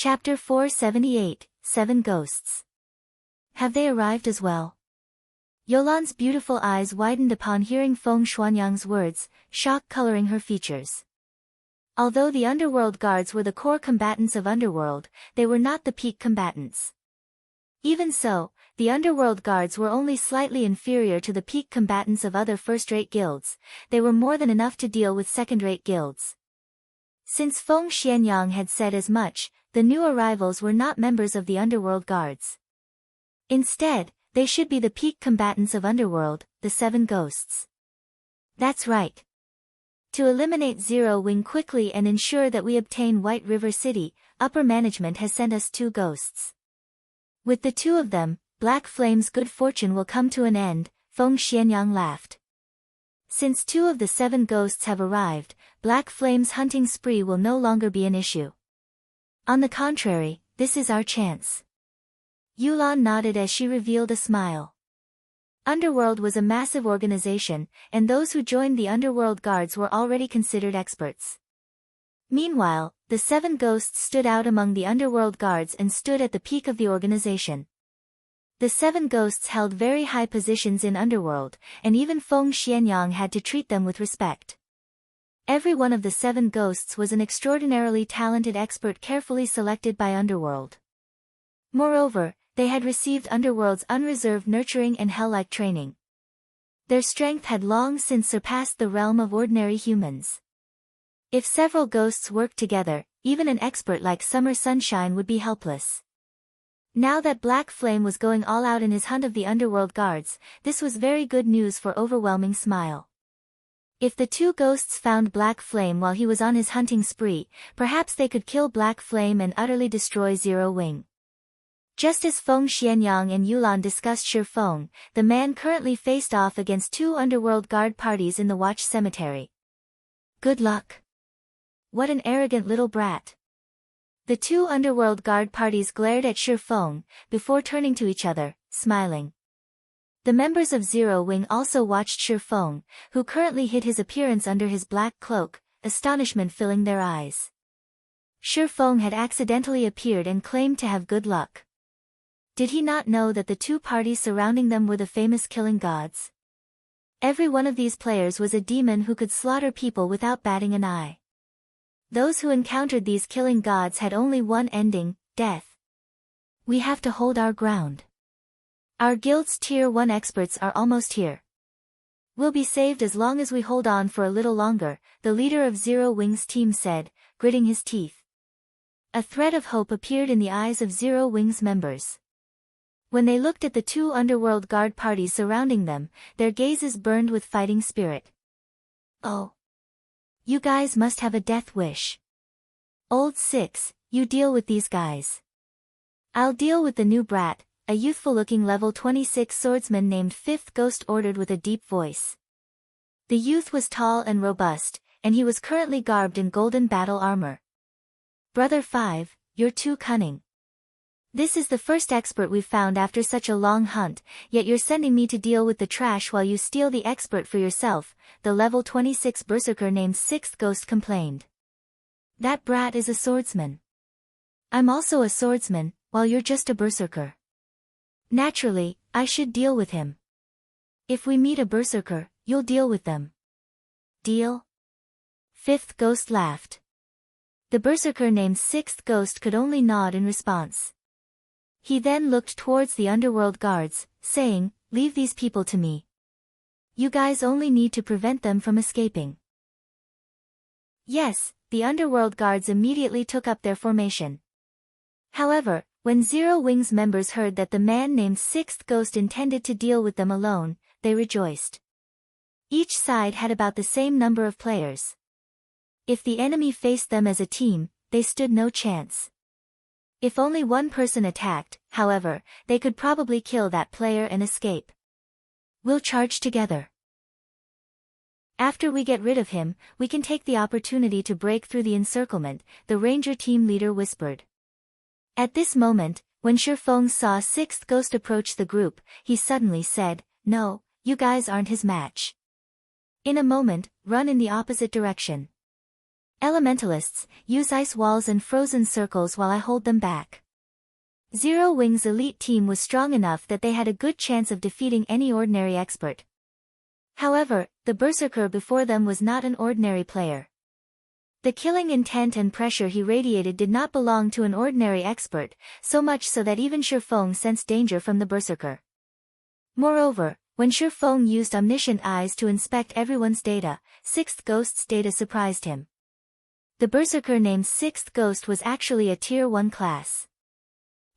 Chapter 478, 7 Ghosts. Have they arrived as well? Yolan's beautiful eyes widened upon hearing Feng Xuanyang's words, shock coloring her features. Although the Underworld Guards were the core combatants of Underworld, they were not the peak combatants. Even so, the Underworld Guards were only slightly inferior to the peak combatants of other first-rate guilds. They were more than enough to deal with second-rate guilds. Since Feng Xuanyang had said as much, the new arrivals were not members of the Underworld Guards. Instead, they should be the peak combatants of Underworld, the 7 Ghosts. That's right. To eliminate Zero Wing quickly and ensure that we obtain White River City, upper management has sent us 2 ghosts. With the 2 of them, Black Flame's good fortune will come to an end, Feng Xuanyang laughed. Since 2 of the 7 ghosts have arrived, Black Flame's hunting spree will no longer be an issue. On the contrary, this is our chance. Yulan nodded as she revealed a smile. Underworld was a massive organization, and those who joined the Underworld Guards were already considered experts. Meanwhile, the 7 ghosts stood out among the Underworld Guards and stood at the peak of the organization. The 7 ghosts held very high positions in Underworld, and even Feng Xuanyang had to treat them with respect. Every one of the 7 ghosts was an extraordinarily talented expert carefully selected by Underworld. Moreover, they had received Underworld's unreserved nurturing and hell-like training. Their strength had long since surpassed the realm of ordinary humans. If several ghosts worked together, even an expert like Summer Sunshine would be helpless. Now that Black Flame was going all out in his hunt of the Underworld Guards, this was very good news for Overwhelming Smile. If the 2 ghosts found Black Flame while he was on his hunting spree, perhaps they could kill Black Flame and utterly destroy Zero Wing. Just as Feng Xuanyang and Yulan discussed Shifeng, the man currently faced off against 2 Underworld Guard parties in the Watch Cemetery. Good luck. What an arrogant little brat. The 2 Underworld Guard parties glared at Shifeng, before turning to each other, smiling. The members of Zero Wing also watched Shifeng, who currently hid his appearance under his black cloak, astonishment filling their eyes. Shifeng had accidentally appeared and claimed to have good luck. Did he not know that the 2 parties surrounding them were the famous killing gods? Every one of these players was a demon who could slaughter people without batting an eye. Those who encountered these killing gods had only one ending, death. We have to hold our ground. Our guild's Tier 1 experts are almost here. We'll be saved as long as we hold on for a little longer, the leader of Zero Wing's team said, gritting his teeth. A thread of hope appeared in the eyes of Zero Wing's members. When they looked at the 2 Underworld Guard parties surrounding them, their gazes burned with fighting spirit. Oh. You guys must have a death wish. Old 6, you deal with these guys. I'll deal with the new brat, a youthful-looking level 26 swordsman named 5th Ghost ordered with a deep voice. The youth was tall and robust, and he was currently garbed in golden battle armor. Brother 5, you're too cunning. This is the first expert we've found after such a long hunt, yet you're sending me to deal with the trash while you steal the expert for yourself, the level 26 berserker named 6th Ghost complained. That brat is a swordsman. I'm also a swordsman, while you're just a berserker. Naturally, I should deal with him. If we meet a berserker, you'll deal with them. Deal? 5th Ghost laughed. The berserker named 6th Ghost could only nod in response. He then looked towards the Underworld Guards, saying, leave these people to me. You guys only need to prevent them from escaping. Yes, the Underworld Guards immediately took up their formation. However, when Zero Wing's members heard that the man named 6th Ghost intended to deal with them alone, they rejoiced. Each side had about the same number of players. If the enemy faced them as a team, they stood no chance. If only one person attacked, however, they could probably kill that player and escape. We'll charge together. After we get rid of him, we can take the opportunity to break through the encirclement, the ranger team leader whispered. At this moment, when Shifeng saw 6th Ghost approach the group, he suddenly said, no, you guys aren't his match. In a moment, run in the opposite direction. Elementalists, use ice walls and frozen circles while I hold them back. Zero Wing's elite team was strong enough that they had a good chance of defeating any ordinary expert. However, the berserker before them was not an ordinary player. The killing intent and pressure he radiated did not belong to an ordinary expert, so much so that even Shifeng sensed danger from the berserker. Moreover, when Shifeng used omniscient eyes to inspect everyone's data, Sixth Ghost's data surprised him. The berserker named Sixth Ghost was actually a Tier 1 class.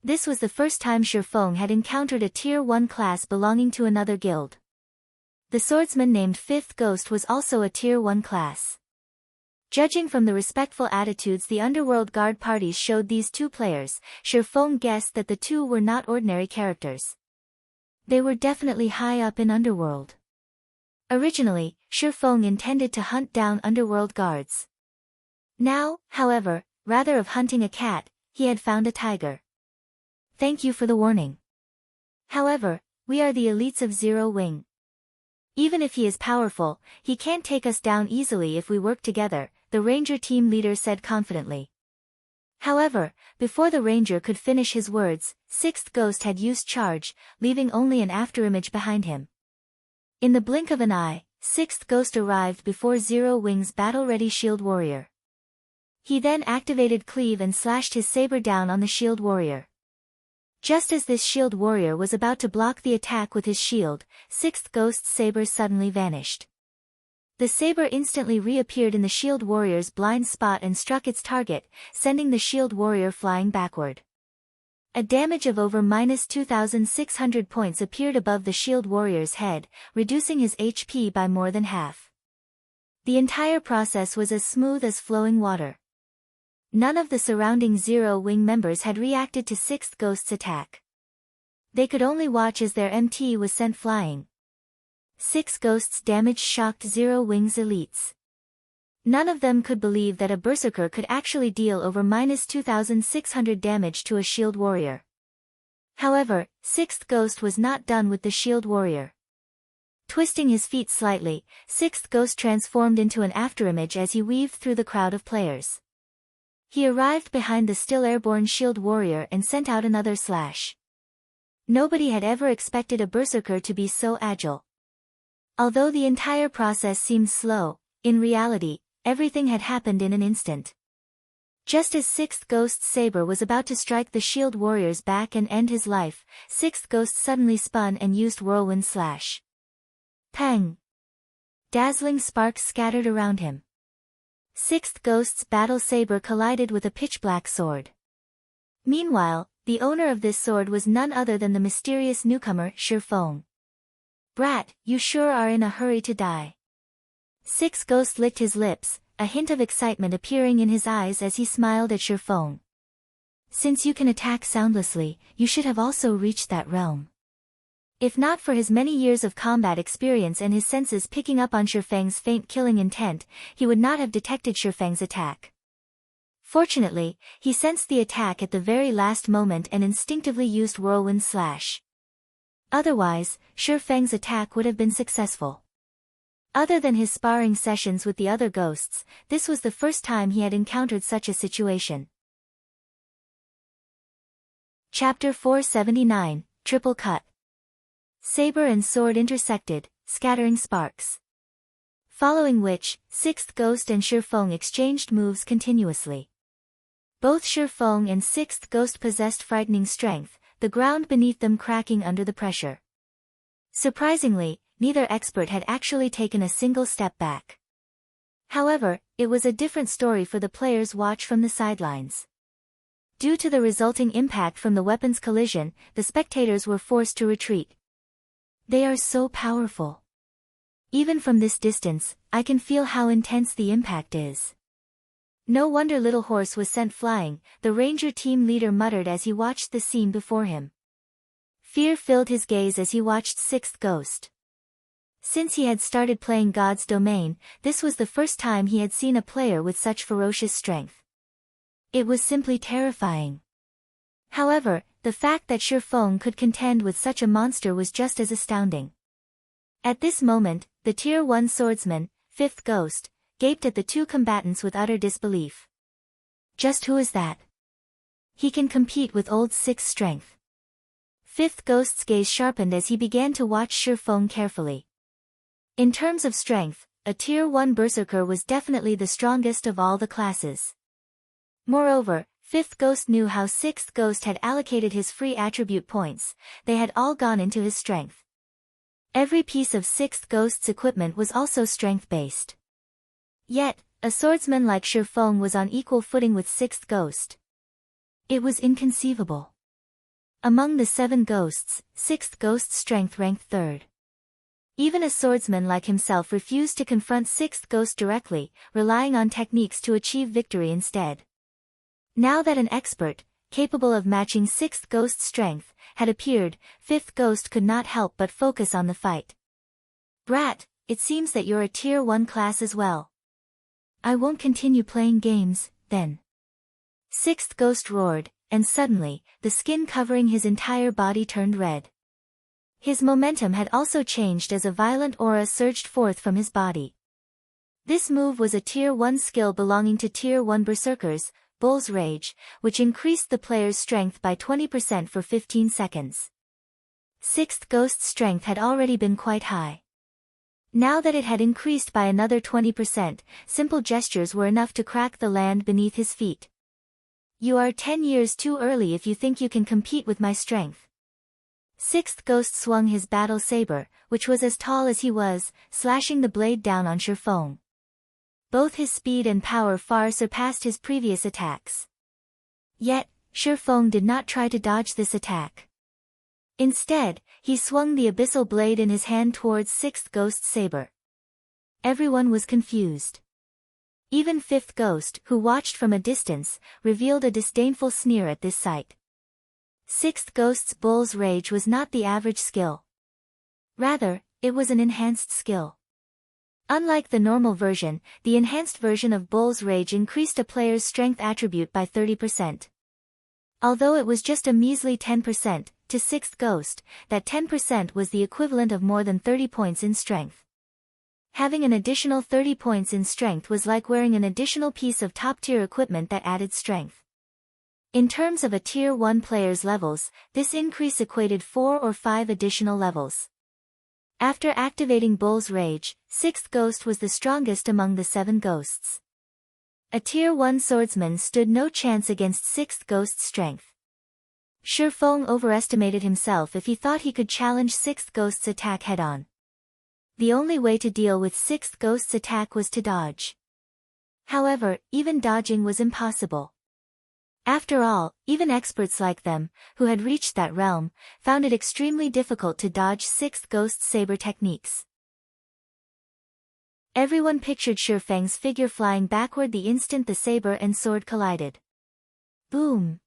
This was the first time Shifeng had encountered a Tier 1 class belonging to another guild. The swordsman named Fifth Ghost was also a Tier 1 class. Judging from the respectful attitudes the underworld guard parties showed these two players, Shifeng guessed that the two were not ordinary characters. They were definitely high up in underworld. Originally, Shifeng intended to hunt down underworld guards. Now, however, rather of hunting a cat, he had found a tiger. Thank you for the warning. However, we are the elites of Zero Wing. Even if he is powerful, he can't take us down easily if we work together, the ranger team leader said confidently. However, before the ranger could finish his words, Sixth Ghost had used charge, leaving only an afterimage behind him. In the blink of an eye, Sixth Ghost arrived before Zero Wing's battle-ready shield warrior. He then activated Cleave and slashed his saber down on the shield warrior. Just as this shield warrior was about to block the attack with his shield, Sixth Ghost's saber suddenly vanished. The saber instantly reappeared in the shield warrior's blind spot and struck its target, sending the shield warrior flying backward. A damage of over -2,600 points appeared above the shield warrior's head, reducing his HP by more than half. The entire process was as smooth as flowing water. None of the surrounding Zero Wing members had reacted to Sixth Ghost's attack. They could only watch as their MT was sent flying. Six Ghost's damage shocked Zero Wing's elites. None of them could believe that a berserker could actually deal over -2,600 damage to a shield warrior. However, Sixth Ghost was not done with the shield warrior. Twisting his feet slightly, Sixth Ghost transformed into an afterimage as he weaved through the crowd of players. He arrived behind the still airborne shield warrior and sent out another slash. Nobody had ever expected a berserker to be so agile. Although the entire process seemed slow, in reality, everything had happened in an instant. Just as Sixth Ghost's saber was about to strike the shield warrior's back and end his life, Sixth Ghost suddenly spun and used whirlwind slash. Pang! Dazzling sparks scattered around him. Sixth Ghost's battle saber collided with a pitch-black sword. Meanwhile, the owner of this sword was none other than the mysterious newcomer, Shifeng. Brat, you sure are in a hurry to die. Sixth Ghost licked his lips, a hint of excitement appearing in his eyes as he smiled at Shifeng. Since you can attack soundlessly, you should have also reached that realm. If not for his many years of combat experience and his senses picking up on Shifeng's faint killing intent, he would not have detected Shifeng's attack. Fortunately, he sensed the attack at the very last moment and instinctively used whirlwind slash. Otherwise, Shifeng's attack would have been successful. Other than his sparring sessions with the other ghosts, this was the first time he had encountered such a situation. Chapter 479, Triple Cut. Saber and sword intersected, scattering sparks. Following which, Sixth Ghost and Shifeng exchanged moves continuously. Both Shifeng and Sixth Ghost possessed frightening strength, the ground beneath them cracking under the pressure. Surprisingly, neither expert had actually taken a single step back. However, it was a different story for the players watched from the sidelines. Due to the resulting impact from the weapons collision, the spectators were forced to retreat. They are so powerful. Even from this distance, I can feel how intense the impact is. No wonder Little Horse was sent flying, the ranger team leader muttered as he watched the scene before him. Fear filled his gaze as he watched Sixth Ghost. Since he had started playing God's Domain, this was the first time he had seen a player with such ferocious strength. It was simply terrifying. However, the fact that Shifeng could contend with such a monster was just as astounding. At this moment, the Tier 1 swordsman, Fifth Ghost, gaped at the two combatants with utter disbelief. Just who is that? He can compete with old 6 strength. Fifth Ghost's gaze sharpened as he began to watch Shifeng carefully. In terms of strength, a Tier 1 Berserker was definitely the strongest of all the classes. Moreover, Fifth Ghost knew how Sixth Ghost had allocated his free attribute points. They had all gone into his strength. Every piece of Sixth Ghost's equipment was also strength-based. Yet, a swordsman like Shifeng was on equal footing with Sixth Ghost. It was inconceivable. Among the 7 ghosts, Sixth Ghost's strength ranked 3rd. Even a swordsman like himself refused to confront Sixth Ghost directly, relying on techniques to achieve victory instead. Now that an expert, capable of matching Sixth Ghost's strength, had appeared, Fifth Ghost could not help but focus on the fight. "Brat, it seems that you're a Tier 1 class as well. I won't continue playing games, then." Sixth Ghost roared, and suddenly, the skin covering his entire body turned red. His momentum had also changed as a violent aura surged forth from his body. This move was a Tier 1 skill belonging to Tier 1 Berserkers, Bull's Rage, which increased the player's strength by 20% for 15 seconds. Sixth Ghost's strength had already been quite high. Now that it had increased by another 20%, simple gestures were enough to crack the land beneath his feet. "You are 10 years too early if you think you can compete with my strength." Sixth Ghost swung his battle saber, which was as tall as he was, slashing the blade down on Shifeng. Both his speed and power far surpassed his previous attacks. Yet, Shifeng did not try to dodge this attack. Instead, he swung the abyssal blade in his hand towards Sixth Ghost's saber. Everyone was confused. Even Fifth Ghost, who watched from a distance, revealed a disdainful sneer at this sight. Sixth Ghost's Bull's Rage was not the average skill. Rather, it was an enhanced skill. Unlike the normal version, the enhanced version of Bull's Rage increased a player's strength attribute by 30%. Although it was just a measly 10%, to Sixth Ghost, that 10% was the equivalent of more than 30 points in strength. Having an additional 30 points in strength was like wearing an additional piece of top-tier equipment that added strength. In terms of a Tier 1 player's levels, this increase equated 4 or 5 additional levels. After activating Bull's Rage, Sixth Ghost was the strongest among the 7 ghosts. A Tier 1 swordsman stood no chance against Sixth Ghost's strength. Shifeng overestimated himself if he thought he could challenge Sixth Ghost's attack head-on. The only way to deal with Sixth Ghost's attack was to dodge. However, even dodging was impossible. After all, even experts like them, who had reached that realm, found it extremely difficult to dodge Sixth Ghost's saber techniques. Everyone pictured Shifeng's figure flying backward the instant the saber and sword collided. Boom!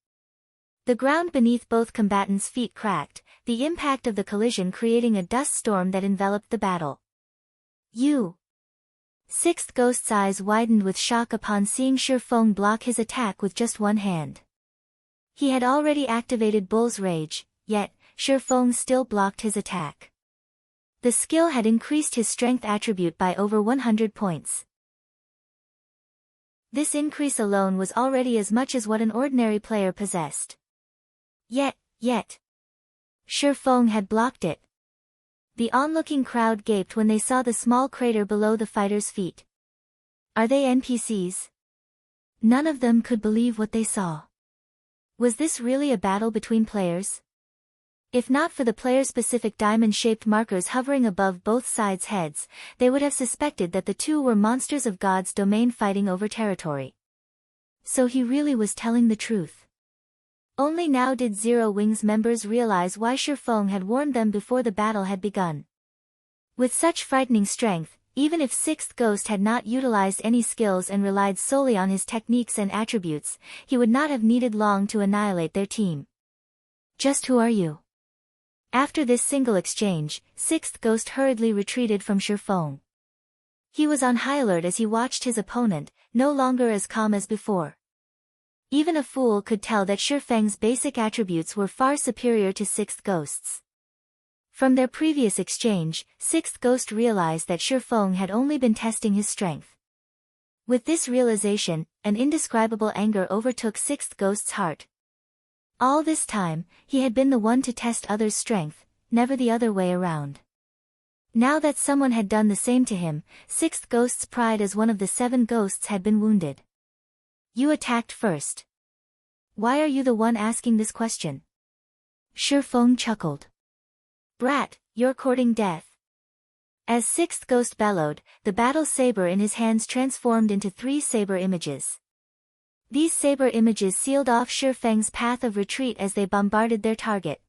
The ground beneath both combatants' feet cracked, the impact of the collision creating a dust storm that enveloped the battle. "You!" Sixth Ghost's eyes widened with shock upon seeing Shifeng block his attack with just one hand. He had already activated Bull's Rage, yet, Shifeng still blocked his attack. The skill had increased his strength attribute by over 100 points. This increase alone was already as much as what an ordinary player possessed. Yet, Shifeng had blocked it. The onlooking crowd gaped when they saw the small crater below the fighter's feet. Are they NPCs? None of them could believe what they saw. Was this really a battle between players? If not for the player-specific diamond-shaped markers hovering above both sides' heads, they would have suspected that the two were monsters of God's domain fighting over territory. So he really was telling the truth. Only now did Zero Wings members realize why Shifeng had warned them before the battle had begun. With such frightening strength, even if Sixth Ghost had not utilized any skills and relied solely on his techniques and attributes, he would not have needed long to annihilate their team. "Just who are you?" After this single exchange, Sixth Ghost hurriedly retreated from Shifeng. He was on high alert as he watched his opponent, no longer as calm as before. Even a fool could tell that Shifeng's basic attributes were far superior to Sixth Ghost's. From their previous exchange, Sixth Ghost realized that Shifeng had only been testing his strength. With this realization, an indescribable anger overtook Sixth Ghost's heart. All this time, he had been the one to test others' strength, never the other way around. Now that someone had done the same to him, Sixth Ghost's pride as one of the 7 ghosts had been wounded. You attacked first. Why are you the one asking this question? Shi Feng chuckled. Brat, you're courting death. As Sixth Ghost bellowed, the battle saber in his hands transformed into 3 saber images. These saber images sealed off Shi Feng's path of retreat as they bombarded their target.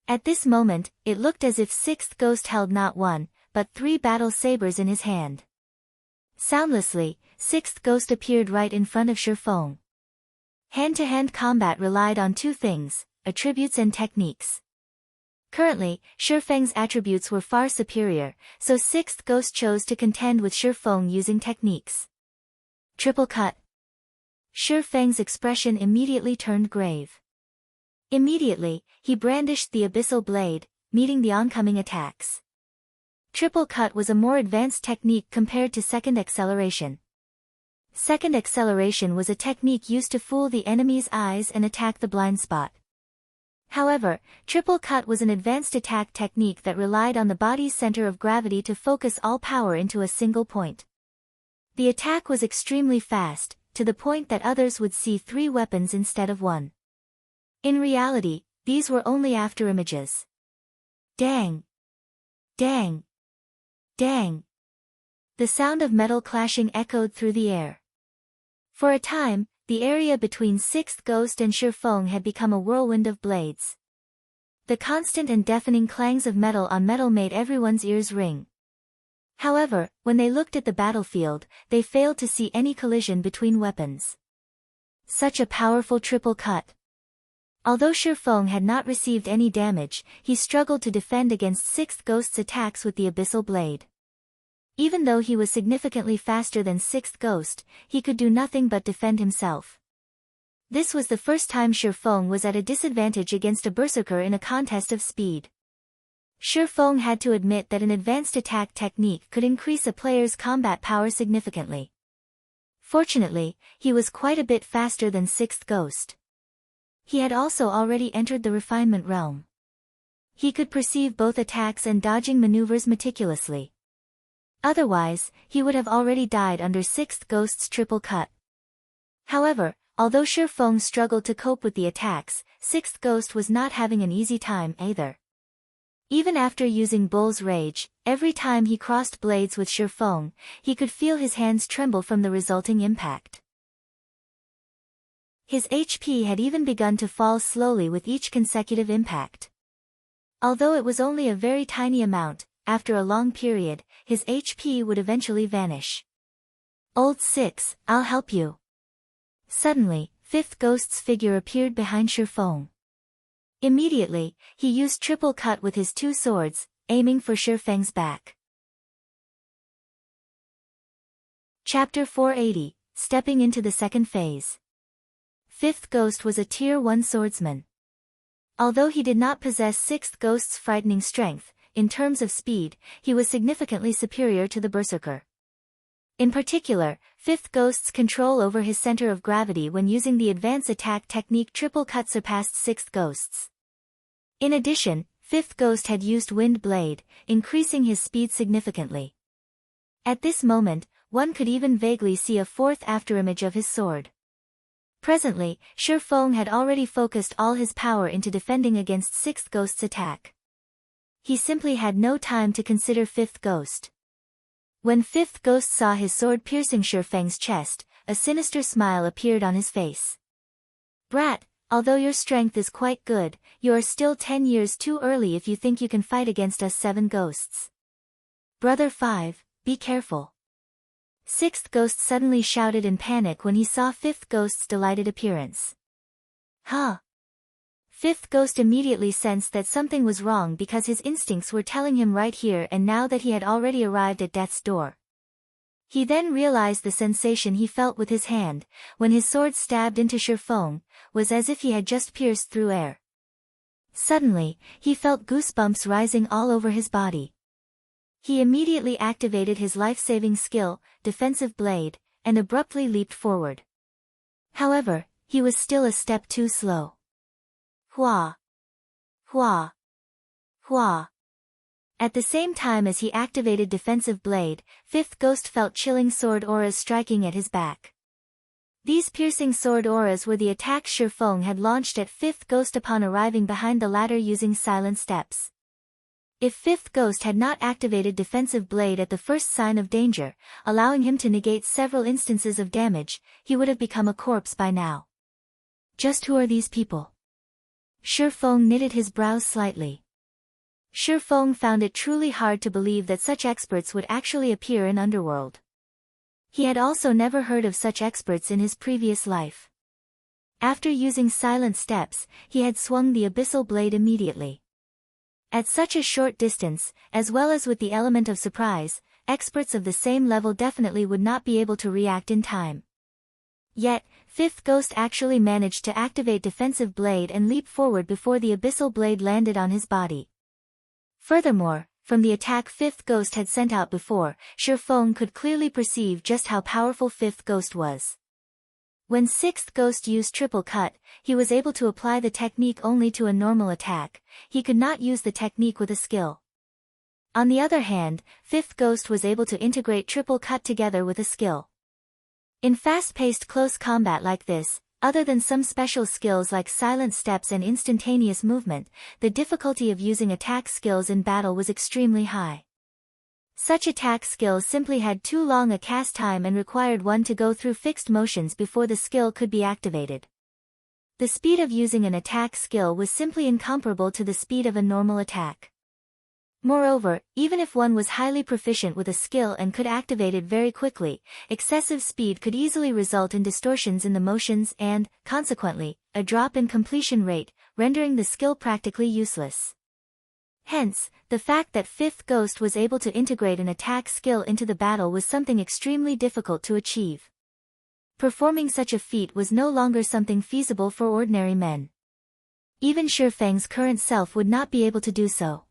At this moment, it looked as if Sixth Ghost held not 1, but 3 battle sabers in his hand. Soundlessly, Sixth Ghost appeared right in front of Shi Feng. Hand-to-hand combat relied on 2 things, attributes and techniques. Currently, Shi Feng's attributes were far superior, so Sixth Ghost chose to contend with Shi Feng using techniques. Triple cut. Shi Feng's expression immediately turned grave. Immediately, he brandished the abyssal blade, meeting the oncoming attacks. Triple cut was a more advanced technique compared to second acceleration. Second acceleration was a technique used to fool the enemy's eyes and attack the blind spot. However, triple cut was an advanced attack technique that relied on the body's center of gravity to focus all power into a single point. The attack was extremely fast, to the point that others would see 3 weapons instead of 1. In reality, these were only afterimages. Dang! Dang! Dang! The sound of metal clashing echoed through the air. For a time, the area between Sixth Ghost and Shi Feng had become a whirlwind of blades. The constant and deafening clangs of metal on metal made everyone's ears ring. However, when they looked at the battlefield, they failed to see any collision between weapons. Such a powerful triple cut. Although Shi Feng had not received any damage, he struggled to defend against Sixth Ghost's attacks with the abyssal blade. Even though he was significantly faster than Sixth Ghost, he could do nothing but defend himself. This was the first time Shi Feng was at a disadvantage against a berserker in a contest of speed. Shi Feng had to admit that an advanced attack technique could increase a player's combat power significantly. Fortunately, he was quite a bit faster than Sixth Ghost. He had also already entered the refinement realm. He could perceive both attacks and dodging maneuvers meticulously. Otherwise, he would have already died under Sixth Ghost's triple cut. However, although Shi Feng struggled to cope with the attacks, Sixth Ghost was not having an easy time either. Even after using Bull's Rage, every time he crossed blades with Shi Feng, he could feel his hands tremble from the resulting impact. His HP had even begun to fall slowly with each consecutive impact. Although it was only a very tiny amount, after a long period, his HP would eventually vanish. Old Six, I'll help you. Suddenly, Fifth Ghost's figure appeared behind Shi Feng. Immediately, he used triple cut with his 2 swords, aiming for Shi Feng's back. Chapter 480, Stepping into the Second Phase. Fifth Ghost was a Tier 1 swordsman. Although he did not possess Sixth Ghost's frightening strength, in terms of speed, he was significantly superior to the berserker. In particular, Fifth Ghost's control over his center of gravity when using the advanced attack technique triple cut surpassed Sixth Ghost's. In addition, Fifth Ghost had used Wind Blade, increasing his speed significantly. At this moment, one could even vaguely see a 4th afterimage of his sword. Presently, Shi Feng had already focused all his power into defending against Sixth Ghost's attack. He simply had no time to consider Fifth Ghost. When Fifth Ghost saw his sword piercing Shi Feng's chest, a sinister smile appeared on his face. Brat, although your strength is quite good, you are still 10 years too early if you think you can fight against us 7 ghosts. Brother 5, be careful. Sixth Ghost suddenly shouted in panic when he saw Fifth Ghost's delighted appearance. Huh? Fifth Ghost immediately sensed that something was wrong because his instincts were telling him right here and now that he had already arrived at death's door. He then realized the sensation he felt with his hand, when his sword stabbed into Shi Feng, was as if he had just pierced through air. Suddenly, he felt goosebumps rising all over his body. He immediately activated his life-saving skill, Defensive Blade, and abruptly leaped forward. However, he was still a step too slow. Hua! Hua! Hua! At the same time as he activated Defensive Blade, Fifth Ghost felt chilling sword auras striking at his back. These piercing sword auras were the attacks Shi Feng had launched at Fifth Ghost upon arriving behind the latter using silent steps. If Fifth Ghost had not activated Defensive Blade at the first sign of danger, allowing him to negate several instances of damage, he would have become a corpse by now. Just who are these people? Shi Feng knitted his brows slightly. Shi Feng found it truly hard to believe that such experts would actually appear in Underworld. He had also never heard of such experts in his previous life. After using silent steps, he had swung the Abyssal Blade immediately. At such a short distance, as well as with the element of surprise, experts of the same level definitely would not be able to react in time. Yet, Fifth Ghost actually managed to activate Defensive Blade and leap forward before the Abyssal Blade landed on his body. Furthermore, from the attack Fifth Ghost had sent out before, Shi Feng could clearly perceive just how powerful Fifth Ghost was. When Sixth Ghost used Triple Cut, he was able to apply the technique only to a normal attack. He could not use the technique with a skill. On the other hand, Fifth Ghost was able to integrate Triple Cut together with a skill. In fast-paced close combat like this, other than some special skills like silent steps and instantaneous movement, the difficulty of using attack skills in battle was extremely high. Such attack skills simply had too long a cast time and required one to go through fixed motions before the skill could be activated. The speed of using an attack skill was simply incomparable to the speed of a normal attack. Moreover, even if one was highly proficient with a skill and could activate it very quickly, excessive speed could easily result in distortions in the motions and, consequently, a drop in completion rate, rendering the skill practically useless. Hence, the fact that Fifth Ghost was able to integrate an attack skill into the battle was something extremely difficult to achieve. Performing such a feat was no longer something feasible for ordinary men. Even Shi Feng's current self would not be able to do so.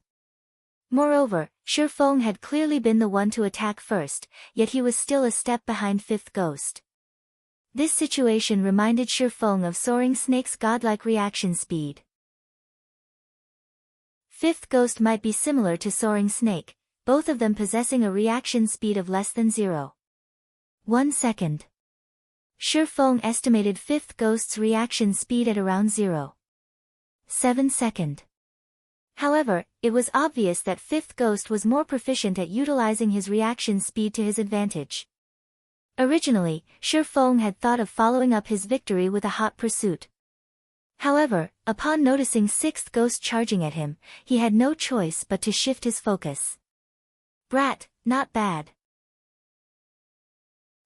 Moreover, Shi Feng had clearly been the one to attack first, yet he was still a step behind Fifth Ghost. This situation reminded Shi Feng of Soaring Snake's godlike reaction speed. Fifth Ghost might be similar to Soaring Snake, both of them possessing a reaction speed of less than 0.1 second. Shi Feng estimated Fifth Ghost's reaction speed at around 0.7 second. However, it was obvious that Fifth Ghost was more proficient at utilizing his reaction speed to his advantage. Originally, Shi Feng had thought of following up his victory with a hot pursuit. However, upon noticing Sixth Ghost charging at him, he had no choice but to shift his focus. Brat, not bad.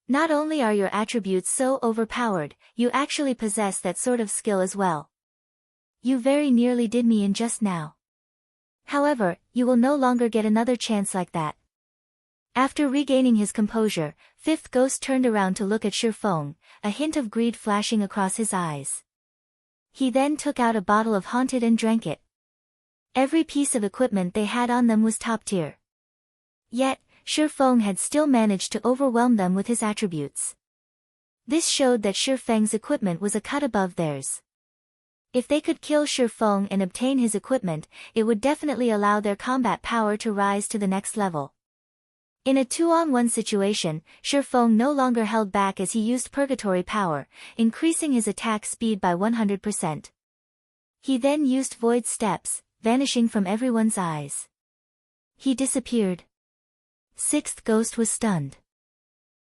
Not only are your attributes so overpowered, you actually possess that sort of skill as well. You very nearly did me in just now. However, you will no longer get another chance like that. After regaining his composure, Fifth Ghost turned around to look at Shi Feng, a hint of greed flashing across his eyes. He then took out a bottle of Haunted and drank it. Every piece of equipment they had on them was top tier. Yet, Shi Feng had still managed to overwhelm them with his attributes. This showed that Shi Feng's equipment was a cut above theirs. If they could kill Shi Feng and obtain his equipment, it would definitely allow their combat power to rise to the next level. In a 2-on-1 situation, Shi Feng no longer held back as he used Purgatory Power, increasing his attack speed by 100%. He then used Void Steps, vanishing from everyone's eyes. He disappeared. Sixth Ghost was stunned.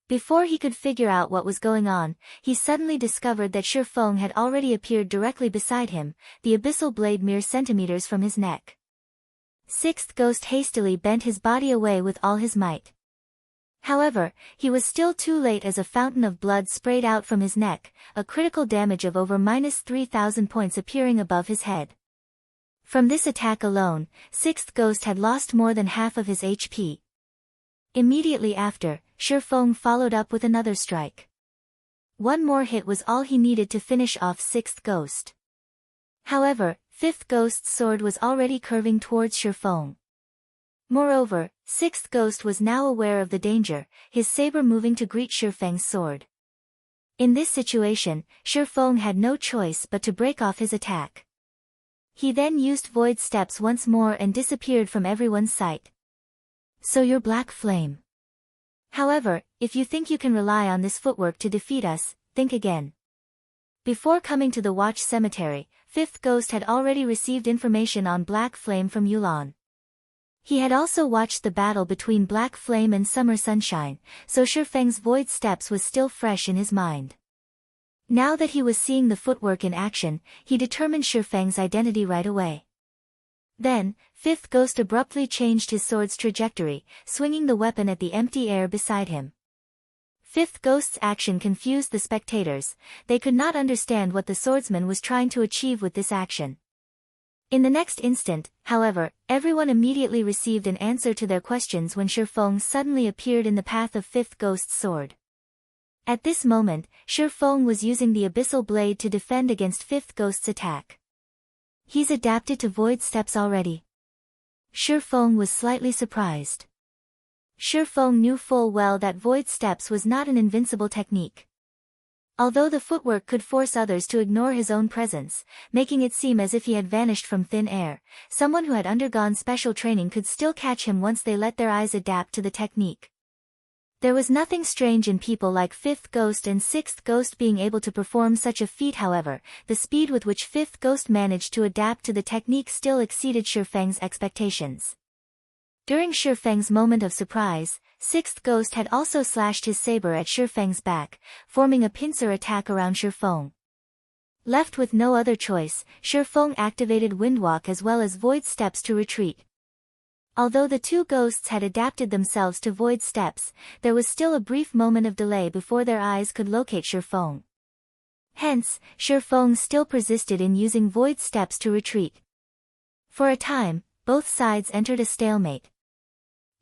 Before he could figure out what was going on, he suddenly discovered that Shi Feng had already appeared directly beside him, the Abyssal Blade mere centimeters from his neck. Sixth Ghost hastily bent his body away with all his might. However, he was still too late as a fountain of blood sprayed out from his neck, a critical damage of over -3,000 points appearing above his head. From this attack alone, Sixth Ghost had lost more than half of his HP. Immediately after, Shi Feng followed up with another strike. One more hit was all he needed to finish off Sixth Ghost. However, Fifth Ghost's sword was already curving towards Shi Feng. Moreover, Sixth Ghost was now aware of the danger, his saber moving to greet Shifeng's sword. In this situation, Shifeng had no choice but to break off his attack. He then used Void Steps once more and disappeared from everyone's sight. So you're Black Flame. However, if you think you can rely on this footwork to defeat us, think again. Before coming to the Watch Cemetery, Fifth Ghost had already received information on Black Flame from Yulan. He had also watched the battle between Black Flame and Summer Sunshine, so Shifeng's Void Steps was still fresh in his mind. Now that he was seeing the footwork in action, he determined Shifeng's identity right away. Then, Fifth Ghost abruptly changed his sword's trajectory, swinging the weapon at the empty air beside him. Fifth Ghost's action confused the spectators, they could not understand what the swordsman was trying to achieve with this action. In the next instant, however, everyone immediately received an answer to their questions when Shifeng suddenly appeared in the path of Fifth Ghost's sword. At this moment, Shifeng was using the Abyssal Blade to defend against Fifth Ghost's attack. He's adapted to Void Steps already. Shifeng was slightly surprised. Shifeng knew full well that Void Steps was not an invincible technique. Although the footwork could force others to ignore his own presence, making it seem as if he had vanished from thin air, someone who had undergone special training could still catch him once they let their eyes adapt to the technique. There was nothing strange in people like Fifth Ghost and Sixth Ghost being able to perform such a feat. However, the speed with which Fifth Ghost managed to adapt to the technique still exceeded Shifeng's expectations. During Shifeng's moment of surprise, Sixth Ghost had also slashed his saber at Shifeng's back, forming a pincer attack around Shifeng. Left with no other choice, Shifeng activated Windwalk as well as Void Steps to retreat. Although the two ghosts had adapted themselves to Void Steps, there was still a brief moment of delay before their eyes could locate Shifeng. Hence, Shifeng still persisted in using Void Steps to retreat. For a time, both sides entered a stalemate.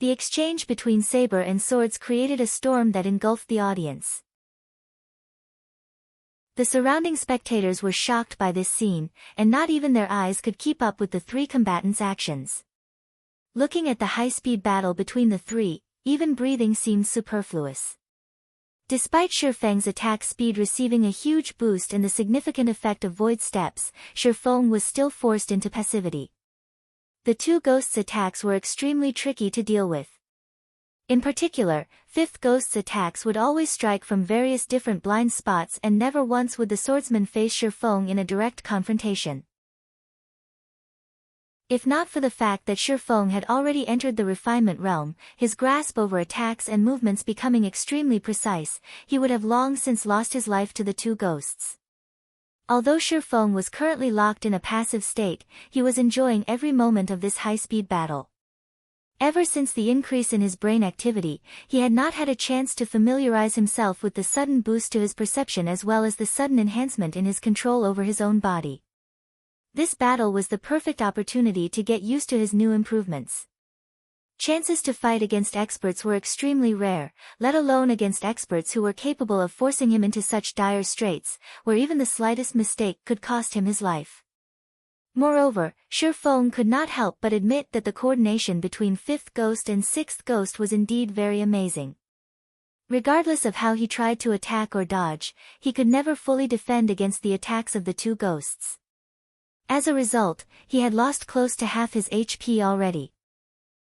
The exchange between saber and swords created a storm that engulfed the audience. The surrounding spectators were shocked by this scene, and not even their eyes could keep up with the three combatants' actions. Looking at the high-speed battle between the three, even breathing seemed superfluous. Despite Shifeng's attack speed receiving a huge boost and the significant effect of Void Steps, Shifeng was still forced into passivity. The two ghosts' attacks were extremely tricky to deal with. In particular, Fifth Ghost's attacks would always strike from various different blind spots and never once would the swordsman face Shifeng in a direct confrontation. If not for the fact that Shifeng had already entered the refinement realm, his grasp over attacks and movements becoming extremely precise, he would have long since lost his life to the two ghosts. Although Shifeng was currently locked in a passive state, he was enjoying every moment of this high-speed battle. Ever since the increase in his brain activity, he had not had a chance to familiarize himself with the sudden boost to his perception as well as the sudden enhancement in his control over his own body. This battle was the perfect opportunity to get used to his new improvements. Chances to fight against experts were extremely rare, let alone against experts who were capable of forcing him into such dire straits, where even the slightest mistake could cost him his life. Moreover, Shifeng could not help but admit that the coordination between Fifth Ghost and Sixth Ghost was indeed very amazing. Regardless of how he tried to attack or dodge, he could never fully defend against the attacks of the two ghosts. As a result, he had lost close to half his HP already.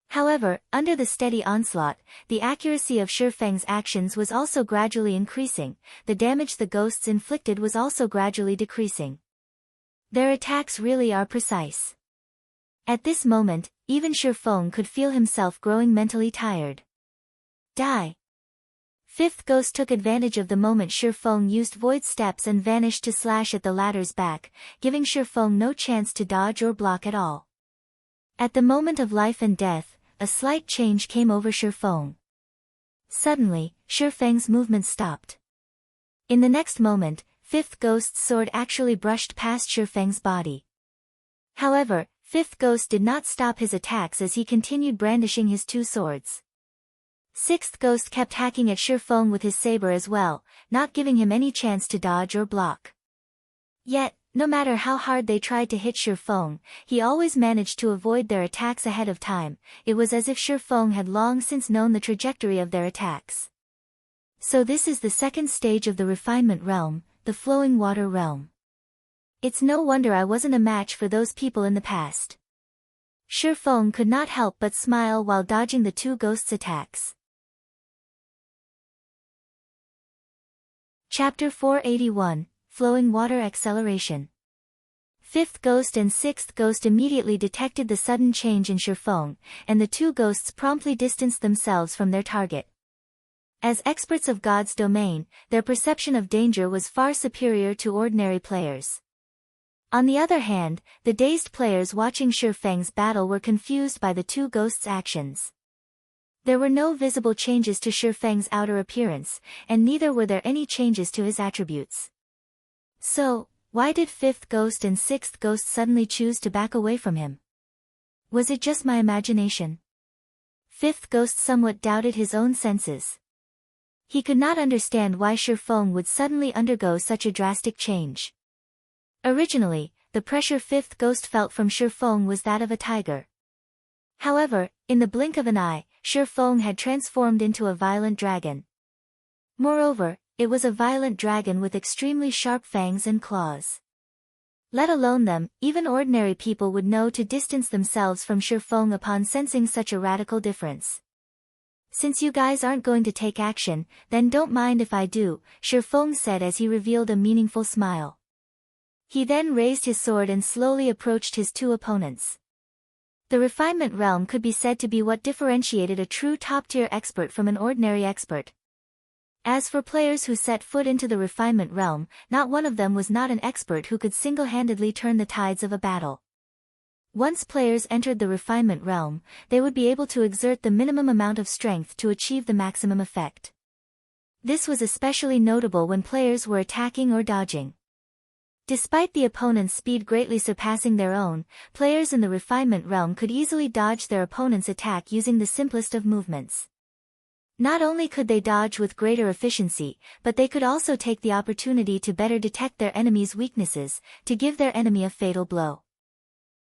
However, under the steady onslaught, the accuracy of Shifeng's actions was also gradually increasing, the damage the ghosts inflicted was also gradually decreasing. Their attacks really are precise. At this moment, even Shifeng could feel himself growing mentally tired. Die! Fifth Ghost took advantage of the moment Shifeng used Void Steps and vanished to slash at the latter's back, giving Shifeng no chance to dodge or block at all. At the moment of life and death, a slight change came over Shifeng. Suddenly, Shifeng's movement stopped. In the next moment, Fifth Ghost's sword actually brushed past Shifeng's body. However, Fifth Ghost did not stop his attacks as he continued brandishing his two swords. Sixth Ghost kept hacking at Shifeng with his saber as well, not giving him any chance to dodge or block. Yet, No matter how hard they tried to hit Shifeng, he always managed to avoid their attacks ahead of time. It was as if Shifeng had long since known the trajectory of their attacks. So this is the second stage of the refinement realm, the flowing water realm. It's no wonder I wasn't a match for those people in the past. Shifeng could not help but smile while dodging the two ghosts' attacks. Chapter 481, Flowing Water Acceleration. Fifth ghost and sixth ghost immediately detected the sudden change in Shifeng, and the two ghosts promptly distanced themselves from their target. As experts of God's domain, their perception of danger was far superior to ordinary players. On the other hand, the dazed players watching Shifeng's battle were confused by the two ghosts' actions. There were no visible changes to Shifeng's outer appearance, and neither were there any changes to his attributes. So, why did fifth ghost and sixth ghost suddenly choose to back away from him? Was it just my imagination? Fifth ghost somewhat doubted his own senses. He could not understand why Shifeng would suddenly undergo such a drastic change. Originally, the pressure fifth ghost felt from Shifeng was that of a tiger. However, in the blink of an eye, Shifeng had transformed into a violent dragon. Moreover, it was a violent dragon with extremely sharp fangs and claws. Let alone them, even ordinary people would know to distance themselves from Shifeng upon sensing such a radical difference. Since you guys aren't going to take action, then don't mind if I do, Shifeng said as he revealed a meaningful smile. He then raised his sword and slowly approached his two opponents. The refinement realm could be said to be what differentiated a true top-tier expert from an ordinary expert. As for players who set foot into the refinement realm, not one of them was not an expert who could single-handedly turn the tides of a battle. Once players entered the refinement realm, they would be able to exert the minimum amount of strength to achieve the maximum effect. This was especially notable when players were attacking or dodging. Despite the opponent's speed greatly surpassing their own, players in the refinement realm could easily dodge their opponent's attack using the simplest of movements. Not only could they dodge with greater efficiency, but they could also take the opportunity to better detect their enemy's weaknesses, to give their enemy a fatal blow.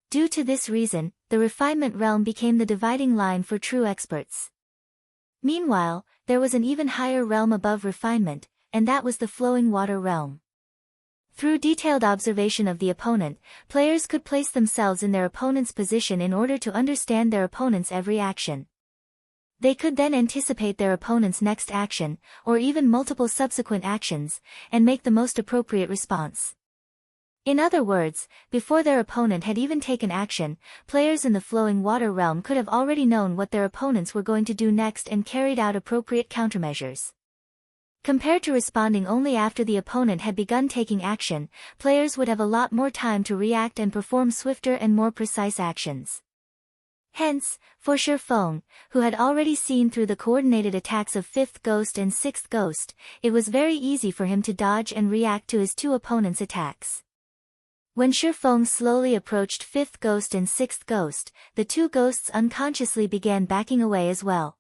Due to this reason, the refinement realm became the dividing line for true experts. Meanwhile, there was an even higher realm above refinement, and that was the flowing water realm. Through detailed observation of the opponent, players could place themselves in their opponent's position in order to understand their opponent's every action. They could then anticipate their opponent's next action, or even multiple subsequent actions, and make the most appropriate response. In other words, before their opponent had even taken action, players in the flowing water realm could have already known what their opponents were going to do next and carried out appropriate countermeasures. Compared to responding only after the opponent had begun taking action, players would have a lot more time to react and perform swifter and more precise actions. Hence, for Shifeng, who had already seen through the coordinated attacks of fifth ghost and sixth ghost, it was very easy for him to dodge and react to his two opponents' attacks. When Shifeng slowly approached fifth ghost and sixth ghost, the two ghosts unconsciously began backing away as well.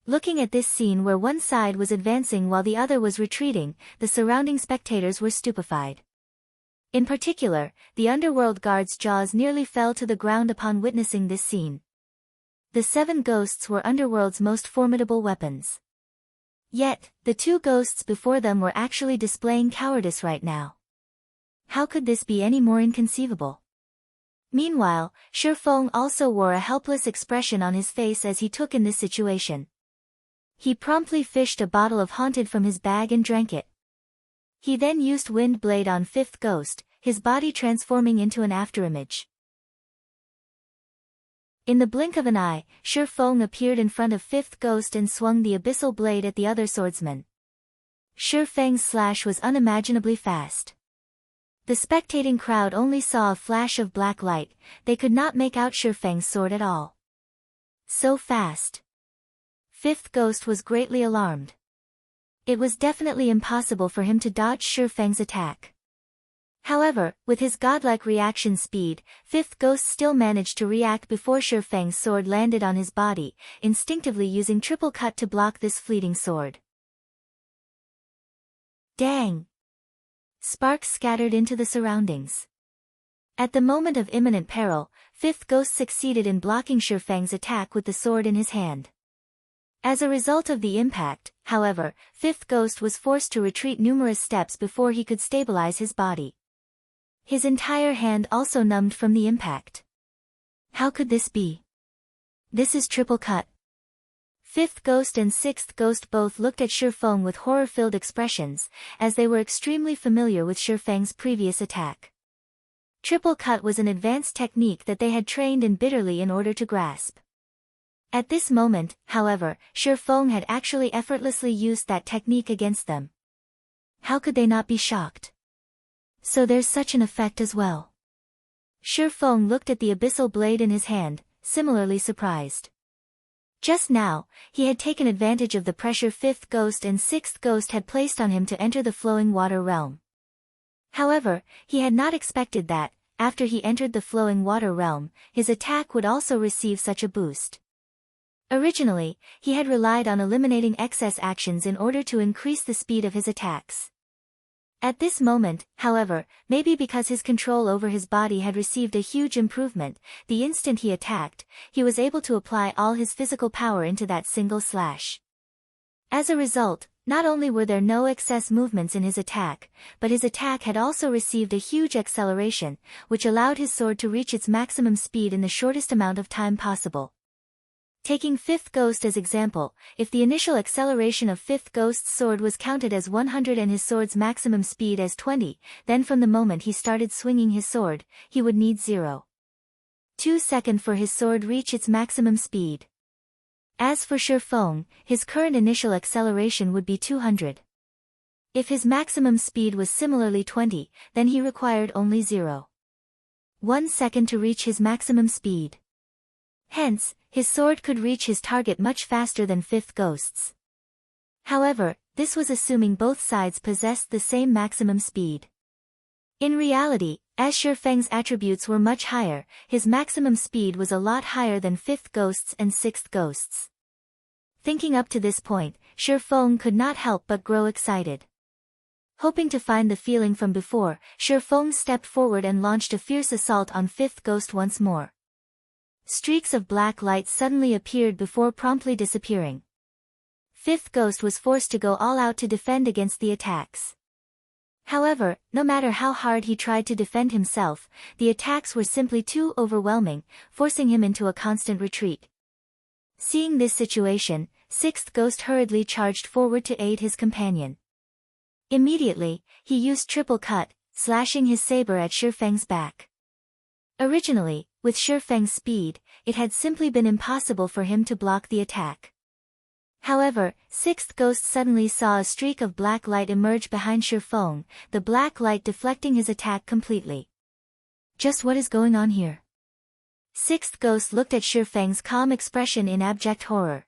Looking at this scene where one side was advancing while the other was retreating, the surrounding spectators were stupefied. In particular, the underworld guards' jaws nearly fell to the ground upon witnessing this scene. The seven ghosts were underworld's most formidable weapons. Yet, the two ghosts before them were actually displaying cowardice right now. How could this be any more inconceivable? Meanwhile, Shifeng also wore a helpless expression on his face as he took in this situation. He promptly fished a bottle of Haunted from his bag and drank it. He then used Wind Blade on fifth ghost, his body transforming into an afterimage. In the blink of an eye, Shifeng appeared in front of fifth ghost and swung the abyssal blade at the other swordsman. Shifeng's slash was unimaginably fast. The spectating crowd only saw a flash of black light, they could not make out Shifeng's sword at all. So fast. Fifth ghost was greatly alarmed. It was definitely impossible for him to dodge Shifeng's attack. However, with his godlike reaction speed, fifth ghost still managed to react before Shifeng's sword landed on his body, instinctively using triple cut to block this fleeting sword. Dang! sparks scattered into the surroundings. At the moment of imminent peril, Fifth Ghost succeeded in blocking Shifeng's attack with the sword in his hand. As a result of the impact, however, Fifth Ghost was forced to retreat numerous steps before he could stabilize his body. His entire hand also numbed from the impact. How could this be? This is triple cut. Fifth Ghost and Sixth Ghost both looked at Shifeng with horror-filled expressions, as they were extremely familiar with Shifeng's previous attack. Triple cut was an advanced technique that they had trained in bitterly in order to grasp. At this moment, however, Shifeng had actually effortlessly used that technique against them. How could they not be shocked? So there's such an effect as well. Shifeng looked at the abyssal blade in his hand, similarly surprised. Just now, he had taken advantage of the pressure Fifth Ghost and Sixth Ghost had placed on him to enter the flowing water realm. However, he had not expected that, after he entered the flowing water realm, his attack would also receive such a boost. Originally, he had relied on eliminating excess actions in order to increase the speed of his attacks. At this moment, however, maybe because his control over his body had received a huge improvement, the instant he attacked, he was able to apply all his physical power into that single slash. As a result, not only were there no excess movements in his attack, but his attack had also received a huge acceleration, which allowed his sword to reach its maximum speed in the shortest amount of time possible. Taking Fifth Ghost as example, if the initial acceleration of Fifth Ghost's sword was counted as 100 and his sword's maximum speed as 20, then from the moment he started swinging his sword, he would need 0.2 seconds for his sword reach its maximum speed. As for Shifeng, his current initial acceleration would be 200. If his maximum speed was similarly 20, then he required only 0.1 second to reach his maximum speed. Hence, his sword could reach his target much faster than Fifth Ghost's. However, this was assuming both sides possessed the same maximum speed. In reality, as Shifeng's attributes were much higher, his maximum speed was a lot higher than Fifth Ghost's and Sixth Ghost's. Thinking up to this point, Shifeng could not help but grow excited. Hoping to find the feeling from before, Shifeng stepped forward and launched a fierce assault on Fifth Ghost once more. Streaks of black light suddenly appeared before promptly disappearing. Fifth Ghost was forced to go all out to defend against the attacks. However, no matter how hard he tried to defend himself, the attacks were simply too overwhelming, forcing him into a constant retreat. Seeing this situation, Sixth Ghost hurriedly charged forward to aid his companion. Immediately, he used triple cut, slashing his saber at Shifeng's back. Originally, with Shifeng's speed, it had simply been impossible for him to block the attack. However, Sixth Ghost suddenly saw a streak of black light emerge behind Shifeng, the black light deflecting his attack completely. Just what is going on here? Sixth Ghost looked at Shifeng's calm expression in abject horror.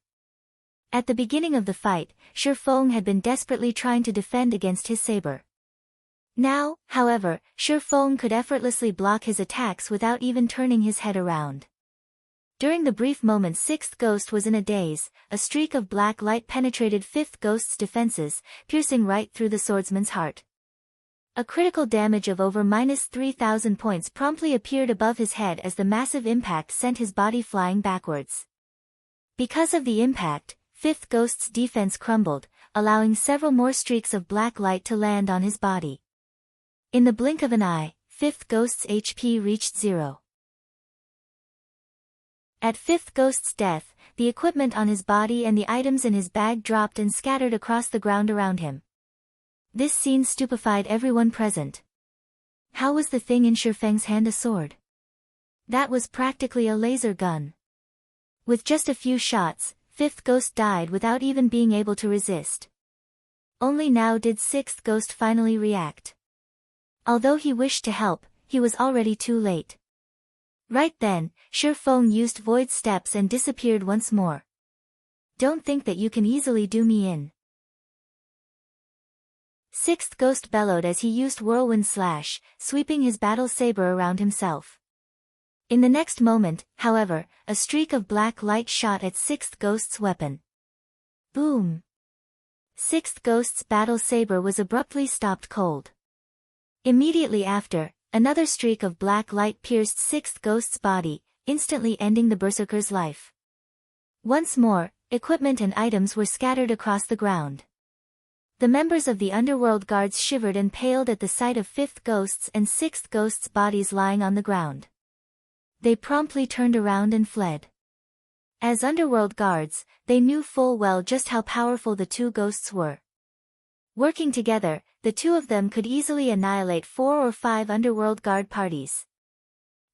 At the beginning of the fight, Shifeng had been desperately trying to defend against his saber. Now, however, Shifeng could effortlessly block his attacks without even turning his head around. During the brief moment Sixth Ghost was in a daze, a streak of black light penetrated Fifth Ghost's defenses, piercing right through the swordsman's heart. A critical damage of over -3,000 points promptly appeared above his head as the massive impact sent his body flying backwards. Because of the impact, Fifth Ghost's defense crumbled, allowing several more streaks of black light to land on his body. In the blink of an eye, Fifth Ghost's HP reached 0. At Fifth Ghost's death, the equipment on his body and the items in his bag dropped and scattered across the ground around him. This scene stupefied everyone present. How was the thing in Shifeng's hand a sword? That was practically a laser gun. With just a few shots, Fifth Ghost died without even being able to resist. Only now did Sixth Ghost finally react. Although he wished to help, he was already too late. Right then, Shifeng used void steps and disappeared once more. Don't think that you can easily do me in. Sixth Ghost bellowed as he used whirlwind slash, sweeping his battle saber around himself. In the next moment, however, a streak of black light shot at Sixth Ghost's weapon. Boom! Sixth Ghost's battle saber was abruptly stopped cold. Immediately after, another streak of black light pierced sixth ghost's body, instantly ending the berserker's life. Once more, equipment and items were scattered across the ground. The members of the underworld guards shivered and paled at the sight of fifth ghost's and sixth ghost's bodies lying on the ground. They promptly turned around and fled. As underworld guards, they knew full well just how powerful the two ghosts were. Working together, the two of them could easily annihilate 4 or 5 underworld guard parties.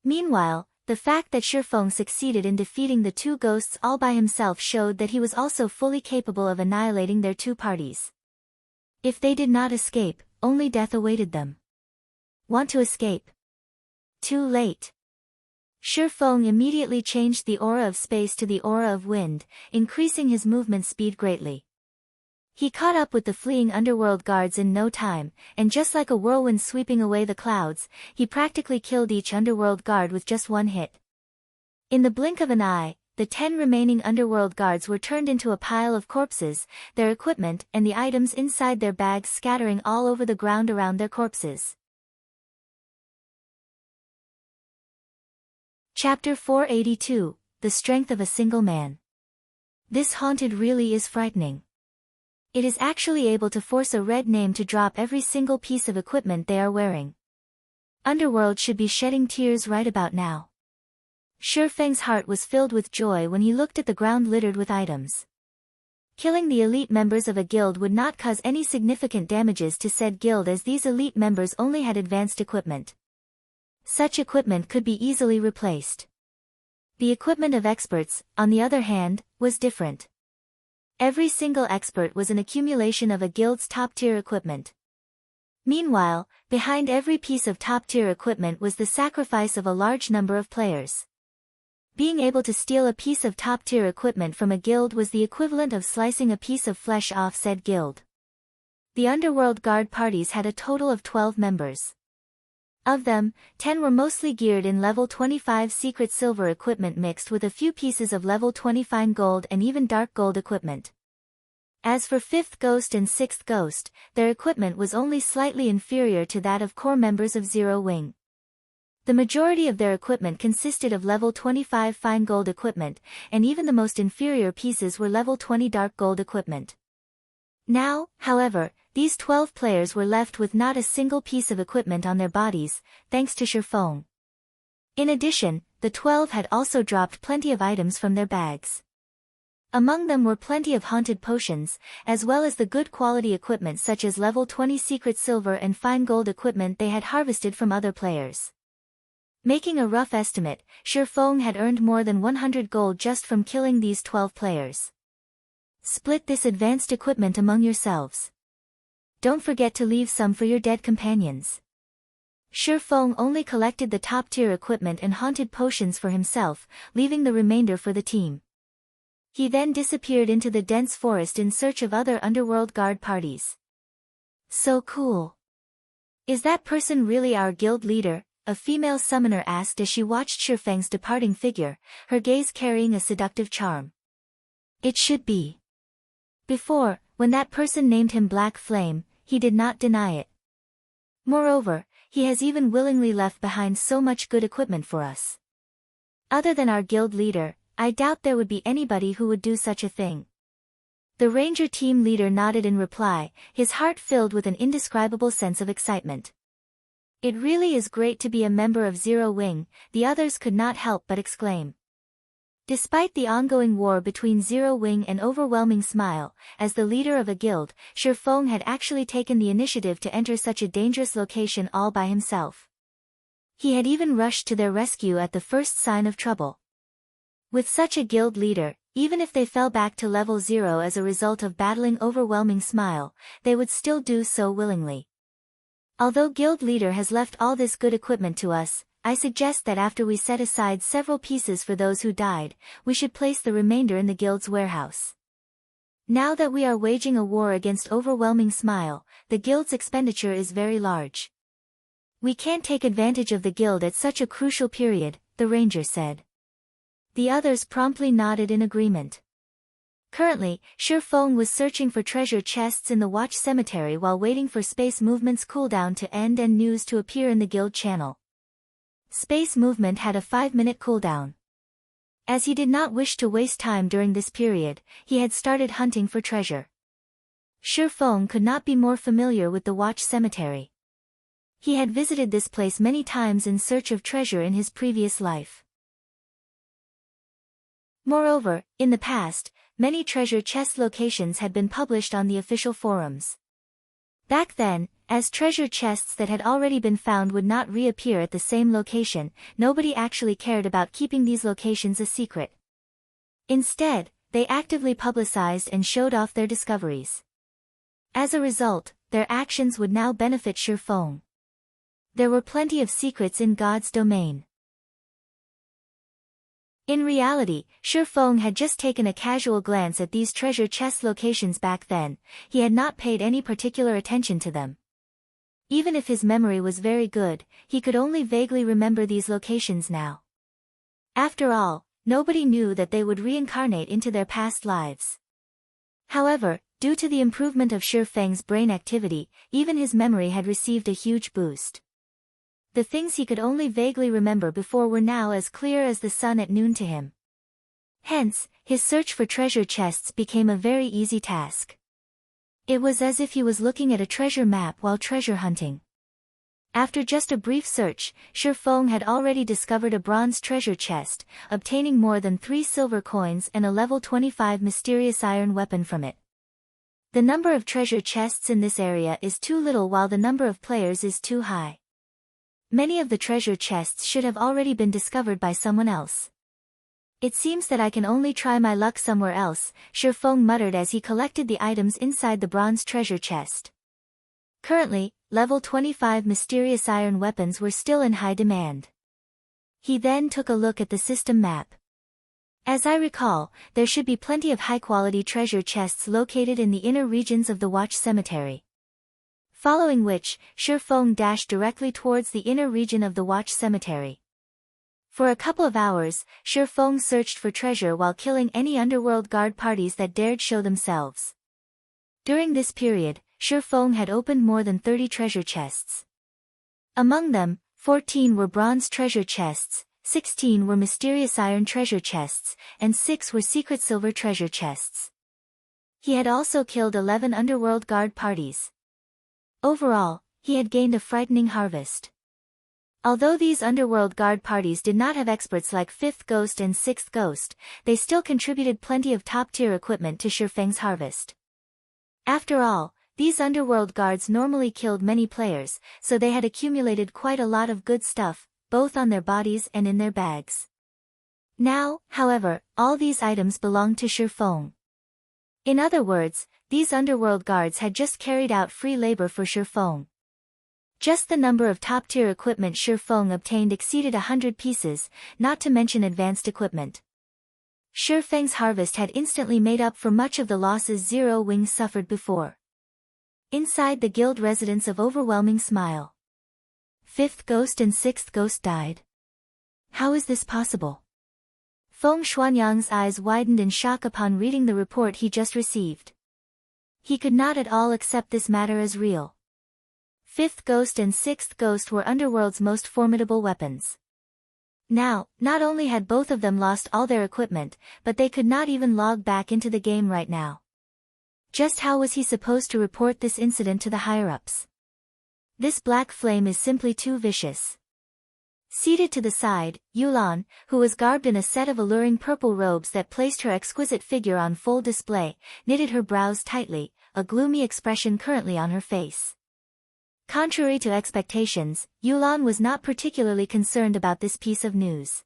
Meanwhile, the fact that Shifeng succeeded in defeating the two ghosts all by himself showed that he was also fully capable of annihilating their two parties. If they did not escape, only death awaited them. Want to escape? Too late. Shifeng immediately changed the aura of space to the aura of wind, increasing his movement speed greatly. He caught up with the fleeing underworld guards in no time, and just like a whirlwind sweeping away the clouds, he practically killed each underworld guard with just one hit. In the blink of an eye, the 10 remaining underworld guards were turned into a pile of corpses, their equipment and the items inside their bags scattering all over the ground around their corpses. Chapter 482, The Strength of a Single Man. This haunted really is frightening. It is actually able to force a red name to drop every single piece of equipment they are wearing. Underworld should be shedding tears right about now. Shifeng's heart was filled with joy when he looked at the ground littered with items. Killing the elite members of a guild would not cause any significant damages to said guild as these elite members only had advanced equipment. Such equipment could be easily replaced. The equipment of experts, on the other hand, was different. Every single expert was an accumulation of a guild's top-tier equipment. Meanwhile, behind every piece of top-tier equipment was the sacrifice of a large number of players. Being able to steal a piece of top-tier equipment from a guild was the equivalent of slicing a piece of flesh off said guild. The underworld guard parties had a total of 12 members. Of them, 10 were mostly geared in level 25 secret silver equipment mixed with a few pieces of level 20 fine gold and even dark gold equipment. As for 5th Ghost and 6th Ghost, their equipment was only slightly inferior to that of core members of Zero Wing. The majority of their equipment consisted of level 25 fine gold equipment, and even the most inferior pieces were level 20 dark gold equipment. Now, however, these 12 players were left with not a single piece of equipment on their bodies, thanks to Shifeng. In addition, the 12 had also dropped plenty of items from their bags. Among them were plenty of haunted potions, as well as the good quality equipment such as level 20 secret silver and fine gold equipment they had harvested from other players. Making a rough estimate, Shifeng had earned more than 100 gold just from killing these 12 players. Split this advanced equipment among yourselves. Don't forget to leave some for your dead companions. Shifeng only collected the top-tier equipment and haunted potions for himself, leaving the remainder for the team. He then disappeared into the dense forest in search of other underworld guard parties. So cool. Is that person really our guild leader? A female summoner asked as she watched Shifeng's departing figure, her gaze carrying a seductive charm. It should be. Before, when that person named him Black Flame, he did not deny it. Moreover, he has even willingly left behind so much good equipment for us. Other than our guild leader, I doubt there would be anybody who would do such a thing. The ranger team leader nodded in reply, his heart filled with an indescribable sense of excitement. It really is great to be a member of Zero Wing, the others could not help but exclaim. Despite the ongoing war between Zero Wing and Overwhelming Smile, as the leader of a guild, Shifeng had actually taken the initiative to enter such a dangerous location all by himself. He had even rushed to their rescue at the first sign of trouble. With such a guild leader, even if they fell back to level 0 as a result of battling Overwhelming Smile, they would still do so willingly. Although guild leader has left all this good equipment to us, I suggest that after we set aside several pieces for those who died, we should place the remainder in the guild's warehouse. Now that we are waging a war against Overwhelming Smile, the guild's expenditure is very large. We can't take advantage of the guild at such a crucial period, the ranger said. The others promptly nodded in agreement. Currently, Shi Feng was searching for treasure chests in the Watch Cemetery while waiting for Space Movement's cooldown to end and news to appear in the guild channel. Space Movement had a 5-minute cooldown. As he did not wish to waste time during this period, he had started hunting for treasure. Shi Feng could not be more familiar with the Watch Cemetery. He had visited this place many times in search of treasure in his previous life. Moreover, in the past, many treasure chest locations had been published on the official forums. Back then, as treasure chests that had already been found would not reappear at the same location, nobody actually cared about keeping these locations a secret. Instead, they actively publicized and showed off their discoveries. As a result, their actions would now benefit Shi Feng. There were plenty of secrets in God's domain. In reality, Shi Feng had just taken a casual glance at these treasure chest locations back then. He had not paid any particular attention to them. Even if his memory was very good, he could only vaguely remember these locations now. After all, nobody knew that they would reincarnate into their past lives. However, due to the improvement of Shi Feng's brain activity, even his memory had received a huge boost. The things he could only vaguely remember before were now as clear as the sun at noon to him. Hence, his search for treasure chests became a very easy task. It was as if he was looking at a treasure map while treasure hunting. After just a brief search, Shi Feng had already discovered a bronze treasure chest, obtaining more than 3 silver coins and a level 25 mysterious iron weapon from it. The number of treasure chests in this area is too little while the number of players is too high. Many of the treasure chests should have already been discovered by someone else. It seems that I can only try my luck somewhere else, Shi Feng muttered as he collected the items inside the bronze treasure chest. Currently, level 25 mysterious iron weapons were still in high demand. He then took a look at the system map. As I recall, there should be plenty of high-quality treasure chests located in the inner regions of the Watch Cemetery. Following which, Shi Feng dashed directly towards the inner region of the Watch Cemetery. For a couple of hours, Shi Feng searched for treasure while killing any underworld guard parties that dared show themselves. During this period, Shi Feng had opened more than 30 treasure chests. Among them, 14 were bronze treasure chests, 16 were mysterious iron treasure chests, and 6 were secret silver treasure chests. He had also killed 11 underworld guard parties. Overall, he had gained a frightening harvest. Although these underworld guard parties did not have experts like 5th Ghost and 6th Ghost, they still contributed plenty of top-tier equipment to Shi Feng's harvest. After all, these underworld guards normally killed many players, so they had accumulated quite a lot of good stuff, both on their bodies and in their bags. Now, however, all these items belonged to Shi Feng. In other words, these underworld guards had just carried out free labor for Shi Feng. Just the number of top-tier equipment Shi Feng obtained exceeded 100 pieces, not to mention advanced equipment. Shi Feng's harvest had instantly made up for much of the losses Zero Wing suffered before. Inside the guild residence of Overwhelming Smile. 5th Ghost and 6th Ghost died. How is this possible? Feng Xuanyang's eyes widened in shock upon reading the report he just received. He could not at all accept this matter as real. 5th Ghost and 6th Ghost were Underworld's most formidable weapons. Now, not only had both of them lost all their equipment, but they could not even log back into the game right now. Just how was he supposed to report this incident to the higher-ups? This black flame is simply too vicious. Seated to the side, Yulan, who was garbed in a set of alluring purple robes that placed her exquisite figure on full display, knitted her brows tightly, a gloomy expression currently on her face. Contrary to expectations, Yulan was not particularly concerned about this piece of news.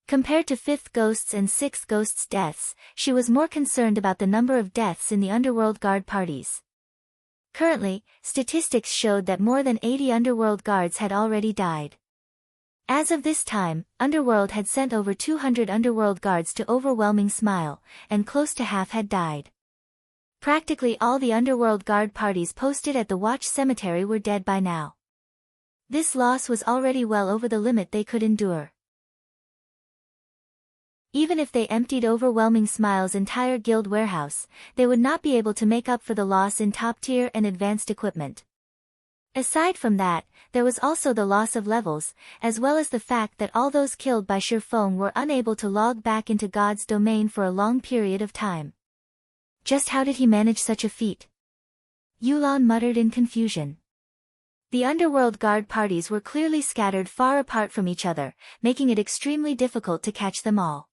Compared to 5th Ghost's and 6th Ghost's deaths, she was more concerned about the number of deaths in the Underworld Guard parties. Currently, statistics showed that more than 80 Underworld Guards had already died. As of this time, Underworld had sent over 200 Underworld Guards to Overwhelming Smile, and close to half had died. Practically all the Underworld Guard parties posted at the Watch Cemetery were dead by now. This loss was already well over the limit they could endure. Even if they emptied Overwhelming Smile's entire guild warehouse, they would not be able to make up for the loss in top-tier and advanced equipment. Aside from that, there was also the loss of levels, as well as the fact that all those killed by Shifeng were unable to log back into God's domain for a long period of time. Just how did he manage such a feat? Yulan muttered in confusion. The underworld guard parties were clearly scattered far apart from each other, making it extremely difficult to catch them all.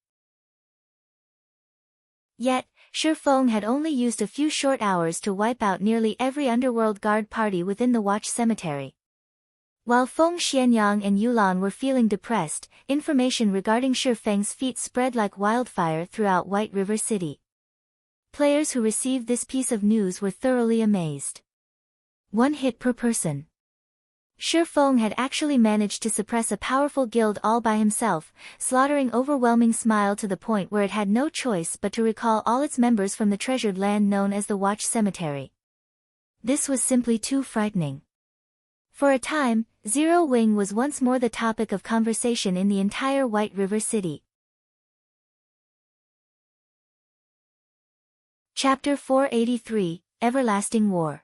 Yet, Shifeng had only used a few short hours to wipe out nearly every underworld guard party within the Watch Cemetery. While Feng Xianyang and Yulan were feeling depressed, information regarding Shifeng's feat spread like wildfire throughout White River City. Players who received this piece of news were thoroughly amazed. 1 hit per person. Shifeng had actually managed to suppress a powerful guild all by himself, slaughtering Overwhelming Smile to the point where it had no choice but to recall all its members from the treasured land known as the Watch Cemetery. This was simply too frightening. For a time, Zero Wing was once more the topic of conversation in the entire White River City. Chapter 483, Everlasting War.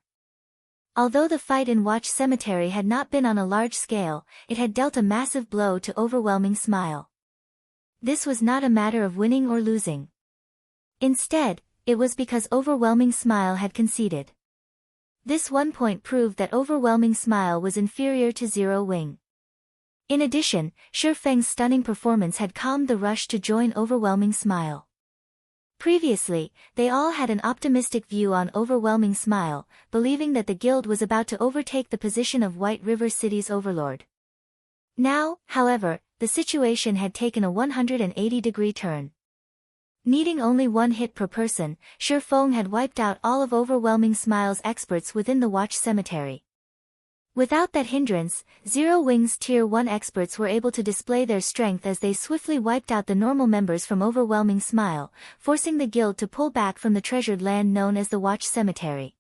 Although the fight in Watch Cemetery had not been on a large scale, it had dealt a massive blow to Overwhelming Smile. This was not a matter of winning or losing. Instead, it was because Overwhelming Smile had conceded. This one point proved that Overwhelming Smile was inferior to Zero Wing. In addition, Shifeng's stunning performance had calmed the rush to join Overwhelming Smile. Previously, they all had an optimistic view on Overwhelming Smile, believing that the guild was about to overtake the position of White River City's overlord. Now, however, the situation had taken a 180-degree turn. Needing only 1 hit per person, Shifeng had wiped out all of Overwhelming Smile's experts within the Watch Cemetery. Without that hindrance, Zero Wing's Tier 1 experts were able to display their strength as they swiftly wiped out the normal members from Overwhelming Smile, forcing the guild to pull back from the treasured land known as the Watch Cemetery.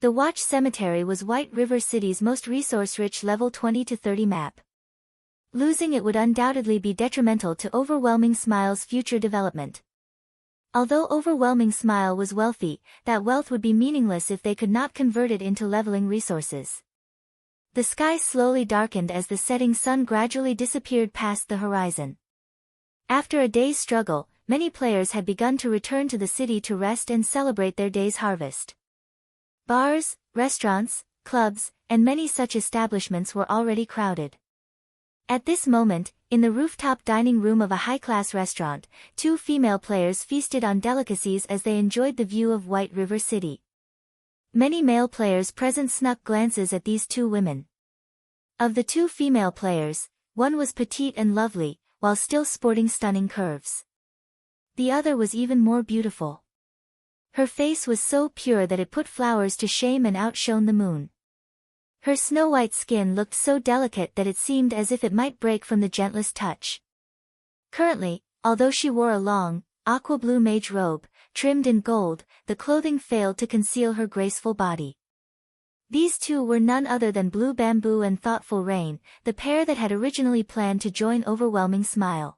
The Watch Cemetery was White River City's most resource-rich level 20 to 30 map. Losing it would undoubtedly be detrimental to Overwhelming Smile's future development. Although Overwhelming Smile was wealthy, that wealth would be meaningless if they could not convert it into leveling resources. The sky slowly darkened as the setting sun gradually disappeared past the horizon. After a day's struggle, many players had begun to return to the city to rest and celebrate their day's harvest. Bars, restaurants, clubs, and many such establishments were already crowded. At this moment, in the rooftop dining room of a high-class restaurant, 2 female players feasted on delicacies as they enjoyed the view of White River City. Many male players present snuck glances at these 2 women. Of the 2 female players, one was petite and lovely, while still sporting stunning curves. The other was even more beautiful. Her face was so pure that it put flowers to shame and outshone the moon. Her snow-white skin looked so delicate that it seemed as if it might break from the gentlest touch. Currently, although she wore a long, aqua-blue mage robe, trimmed in gold, the clothing failed to conceal her graceful body. These 2 were none other than Blue Bamboo and Thoughtful Rain, the pair that had originally planned to join Overwhelming Smile.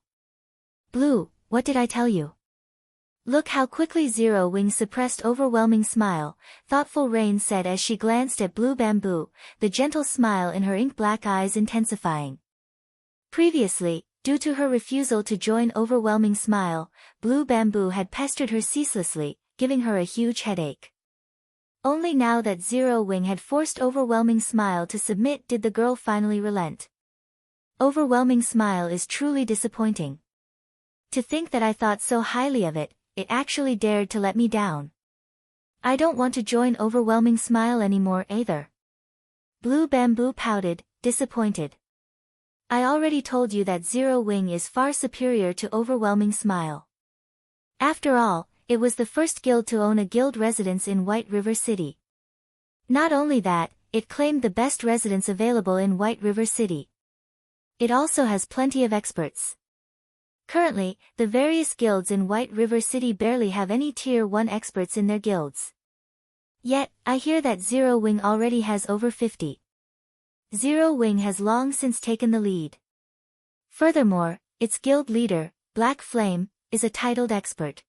Blue, what did I tell you? Look how quickly Zero Wing suppressed Overwhelming Smile, Thoughtful Rain said as she glanced at Blue Bamboo, the gentle smile in her ink-black eyes intensifying. Previously, due to her refusal to join Overwhelming Smile, Blue Bamboo had pestered her ceaselessly, giving her a huge headache. Only now that Zero Wing had forced Overwhelming Smile to submit did the girl finally relent. Overwhelming Smile is truly disappointing. To think that I thought so highly of it, it actually dared to let me down. I don't want to join Overwhelming Smile anymore either. Blue Bamboo pouted, disappointed. I already told you that Zero Wing is far superior to Overwhelming Smile. After all, it was the first guild to own a guild residence in White River City. Not only that, it claimed the best residence available in White River City. It also has plenty of experts. Currently, the various guilds in White River City barely have any Tier 1 experts in their guilds. Yet, I hear that Zero Wing already has over 50. Zero Wing has long since taken the lead. Furthermore, its guild leader, Black Flame, is a titled expert.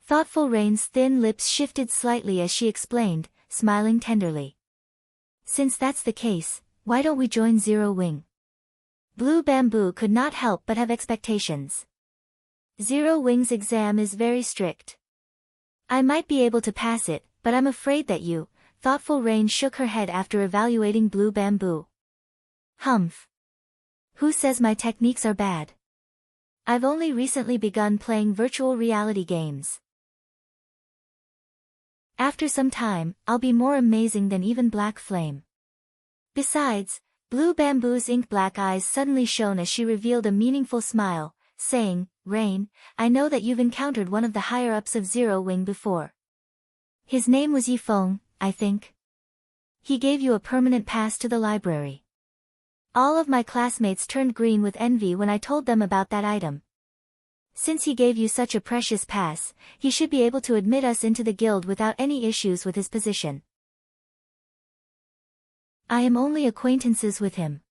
Thoughtful Rain's thin lips shifted slightly as she explained, smiling tenderly. Since that's the case, why don't we join Zero Wing? Blue Bamboo could not help but have expectations. Zero Wing's exam is very strict. I might be able to pass it, but I'm afraid that you. Thoughtful Rain shook her head after evaluating Blue Bamboo. Humph. Who says my techniques are bad? I've only recently begun playing virtual reality games. After some time, I'll be more amazing than even Black Flame. Besides, Blue Bamboo's ink-black eyes suddenly shone as she revealed a meaningful smile, saying, Rain, I know that you've encountered one of the higher-ups of Zero Wing before. His name was Yifeng, I think. He gave you a permanent pass to the library. All of my classmates turned green with envy when I told them about that item. Since he gave you such a precious pass, he should be able to admit us into the guild without any issues with his position. I am only acquaintances with him.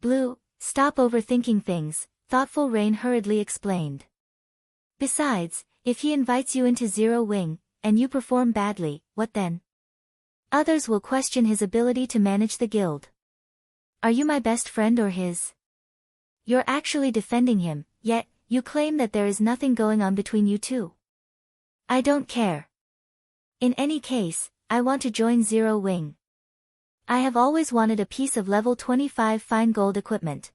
Blue, stop overthinking things, Thoughtful Rain hurriedly explained. Besides, if he invites you into Zero Wing, and you perform badly, what then? Others will question his ability to manage the guild. Are you my best friend or his? You're actually defending him, yet, you claim that there is nothing going on between you two. I don't care. In any case, I want to join Zero Wing. I have always wanted a piece of level 25 fine gold equipment.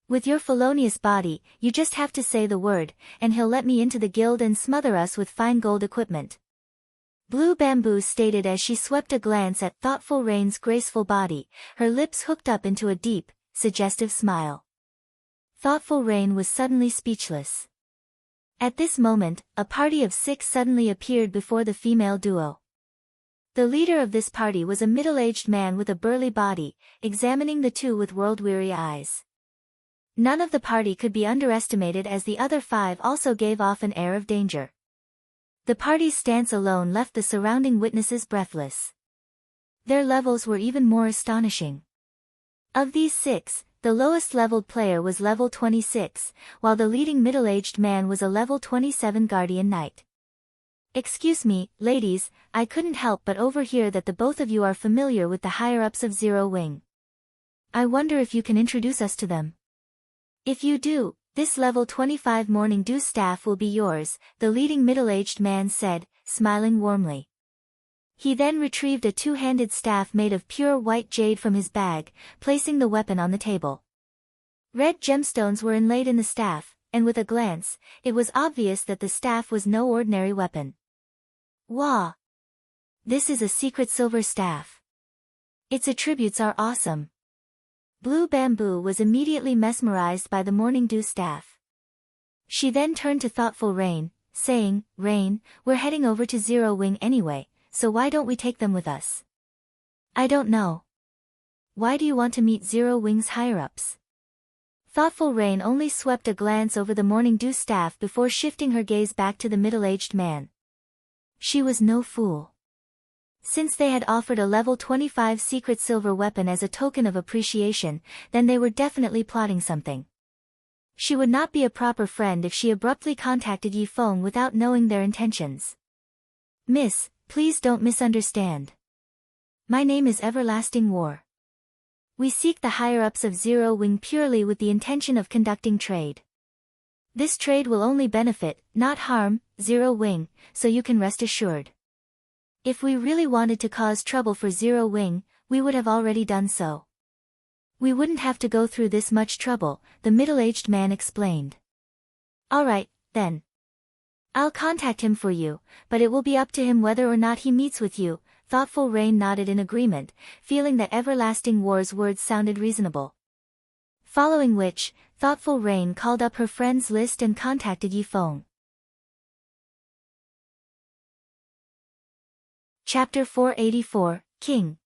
With your felonious body, you just have to say the word, and he'll let me into the guild and smother us with fine gold equipment. Blue Bamboo stated as she swept a glance at Thoughtful Rain's graceful body, her lips hooked up into a deep, suggestive smile. Thoughtful Rain was suddenly speechless. At this moment, a party of 6 suddenly appeared before the female duo. The leader of this party was a middle-aged man with a burly body, examining the two with world-weary eyes. None of the party could be underestimated as the other 5 also gave off an air of danger. The party's stance alone left the surrounding witnesses breathless. Their levels were even more astonishing. Of these 6, the lowest-leveled player was level 26, while the leading middle-aged man was a level 27 Guardian Knight. Excuse me, ladies, I couldn't help but overhear that the both of you are familiar with the higher-ups of Zero Wing. I wonder if you can introduce us to them. If you do, this level 25 Morning Dew staff will be yours, the leading middle-aged man said, smiling warmly. He then retrieved a 2-handed staff made of pure white jade from his bag, placing the weapon on the table. Red gemstones were inlaid in the staff, and with a glance, it was obvious that the staff was no ordinary weapon. Wah! This is a secret silver staff. Its attributes are awesome. Blue Bamboo was immediately mesmerized by the Morning Dew staff. She then turned to Thoughtful Rain, saying, Rain, we're heading over to Zero Wing anyway, so why don't we take them with us? I don't know. Why do you want to meet Zero Wing's higher-ups? Thoughtful Rain only swept a glance over the Morning Dew staff before shifting her gaze back to the middle-aged man. She was no fool. Since they had offered a level 25 secret silver weapon as a token of appreciation, then they were definitely plotting something. She would not be a proper friend if she abruptly contacted Yifeng without knowing their intentions. Miss, please don't misunderstand. My name is Everlasting War. We seek the higher-ups of Zero Wing purely with the intention of conducting trade. This trade will only benefit, not harm, Zero Wing, so you can rest assured. If we really wanted to cause trouble for Zero Wing, we would have already done so. We wouldn't have to go through this much trouble, the middle-aged man explained. Alright, then. I'll contact him for you, but it will be up to him whether or not he meets with you. Thoughtful Rain nodded in agreement, feeling that Everlasting War's words sounded reasonable. Following which, Thoughtful Rain called up her friends list and contacted Yifeng. Chapter 484, King.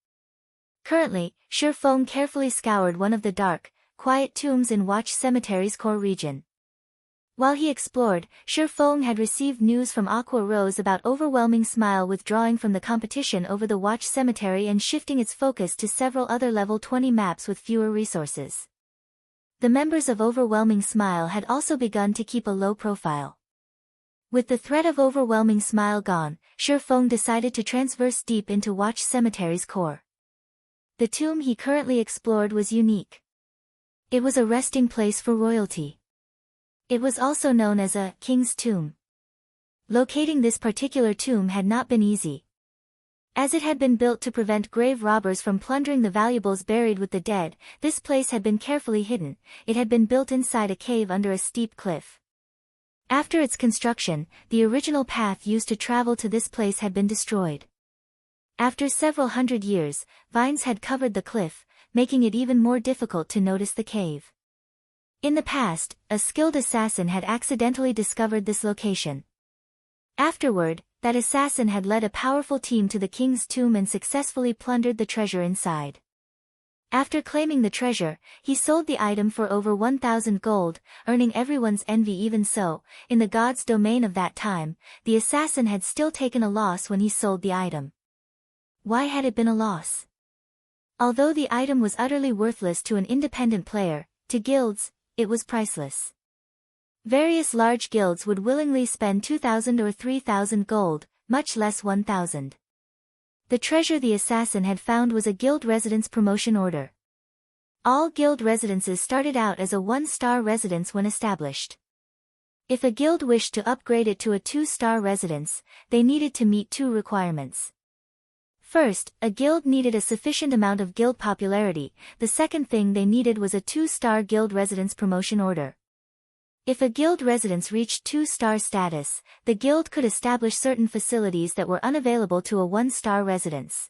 Currently, Shifeng carefully scoured one of the dark, quiet tombs in Watch Cemetery's core region. While he explored, Shifeng had received news from Aqua Rose about overwhelming Smile withdrawing from the competition over the Watch Cemetery and shifting its focus to several other level 20 maps with fewer resources. The members of Overwhelming Smile had also begun to keep a low profile. With the threat of Overwhelming Smile gone, Shifeng decided to transverse deep into Watch Cemetery's core. The tomb he currently explored was unique. It was a resting place for royalty. It was also known as a king's tomb. Locating this particular tomb had not been easy. As it had been built to prevent grave robbers from plundering the valuables buried with the dead, this place had been carefully hidden. It had been built inside a cave under a steep cliff. After its construction, the original path used to travel to this place had been destroyed. After several hundred years, vines had covered the cliff, making it even more difficult to notice the cave. In the past, a skilled assassin had accidentally discovered this location. Afterward, that assassin had led a powerful team to the king's tomb and successfully plundered the treasure inside. After claiming the treasure, he sold the item for over 1,000 gold, earning everyone's envy. Even so, in the god's domain of that time, the assassin had still taken a loss when he sold the item. Why had it been a loss? Although the item was utterly worthless to an independent player, to guilds, it was priceless. Various large guilds would willingly spend 2,000 or 3,000 gold, much less 1,000. The treasure the assassin had found was a guild residence promotion order. All guild residences started out as a 1-star residence when established. If a guild wished to upgrade it to a 2-star residence, they needed to meet 2 requirements. First, a guild needed a sufficient amount of guild popularity. The second thing they needed was a 2-star guild residence promotion order. If a guild residence reached 2-star status, the guild could establish certain facilities that were unavailable to a 1-star residence.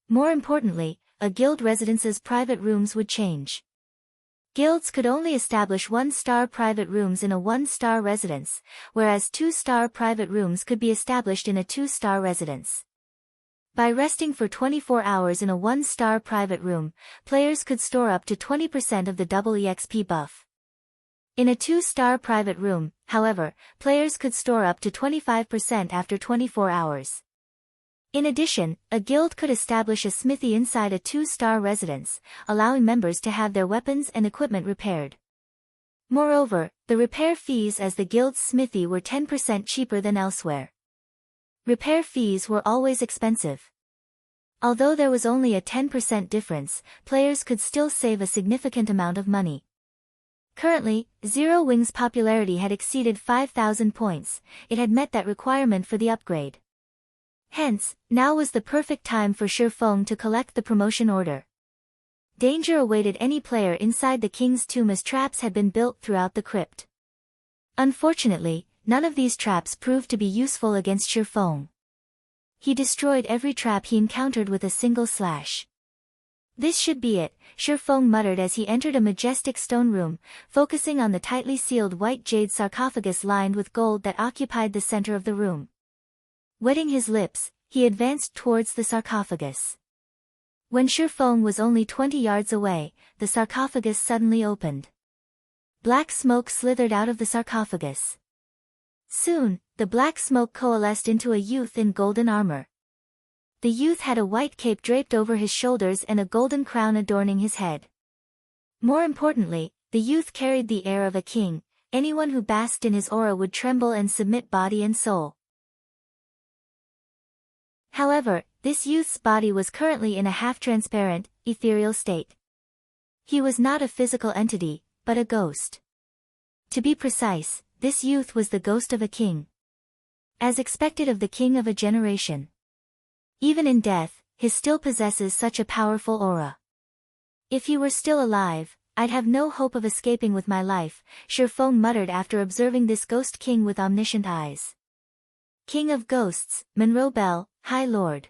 More importantly, a guild residence's private rooms would change. Guilds could only establish 1-star private rooms in a 1-star residence, whereas 2-star private rooms could be established in a 2-star residence. By resting for 24 hours in a 1-star private room, players could store up to 20% of the double EXP buff. In a 2-star private room, however, players could store up to 25% after 24 hours. In addition, a guild could establish a smithy inside a 2-star residence, allowing members to have their weapons and equipment repaired. Moreover, the repair fees as the guild's smithy were 10% cheaper than elsewhere. Repair fees were always expensive. Although there was only a 10% difference, players could still save a significant amount of money. Currently, Zero Wing's popularity had exceeded 5,000 points. It had met that requirement for the upgrade. Hence, now was the perfect time for Shifeng to collect the promotion order. Danger awaited any player inside the king's tomb as traps had been built throughout the crypt. Unfortunately, none of these traps proved to be useful against Shifeng. He destroyed every trap he encountered with a single slash. This should be it, Shifeng muttered as he entered a majestic stone room, focusing on the tightly sealed white jade sarcophagus lined with gold that occupied the center of the room. Wetting his lips, he advanced towards the sarcophagus. When Shifeng was only 20 yards away, the sarcophagus suddenly opened. Black smoke slithered out of the sarcophagus. Soon, the black smoke coalesced into a youth in golden armor. The youth had a white cape draped over his shoulders and a golden crown adorning his head. More importantly, the youth carried the air of a king. Anyone who basked in his aura would tremble and submit body and soul. However, this youth's body was currently in a half-transparent, ethereal state. He was not a physical entity, but a ghost. To be precise, this youth was the ghost of a king. As expected of the king of a generation. Even in death, he still possesses such a powerful aura. If he were still alive, I'd have no hope of escaping with my life, Shifeng muttered after observing this ghost king with omniscient eyes. King of Ghosts, Monroe Bell, High Lord.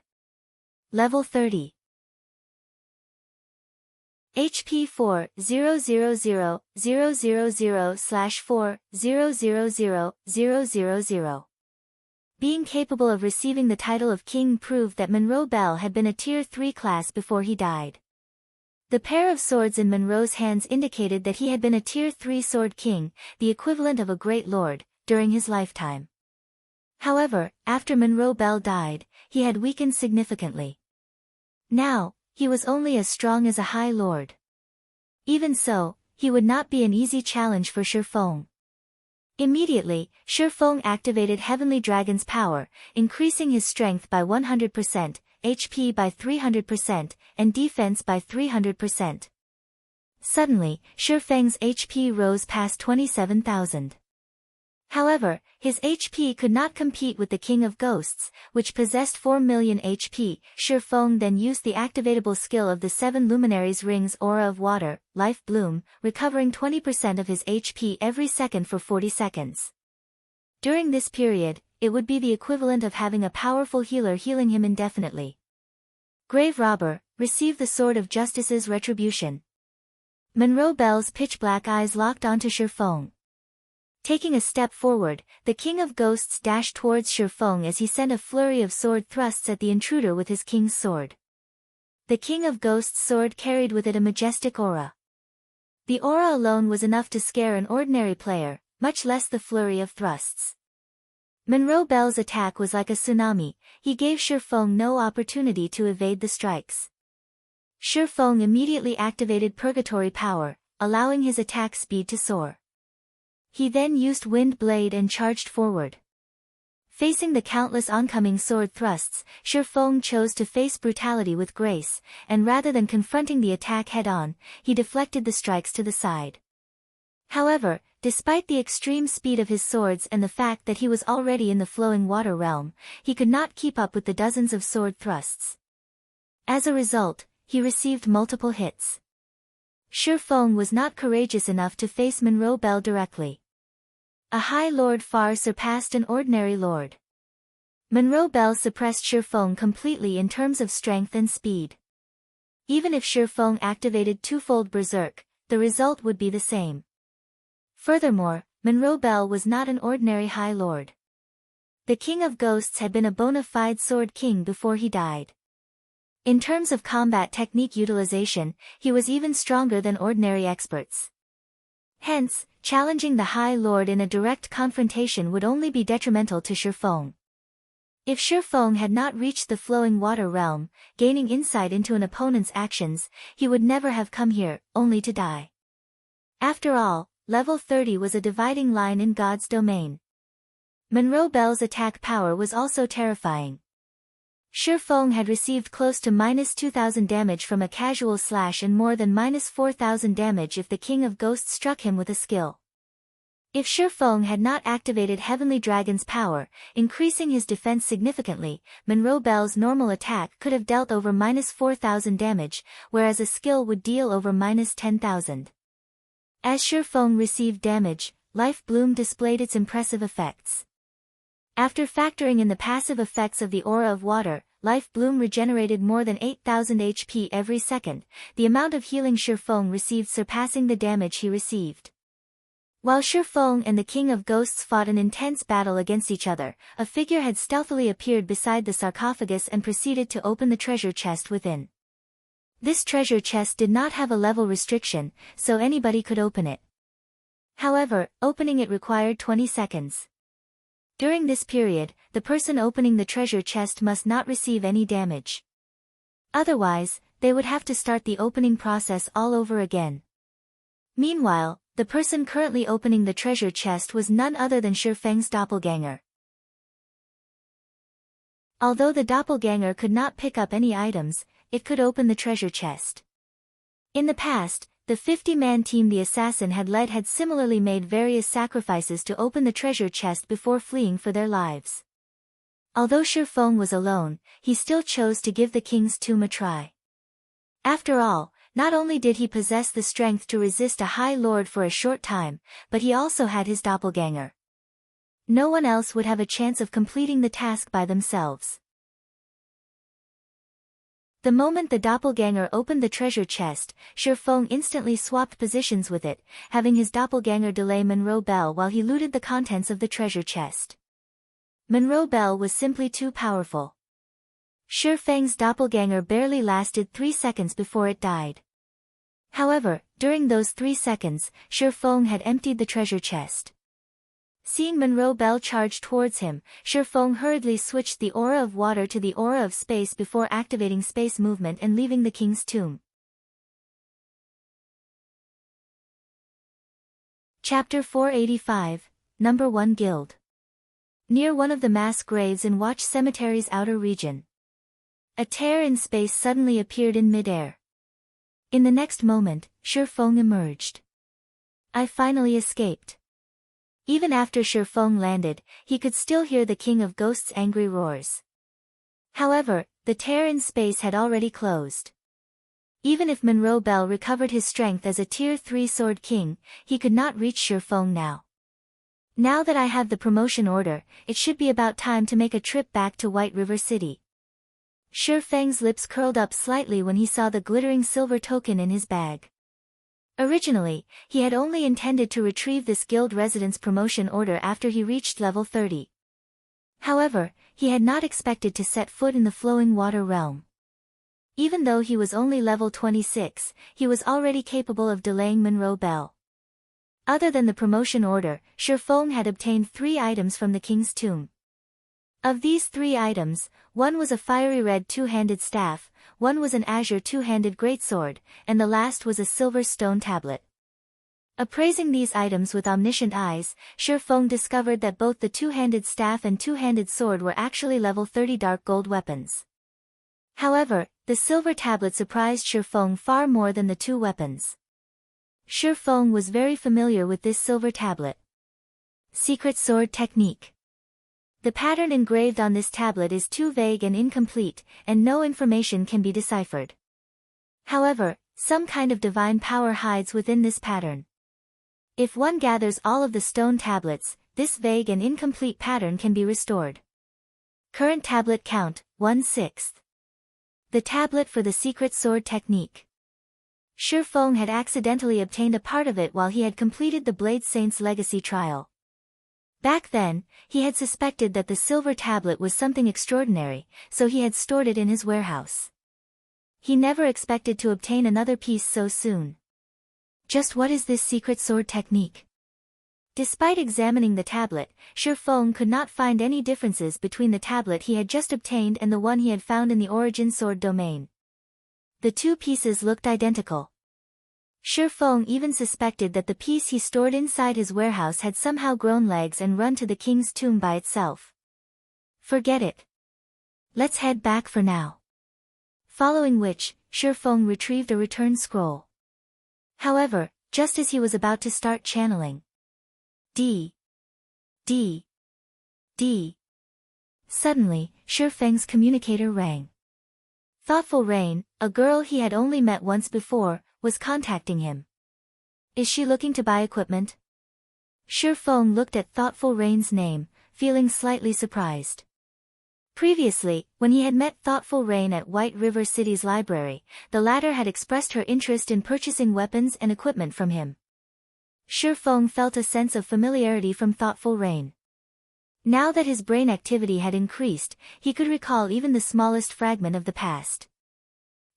Level 30. HP 4000000/4000000. Being capable of receiving the title of king proved that Monroe Bell had been a tier 3 class before he died. The pair of swords in Monroe's hands indicated that he had been a tier 3 sword king, the equivalent of a great lord, during his lifetime. However, after Monroe Bell died, he had weakened significantly. Now, he was only as strong as a high lord. Even so, he would not be an easy challenge for Shifeng. Immediately, Shifeng activated Heavenly Dragon's power, increasing his strength by 100%, HP by 300%, and defense by 300%. Suddenly, Shifeng's HP rose past 27,000. However, his HP could not compete with the King of Ghosts, which possessed 4 million HP. Shifeng then used the activatable skill of the 7 Luminaries' Rings Aura of Water, Life Bloom, recovering 20% of his HP every second for 40 seconds. During this period, it would be the equivalent of having a powerful healer healing him indefinitely. Grave Robber, receive the Sword of Justice's retribution. Monroe Bell's pitch-black eyes locked onto Shifeng. Taking a step forward, the King of Ghosts dashed towards Shifeng as he sent a flurry of sword thrusts at the intruder with his king's sword. The King of Ghosts' sword carried with it a majestic aura. The aura alone was enough to scare an ordinary player, much less the flurry of thrusts. Monroe Bell's attack was like a tsunami, he gave Shifeng no opportunity to evade the strikes. Shifeng immediately activated Purgatory Power, allowing his attack speed to soar. He then used Wind Blade and charged forward. Facing the countless oncoming sword thrusts, Shifeng chose to face brutality with grace, and rather than confronting the attack head-on, he deflected the strikes to the side. However, despite the extreme speed of his swords and the fact that he was already in the flowing water realm, he could not keep up with the dozens of sword thrusts. As a result, he received multiple hits. Shifeng was not courageous enough to face Monroe Bell directly. A High Lord far surpassed an ordinary lord. Monroe Bell suppressed Shifeng completely in terms of strength and speed. Even if Shifeng activated twofold Berserk, the result would be the same. Furthermore, Monroe Bell was not an ordinary High Lord. The King of Ghosts had been a bona fide Sword King before he died. In terms of combat technique utilization, he was even stronger than ordinary experts. Hence, challenging the High Lord in a direct confrontation would only be detrimental to Shifeng. If Shifeng had not reached the flowing water realm, gaining insight into an opponent's actions, he would never have come here, only to die. After all, level 30 was a dividing line in God's domain. Monroe Bell's attack power was also terrifying. Shifeng had received close to -2,000 damage from a casual slash and more than -4,000 damage if the King of Ghosts struck him with a skill. If Shifeng had not activated Heavenly Dragon's power, increasing his defense significantly, Monroe Bell's normal attack could have dealt over -4,000 damage, whereas a skill would deal over -10,000. As Shifeng received damage, Life Bloom displayed its impressive effects. After factoring in the passive effects of the Aura of Water, Life Bloom regenerated more than 8,000 HP every second, the amount of healing Shifeng received surpassing the damage he received. While Shifeng and the King of Ghosts fought an intense battle against each other, a figure had stealthily appeared beside the sarcophagus and proceeded to open the treasure chest within. This treasure chest did not have a level restriction, so anybody could open it. However, opening it required 20 seconds. During this period, the person opening the treasure chest must not receive any damage. Otherwise, they would have to start the opening process all over again. Meanwhile, the person currently opening the treasure chest was none other than Shifeng's doppelganger. Although the doppelganger could not pick up any items, it could open the treasure chest. In the past, the 50-man team the assassin had led had similarly made various sacrifices to open the treasure chest before fleeing for their lives. Although Shifeng was alone, he still chose to give the king's tomb a try. After all, not only did he possess the strength to resist a High Lord for a short time, but he also had his doppelganger. No one else would have a chance of completing the task by themselves. The moment the doppelganger opened the treasure chest, Shifeng instantly swapped positions with it, having his doppelganger delay Monroe Bell while he looted the contents of the treasure chest. Monroe Bell was simply too powerful. Shifeng's doppelganger barely lasted 3 seconds before it died. However, during those 3 seconds, Shifeng had emptied the treasure chest. Seeing Monroe Bell charge towards him, Shifeng hurriedly switched the Aura of Water to the Aura of Space before activating space movement and leaving the king's tomb. Chapter 485, Number 1 Guild. Near one of the mass graves in Watch Cemetery's outer region, a tear in space suddenly appeared in midair. In the next moment, Shifeng emerged. I finally escaped. Even after Shifeng landed, he could still hear the King of Ghosts' angry roars. However, the tear in space had already closed. Even if Monroe Bell recovered his strength as a Tier 3 Sword King, he could not reach Shifeng now. Now that I have the promotion order, it should be about time to make a trip back to White River City. Shifeng's lips curled up slightly when he saw the glittering silver token in his bag. Originally, he had only intended to retrieve this guild residence promotion order after he reached level 30. However, he had not expected to set foot in the flowing water realm. Even though he was only level 26, he was already capable of delaying Monroe Bell. Other than the promotion order, Shifeng had obtained 3 items from the king's tomb. Of these 3 items, one was a fiery red 2-handed staff, one was an azure 2-handed greatsword, and the last was a silver stone tablet. Appraising these items with omniscient eyes, Shifeng discovered that both the 2-handed staff and 2-handed sword were actually level 30 dark gold weapons. However, the silver tablet surprised Shifeng far more than the 2 weapons. Shifeng was very familiar with this silver tablet. Secret Sword Technique. The pattern engraved on this tablet is too vague and incomplete, and no information can be deciphered. However, some kind of divine power hides within this pattern. If one gathers all of the stone tablets, this vague and incomplete pattern can be restored. Current tablet count, 1/6. The tablet for the Secret Sword Technique. Shifeng had accidentally obtained a part of it while he had completed the Blade Saint's Legacy trial. Back then, he had suspected that the silver tablet was something extraordinary, so he had stored it in his warehouse. He never expected to obtain another piece so soon. Just what is this secret sword technique? Despite examining the tablet, Shifeng could not find any differences between the tablet he had just obtained and the one he had found in the Origin Sword domain. The 2 pieces looked identical. Shifeng even suspected that the piece he stored inside his warehouse had somehow grown legs and run to the king's tomb by itself. Forget it. Let's head back for now. Following which, Shifeng retrieved a return scroll. However, just as he was about to start channeling, suddenly, Shifeng's communicator rang. Thoughtful Rain, a girl he had only met once before, was contacting him. Is she looking to buy equipment? Shifeng looked at Thoughtful Rain's name, feeling slightly surprised. Previously, when he had met Thoughtful Rain at White River City's library, the latter had expressed her interest in purchasing weapons and equipment from him. Shifeng felt a sense of familiarity from Thoughtful Rain. Now that his brain activity had increased, he could recall even the smallest fragment of the past.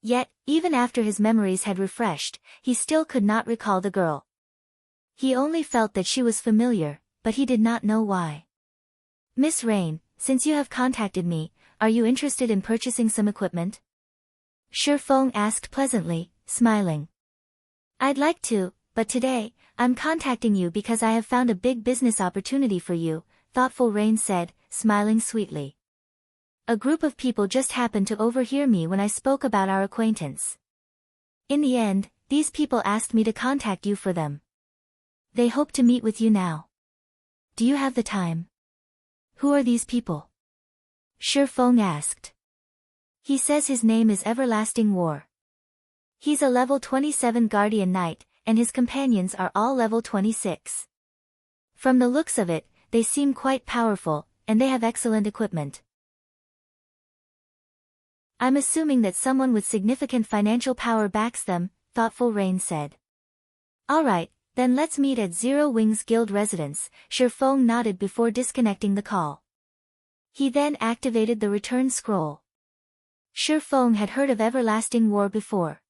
Yet, even after his memories had refreshed, he still could not recall the girl. He only felt that she was familiar, but he did not know why. Miss Rain, since you have contacted me, are you interested in purchasing some equipment? Shifeng asked pleasantly, smiling. I'd like to, but today, I'm contacting you because I have found a big business opportunity for you, Thoughtful Rain said, smiling sweetly. A group of people just happened to overhear me when I spoke about our acquaintance. In the end, these people asked me to contact you for them. They hope to meet with you now. Do you have the time? Who are these people? Shifeng asked. He says his name is Everlasting War. He's a level 27 Guardian Knight, and his companions are all level 26. From the looks of it, they seem quite powerful, and they have excellent equipment. I'm assuming that someone with significant financial power backs them, Thoughtful Rain said. Alright, then let's meet at Zero Wings Guild residence, Shifeng nodded before disconnecting the call. He then activated the return scroll. Shifeng had heard of Everlasting War before.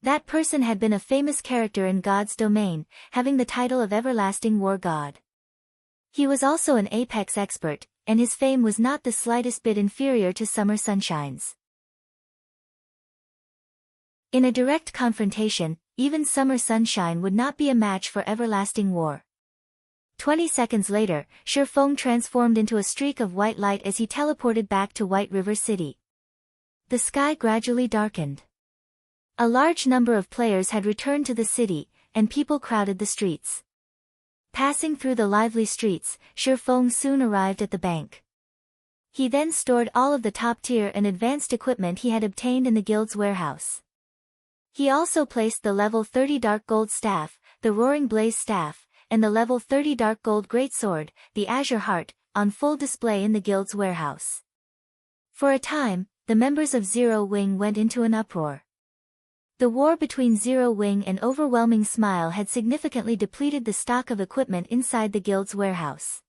That person had been a famous character in God's domain, having the title of Everlasting War God. He was also an Apex expert, and his fame was not the slightest bit inferior to Summer Sunshine's. In a direct confrontation, even summer sunshine would not be a match for everlasting war. 20 seconds later, Shifeng transformed into a streak of white light as he teleported back to White River City. The sky gradually darkened. A large number of players had returned to the city, and people crowded the streets. Passing through the lively streets, Shifeng soon arrived at the bank. He then stored all of the top-tier and advanced equipment he had obtained in the guild's warehouse. He also placed the level 30 Dark Gold Staff, the Roaring Blaze Staff, and the level 30 Dark Gold Greatsword, the Azure Heart, on full display in the guild's warehouse. For a time, the members of Zero Wing went into an uproar. The war between Zero Wing and Overwhelming Smile had significantly depleted the stock of equipment inside the guild's warehouse.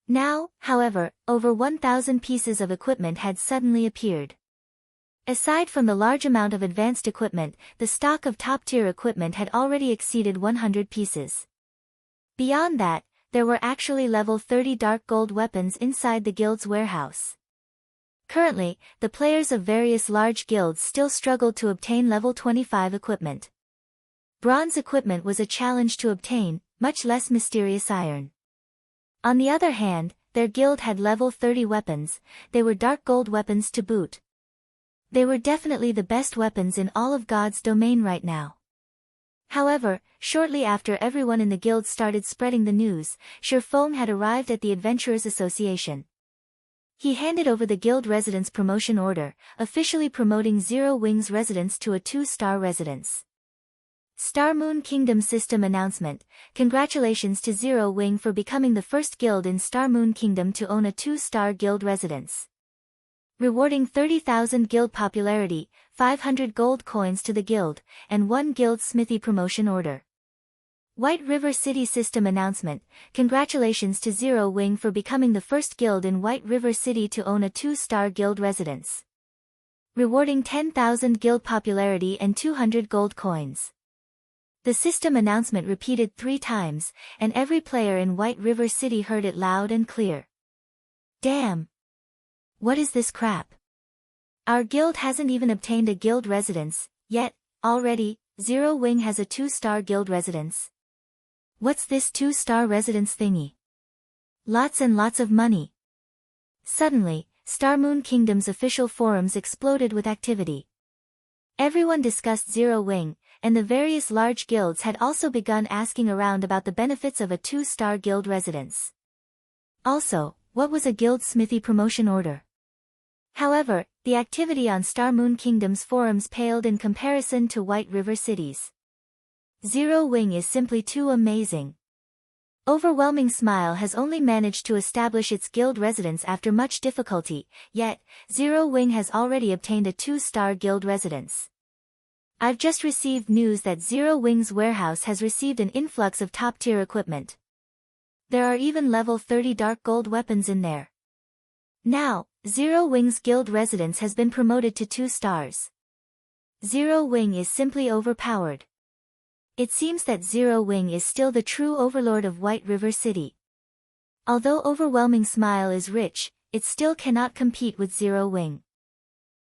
Now, however, over 1,000 pieces of equipment had suddenly appeared. Aside from the large amount of advanced equipment, the stock of top-tier equipment had already exceeded 100 pieces. Beyond that, there were actually level 30 dark gold weapons inside the guild's warehouse. Currently, the players of various large guilds still struggled to obtain level 25 equipment. Bronze equipment was a challenge to obtain, much less mysterious iron. On the other hand, their guild had level 30 weapons, they were dark gold weapons to boot. They were definitely the best weapons in all of God's domain right now. However, shortly after everyone in the guild started spreading the news, Shifeng had arrived at the Adventurers Association. He handed over the guild residence promotion order, officially promoting Zero Wing's residence to a 2-star residence. Star Moon Kingdom System Announcement: Congratulations to Zero Wing for becoming the first guild in Star Moon Kingdom to own a 2-star guild residence. Rewarding 30,000 guild popularity, 500 gold coins to the guild, and 1 guild smithy promotion order. White River City System Announcement: Congratulations to Zero Wing for becoming the first guild in White River City to own a 2-star guild residence. Rewarding 10,000 guild popularity and 200 gold coins. The system announcement repeated 3 times, and every player in White River City heard it loud and clear. Damn! What is this crap? Our guild hasn't even obtained a guild residence, yet, already, Zero Wing has a 2-star guild residence. What's this 2-star residence thingy? Lots and lots of money. Suddenly, Star Moon Kingdom's official forums exploded with activity. Everyone discussed Zero Wing, and the various large guilds had also begun asking around about the benefits of a 2-star guild residence. Also, what was a guild smithy promotion order? However, the activity on Star Moon Kingdom's forums paled in comparison to White River City's. Zero Wing is simply too amazing. Overwhelming Smile has only managed to establish its guild residence after much difficulty, yet, Zero Wing has already obtained a 2-star guild residence. I've just received news that Zero Wing's warehouse has received an influx of top-tier equipment. There are even level 30 dark gold weapons in there. Now, Zero Wing's guild residence has been promoted to 2 stars. Zero Wing is simply overpowered. It seems that Zero Wing is still the true overlord of White River City. Although Overwhelming Smile is rich, it still cannot compete with Zero Wing.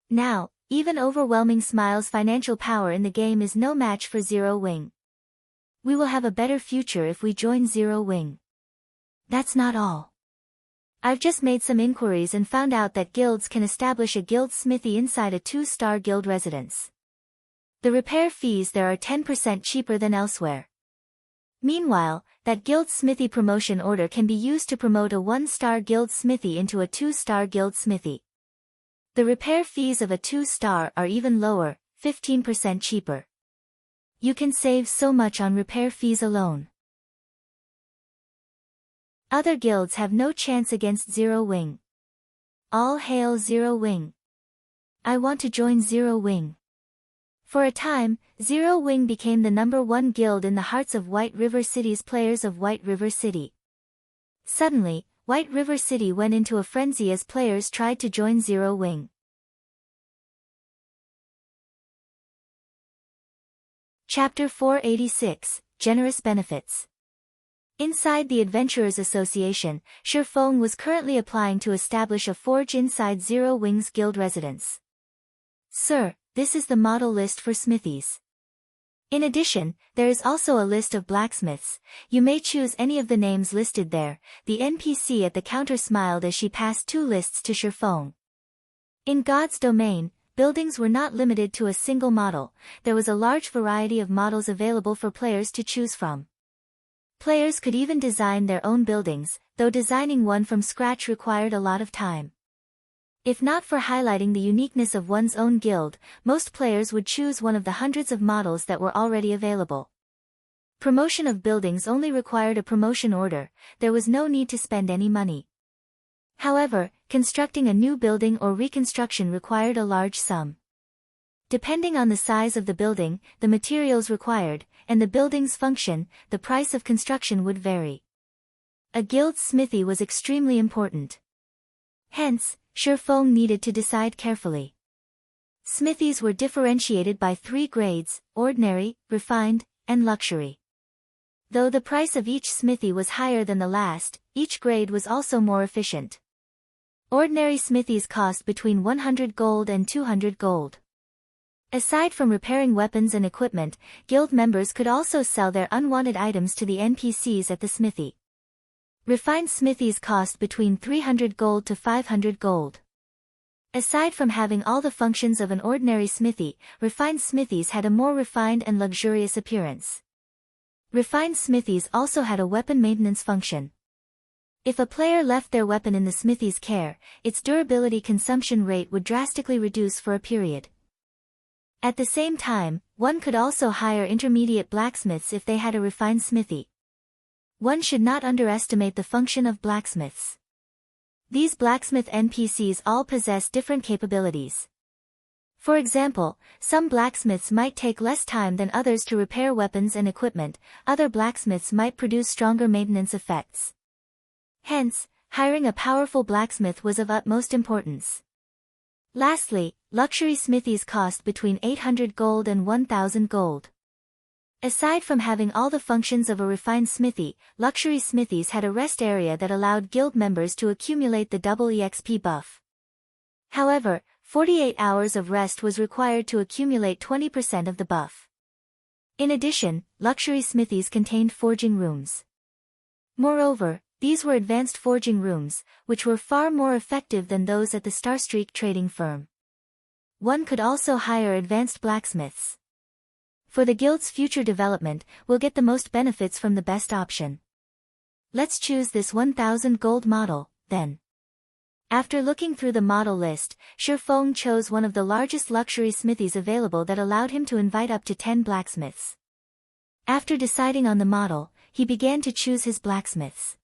Now, even Overwhelming Smile's financial power in the game is no match for Zero Wing. We will have a better future if we join Zero Wing. That's not all. I've just made some inquiries and found out that guilds can establish a guild smithy inside a 2-star guild residence. The repair fees there are 10% cheaper than elsewhere. Meanwhile, that guild smithy promotion order can be used to promote a 1-star guild smithy into a 2-star guild smithy. The repair fees of a 2-star are even lower, 15% cheaper. You can save so much on repair fees alone. Other guilds have no chance against Zero Wing. All hail Zero Wing. I want to join Zero Wing. For a time, Zero Wing became the #1 guild in the hearts of White River City's players of White River City. Suddenly, White River City went into a frenzy as players tried to join Zero Wing. Chapter 486, Generous Benefits. Inside the Adventurers Association, Shifeng was currently applying to establish a forge inside Zero Wing's guild residence. Sir, this is the model list for smithies. In addition, there is also a list of blacksmiths. You may choose any of the names listed there. The NPC at the counter smiled as she passed 2 lists to Shifeng. In God's domain, buildings were not limited to a single model. There was a large variety of models available for players to choose from. Players could even design their own buildings, though designing one from scratch required a lot of time. If not for highlighting the uniqueness of one's own guild, most players would choose one of the hundreds of models that were already available. Promotion of buildings only required a promotion order. There was no need to spend any money. However, constructing a new building or reconstruction required a large sum. Depending on the size of the building, the materials required, and the building's function, the price of construction would vary. A guild's smithy was extremely important. Hence, Shifeng needed to decide carefully. Smithies were differentiated by 3 grades: ordinary, refined, and luxury. Though the price of each smithy was higher than the last, each grade was also more efficient. Ordinary smithies cost between 100 gold and 200 gold. Aside from repairing weapons and equipment, guild members could also sell their unwanted items to the NPCs at the smithy. Refined smithies cost between 300 gold to 500 gold. Aside from having all the functions of an ordinary smithy, refined smithies had a more refined and luxurious appearance. Refined smithies also had a weapon maintenance function. If a player left their weapon in the smithy's care, its durability consumption rate would drastically reduce for a period. At the same time, one could also hire intermediate blacksmiths if they had a refined smithy. One should not underestimate the function of blacksmiths. These blacksmith NPCs all possess different capabilities. For example, some blacksmiths might take less time than others to repair weapons and equipment. Other blacksmiths might produce stronger maintenance effects. Hence, hiring a powerful blacksmith was of utmost importance. Lastly, luxury smithies cost between 800 gold and 1000 gold. Aside from having all the functions of a refined smithy, luxury smithies had a rest area that allowed guild members to accumulate the double EXP buff. However, 48 hours of rest was required to accumulate 20% of the buff. In addition, luxury smithies contained forging rooms. Moreover, these were advanced forging rooms, which were far more effective than those at the Starstreak trading firm. One could also hire advanced blacksmiths. For the guild's future development, we'll get the most benefits from the best option. Let's choose this 1000 gold model, then. After looking through the model list, Shifeng chose one of the largest luxury smithies available that allowed him to invite up to 10 blacksmiths. After deciding on the model, he began to choose his blacksmiths.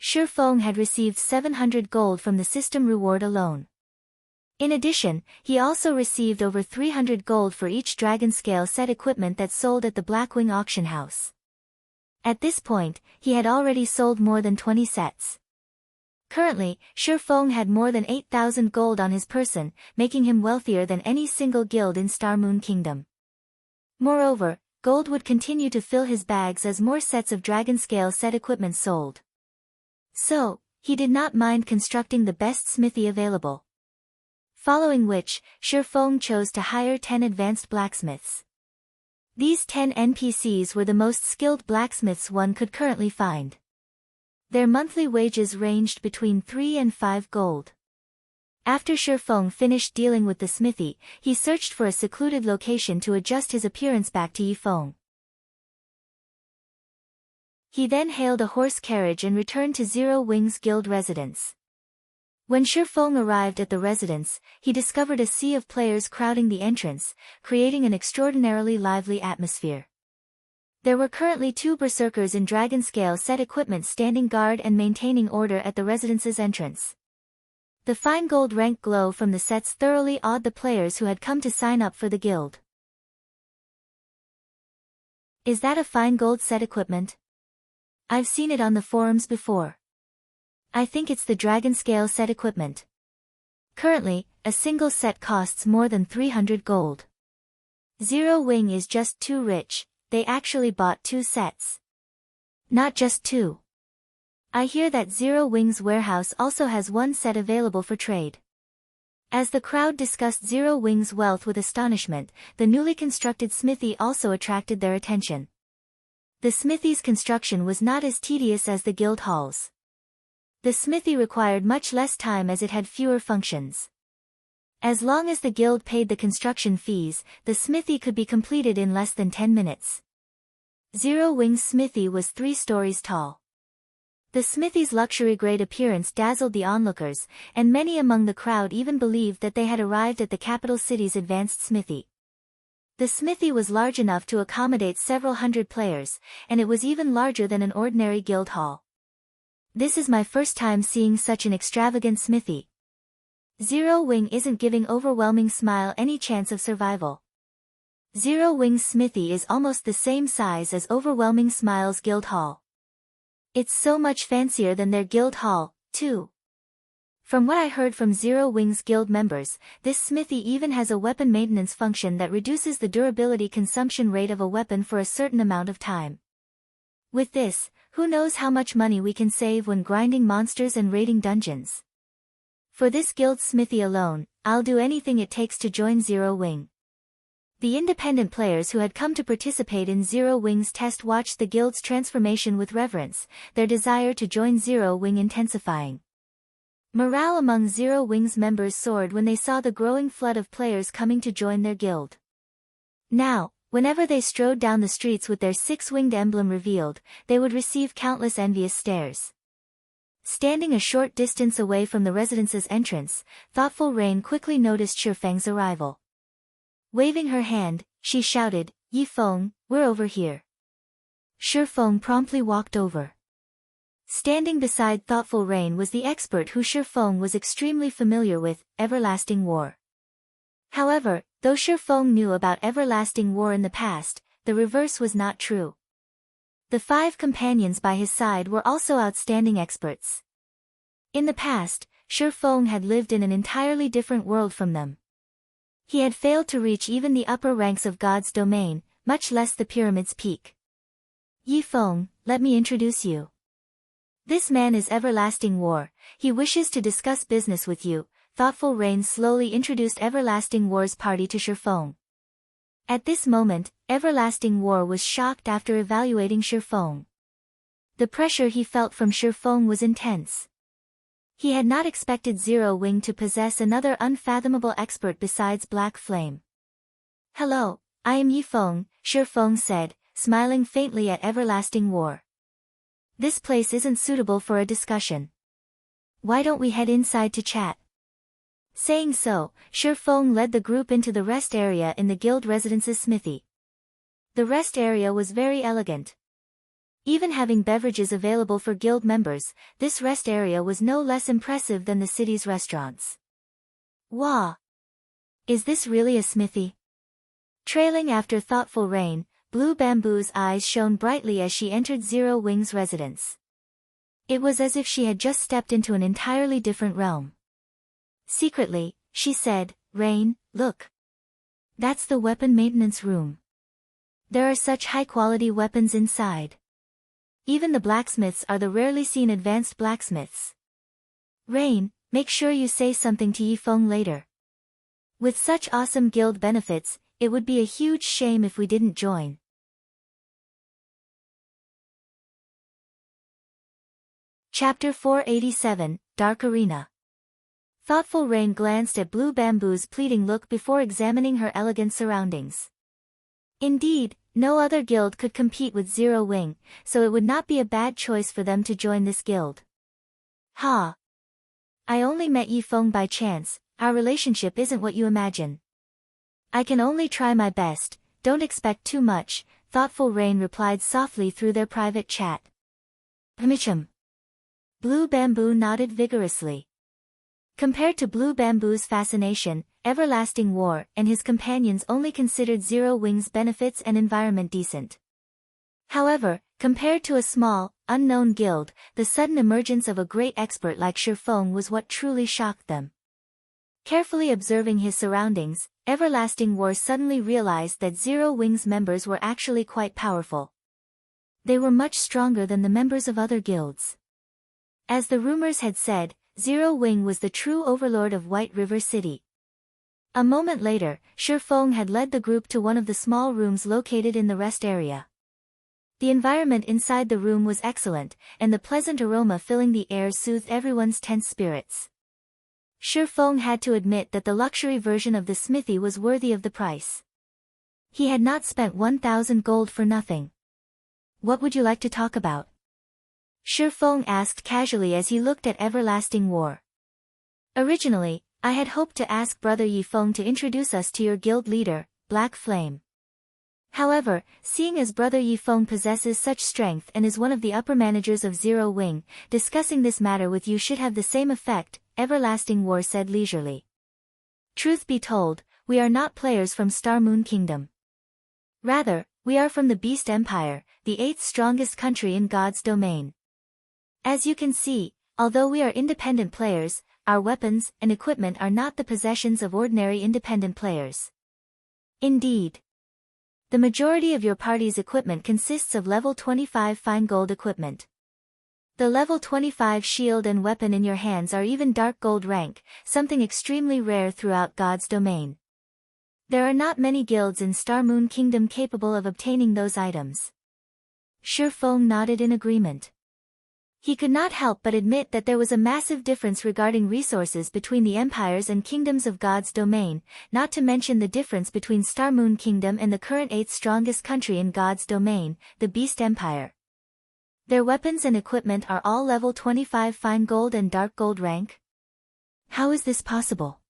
Shifeng had received 700 gold from the system reward alone. In addition, he also received over 300 gold for each dragon scale set equipment that sold at the Blackwing auction house. At this point, he had already sold more than 20 sets. Currently, Shifeng had more than 8,000 gold on his person, making him wealthier than any single guild in Star Moon Kingdom. Moreover, gold would continue to fill his bags as more sets of dragon scale set equipment sold. So, he did not mind constructing the best smithy available. Following which, Shifeng chose to hire 10 advanced blacksmiths. These 10 NPCs were the most skilled blacksmiths one could currently find. Their monthly wages ranged between 3 and 5 gold. After Shifeng finished dealing with the smithy, he searched for a secluded location to adjust his appearance back to Yifeng. He then hailed a horse carriage and returned to Zero Wings Guild residence. When Shifeng arrived at the residence, he discovered a sea of players crowding the entrance, creating an extraordinarily lively atmosphere. There were currently 2 berserkers in dragon scale set equipment standing guard and maintaining order at the residence's entrance. The fine gold rank glow from the sets thoroughly awed the players who had come to sign up for the guild. Is that a fine gold set equipment? I've seen it on the forums before. I think it's the dragon scale set equipment. Currently, a single set costs more than 300 gold. Zero Wing is just too rich, they actually bought 2 sets. Not just 2. I hear that Zero Wing's warehouse also has 1 set available for trade. As the crowd discussed Zero Wing's wealth with astonishment, the newly constructed smithy also attracted their attention. The smithy's construction was not as tedious as the guild halls. The smithy required much less time as it had fewer functions. As long as the guild paid the construction fees, the smithy could be completed in less than 10 minutes. Zero Wing's smithy was 3 stories tall. The smithy's luxury-grade appearance dazzled the onlookers, and many among the crowd even believed that they had arrived at the capital city's advanced smithy. The smithy was large enough to accommodate several hundred players, and it was even larger than an ordinary guild hall. This is my first time seeing such an extravagant smithy. Zero Wing isn't giving Overwhelming Smile any chance of survival. Zero Wing's smithy is almost the same size as Overwhelming Smile's guild hall. It's so much fancier than their guild hall, too. From what I heard from Zero Wing's guild members, this smithy even has a weapon maintenance function that reduces the durability consumption rate of a weapon for a certain amount of time. With this, who knows how much money we can save when grinding monsters and raiding dungeons. For this guild smithy alone, I'll do anything it takes to join Zero Wing. The independent players who had come to participate in Zero Wing's test watched the guild's transformation with reverence, their desire to join Zero Wing intensifying. Morale among Zero Wing's members soared when they saw the growing flood of players coming to join their guild. Now, whenever they strode down the streets with their 6-winged emblem revealed, they would receive countless envious stares. Standing a short distance away from the residence's entrance, Thoughtful Rain quickly noticed Shifeng's arrival. Waving her hand, she shouted, "Yifeng, we're over here." Shifeng promptly walked over. Standing beside Thoughtful Rain was the expert who Shifeng was extremely familiar with, Everlasting War. However, though Shifeng knew about Everlasting War in the past, the reverse was not true. The 5 companions by his side were also outstanding experts. In the past, Shifeng had lived in an entirely different world from them. He had failed to reach even the upper ranks of God's domain, much less the pyramid's peak. "Yifeng, let me introduce you. This man is Everlasting War, he wishes to discuss business with you." Thoughtful Rain slowly introduced Everlasting War's party to Shifeng. At this moment, Everlasting War was shocked after evaluating Shifeng. The pressure he felt from Shifeng was intense. He had not expected Zero Wing to possess another unfathomable expert besides Black Flame. "Hello, I am Yifeng," Shifeng said, smiling faintly at Everlasting War. "This place isn't suitable for a discussion. Why don't we head inside to chat?" Saying so, Shifeng led the group into the rest area in the guild residence's smithy. The rest area was very elegant. Even having beverages available for guild members, this rest area was no less impressive than the city's restaurants. "Wow! Is this really a smithy?" Trailing after Thoughtful Rain, Blue Bamboo's eyes shone brightly as she entered Zero Wing's residence. It was as if she had just stepped into an entirely different realm. Secretly, she said, "Rain, look. That's the weapon maintenance room. There are such high-quality weapons inside. Even the blacksmiths are the rarely seen advanced blacksmiths. Rain, make sure you say something to Yifeng later. With such awesome guild benefits, it would be a huge shame if we didn't join." Chapter 487, Dark Arena. Thoughtful Rain glanced at Blue Bamboo's pleading look before examining her elegant surroundings. Indeed, no other guild could compete with Zero Wing, so it would not be a bad choice for them to join this guild. "Ha! I only met Yifeng by chance, our relationship isn't what you imagine. I can only try my best, don't expect too much," Thoughtful Rain replied softly through their private chat. "Hmichum." Blue Bamboo nodded vigorously. Compared to Blue Bamboo's fascination, Everlasting War and his companions only considered Zero Wing's benefits and environment decent. However, compared to a small, unknown guild, the sudden emergence of a great expert like Shifeng was what truly shocked them. Carefully observing his surroundings, Everlasting War suddenly realized that Zero Wing's members were actually quite powerful. They were much stronger than the members of other guilds. As the rumors had said, Zero Wing was the true overlord of White River City. A moment later, Shifeng had led the group to one of the small rooms located in the rest area. The environment inside the room was excellent, and the pleasant aroma filling the air soothed everyone's tense spirits. Shifeng had to admit that the luxury version of the smithy was worthy of the price. He had not spent 1,000 gold for nothing. What would you like to talk about? Shifeng asked casually as he looked at Everlasting War. Originally, I had hoped to ask Brother Yifeng to introduce us to your guild leader, Black Flame. However, seeing as Brother Yifeng possesses such strength and is one of the upper managers of Zero Wing, discussing this matter with you should have the same effect, Everlasting War said leisurely. Truth be told, we are not players from Star Moon Kingdom. Rather, we are from the Beast Empire, the 8th strongest country in God's domain. As you can see, although we are independent players, our weapons and equipment are not the possessions of ordinary independent players. Indeed, the majority of your party's equipment consists of level 25 fine gold equipment. The level 25 shield and weapon in your hands are even dark gold rank, something extremely rare throughout God's domain. There are not many guilds in Star Moon Kingdom capable of obtaining those items. Shifeng nodded in agreement. He could not help but admit that there was a massive difference regarding resources between the empires and kingdoms of God's domain, not to mention the difference between Star Moon Kingdom and the current 8th strongest country in God's domain, the Beast Empire. Their weapons and equipment are all level 25 fine gold and dark gold rank. How is this possible?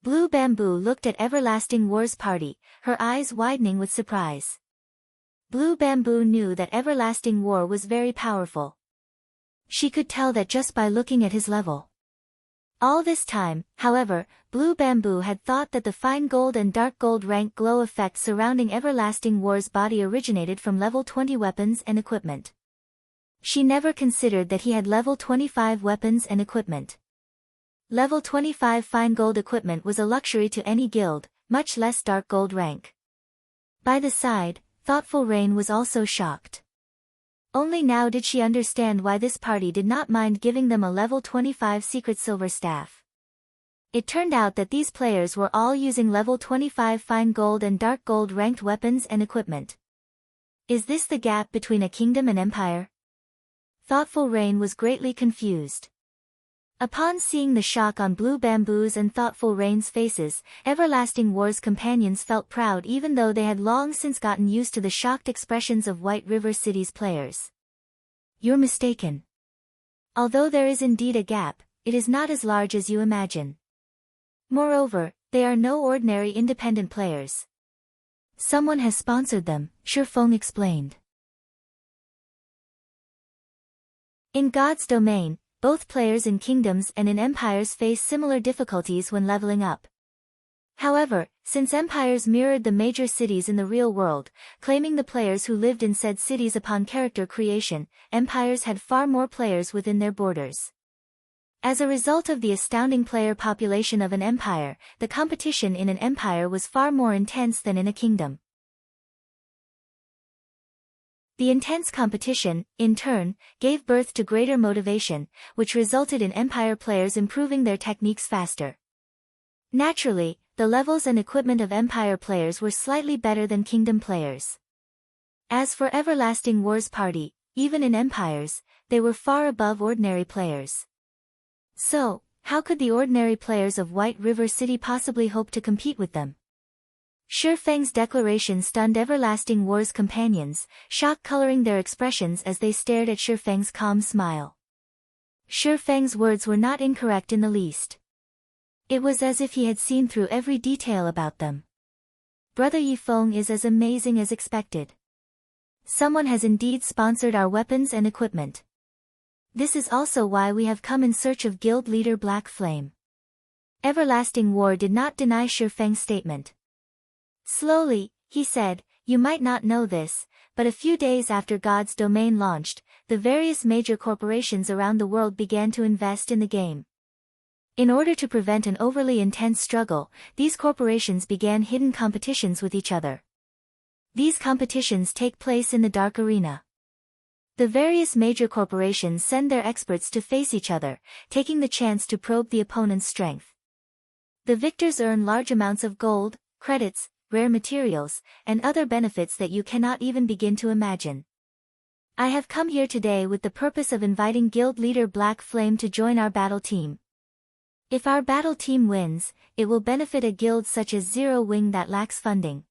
Blue Bamboo looked at Everlasting War's party, her eyes widening with surprise. Blue Bamboo knew that Everlasting War was very powerful. She could tell that just by looking at his level. All this time, however, Blue Bamboo had thought that the fine gold and dark gold rank glow effect surrounding Everlasting War's body originated from level 20 weapons and equipment. She never considered that he had level 25 weapons and equipment. Level 25 fine gold equipment was a luxury to any guild, much less dark gold rank. By the side, Thoughtful Rain was also shocked. Only now did she understand why this party did not mind giving them a level 25 secret silver staff. It turned out that these players were all using level 25 fine gold and dark gold ranked weapons and equipment. Is this the gap between a kingdom and empire? Thoughtful Rain was greatly confused. Upon seeing the shock on Blue Bamboo's and Thoughtful Rain's faces, Everlasting War's companions felt proud even though they had long since gotten used to the shocked expressions of White River City's players. You're mistaken. Although there is indeed a gap, it is not as large as you imagine. Moreover, they are no ordinary independent players. Someone has sponsored them, Shifeng explained. In God's domain, both players in kingdoms and in empires face similar difficulties when leveling up. However, since empires mirrored the major cities in the real world, claiming the players who lived in said cities upon character creation, empires had far more players within their borders. As a result of the astounding player population of an empire, the competition in an empire was far more intense than in a kingdom. The intense competition, in turn, gave birth to greater motivation, which resulted in empire players improving their techniques faster. Naturally, the levels and equipment of empire players were slightly better than kingdom players. As for Everlasting War's party, even in empires, they were far above ordinary players. So, how could the ordinary players of White River City possibly hope to compete with them? Shifeng's declaration stunned Everlasting War's companions, shock coloring their expressions as they stared at Shifeng's calm smile. Shifeng's words were not incorrect in the least. It was as if he had seen through every detail about them. Brother Yifeng is as amazing as expected. Someone has indeed sponsored our weapons and equipment. This is also why we have come in search of guild leader Black Flame. Everlasting War did not deny Shifeng's statement. Slowly, he said, you might not know this, but a few days after God's domain launched, the various major corporations around the world began to invest in the game. In order to prevent an overly intense struggle, these corporations began hidden competitions with each other. These competitions take place in the dark arena. The various major corporations send their experts to face each other, taking the chance to probe the opponent's strength. The victors earn large amounts of gold, credits, rare materials, and other benefits that you cannot even begin to imagine. I have come here today with the purpose of inviting guild leader Black Flame to join our battle team. If our battle team wins, it will benefit a guild such as Zero Wing that lacks funding.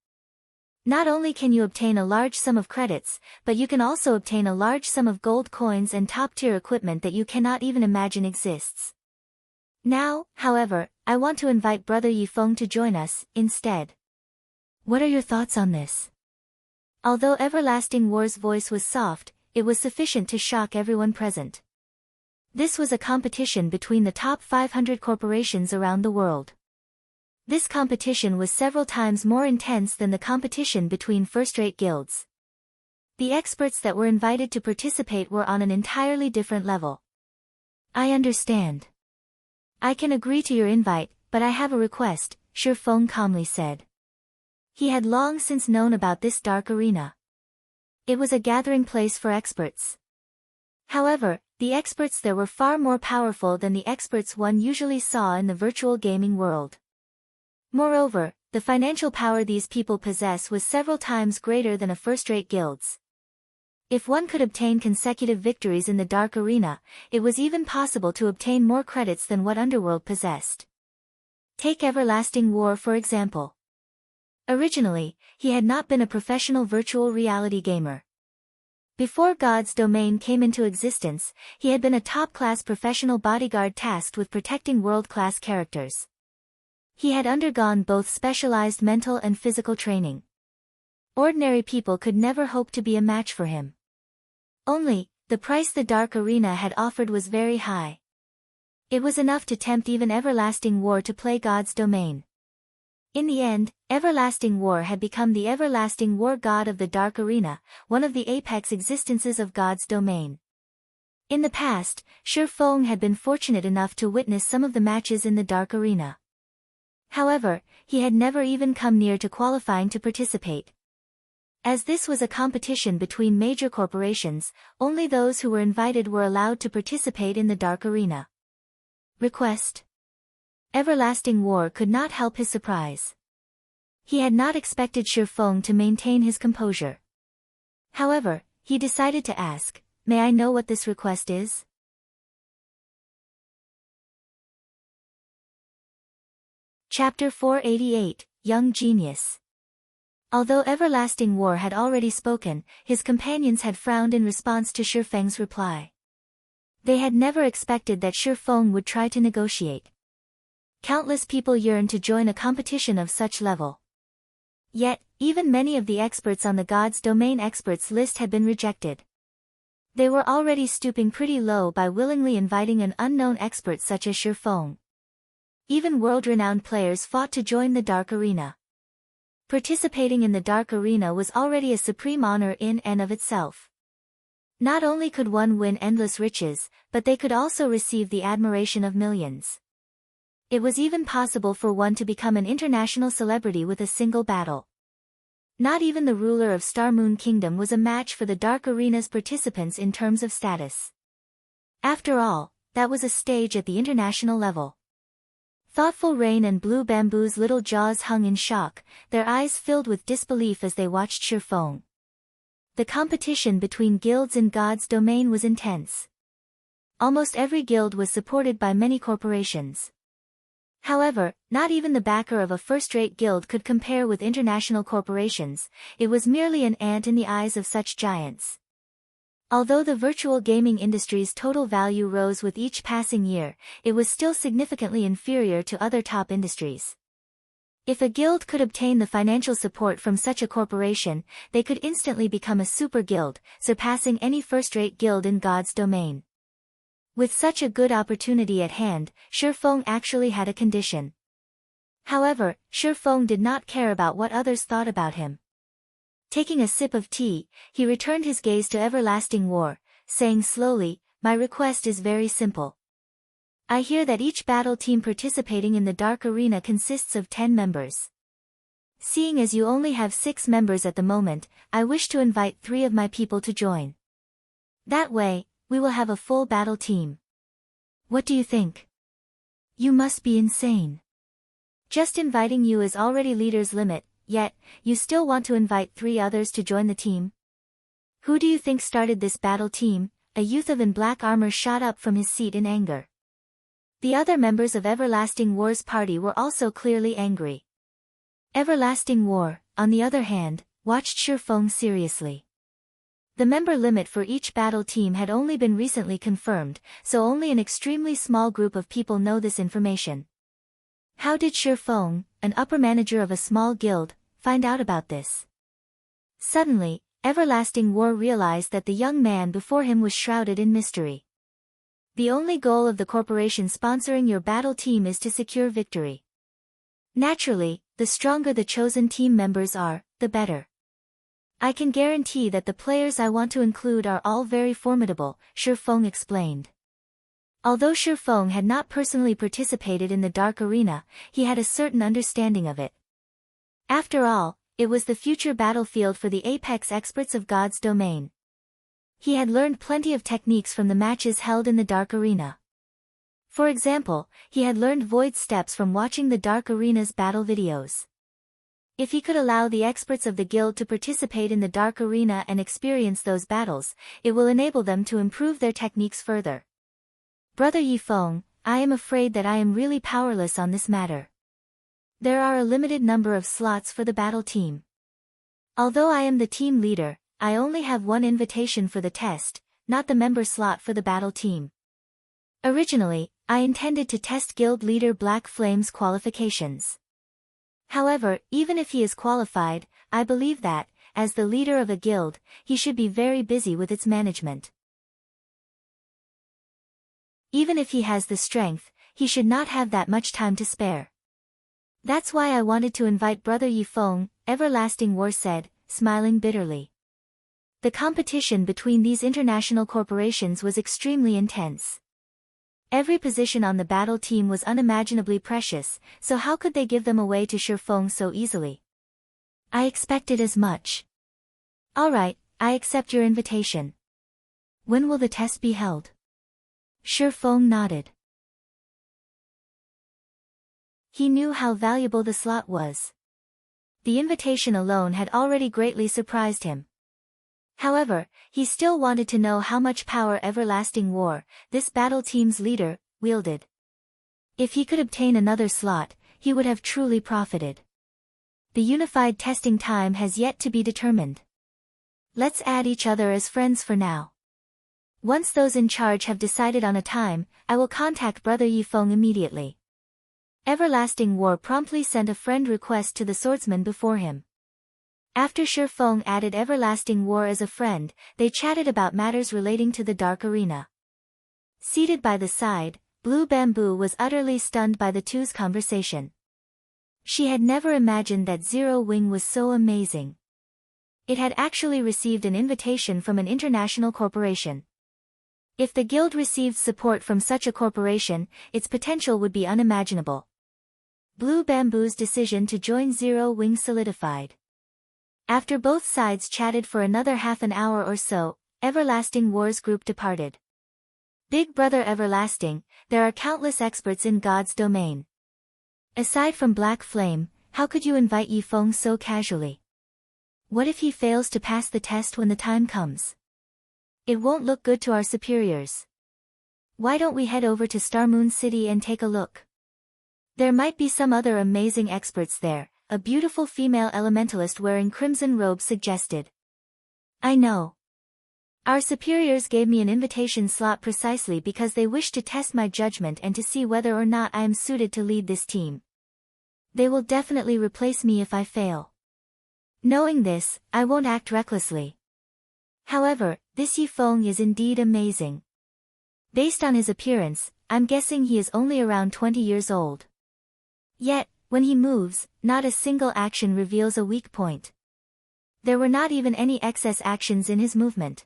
Not only can you obtain a large sum of credits, but you can also obtain a large sum of gold coins and top-tier equipment that you cannot even imagine exists. Now, however, I want to invite Brother Yifeng to join us, instead. What are your thoughts on this? Although Everlasting War's voice was soft, it was sufficient to shock everyone present. This was a competition between the top 500 corporations around the world. This competition was several times more intense than the competition between first-rate guilds. The experts that were invited to participate were on an entirely different level. I understand. I can agree to your invite, but I have a request, Shi Feng calmly said. He had long since known about this dark arena. It was a gathering place for experts. However, the experts there were far more powerful than the experts one usually saw in the virtual gaming world. Moreover, the financial power these people possess was several times greater than a first-rate guild's. If one could obtain consecutive victories in the Dark Arena, it was even possible to obtain more credits than what Underworld possessed. Take Everlasting War for example. Originally, he had not been a professional virtual reality gamer. Before God's Domain came into existence, he had been a top-class professional bodyguard tasked with protecting world-class characters. He had undergone both specialized mental and physical training. Ordinary people could never hope to be a match for him. Only, the price the Dark Arena had offered was very high. It was enough to tempt even Everlasting War to play God's Domain. In the end, Everlasting War had become the Everlasting War God of the Dark Arena, one of the apex existences of God's Domain. In the past, Shi Feng had been fortunate enough to witness some of the matches in the Dark Arena. However, he had never even come near to qualifying to participate. As this was a competition between major corporations, only those who were invited were allowed to participate in the Dark Arena. Request. Everlasting War could not help his surprise. He had not expected Shi Feng to maintain his composure. However, he decided to ask, "May I know what this request is?" Chapter 488, Young Genius. Although Everlasting War had already spoken, his companions had frowned in response to Shi Feng's reply. They had never expected that Shi Feng would try to negotiate. Countless people yearned to join a competition of such level. Yet, even many of the experts on the God's Domain experts list had been rejected. They were already stooping pretty low by willingly inviting an unknown expert such as Shi Feng. Even world-renowned players fought to join the Dark Arena. Participating in the Dark Arena was already a supreme honor in and of itself. Not only could one win endless riches, but they could also receive the admiration of millions. It was even possible for one to become an international celebrity with a single battle. Not even the ruler of Star Moon Kingdom was a match for the Dark Arena's participants in terms of status. After all, that was a stage at the international level. Thoughtful Rain and Blue Bamboo's little jaws hung in shock, their eyes filled with disbelief as they watched Shi Feng. The competition between guilds in God's Domain was intense. Almost every guild was supported by many corporations. However, not even the backer of a first-rate guild could compare with international corporations. It was merely an ant in the eyes of such giants. Although the virtual gaming industry's total value rose with each passing year, it was still significantly inferior to other top industries. If a guild could obtain the financial support from such a corporation, they could instantly become a super guild, surpassing any first-rate guild in God's Domain. With such a good opportunity at hand, Shi Feng actually had a condition. However, Shi Feng did not care about what others thought about him. Taking a sip of tea, he returned his gaze to Everlasting War, saying slowly, "My request is very simple. I hear that each battle team participating in the Dark Arena consists of 10 members. Seeing as you only have 6 members at the moment, I wish to invite 3 of my people to join. That way, we will have a full battle team. What do you think? You must be insane. Just inviting you is already leader's limit, yet, you still want to invite 3 others to join the team? Who do you think started this battle team? A youth in black armor shot up from his seat in anger. The other members of Everlasting War's party were also clearly angry. Everlasting War, on the other hand, watched Shifeng seriously. The member limit for each battle team had only been recently confirmed, so only an extremely small group of people know this information. How did Shifeng, an upper manager of a small guild, find out about this? Suddenly, Everlasting War realized that the young man before him was shrouded in mystery. The only goal of the corporation sponsoring your battle team is to secure victory. Naturally, the stronger the chosen team members are, the better. I can guarantee that the players I want to include are all very formidable, Shifeng explained. Although Shifeng had not personally participated in the Dark Arena, he had a certain understanding of it. After all, it was the future battlefield for the apex experts of God's domain. He had learned plenty of techniques from the matches held in the Dark Arena. For example, he had learned void steps from watching the Dark Arena's battle videos. If he could allow the experts of the guild to participate in the Dark Arena and experience those battles, it will enable them to improve their techniques further. Brother Yifeng, I am afraid that I am really powerless on this matter. There are a limited number of slots for the battle team. Although I am the team leader, I only have 1 invitation for the test, not the member slot for the battle team. Originally, I intended to test guild leader Black Flame's qualifications. However, even if he is qualified, I believe that, as the leader of a guild, he should be very busy with its management. Even if he has the strength, he should not have that much time to spare. That's why I wanted to invite Brother Yifeng, Everlasting War said, smiling bitterly. The competition between these international corporations was extremely intense. Every position on the battle team was unimaginably precious, so how could they give them away to Shifeng so easily? I expected as much. Alright, I accept your invitation. When will the test be held? Shifeng nodded. He knew how valuable the slot was. The invitation alone had already greatly surprised him. However, he still wanted to know how much power Everlasting War, this battle team's leader, wielded. If he could obtain another slot, he would have truly profited. The unified testing time has yet to be determined. Let's add each other as friends for now. Once those in charge have decided on a time, I will contact Brother Yifeng immediately. Everlasting War promptly sent a friend request to the swordsman before him. After Shifeng added Everlasting War as a friend, they chatted about matters relating to the Dark Arena. Seated by the side, Blue Bamboo was utterly stunned by the two's conversation. She had never imagined that Zero Wing was so amazing. It had actually received an invitation from an international corporation. If the guild received support from such a corporation, its potential would be unimaginable. Blue Bamboo's decision to join Zero Wing solidified. After both sides chatted for another half an hour or so, Everlasting War's group departed. Big Brother Everlasting, there are countless experts in God's domain. Aside from Black Flame, how could you invite Yifeng so casually? What if he fails to pass the test when the time comes? It won't look good to our superiors. Why don't we head over to Star Moon City and take a look? There might be some other amazing experts there, a beautiful female elementalist wearing crimson robe suggested. I know. Our superiors gave me an invitation slot precisely because they wish to test my judgment and to see whether or not I am suited to lead this team. They will definitely replace me if I fail. Knowing this, I won't act recklessly. However, this Yifeng is indeed amazing. Based on his appearance, I'm guessing he is only around 20 years old. Yet, when he moves, not a single action reveals a weak point. There were not even any excess actions in his movement.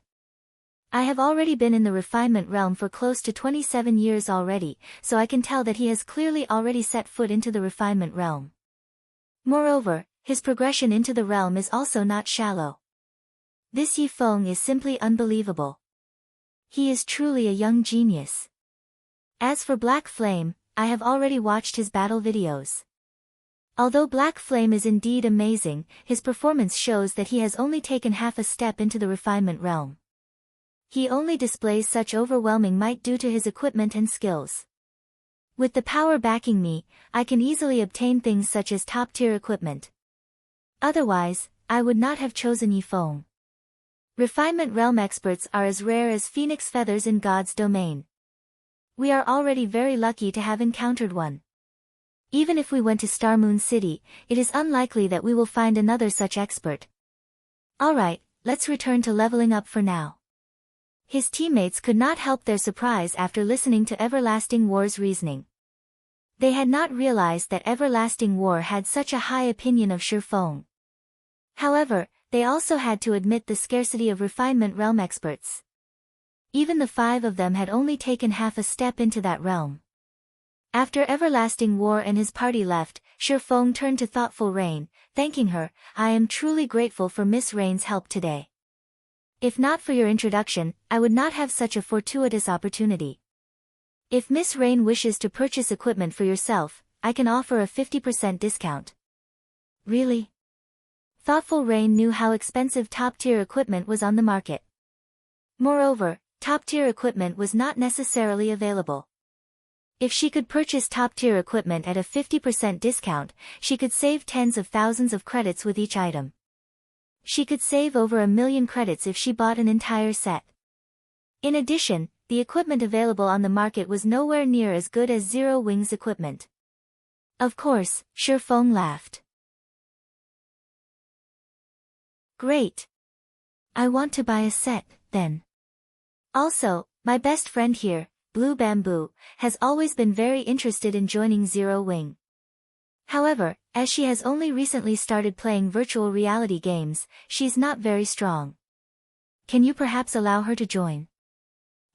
I have already been in the refinement realm for close to 27 years already, so I can tell that he has clearly already set foot into the refinement realm. Moreover, his progression into the realm is also not shallow. This Yifeng is simply unbelievable. He is truly a young genius. As for Black Flame, I have already watched his battle videos. Although Black Flame is indeed amazing, his performance shows that he has only taken half a step into the refinement realm. He only displays such overwhelming might due to his equipment and skills. With the power backing me, I can easily obtain things such as top-tier equipment. Otherwise, I would not have chosen Yifeng. Refinement realm experts are as rare as phoenix feathers in God's domain. We are already very lucky to have encountered one. Even if we went to Star Moon City, it is unlikely that we will find another such expert. Alright, let's return to leveling up for now. His teammates could not help their surprise after listening to Everlasting War's reasoning. They had not realized that Everlasting War had such a high opinion of Shifeng. However, they also had to admit the scarcity of refinement realm experts. Even the 5 of them had only taken half a step into that realm. After Everlasting War and his party left, Shifeng turned to Thoughtful Rain, thanking her. I am truly grateful for Miss Rain's help today. If not for your introduction, I would not have such a fortuitous opportunity. If Miss Rain wishes to purchase equipment for yourself, I can offer a 50% discount. Really? Thoughtful Rain knew how expensive top-tier equipment was on the market. Moreover, top-tier equipment was not necessarily available. If she could purchase top-tier equipment at a 50% discount, she could save tens of thousands of credits with each item. She could save over 1,000,000 credits if she bought an entire set. In addition, the equipment available on the market was nowhere near as good as Zero Wing's equipment. Of course, Shifeng laughed. Great. I want to buy a set, then. Also, my best friend here, Blue Bamboo, has always been very interested in joining Zero Wing. However, as she has only recently started playing virtual reality games, she's not very strong. Can you perhaps allow her to join?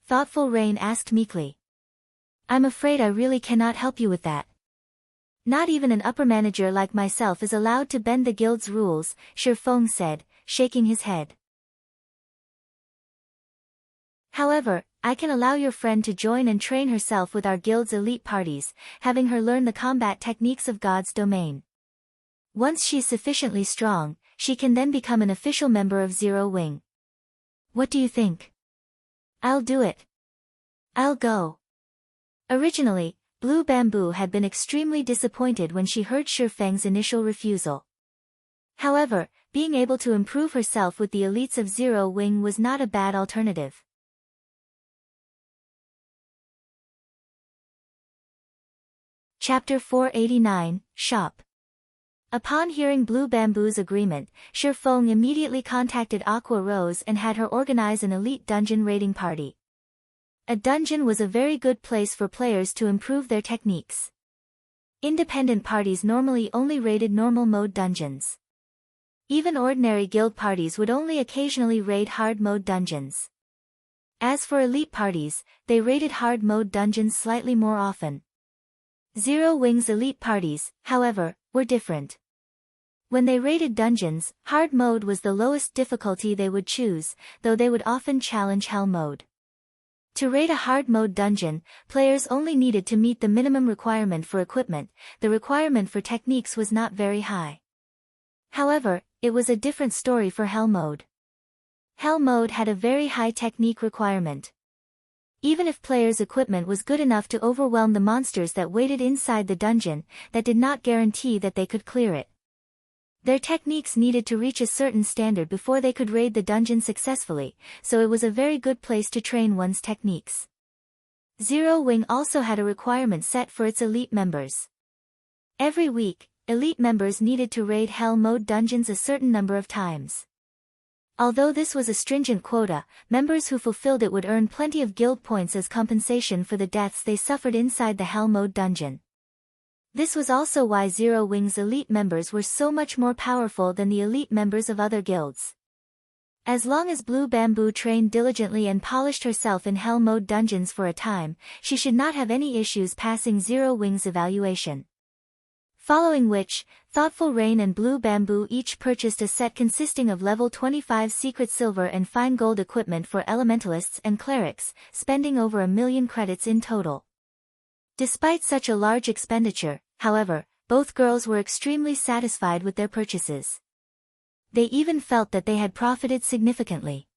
Thoughtful Rain asked meekly. I'm afraid I really cannot help you with that. Not even an upper manager like myself is allowed to bend the guild's rules, Shifeng said, shaking his head. However, I can allow your friend to join and train herself with our guild's elite parties, having her learn the combat techniques of God's domain. Once she's sufficiently strong, she can then become an official member of Zero Wing. What do you think? I'll do it. I'll go. Originally, Blue Bamboo had been extremely disappointed when she heard Shifeng's initial refusal. However, being able to improve herself with the elites of Zero Wing was not a bad alternative. Chapter 489, Shop. Upon hearing Blue Bamboo's agreement, Shifeng immediately contacted Aqua Rose and had her organize an elite dungeon raiding party. A dungeon was a very good place for players to improve their techniques. Independent parties normally only raided normal mode dungeons. Even ordinary guild parties would only occasionally raid hard mode dungeons. As for elite parties, they raided hard mode dungeons slightly more often. Zero Wing's elite parties, however, were different. When they raided dungeons, hard mode was the lowest difficulty they would choose, though they would often challenge hell mode. To raid a hard mode dungeon, players only needed to meet the minimum requirement for equipment. The requirement for techniques was not very high. However, it was a different story for hell mode. Hell mode had a very high technique requirement. Even if players' equipment was good enough to overwhelm the monsters that waited inside the dungeon, that did not guarantee that they could clear it. Their techniques needed to reach a certain standard before they could raid the dungeon successfully, so it was a very good place to train one's techniques. Zero Wing also had a requirement set for its elite members. Every week, elite members needed to raid hell mode dungeons a certain number of times. Although this was a stringent quota, members who fulfilled it would earn plenty of guild points as compensation for the deaths they suffered inside the hell mode dungeon. This was also why Zero Wing's elite members were so much more powerful than the elite members of other guilds. As long as Blue Bamboo trained diligently and polished herself in hell mode dungeons for a time, she should not have any issues passing Zero Wing's evaluation. Following which, Thoughtful Rain and Blue Bamboo each purchased a set consisting of level 25 secret silver and fine gold equipment for elementalists and clerics, spending over 1,000,000 credits in total. Despite such a large expenditure, however, both girls were extremely satisfied with their purchases. They even felt that they had profited significantly.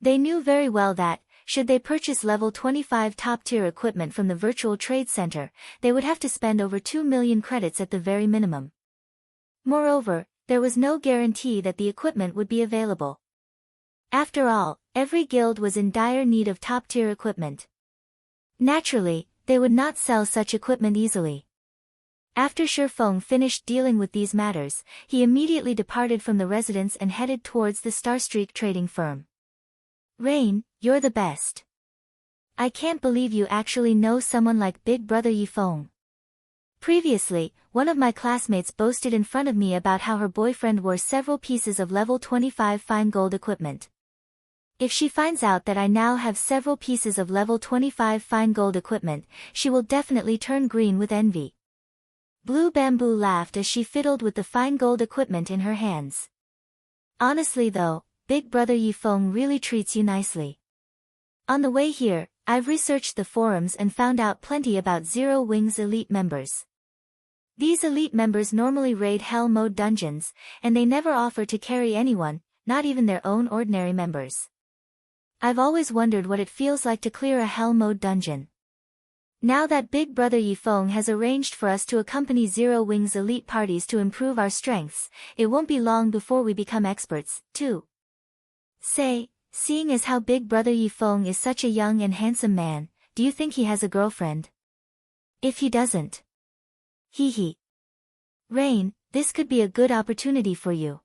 They knew very well that, should they purchase level 25 top-tier equipment from the virtual trade center, they would have to spend over 2,000,000 credits at the very minimum. Moreover, there was no guarantee that the equipment would be available. After all, every guild was in dire need of top-tier equipment. Naturally, they would not sell such equipment easily. After Shifeng finished dealing with these matters, he immediately departed from the residence and headed towards the Starstreak trading firm. Rain, you're the best. I can't believe you actually know someone like Big Brother Yifeng. Previously, one of my classmates boasted in front of me about how her boyfriend wore several pieces of level 25 fine gold equipment. If she finds out that I now have several pieces of level 25 fine gold equipment, she will definitely turn green with envy. Blue Bamboo laughed as she fiddled with the fine gold equipment in her hands. Honestly though, Big Brother Yifeng really treats you nicely. On the way here, I've researched the forums and found out plenty about Zero Wings elite members. These elite members normally raid Hell Mode dungeons, and they never offer to carry anyone, not even their own ordinary members. I've always wondered what it feels like to clear a Hell Mode dungeon. Now that Big Brother Yifeng has arranged for us to accompany Zero Wings elite parties to improve our strengths, it won't be long before we become experts, too. Seeing as how Big Brother Yifeng is such a young and handsome man, do you think he has a girlfriend? If he doesn't. Hee. Rain, this could be a good opportunity for you.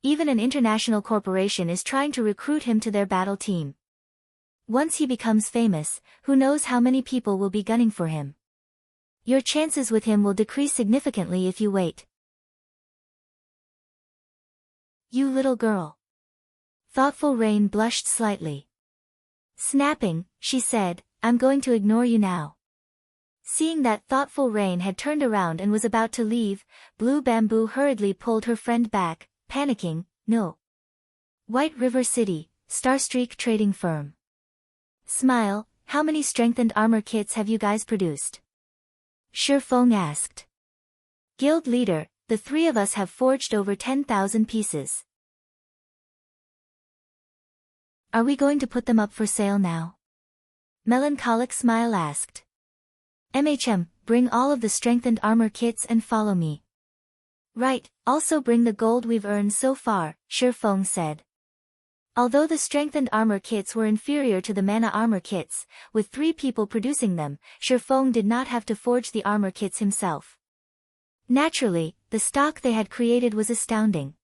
Even an international corporation is trying to recruit him to their battle team. Once he becomes famous, who knows how many people will be gunning for him. Your chances with him will decrease significantly if you wait. You little girl. Thoughtful Rain blushed slightly. Snapping, she said, I'm going to ignore you now. Seeing that Thoughtful Rain had turned around and was about to leave, Blue Bamboo hurriedly pulled her friend back, panicking, no. White River City, Starstreak Trading Firm. Smile, how many strengthened armor kits have you guys produced? Shifeng asked. Guild leader, the three of us have forged over 10,000 pieces. Are we going to put them up for sale now? Melancholic Smile asked. Bring all of the strengthened armor kits and follow me. Right, also bring the gold we've earned so far, Shifeng said. Although the strengthened armor kits were inferior to the mana armor kits, with 3 people producing them, Shifeng did not have to forge the armor kits himself. Naturally, the stock they had created was astounding.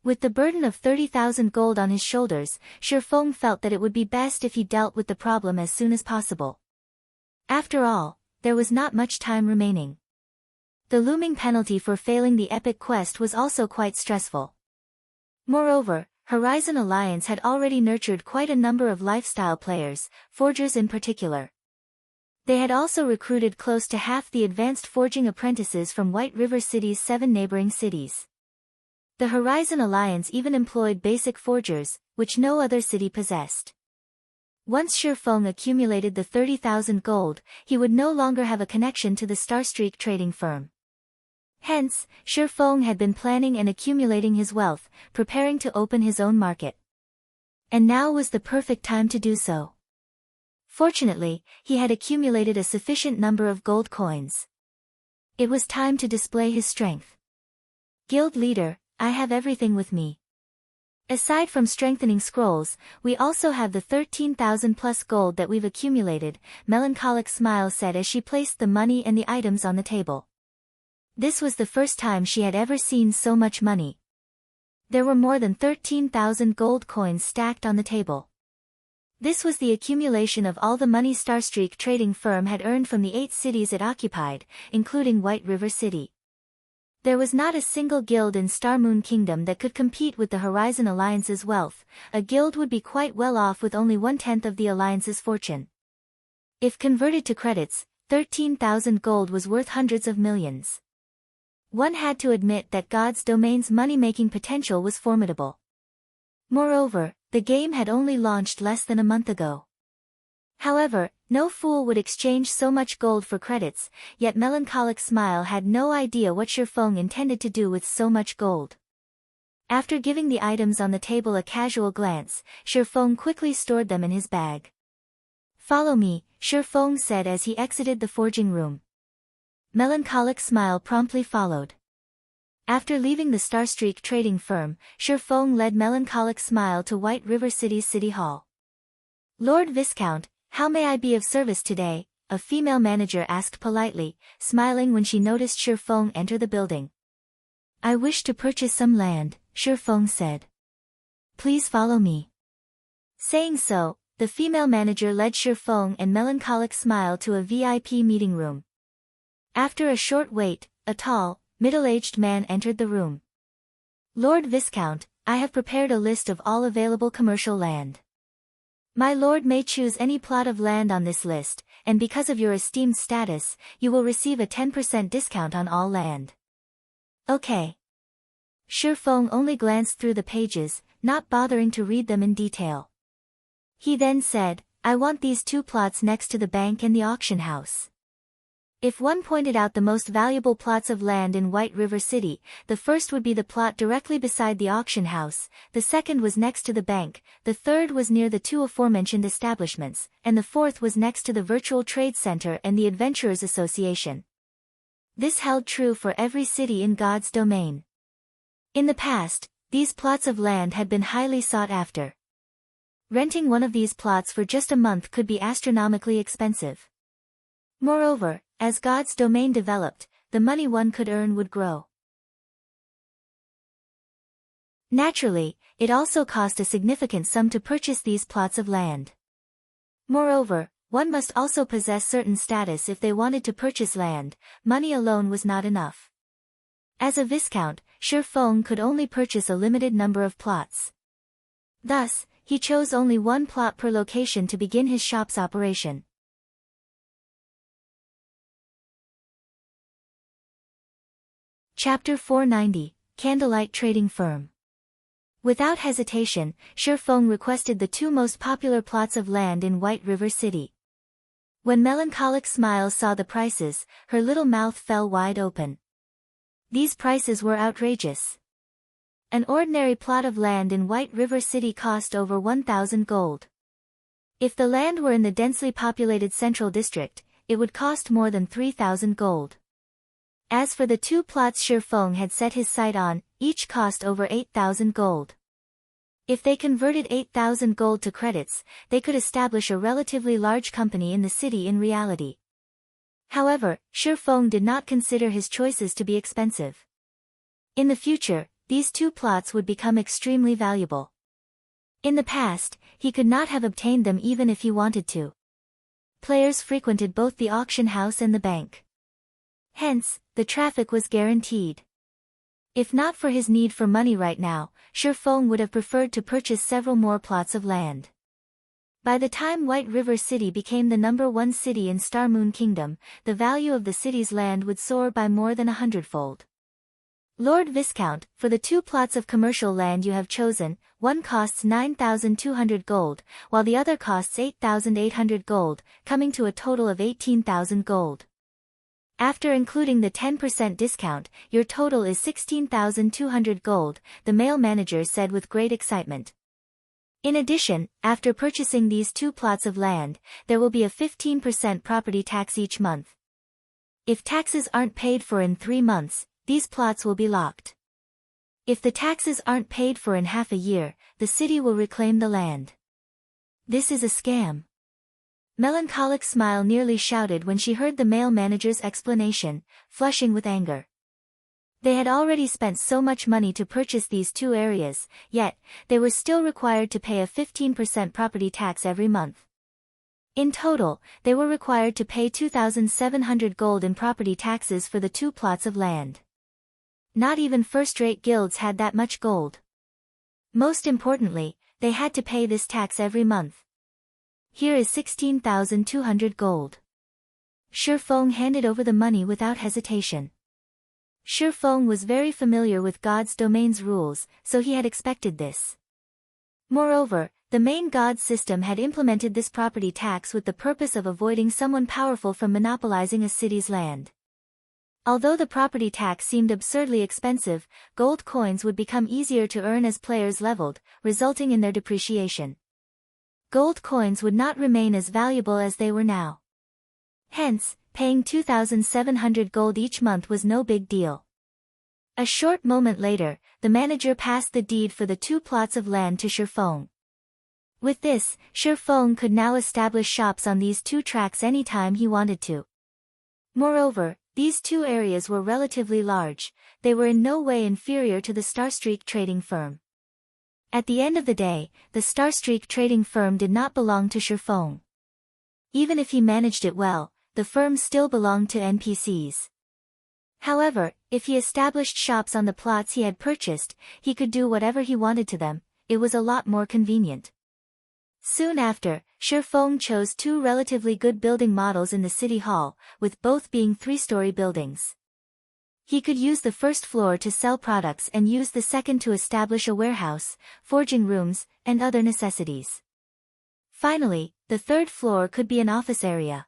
With the burden of 30,000 gold on his shoulders, Shifeng felt that it would be best if he dealt with the problem as soon as possible. After all, there was not much time remaining. The looming penalty for failing the epic quest was also quite stressful. Moreover, Horizon Alliance had already nurtured quite a number of lifestyle players, forgers in particular. They had also recruited close to half the advanced forging apprentices from White River City's 7 neighboring cities. The Horizon Alliance even employed basic forgers, which no other city possessed. Once Shifeng accumulated the 30,000 gold, he would no longer have a connection to the Starstreak trading firm. Hence, Shifeng had been planning and accumulating his wealth, preparing to open his own market. And now was the perfect time to do so. Fortunately, he had accumulated a sufficient number of gold coins. It was time to display his strength. Guild leader, I have everything with me. Aside from strengthening scrolls, we also have the 13,000 plus gold that we've accumulated, Melancholic Smile said as she placed the money and the items on the table. This was the first time she had ever seen so much money. There were more than 13,000 gold coins stacked on the table. This was the accumulation of all the money Starstreak trading firm had earned from the 8 cities it occupied, including White River City. There was not a single guild in Star Moon Kingdom that could compete with the Horizon Alliance's wealth. A guild would be quite well off with only 1/10 of the Alliance's fortune. If converted to credits, 13,000 gold was worth hundreds of millions. One had to admit that God's domain's money-making potential was formidable. Moreover, the game had only launched less than a month ago. However, no fool would exchange so much gold for credits, yet Melancholic Smile had no idea what Shifeng intended to do with so much gold. After giving the items on the table a casual glance, Shifeng quickly stored them in his bag. "Follow me," Shifeng said as he exited the forging room. Melancholic Smile promptly followed. After leaving the Starstreak trading firm, Shifeng led Melancholic Smile to White River City's City Hall. "Lord Viscount, how may I be of service today?" a female manager asked politely, smiling when she noticed Shifeng enter the building. "I wish to purchase some land," Shifeng said. "Please follow me." Saying so, the female manager led Shifeng and Melancholic Smile to a VIP meeting room. After a short wait, a tall, middle-aged man entered the room. "Lord Viscount, I have prepared a list of all available commercial land. My lord may choose any plot of land on this list, and because of your esteemed status, you will receive a 10% discount on all land." "Okay." Shifeng only glanced through the pages, not bothering to read them in detail. He then said, "I want these two plots next to the bank and the auction house." If one pointed out the most valuable plots of land in White River City, the first would be the plot directly beside the auction house, the second was next to the bank, the third was near the two aforementioned establishments, and the fourth was next to the Virtual Trade Center and the Adventurers Association. This held true for every city in God's domain. In the past, these plots of land had been highly sought after. Renting one of these plots for just a month could be astronomically expensive. Moreover, as God's domain developed, the money one could earn would grow. Naturally, it also cost a significant sum to purchase these plots of land. Moreover, one must also possess certain status if they wanted to purchase land. Money alone was not enough. As a viscount, Shifeng could only purchase a limited number of plots. Thus, he chose only one plot per location to begin his shop's operation. Chapter 490, Candlelight Trading Firm. Without hesitation, Shifeng requested the two most popular plots of land in White River City. When Melancholic Smile saw the prices, her little mouth fell wide open. These prices were outrageous. An ordinary plot of land in White River City cost over 1,000 gold. If the land were in the densely populated Central District, it would cost more than 3,000 gold. As for the two plots Shifeng had set his sight on, each cost over 8,000 gold. If they converted 8,000 gold to credits, they could establish a relatively large company in the city in reality. However, Shifeng did not consider his choices to be expensive. In the future, these two plots would become extremely valuable. In the past, he could not have obtained them even if he wanted to. Players frequented both the auction house and the bank. Hence, the traffic was guaranteed. If not for his need for money right now, Shifeng would have preferred to purchase several more plots of land. By the time White River City became the #1 city in Star Moon Kingdom, the value of the city's land would soar by more than 100-fold. "Lord Viscount, for the two plots of commercial land you have chosen, one costs 9,200 gold, while the other costs 8,800 gold, coming to a total of 18,000 gold. After including the 10% discount, your total is 16,200 gold, the male manager said with great excitement. In addition, after purchasing these two plots of land, there will be a 15% property tax each month. If taxes aren't paid for in 3 months, these plots will be locked. If the taxes aren't paid for in half a year, the city will reclaim the land. This is a scam." Melancholic Smile nearly shouted when she heard the male manager's explanation, flushing with anger. They had already spent so much money to purchase these two areas, yet, they were still required to pay a 15% property tax every month. In total, they were required to pay 2,700 gold in property taxes for the two plots of land. Not even first-rate guilds had that much gold. Most importantly, they had to pay this tax every month. "Here is 16,200 gold." Shifeng handed over the money without hesitation. Feng was very familiar with God's domain's rules, so he had expected this. Moreover, the main God system had implemented this property tax with the purpose of avoiding someone powerful from monopolizing a city's land. Although the property tax seemed absurdly expensive, gold coins would become easier to earn as players leveled, resulting in their depreciation. Gold coins would not remain as valuable as they were now. Hence, paying 2,700 gold each month was no big deal. A short moment later, the manager passed the deed for the 2 plots of land to Feng. With this, Feng could now establish shops on these 2 tracts anytime he wanted to. Moreover, these 2 areas were relatively large. They were in no way inferior to the Starstreak trading firm. At the end of the day, the Starstreak trading firm did not belong to Feng. Even if he managed it well, the firm still belonged to NPCs. However, if he established shops on the plots he had purchased, he could do whatever he wanted to them. It was a lot more convenient. Soon after, Feng chose 2 relatively good building models in the city hall, with both being 3-story buildings. He could use the first floor to sell products and use the second to establish a warehouse, forging rooms, and other necessities. Finally, the 3rd floor could be an office area.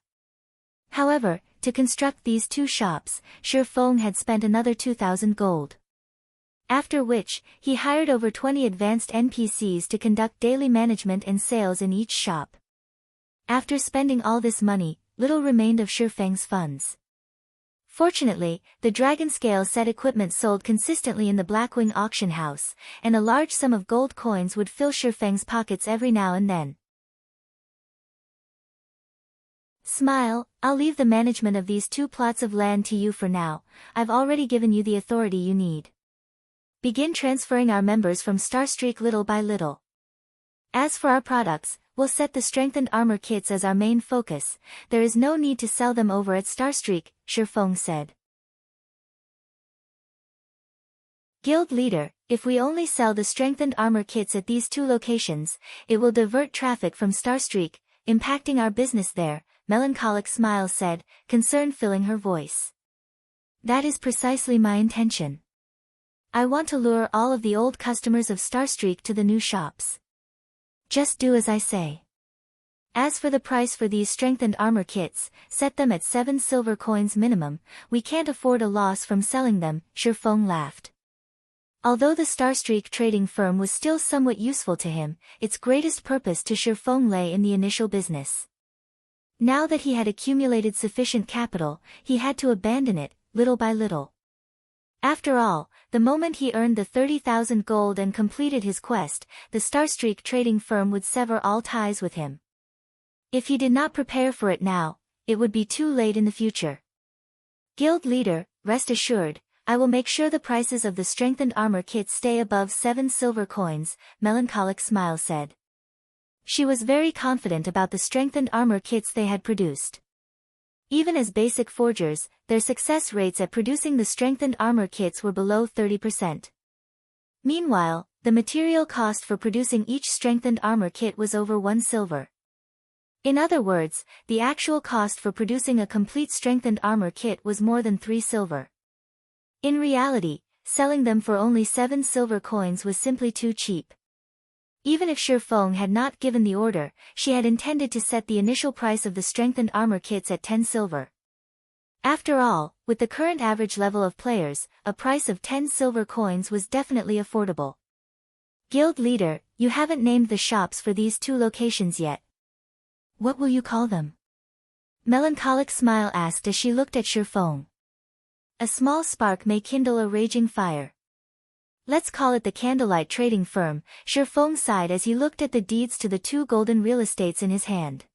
However, to construct these 2 shops, Feng had spent another 2,000 gold. After which, he hired over 20 advanced NPCs to conduct daily management and sales in each shop. After spending all this money, little remained of Feng's funds. Fortunately, the dragon scale set equipment sold consistently in the Blackwing auction house, and a large sum of gold coins would fill Feng's pockets every now and then. Smile, I'll leave the management of these 2 plots of land to you for now. I've already given you the authority you need. Begin transferring our members from Starstreak little by little. As for our products, we'll set the strengthened armor kits as our main focus. There is no need to sell them over at Starstreak, Feng said. Guild leader, if we only sell the strengthened armor kits at these 2 locations, it will divert traffic from Starstreak, impacting our business there, Melancholic smile said, concern filling her voice. That is precisely my intention. I want to lure all of the old customers of Starstreak to the new shops. Just do as I say. As for the price for these strengthened armor kits, set them at 7 silver coins minimum. We can't afford a loss from selling them, Feng laughed. Although the Starstreak trading firm was still somewhat useful to him, its greatest purpose to Feng lay in the initial business. Now that he had accumulated sufficient capital, he had to abandon it, little by little. After all, the moment he earned the 30,000 gold and completed his quest, the Starstreak trading firm would sever all ties with him. If he did not prepare for it now, it would be too late in the future. Guild leader, rest assured, I will make sure the prices of the strengthened armor kits stay above 7 silver coins, Melancholic smile said. She was very confident about the strengthened armor kits they had produced. Even as basic forgers, their success rates at producing the strengthened armor kits were below 30%. Meanwhile, the material cost for producing each strengthened armor kit was over 1 silver. In other words, the actual cost for producing a complete strengthened armor kit was more than 3 silver. In reality, selling them for only 7 silver coins was simply too cheap. Even if Feng had not given the order, she had intended to set the initial price of the strengthened armor kits at 10 silver. After all, with the current average level of players, a price of 10 silver coins was definitely affordable. Guild leader, you haven't named the shops for these 2 locations yet. What will you call them? Melancholic smile asked as she looked at Feng. A small spark may kindle a raging fire. Let's call it the Candlelight trading firm, Feng sighed as he looked at the deeds to the 2 golden real estates in his hand.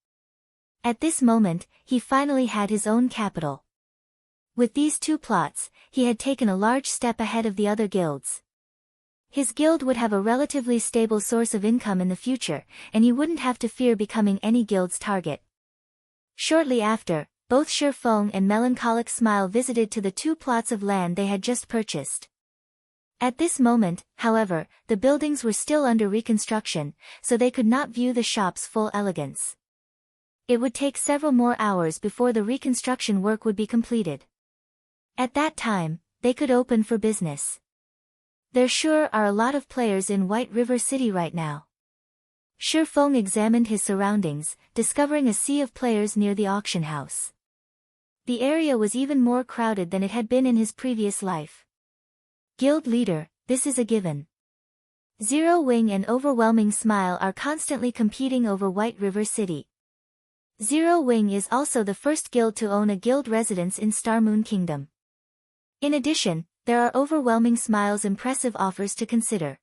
At this moment, he finally had his own capital. With these 2 plots, he had taken a large step ahead of the other guilds. His guild would have a relatively stable source of income in the future, and he wouldn't have to fear becoming any guild's target. Shortly after, both Feng and Melancholic smile visited to the 2 plots of land they had just purchased. At this moment, however, the buildings were still under reconstruction, so they could not view the shop's full elegance. It would take several more hours before the reconstruction work would be completed. At that time, they could open for business. There sure are a lot of players in White River City right now. Shi Feng examined his surroundings, discovering a sea of players near the auction house. The area was even more crowded than it had been in his previous life. Guild leader, this is a given. Zero Wing and Overwhelming Smile are constantly competing over White River City. Zero Wing is also the first guild to own a guild residence in Starmoon Kingdom. In addition, there are Overwhelming Smile's impressive offers to consider.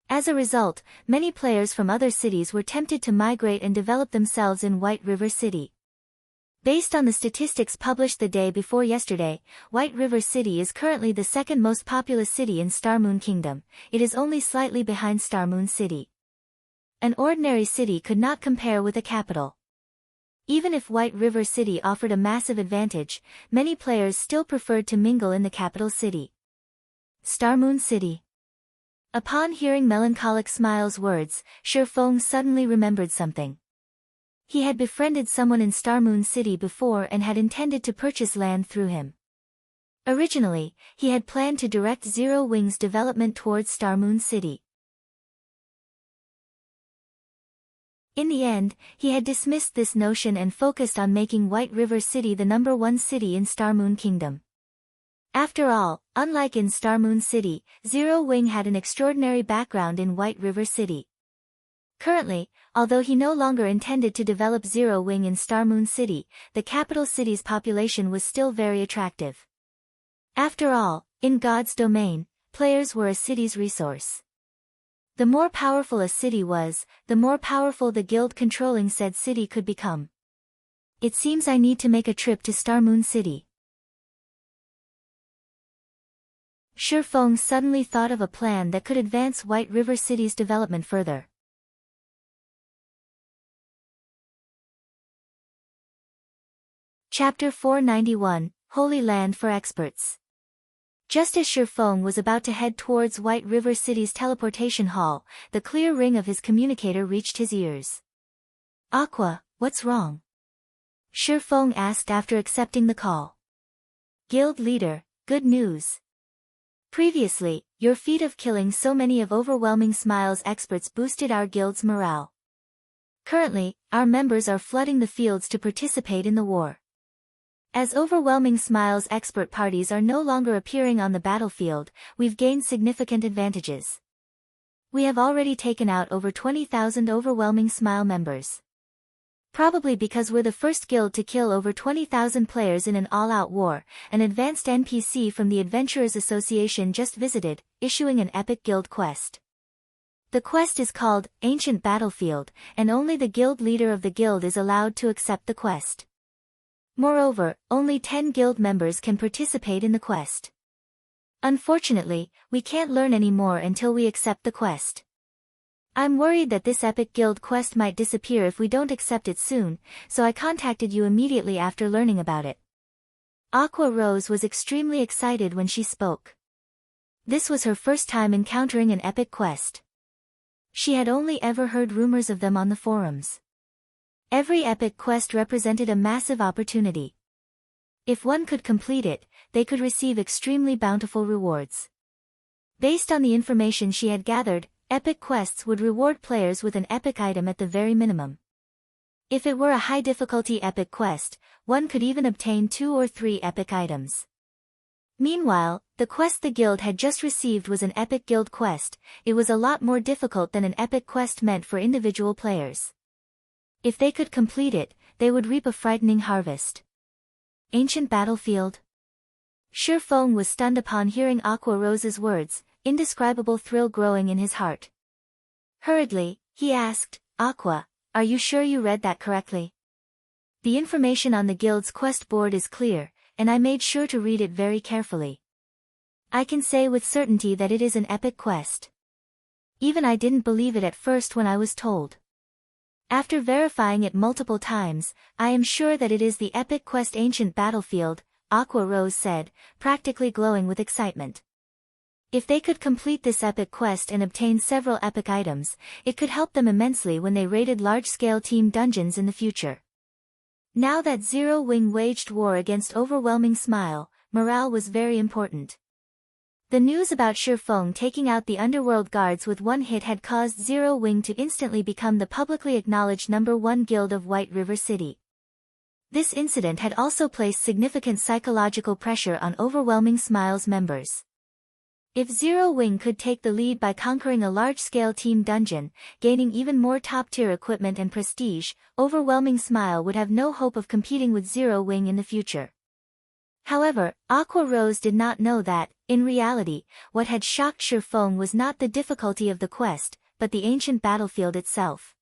As a result, many players from other cities were tempted to migrate and develop themselves in White River City. Based on the statistics published the day before yesterday, White River City is currently the second most populous city in Starmoon Kingdom. It is only slightly behind Starmoon City. An ordinary city could not compare with a capital. Even if White River City offered a massive advantage, many players still preferred to mingle in the capital city. Starmoon City. Upon hearing Melancholic Smile's words, Shi Feng suddenly remembered something. He had befriended someone in Starmoon City before and had intended to purchase land through him. Originally, he had planned to direct Zero Wing's development towards Starmoon City. In the end, he had dismissed this notion and focused on making White River City the #1 city in Starmoon Kingdom. After all, unlike in Starmoon City, Zero Wing had an extraordinary background in White River City. Currently, although he no longer intended to develop Zero Wing in Starmoon City, the capital city's population was still very attractive. After all, in God's domain, players were a city's resource. The more powerful a city was, the more powerful the guild controlling said city could become. It seems I need to make a trip to Starmoon City. Shi Feng suddenly thought of a plan that could advance White River City's development further. Chapter 491, Holy Land for Experts. Just as Shi Feng was about to head towards White River City's teleportation hall, the clear ring of his communicator reached his ears. Aqua, what's wrong? Shi Feng asked after accepting the call. Guild leader, good news. Previously, your feat of killing so many of Overwhelming Smile's experts boosted our guild's morale. Currently, our members are flooding the fields to participate in the war. As Overwhelming Smile's expert parties are no longer appearing on the battlefield, we've gained significant advantages. We have already taken out over 20,000 Overwhelming Smile members. Probably because we're the first guild to kill over 20,000 players in an all-out war, an advanced NPC from the Adventurers Association just visited, issuing an epic guild quest. The quest is called Ancient Battlefield, and only the guild leader of the guild is allowed to accept the quest. Moreover, only 10 guild members can participate in the quest. Unfortunately, we can't learn any more until we accept the quest. I'm worried that this epic guild quest might disappear if we don't accept it soon, so I contacted you immediately after learning about it. Aqua Rose was extremely excited when she spoke. This was her first time encountering an epic quest. She had only ever heard rumors of them on the forums. Every epic quest represented a massive opportunity. If one could complete it, they could receive extremely bountiful rewards. Based on the information she had gathered, epic quests would reward players with an epic item at the very minimum. If it were a high-difficulty epic quest, one could even obtain 2 or 3 epic items. Meanwhile, the quest the guild had just received was an epic guild quest. It was a lot more difficult than an epic quest meant for individual players. If they could complete it, they would reap a frightening harvest. Ancient Battlefield. Shi Feng was stunned upon hearing Aqua Rose's words, indescribable thrill growing in his heart. Hurriedly, he asked, Aqua, are you sure you read that correctly? The information on the guild's quest board is clear, and I made sure to read it very carefully. I can say with certainty that it is an epic quest. Even I didn't believe it at first when I was told. After verifying it multiple times, I am sure that it is the epic quest Ancient Battlefield, Aqua Rose said, practically glowing with excitement. If they could complete this epic quest and obtain several epic items, it could help them immensely when they raided large-scale team dungeons in the future. Now that Zero Wing waged war against Overwhelming Smile, morale was very important. The news about Shifeng taking out the underworld guards with one hit had caused Zero Wing to instantly become the publicly acknowledged #1 guild of White River City. This incident had also placed significant psychological pressure on Overwhelming Smile's members. If Zero Wing could take the lead by conquering a large-scale team dungeon, gaining even more top-tier equipment and prestige, Overwhelming Smile would have no hope of competing with Zero Wing in the future. However, Aqua Rose did not know that, in reality, what had shocked Shifeng was not the difficulty of the quest, but the ancient battlefield itself.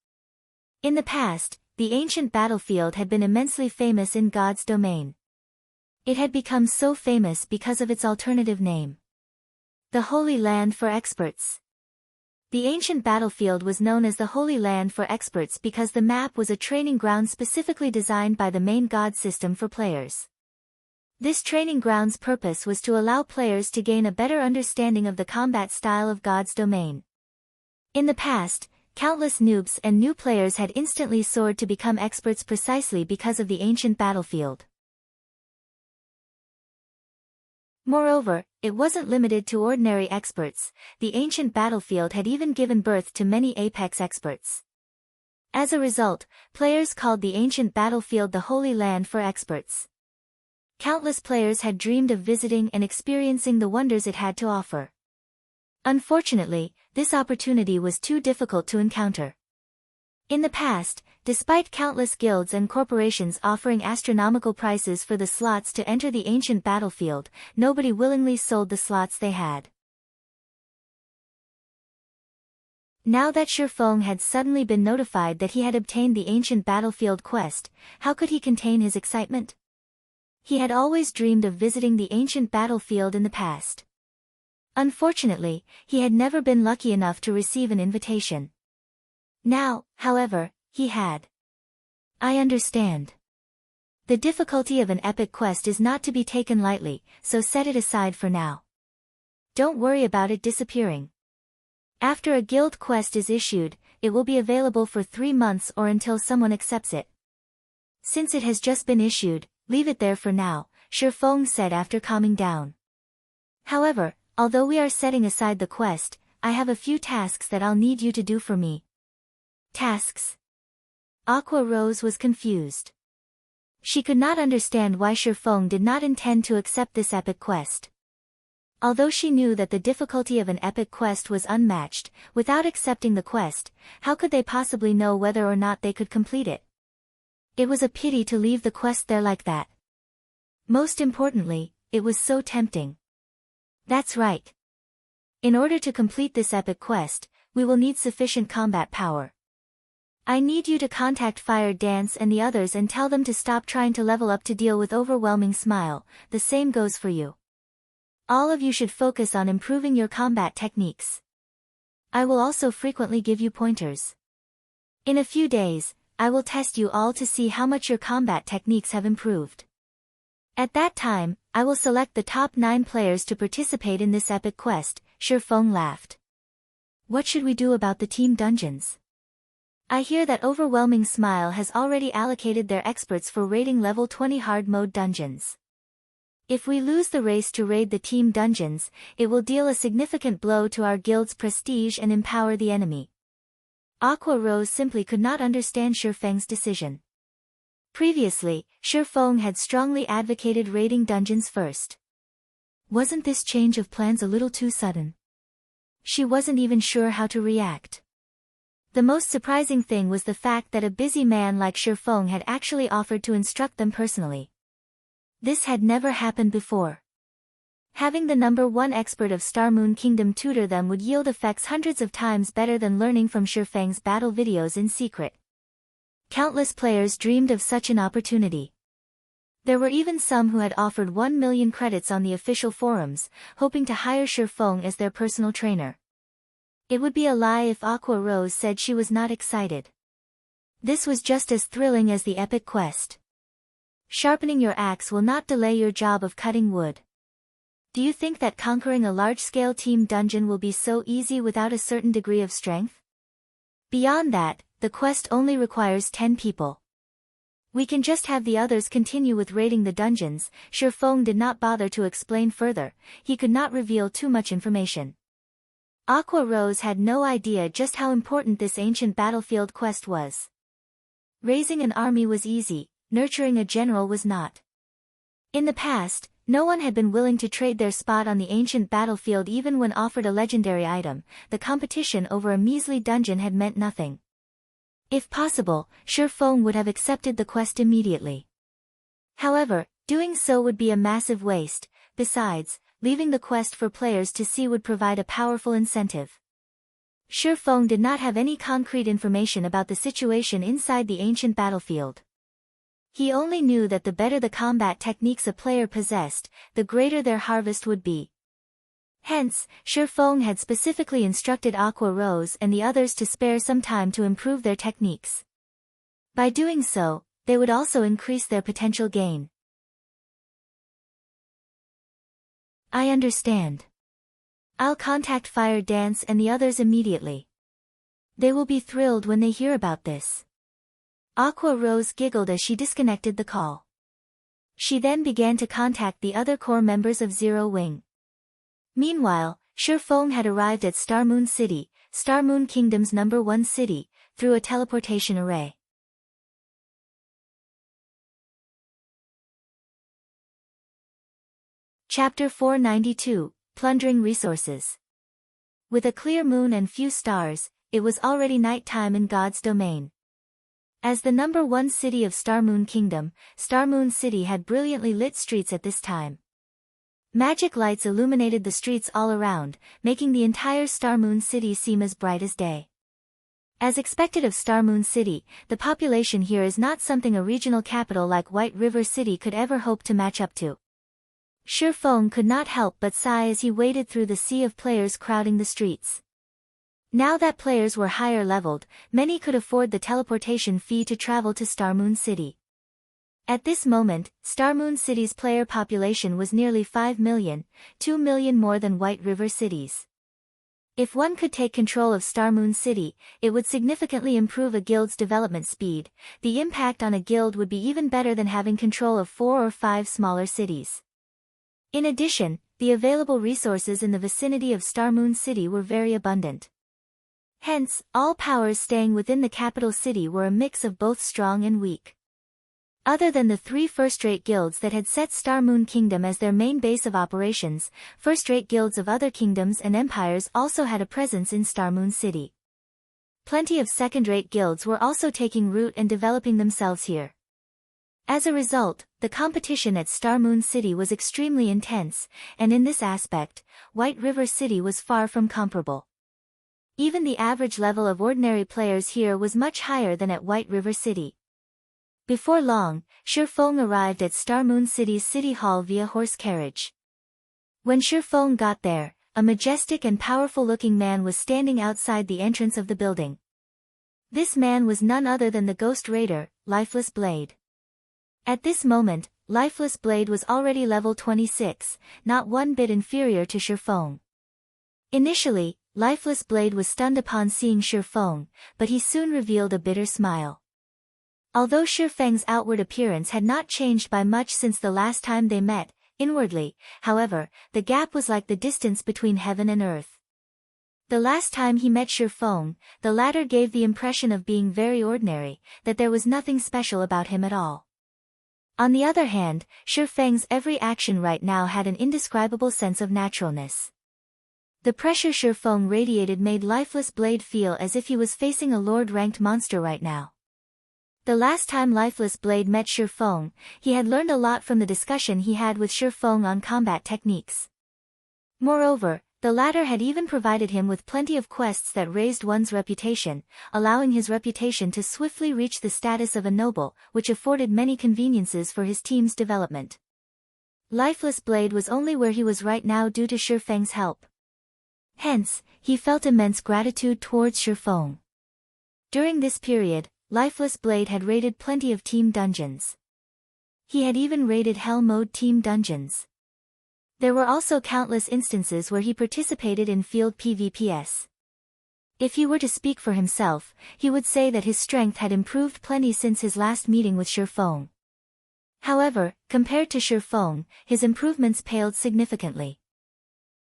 In the past, the ancient battlefield had been immensely famous in God's domain. It had become so famous because of its alternative name. The Holy Land for Experts. The ancient battlefield was known as the Holy Land for Experts because the map was a training ground specifically designed by the main god system for players. This training ground's purpose was to allow players to gain a better understanding of the combat style of God's domain. In the past, countless noobs and new players had instantly soared to become experts precisely because of the ancient battlefield. Moreover, it wasn't limited to ordinary experts, the ancient battlefield had even given birth to many apex experts. As a result, players called the ancient battlefield the Holy Land for Experts. Countless players had dreamed of visiting and experiencing the wonders it had to offer. Unfortunately, this opportunity was too difficult to encounter. In the past, despite countless guilds and corporations offering astronomical prices for the slots to enter the ancient battlefield, nobody willingly sold the slots they had. Now that Shifeng had suddenly been notified that he had obtained the ancient battlefield quest, how could he contain his excitement? He had always dreamed of visiting the ancient battlefield in the past. Unfortunately, he had never been lucky enough to receive an invitation. Now, however, he had. I understand. The difficulty of an epic quest is not to be taken lightly, so set it aside for now. Don't worry about it disappearing. After a guild quest is issued, it will be available for 3 months or until someone accepts it. Since it has just been issued, leave it there for now, Shifeng said after calming down. However, although we are setting aside the quest, I have a few tasks that I'll need you to do for me. Tasks? Aqua Rose was confused. She could not understand why Shifeng did not intend to accept this epic quest. Although she knew that the difficulty of an epic quest was unmatched, without accepting the quest, how could they possibly know whether or not they could complete it? It was a pity to leave the quest there like that. Most importantly, it was so tempting. That's right. In order to complete this epic quest, we will need sufficient combat power. I need you to contact Fire Dance and the others and tell them to stop trying to level up to deal with Overwhelming Smile, the same goes for you. All of you should focus on improving your combat techniques. I will also frequently give you pointers. In a few days, I will test you all to see how much your combat techniques have improved. At that time, I will select the top 9 players to participate in this epic quest, Shifeng laughed. What should we do about the team dungeons? I hear that Overwhelming Smile has already allocated their experts for raiding level 20 hard mode dungeons. If we lose the race to raid the team dungeons, it will deal a significant blow to our guild's prestige and empower the enemy. Aqua Rose simply could not understand Shifeng's decision. Previously, Shifeng had strongly advocated raiding dungeons first. Wasn't this change of plans a little too sudden? She wasn't even sure how to react. The most surprising thing was the fact that a busy man like Shifeng had actually offered to instruct them personally. This had never happened before. Having the #1 expert of Star Moon Kingdom tutor them would yield effects hundreds of times better than learning from Shifeng's battle videos in secret. Countless players dreamed of such an opportunity. There were even some who had offered 1 million credits on the official forums, hoping to hire Shifeng as their personal trainer. It would be a lie if Aqua Rose said she was not excited. This was just as thrilling as the epic quest. Sharpening your axe will not delay your job of cutting wood. Do you think that conquering a large-scale team dungeon will be so easy without a certain degree of strength? Beyond that, the quest only requires 10 people. We can just have the others continue with raiding the dungeons. Shi Feng did not bother to explain further, he could not reveal too much information. Aqua Rose had no idea just how important this ancient battlefield quest was. Raising an army was easy, nurturing a general was not. In the past, no one had been willing to trade their spot on the ancient battlefield even when offered a legendary item. The competition over a measly dungeon had meant nothing. If possible, Shi Feng would have accepted the quest immediately. However, doing so would be a massive waste. Besides, leaving the quest for players to see would provide a powerful incentive. Shi Feng did not have any concrete information about the situation inside the ancient battlefield. He only knew that the better the combat techniques a player possessed, the greater their harvest would be. Hence, Shi Feng had specifically instructed Aqua Rose and the others to spare some time to improve their techniques. By doing so, they would also increase their potential gain. I understand. I'll contact Fire Dance and the others immediately. They will be thrilled when they hear about this. Aqua Rose giggled as she disconnected the call. She then began to contact the other core members of Zero Wing. Meanwhile, Shi Feng had arrived at Star Moon City, Star Moon Kingdom's #1 city, through a teleportation array. Chapter 492, Plundering Resources. With a clear moon and few stars, it was already night time in God's domain. As the #1 city of Star Moon Kingdom, Star Moon City had brilliantly lit streets at this time. Magic lights illuminated the streets all around, making the entire Star Moon City seem as bright as day. As expected of Star Moon City, the population here is not something a regional capital like White River City could ever hope to match up to. Shi Feng could not help but sigh as he waded through the sea of players crowding the streets. Now that players were higher leveled, many could afford the teleportation fee to travel to Star Moon City. At this moment, Star Moon City's player population was nearly 5 million, 2 million more than White River City's. If one could take control of Star Moon City, it would significantly improve a guild's development speed. The impact on a guild would be even better than having control of 4 or 5 smaller cities. In addition, the available resources in the vicinity of Star Moon City were very abundant. Hence, all powers staying within the capital city were a mix of both strong and weak. Other than the 3 first-rate guilds that had set Star Moon Kingdom as their main base of operations, first-rate guilds of other kingdoms and empires also had a presence in Star Moon City. Plenty of second-rate guilds were also taking root and developing themselves here. As a result, the competition at Star Moon City was extremely intense, and in this aspect, White River City was far from comparable. Even the average level of ordinary players here was much higher than at White River City. Before long, Shi Feng arrived at Star Moon City's City Hall via horse carriage. When Shi Feng got there, a majestic and powerful-looking man was standing outside the entrance of the building. This man was none other than the Ghost Raider, Lifeless Blade. At this moment, Lifeless Blade was already level 26, not one bit inferior to Shi Feng. Initially, Lifeless Blade was stunned upon seeing Shi Feng, but he soon revealed a bitter smile. Although Shi Feng's outward appearance had not changed by much since the last time they met, inwardly, however, the gap was like the distance between heaven and earth. The last time he met Shi Feng, the latter gave the impression of being very ordinary, that there was nothing special about him at all. On the other hand, Shi Feng's every action right now had an indescribable sense of naturalness. The pressure Shi Feng radiated made Lifeless Blade feel as if he was facing a lord-ranked monster right now. The last time Lifeless Blade met Shi Feng, he had learned a lot from the discussion he had with Shi Feng on combat techniques. Moreover, the latter had even provided him with plenty of quests that raised one's reputation, allowing his reputation to swiftly reach the status of a noble, which afforded many conveniences for his team's development. Lifeless Blade was only where he was right now due to Shi Feng's help. Hence, he felt immense gratitude towards Shi Feng. During this period, Lifeless Blade had raided plenty of team dungeons. He had even raided Hell Mode team dungeons. There were also countless instances where he participated in field PvPs. If he were to speak for himself, he would say that his strength had improved plenty since his last meeting with Shifeng. However, compared to Shifeng, his improvements paled significantly.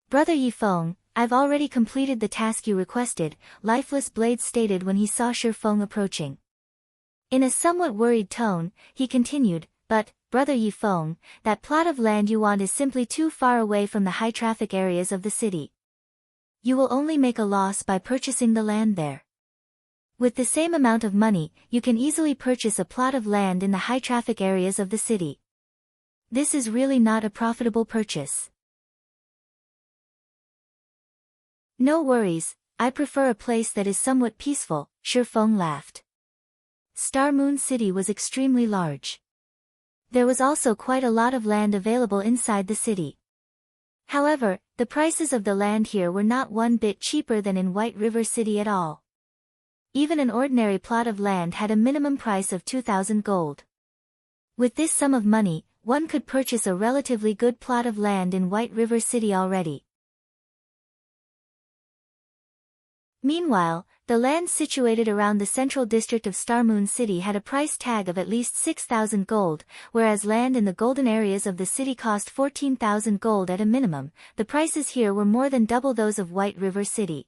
"Brother Yifeng, I've already completed the task you requested," Lifeless Blade stated when he saw Shifeng approaching. In a somewhat worried tone, he continued, "But, Brother Yifeng, that plot of land you want is simply too far away from the high-traffic areas of the city. You will only make a loss by purchasing the land there. With the same amount of money, you can easily purchase a plot of land in the high-traffic areas of the city. This is really not a profitable purchase." "No worries, I prefer a place that is somewhat peaceful," Shifeng laughed. Star Moon City was extremely large. There was also quite a lot of land available inside the city. However, the prices of the land here were not one bit cheaper than in White River City at all. Even an ordinary plot of land had a minimum price of 2,000 gold. With this sum of money, one could purchase a relatively good plot of land in White River City already. Meanwhile, the land situated around the central district of Star Moon City had a price tag of at least 6,000 gold, whereas land in the golden areas of the city cost 14,000 gold at a minimum. The prices here were more than double those of White River City.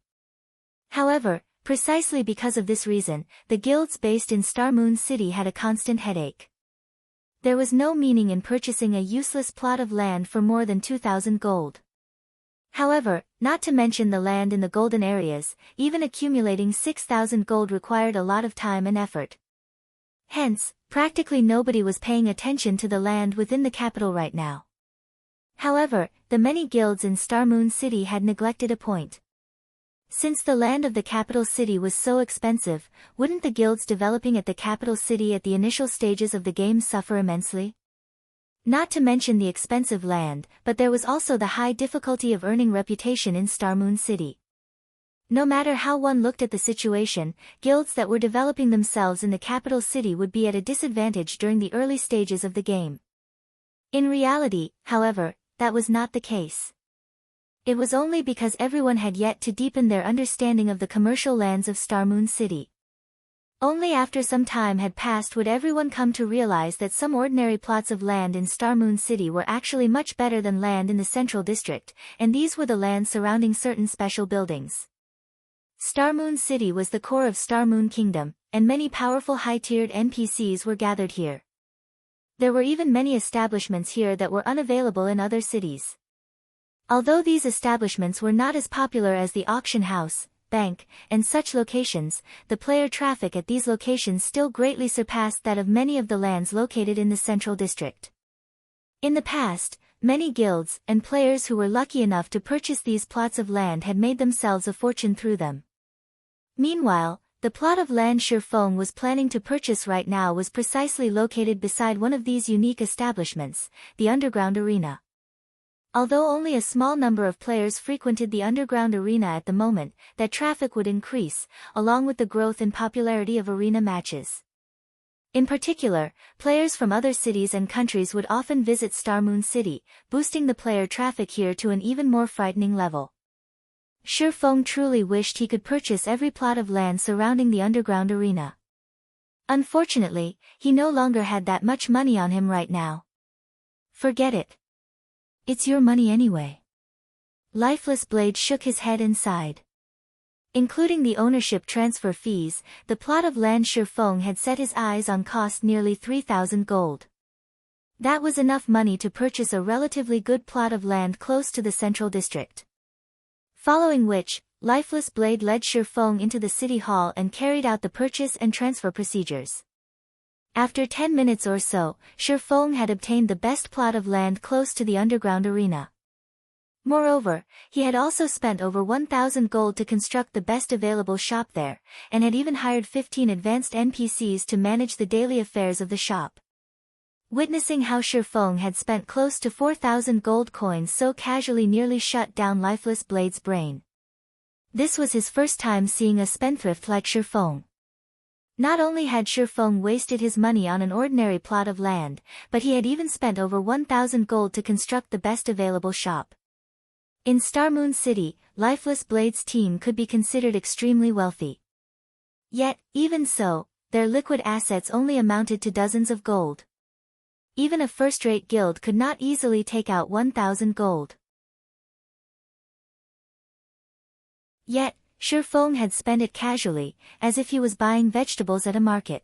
However, precisely because of this reason, the guilds based in Star Moon City had a constant headache. There was no meaning in purchasing a useless plot of land for more than 2,000 gold. However, not to mention the land in the golden areas, even accumulating 6,000 gold required a lot of time and effort. Hence, practically nobody was paying attention to the land within the capital right now. However, the many guilds in Star Moon City had neglected a point. Since the land of the capital city was so expensive, wouldn't the guilds developing at the capital city at the initial stages of the game suffer immensely? Not to mention the expensive land, but there was also the high difficulty of earning reputation in Star Moon City. No matter how one looked at the situation, guilds that were developing themselves in the capital city would be at a disadvantage during the early stages of the game. In reality, however, that was not the case. It was only because everyone had yet to deepen their understanding of the commercial lands of Star Moon City. Only after some time had passed would everyone come to realize that some ordinary plots of land in Star Moon City were actually much better than land in the central district, and these were the lands surrounding certain special buildings. Star Moon City was the core of Star Moon Kingdom, and many powerful high-tiered NPCs were gathered here. There were even many establishments here that were unavailable in other cities. Although these establishments were not as popular as the auction house, bank, and such locations, the player traffic at these locations still greatly surpassed that of many of the lands located in the central district. In the past, many guilds and players who were lucky enough to purchase these plots of land had made themselves a fortune through them. Meanwhile, the plot of land Shifeng was planning to purchase right now was precisely located beside one of these unique establishments, the underground arena. Although only a small number of players frequented the underground arena at the moment, that traffic would increase, along with the growth in popularity of arena matches. In particular, players from other cities and countries would often visit Star Moon City, boosting the player traffic here to an even more frightening level. Shifeng truly wished he could purchase every plot of land surrounding the underground arena. Unfortunately, he no longer had that much money on him right now. Forget it. It's your money anyway. Lifeless Blade shook his head and sighed. Including the ownership transfer fees, the plot of land Shifeng had set his eyes on cost nearly 3,000 gold. That was enough money to purchase a relatively good plot of land close to the central district. Following which, Lifeless Blade led Shifeng into the city hall and carried out the purchase and transfer procedures. After 10 minutes or so, Shifeng had obtained the best plot of land close to the underground arena. Moreover, he had also spent over 1,000 gold to construct the best available shop there, and had even hired 15 advanced NPCs to manage the daily affairs of the shop. Witnessing how Shifeng had spent close to 4,000 gold coins so casually nearly shut down Lifeless Blade's brain. This was his first time seeing a spendthrift like Shifeng. Not only had Shifeng wasted his money on an ordinary plot of land, but he had even spent over 1,000 gold to construct the best available shop. In Star Moon City, Lifeless Blade's team could be considered extremely wealthy. Yet, even so, their liquid assets only amounted to dozens of gold. Even a first-rate guild could not easily take out 1,000 gold. Yet, Shifeng had spent it casually, as if he was buying vegetables at a market.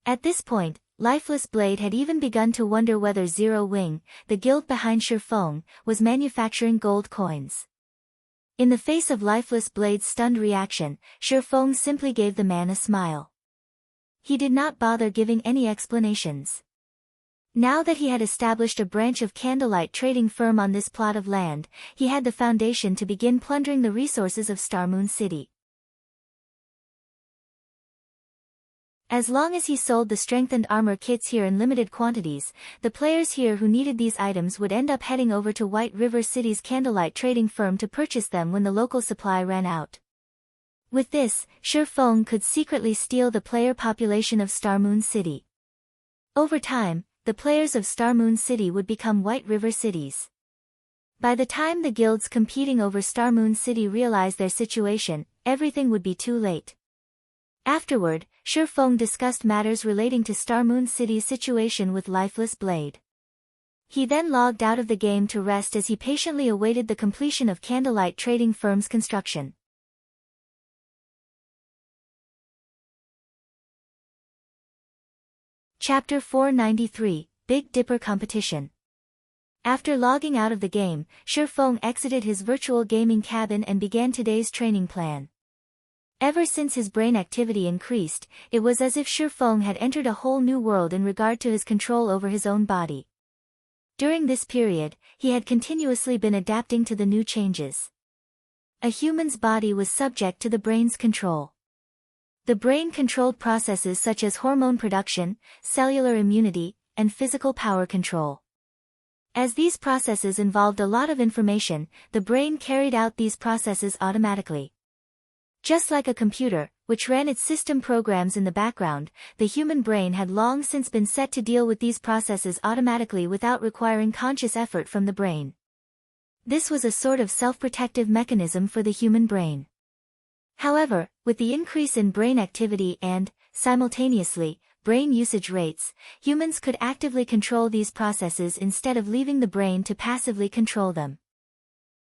At this point, Lifeless Blade had even begun to wonder whether Zero Wing, the guild behind Shifeng, was manufacturing gold coins. In the face of Lifeless Blade's stunned reaction, Shifeng simply gave the man a smile. He did not bother giving any explanations. Now that he had established a branch of Candlelight trading firm on this plot of land, he had the foundation to begin plundering the resources of Star Moon City. As long as he sold the strengthened armor kits here in limited quantities, the players here who needed these items would end up heading over to White River City's Candlelight trading firm to purchase them when the local supply ran out. With this, Shifeng could secretly steal the player population of Star Moon City. Over time, the players of Star Moon City would become White River cities. By the time the guilds competing over Star Moon City realized their situation, everything would be too late. Afterward, Shifeng discussed matters relating to Star Moon City's situation with Lifeless Blade. He then logged out of the game to rest as he patiently awaited the completion of Candlelight trading firm's construction. Chapter 493, Big Dipper Competition. After logging out of the game, Shifeng exited his virtual gaming cabin and began today's training plan. Ever since his brain activity increased, it was as if Shifeng had entered a whole new world in regard to his control over his own body. During this period, he had continuously been adapting to the new changes. A human's body was subject to the brain's control. The brain controlled processes such as hormone production, cellular immunity, and physical power control. As these processes involved a lot of information, the brain carried out these processes automatically. Just like a computer, which ran its system programs in the background, the human brain had long since been set to deal with these processes automatically without requiring conscious effort from the brain. This was a sort of self-protective mechanism for the human brain. However, with the increase in brain activity and, simultaneously, brain usage rates, humans could actively control these processes instead of leaving the brain to passively control them.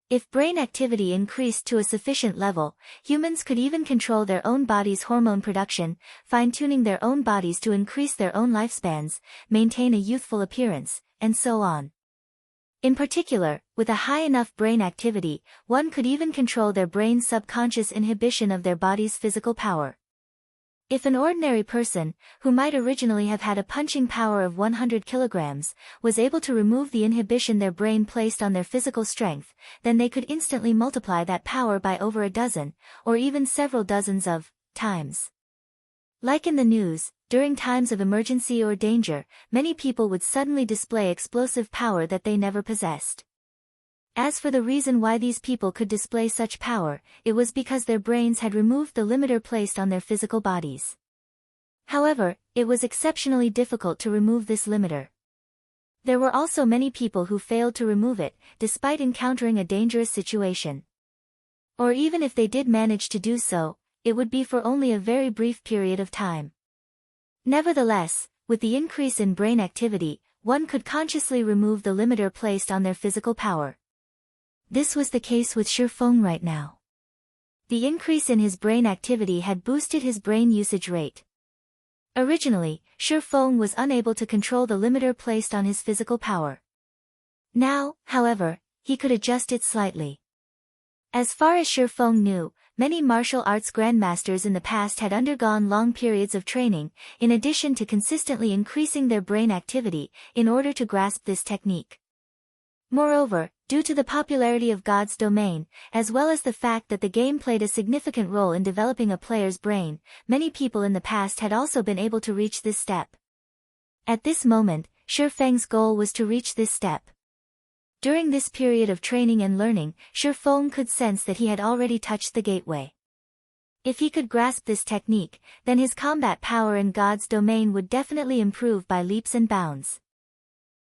If brain activity increased to a sufficient level, humans could even control their own body's hormone production, fine-tuning their own bodies to increase their own lifespans, maintain a youthful appearance, and so on. In particular, with a high enough brain activity, one could even control their brain's subconscious inhibition of their body's physical power. If an ordinary person, who might originally have had a punching power of 100 kilograms, was able to remove the inhibition their brain placed on their physical strength, then they could instantly multiply that power by over a dozen, or even several dozens of, times. Like in the news, during times of emergency or danger, many people would suddenly display explosive power that they never possessed. As for the reason why these people could display such power, it was because their brains had removed the limiter placed on their physical bodies. However, it was exceptionally difficult to remove this limiter. There were also many people who failed to remove it, despite encountering a dangerous situation. Or even if they did manage to do so, it would be for only a very brief period of time. Nevertheless, with the increase in brain activity, one could consciously remove the limiter placed on their physical power. This was the case with Shifeng right now. The increase in his brain activity had boosted his brain usage rate. Originally, Shifeng was unable to control the limiter placed on his physical power. Now, however, he could adjust it slightly. As far as Shifeng knew, many martial arts grandmasters in the past had undergone long periods of training, in addition to consistently increasing their brain activity, in order to grasp this technique. Moreover, due to the popularity of God's Domain, as well as the fact that the game played a significant role in developing a player's brain, many people in the past had also been able to reach this step. At this moment, Shifeng's goal was to reach this step. During this period of training and learning, Shifeng could sense that he had already touched the gateway. If he could grasp this technique, then his combat power in God's Domain would definitely improve by leaps and bounds.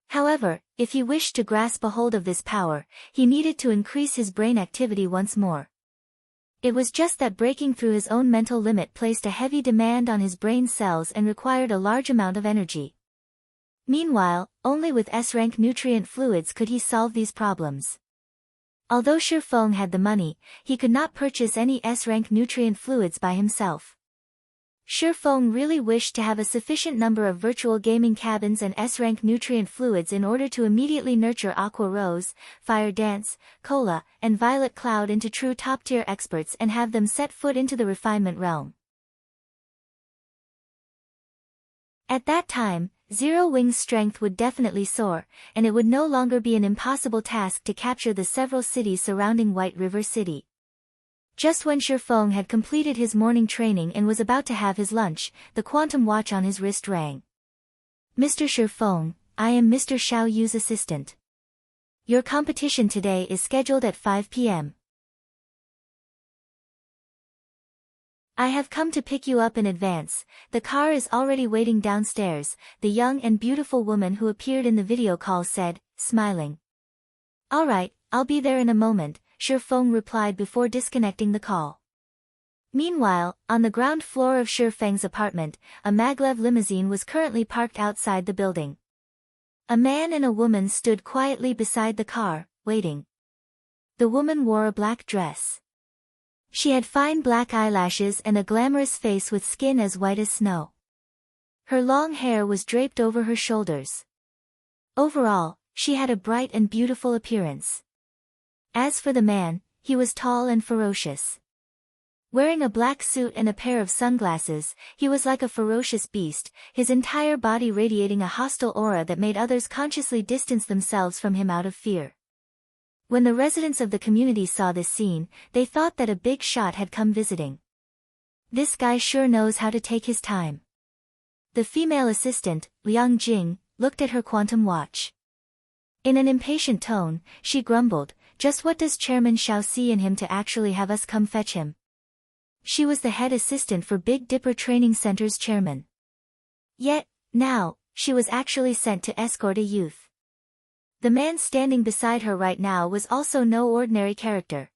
However, if he wished to grasp a hold of this power, he needed to increase his brain activity once more. It was just that breaking through his own mental limit placed a heavy demand on his brain cells and required a large amount of energy. Meanwhile, only with S-rank nutrient fluids could he solve these problems. Although Shi Feng had the money, he could not purchase any S-rank nutrient fluids by himself. Shi Feng really wished to have a sufficient number of virtual gaming cabins and S-rank nutrient fluids in order to immediately nurture Aqua Rose, Fire Dance, Cola, and Violet Cloud into true top-tier experts and have them set foot into the refinement realm. At that time, Zero Wing's strength would definitely soar, and it would no longer be an impossible task to capture the several cities surrounding White River City. Just when Shi Feng had completed his morning training and was about to have his lunch, the quantum watch on his wrist rang. "Mr. Shi Feng, I am Mr. Xiao Yu's assistant. Your competition today is scheduled at 5 p.m. I have come to pick you up in advance. The car is already waiting downstairs," the young and beautiful woman who appeared in the video call said, smiling. "All right, I'll be there in a moment," Shi Feng replied before disconnecting the call. Meanwhile, on the ground floor of Shi Feng's apartment, a maglev limousine was currently parked outside the building. A man and a woman stood quietly beside the car, waiting. The woman wore a black dress. She had fine black eyelashes and a glamorous face with skin as white as snow. Her long hair was draped over her shoulders. Overall, she had a bright and beautiful appearance. As for the man, he was tall and ferocious. Wearing a black suit and a pair of sunglasses, he was like a ferocious beast, his entire body radiating a hostile aura that made others consciously distance themselves from him out of fear. When the residents of the community saw this scene, they thought that a big shot had come visiting. "This guy sure knows how to take his time." The female assistant, Liang Jing, looked at her quantum watch. In an impatient tone, she grumbled, "Just what does Chairman Xiao see in him to actually have us come fetch him?" She was the head assistant for Big Dipper Training Center's chairman. Yet, now, she was actually sent to escort a youth. The man standing beside her right now was also no ordinary character.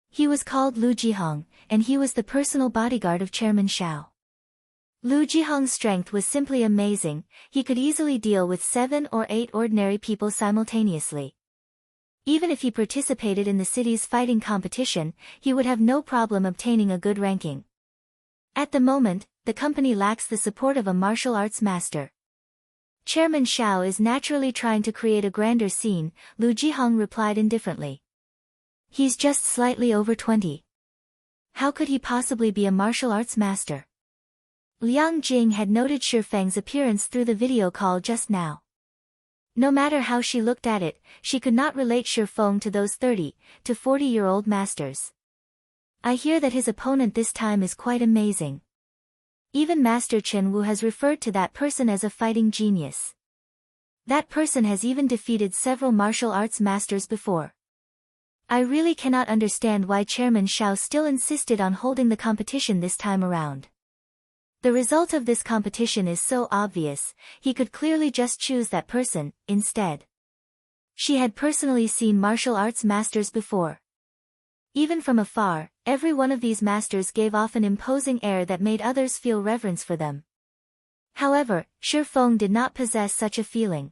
He was called Lu Jihong, and he was the personal bodyguard of Chairman Xiao. Lu Jihong's strength was simply amazing. He could easily deal with 7 or 8 ordinary people simultaneously. Even if he participated in the city's fighting competition, he would have no problem obtaining a good ranking. At the moment, the company lacks the support of a martial arts master. Chairman Xiao is naturally trying to create a grander scene, Lu Jihong replied indifferently. He's just slightly over 20. How could he possibly be a martial arts master? Liang Jing had noted Shi Feng's appearance through the video call just now. No matter how she looked at it, she could not relate Shi Feng to those 30 to 40-year-old masters. I hear that his opponent this time is quite amazing. Even Master Chen Wu has referred to that person as a fighting genius. That person has even defeated several martial arts masters before. I really cannot understand why Chairman Xiao still insisted on holding the competition this time around. The result of this competition is so obvious, he could clearly just choose that person, instead. She had personally seen martial arts masters before. Even from afar, every one of these masters gave off an imposing air that made others feel reverence for them. However, Shi Feng did not possess such a feeling.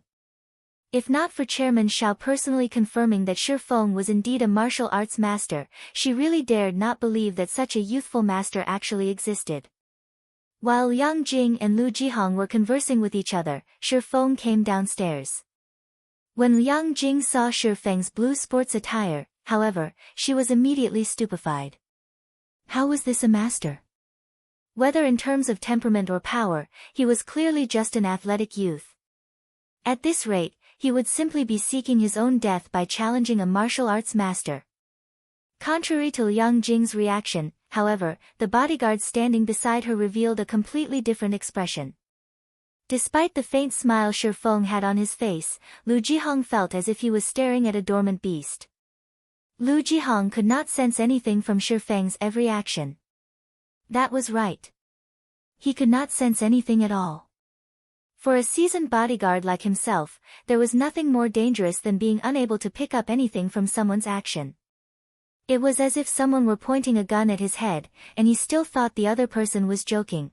If not for Chairman Xiao personally confirming that Shi Feng was indeed a martial arts master, she really dared not believe that such a youthful master actually existed. While Liang Jing and Lu Jihong were conversing with each other, Shi Feng came downstairs. When Liang Jing saw Shi Feng's blue sports attire, however, she was immediately stupefied. How was this a master? Whether in terms of temperament or power, he was clearly just an athletic youth. At this rate, he would simply be seeking his own death by challenging a martial arts master. Contrary to Liang Jing's reaction, however, the bodyguard standing beside her revealed a completely different expression. Despite the faint smile Shi Feng had on his face, Lu Jihong felt as if he was staring at a dormant beast. Lu Jihong could not sense anything from Shi Feng's every action. That was right. He could not sense anything at all. For a seasoned bodyguard like himself, there was nothing more dangerous than being unable to pick up anything from someone's action. It was as if someone were pointing a gun at his head, and he still thought the other person was joking.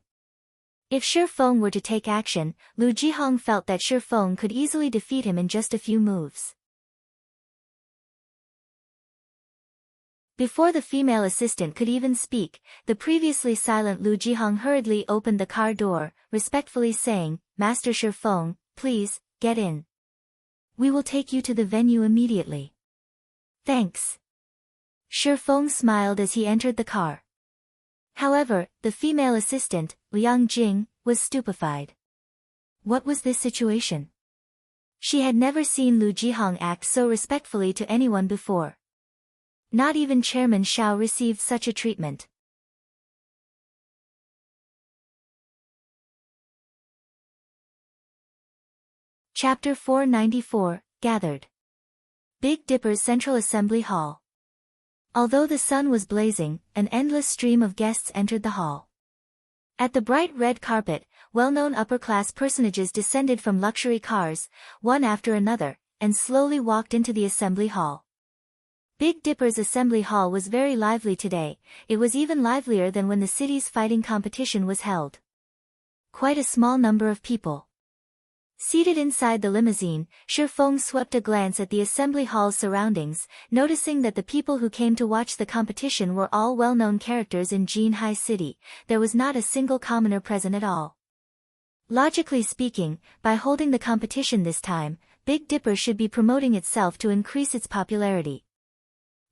If Shi Feng were to take action, Lu Jihong felt that Shi Feng could easily defeat him in just a few moves. Before the female assistant could even speak, the previously silent Lu Jihong hurriedly opened the car door, respectfully saying, "Master Shi Feng, please, get in. We will take you to the venue immediately." "Thanks." Shi Feng smiled as he entered the car. However, the female assistant, Liang Jing, was stupefied. What was this situation? She had never seen Lu Jihong act so respectfully to anyone before. Not even Chairman Xiao received such a treatment. Chapter 494, Gathered. Big Dipper's Central Assembly Hall. Although the sun was blazing, an endless stream of guests entered the hall. At the bright red carpet, well-known upper-class personages descended from luxury cars, one after another, and slowly walked into the assembly hall. Big Dipper's assembly hall was very lively today. It was even livelier than when the city's fighting competition was held. Quite a small number of people. Seated inside the limousine, Shi Feng swept a glance at the assembly hall's surroundings, noticing that the people who came to watch the competition were all well-known characters in Jinhai City. There was not a single commoner present at all. Logically speaking, by holding the competition this time, Big Dipper should be promoting itself to increase its popularity.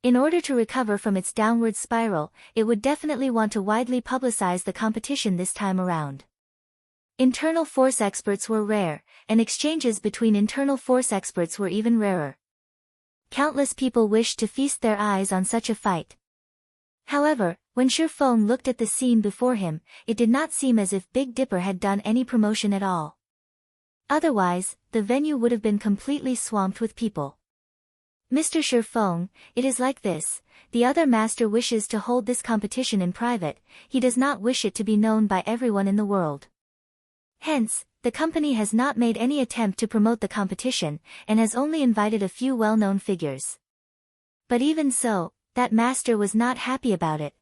In order to recover from its downward spiral, it would definitely want to widely publicize the competition this time around. Internal force experts were rare, and exchanges between internal force experts were even rarer. Countless people wished to feast their eyes on such a fight. However, when Shi Feng looked at the scene before him, it did not seem as if Big Dipper had done any promotion at all. Otherwise, the venue would have been completely swamped with people. "Mr. Shi Feng, it is like this. The other master wishes to hold this competition in private. He does not wish it to be known by everyone in the world. Hence, the company has not made any attempt to promote the competition, and has only invited a few well-known figures." But even so, that master was not happy about it.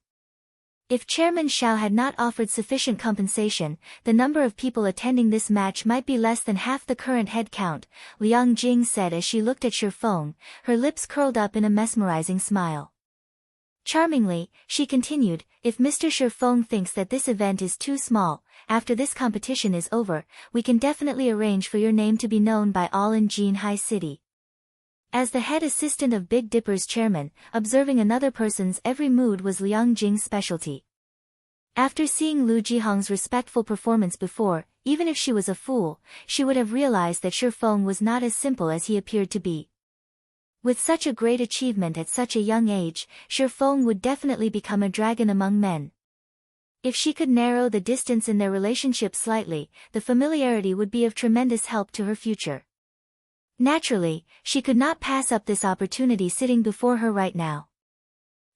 If Chairman Xiao had not offered sufficient compensation, the number of people attending this match might be less than half the current head count, Liang Jing said as she looked at Shi Feng, her lips curled up in a mesmerizing smile. Charmingly, she continued, "If Mr. Shi Feng thinks that this event is too small, after this competition is over, we can definitely arrange for your name to be known by all in Jinhai City." As the head assistant of Big Dipper's chairman, observing another person's every mood was Liang Jing's specialty. After seeing Lu Jihong's respectful performance before, even if she was a fool, she would have realized that Shi Feng was not as simple as he appeared to be. With such a great achievement at such a young age, Shi Feng would definitely become a dragon among men. If she could narrow the distance in their relationship slightly, the familiarity would be of tremendous help to her future. Naturally, she could not pass up this opportunity sitting before her right now.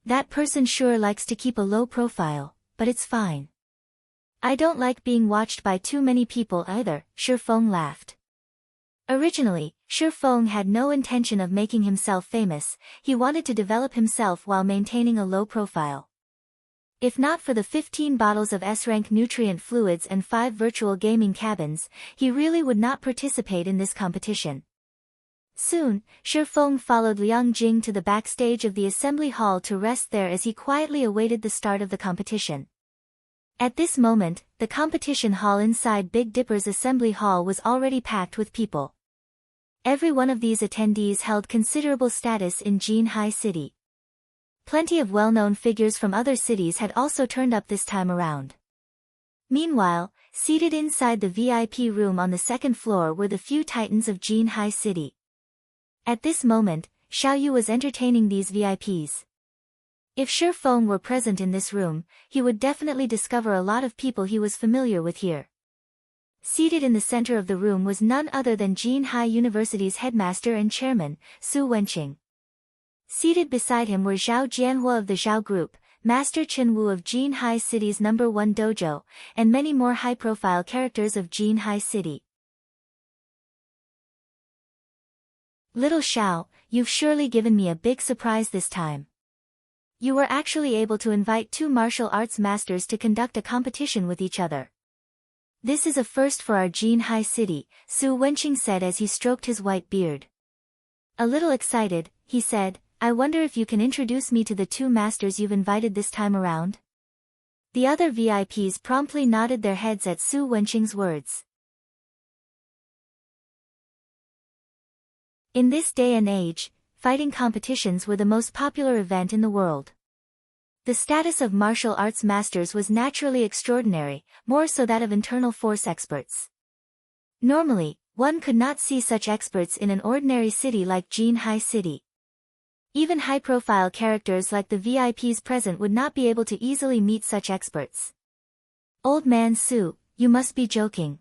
That person sure likes to keep a low profile, but it's fine. I don't like being watched by too many people either, Shi Feng laughed. Originally, Shi Feng had no intention of making himself famous. He wanted to develop himself while maintaining a low profile. If not for the 15 bottles of S-rank nutrient fluids and 5 virtual gaming cabins, he really would not participate in this competition. Soon, Shi Feng followed Liang Jing to the backstage of the assembly hall to rest there as he quietly awaited the start of the competition. At this moment, the competition hall inside Big Dipper's assembly hall was already packed with people. Every one of these attendees held considerable status in Jinhai City. Plenty of well-known figures from other cities had also turned up this time around. Meanwhile, seated inside the VIP room on the second floor were the few titans of Jinhai City. At this moment, Xiao Yu was entertaining these VIPs. If Shi Feng were present in this room, he would definitely discover a lot of people he was familiar with here. Seated in the center of the room was none other than Jinhai University's headmaster and chairman, Su Wenqing. Seated beside him were Zhao Jianhua of the Zhao Group, Master Chen Wu of Jinhai City's #1 dojo, and many more high-profile characters of Jinhai City. Little Xiao, you've surely given me a big surprise this time. You were actually able to invite two martial arts masters to conduct a competition with each other. This is a first for our Jin High City, Su Wenqing said as he stroked his white beard. A little excited, he said, I wonder if you can introduce me to the two masters you've invited this time around? The other VIPs promptly nodded their heads at Su Wenqing's words. In this day and age, fighting competitions were the most popular event in the world. The status of martial arts masters was naturally extraordinary, more so that of internal force experts. Normally, one could not see such experts in an ordinary city like Jin High City. Even high-profile characters like the VIPs present would not be able to easily meet such experts. Old man Su, you must be joking.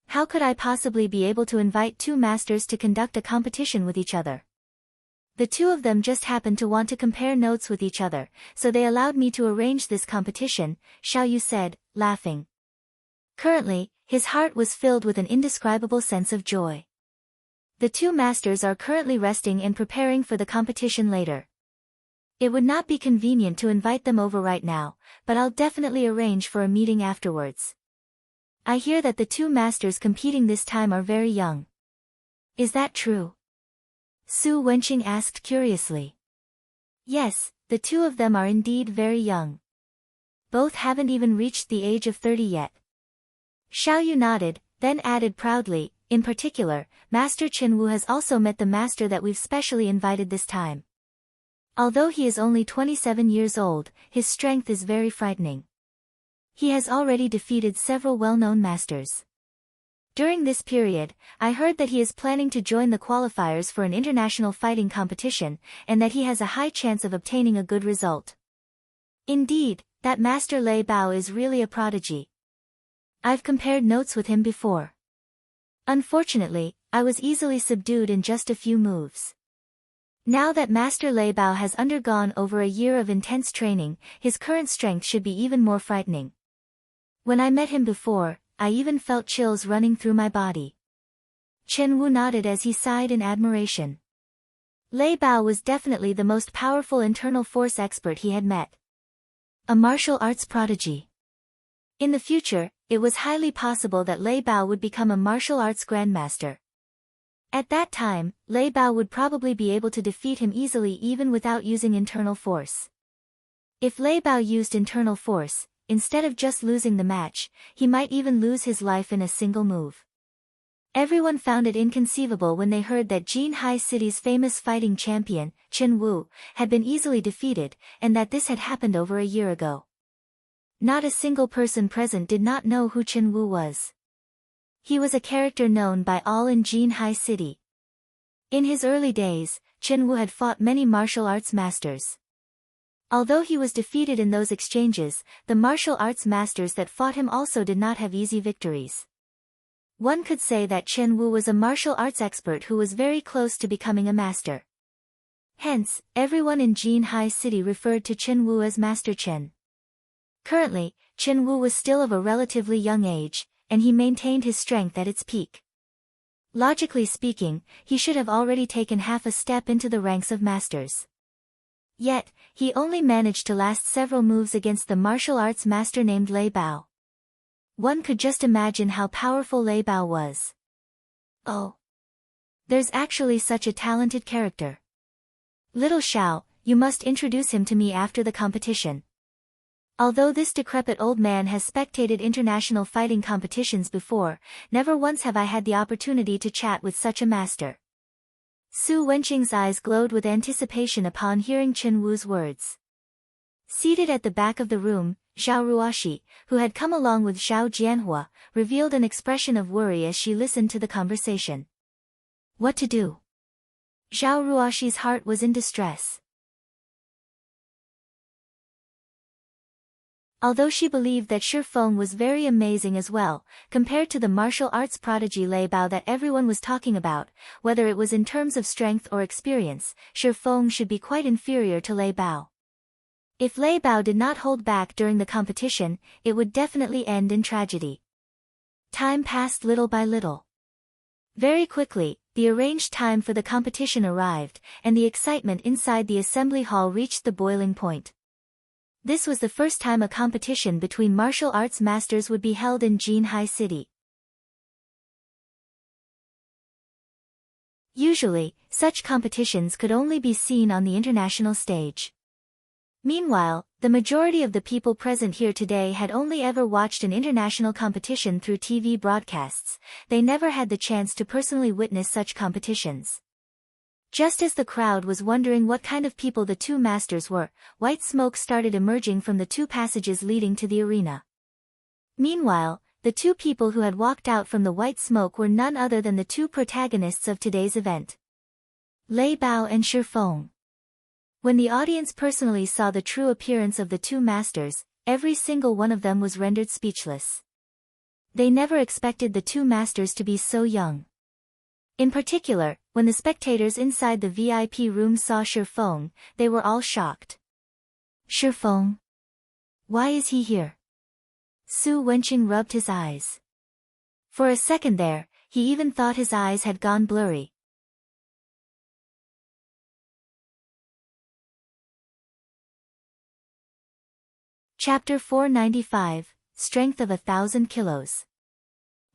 How could I possibly be able to invite two masters to conduct a competition with each other? The two of them just happened to want to compare notes with each other, so they allowed me to arrange this competition, Xiao Yu said, laughing. Currently, his heart was filled with an indescribable sense of joy. The two masters are currently resting and preparing for the competition later. It would not be convenient to invite them over right now, but I'll definitely arrange for a meeting afterwards. I hear that the two masters competing this time are very young. Is that true? Su Wenqing asked curiously. Yes, the two of them are indeed very young. Both haven't even reached the age of 30 yet. Xiao Yu nodded, then added proudly, in particular, Master Chen Wu has also met the master that we've specially invited this time. Although he is only 27 years old, his strength is very frightening. He has already defeated several well-known masters. During this period, I heard that he is planning to join the qualifiers for an international fighting competition, and that he has a high chance of obtaining a good result. Indeed, that Master Lei Bao is really a prodigy. I've compared notes with him before. Unfortunately, I was easily subdued in just a few moves. Now that Master Lei Bao has undergone over a year of intense training, his current strength should be even more frightening. When I met him before, I even felt chills running through my body. Chen Wu nodded as he sighed in admiration. Lei Bao was definitely the most powerful internal force expert he had met. A martial arts prodigy. In the future, it was highly possible that Lei Bao would become a martial arts grandmaster. At that time, Lei Bao would probably be able to defeat him easily even without using internal force. If Lei Bao used internal force, instead of just losing the match, he might even lose his life in a single move. Everyone found it inconceivable when they heard that Jin High City's famous fighting champion, Chen Wu, had been easily defeated, and that this had happened over a year ago. Not a single person present did not know who Chen Wu was. He was a character known by all in Jin High City. In his early days, Chen Wu had fought many martial arts masters. Although he was defeated in those exchanges, the martial arts masters that fought him also did not have easy victories. One could say that Chen Wu was a martial arts expert who was very close to becoming a master. Hence, everyone in Jin High City referred to Chen Wu as Master Chen. Currently, Chen Wu was still of a relatively young age, and he maintained his strength at its peak. Logically speaking, he should have already taken half a step into the ranks of masters. Yet, he only managed to last several moves against the martial arts master named Lei Bao. One could just imagine how powerful Lei Bao was. Oh! There's actually such a talented character. Little Xiao, you must introduce him to me after the competition. Although this decrepit old man has spectated international fighting competitions before, never once have I had the opportunity to chat with such a master. Su Wenqing's eyes glowed with anticipation upon hearing Chen Wu's words. Seated at the back of the room, Zhao Ruoxi, who had come along with Zhao Jianhua, revealed an expression of worry as she listened to the conversation. What to do? Zhao Ruoxi's heart was in distress. Although she believed that Shi Feng was very amazing as well, compared to the martial arts prodigy Lei Bao that everyone was talking about, whether it was in terms of strength or experience, Shi Feng should be quite inferior to Lei Bao. If Lei Bao did not hold back during the competition, it would definitely end in tragedy. Time passed little by little. Very quickly, the arranged time for the competition arrived, and the excitement inside the assembly hall reached the boiling point. This was the first time a competition between martial arts masters would be held in Jinhai City. Usually, such competitions could only be seen on the international stage. Meanwhile, the majority of the people present here today had only ever watched an international competition through TV broadcasts. They never had the chance to personally witness such competitions. Just as the crowd was wondering what kind of people the two masters were, white smoke started emerging from the two passages leading to the arena. Meanwhile, the two people who had walked out from the white smoke were none other than the two protagonists of today's event, Lei Bao and Shi Feng. When the audience personally saw the true appearance of the two masters, every single one of them was rendered speechless. They never expected the two masters to be so young. In particular, when the spectators inside the VIP room saw Shi Feng, they were all shocked. Shi Feng? Why is he here? Su Wenqing rubbed his eyes. For a second there, he even thought his eyes had gone blurry. Chapter 495, Strength of 1,000 Kilos.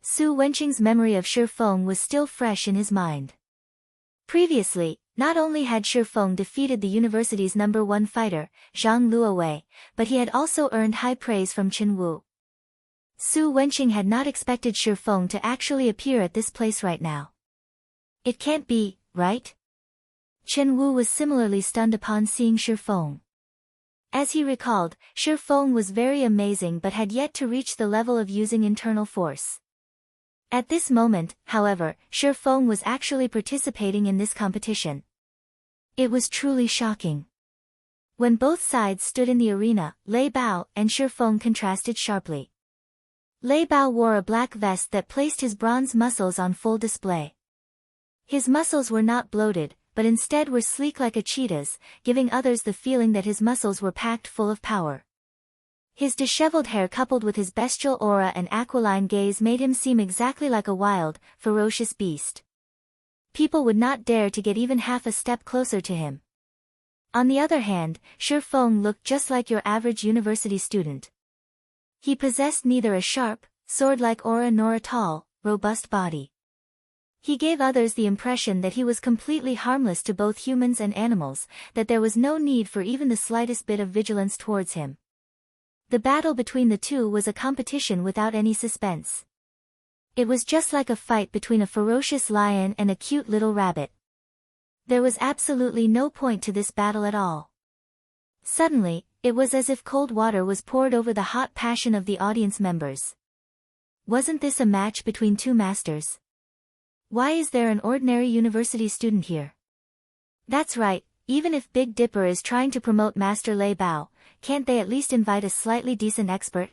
Su Wenqing's memory of Shi Feng was still fresh in his mind. Previously, not only had Shi Feng defeated the university's #1 fighter, Zhang Luowei, but he had also earned high praise from Qin Wu. Su Wenqing had not expected Shi Feng to actually appear at this place right now. It can't be, right? Qin Wu was similarly stunned upon seeing Shi Feng. As he recalled, Shi Feng was very amazing but had yet to reach the level of using internal force. At this moment, however, Shi Feng was actually participating in this competition. It was truly shocking. When both sides stood in the arena, Lei Bao and Shi Feng contrasted sharply. Lei Bao wore a black vest that placed his bronze muscles on full display. His muscles were not bloated, but instead were sleek like a cheetah's, giving others the feeling that his muscles were packed full of power. His disheveled hair coupled with his bestial aura and aquiline gaze made him seem exactly like a wild, ferocious beast. People would not dare to get even half a step closer to him. On the other hand, Shi Feng looked just like your average university student. He possessed neither a sharp, sword-like aura nor a tall, robust body. He gave others the impression that he was completely harmless to both humans and animals, that there was no need for even the slightest bit of vigilance towards him. The battle between the two was a competition without any suspense. It was just like a fight between a ferocious lion and a cute little rabbit. There was absolutely no point to this battle at all. Suddenly, it was as if cold water was poured over the hot passion of the audience members. Wasn't this a match between two masters? Why is there an ordinary university student here? That's right, even if Big Dipper is trying to promote Master Lei Bao, can't they at least invite a slightly decent expert?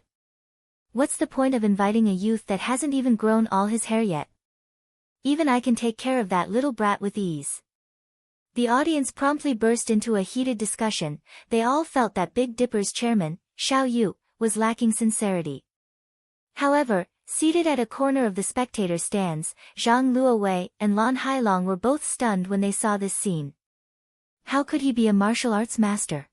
What's the point of inviting a youth that hasn't even grown all his hair yet? Even I can take care of that little brat with ease. The audience promptly burst into a heated discussion. They all felt that Big Dipper's chairman, Xiao Yu, was lacking sincerity. However, seated at a corner of the spectator stands, Zhang Luowei and Lan Hailong were both stunned when they saw this scene. How could he be a martial arts master?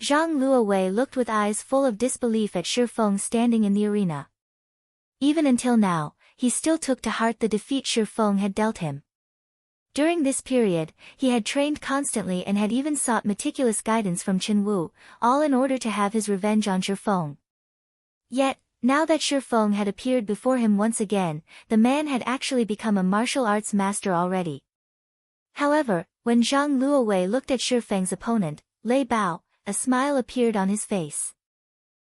Zhang Luowei looked with eyes full of disbelief at Shi Feng standing in the arena. Even until now, he still took to heart the defeat Shi Feng had dealt him. During this period, he had trained constantly and had even sought meticulous guidance from Qin Wu, all in order to have his revenge on Shi Feng. Yet, now that Shi Feng had appeared before him once again, the man had actually become a martial arts master already. However, when Zhang Luowei looked at Shi Feng's opponent, Lei Bao, a smile appeared on his face.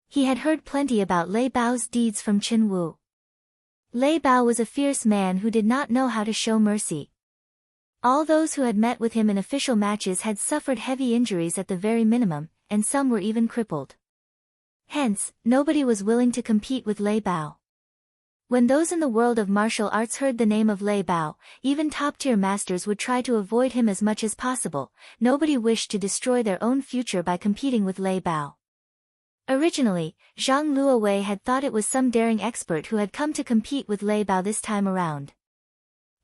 He had heard plenty about Lei Bao's deeds from Qin Wu. Lei Bao was a fierce man who did not know how to show mercy. All those who had met with him in official matches had suffered heavy injuries at the very minimum, and some were even crippled. Hence, nobody was willing to compete with Lei Bao. When those in the world of martial arts heard the name of Lei Bao, even top-tier masters would try to avoid him as much as possible. Nobody wished to destroy their own future by competing with Lei Bao. Originally, Zhang Luowei had thought it was some daring expert who had come to compete with Lei Bao this time around.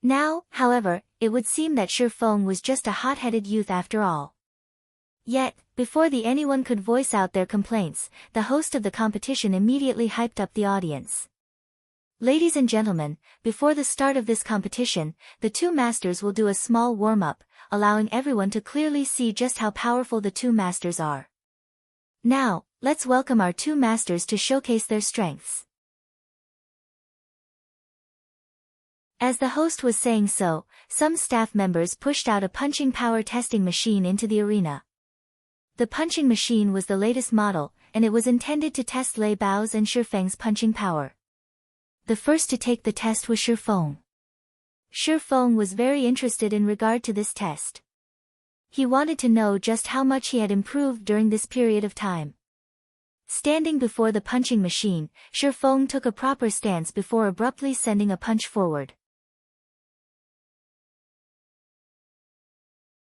Now, however, it would seem that Shi Feng was just a hot-headed youth after all. Yet, before anyone could voice out their complaints, the host of the competition immediately hyped up the audience. Ladies and gentlemen, before the start of this competition, the two masters will do a small warm-up, allowing everyone to clearly see just how powerful the two masters are. Now, let's welcome our two masters to showcase their strengths. As the host was saying so, some staff members pushed out a punching power testing machine into the arena. The punching machine was the latest model, and it was intended to test Lei Bao's and Shi Feng's punching power. The first to take the test was Shi Feng. Shi Feng was very interested in regard to this test. He wanted to know just how much he had improved during this period of time. Standing before the punching machine, Shi Feng took a proper stance before abruptly sending a punch forward.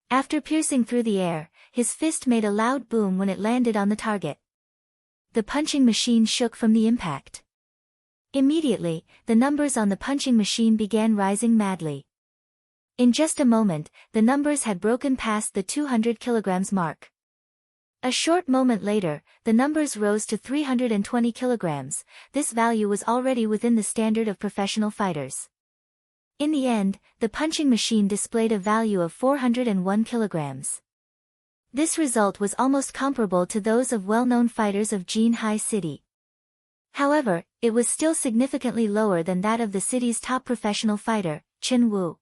After piercing through the air, his fist made a loud boom when it landed on the target. The punching machine shook from the impact. Immediately, the numbers on the punching machine began rising madly. In just a moment, the numbers had broken past the 200 kilograms mark. A short moment later, the numbers rose to 320 kilograms. This value was already within the standard of professional fighters. In the end, the punching machine displayed a value of 401 kilograms. This result was almost comparable to those of well-known fighters of Jinhai City. However, it was still significantly lower than that of the city's top professional fighter, Chen Wu.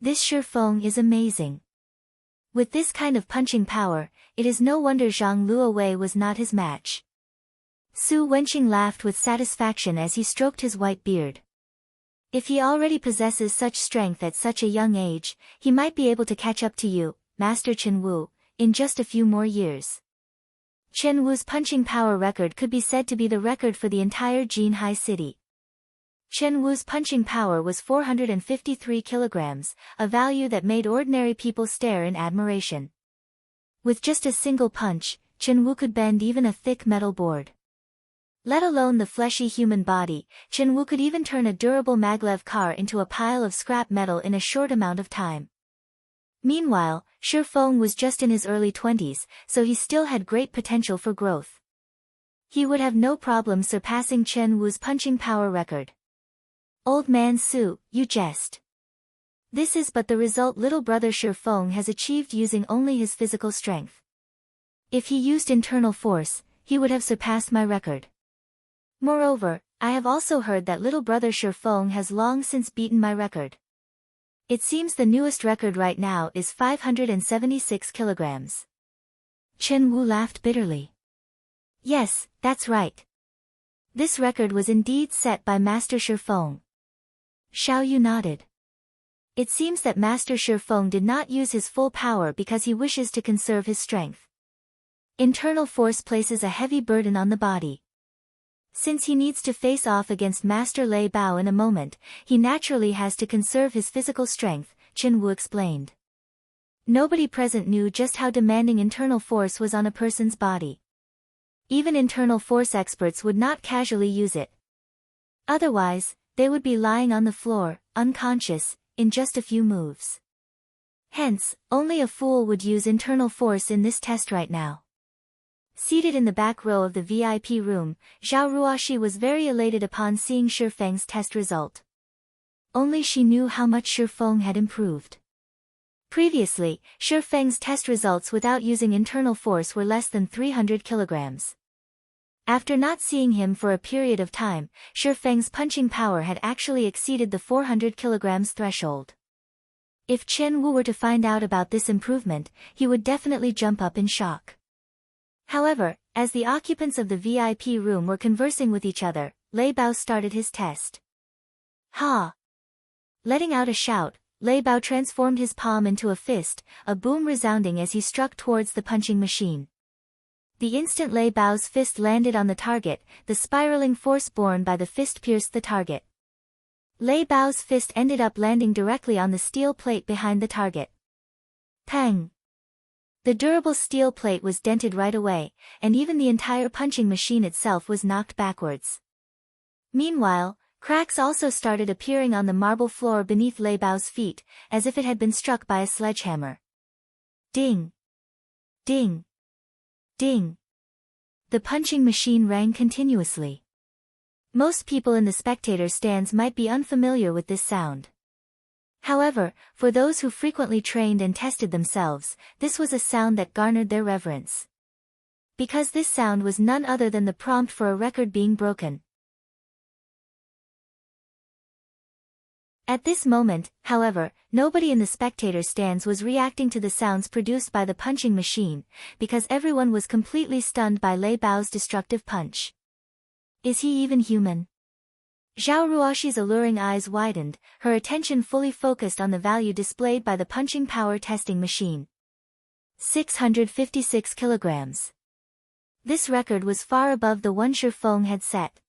This Shi Feng is amazing. With this kind of punching power, it is no wonder Zhang Luowei was not his match. Su Wenqing laughed with satisfaction as he stroked his white beard. If he already possesses such strength at such a young age, he might be able to catch up to you, Master Chen Wu, in just a few more years. Chen Wu's punching power record could be said to be the record for the entire Jinhai City. Chen Wu's punching power was 453 kilograms, a value that made ordinary people stare in admiration. With just a single punch, Chen Wu could bend even a thick metal board. Let alone the fleshy human body, Chen Wu could even turn a durable maglev car into a pile of scrap metal in a short amount of time. Meanwhile, Shi Feng was just in his early 20s, so he still had great potential for growth. He would have no problem surpassing Chen Wu's punching power record. Old man Su, you jest. This is but the result little brother Shi Feng has achieved using only his physical strength. If he used internal force, he would have surpassed my record. Moreover, I have also heard that little brother Shi Feng has long since beaten my record. It seems the newest record right now is 576 kilograms. Chen Wu laughed bitterly. Yes, that's right. This record was indeed set by Master Shi Feng. Xiao Yu nodded. It seems that Master Shi Feng did not use his full power because he wishes to conserve his strength. Internal force places a heavy burden on the body. Since he needs to face off against Master Lei Bao in a moment, he naturally has to conserve his physical strength, Chen Wu explained. Nobody present knew just how demanding internal force was on a person's body. Even internal force experts would not casually use it. Otherwise, they would be lying on the floor, unconscious, in just a few moves. Hence, only a fool would use internal force in this test right now. Seated in the back row of the VIP room, Zhao Ruoxi was very elated upon seeing Shi Feng's test result. Only she knew how much Shi Feng had improved. Previously, Shi Feng's test results without using internal force were less than 300 kilograms. After not seeing him for a period of time, Shi Feng's punching power had actually exceeded the 400 kilograms threshold. If Chen Wu were to find out about this improvement, he would definitely jump up in shock. However, as the occupants of the VIP room were conversing with each other, Lei Bao started his test. Ha! Letting out a shout, Lei Bao transformed his palm into a fist, a boom resounding as he struck towards the punching machine. The instant Lei Bao's fist landed on the target, the spiraling force borne by the fist pierced the target. Lei Bao's fist ended up landing directly on the steel plate behind the target. Pang! The durable steel plate was dented right away, and even the entire punching machine itself was knocked backwards. Meanwhile, Cracks also started appearing on the marble floor beneath Lei Bao's feet, as if it had been struck by a sledgehammer. Ding! Ding! Ding! The punching machine rang continuously. Most people in the spectator stands might be unfamiliar with this sound. However, for those who frequently trained and tested themselves, this was a sound that garnered their reverence. Because this sound was none other than the prompt for a record being broken. At this moment, however, nobody in the spectator stands was reacting to the sounds produced by the punching machine, because everyone was completely stunned by Lei Bao's destructive punch. Is he even human? Zhao Ruoxi's alluring eyes widened, her attention fully focused on the value displayed by the punching power testing machine. 656 kilograms. This record was far above the one Shi Feng had set.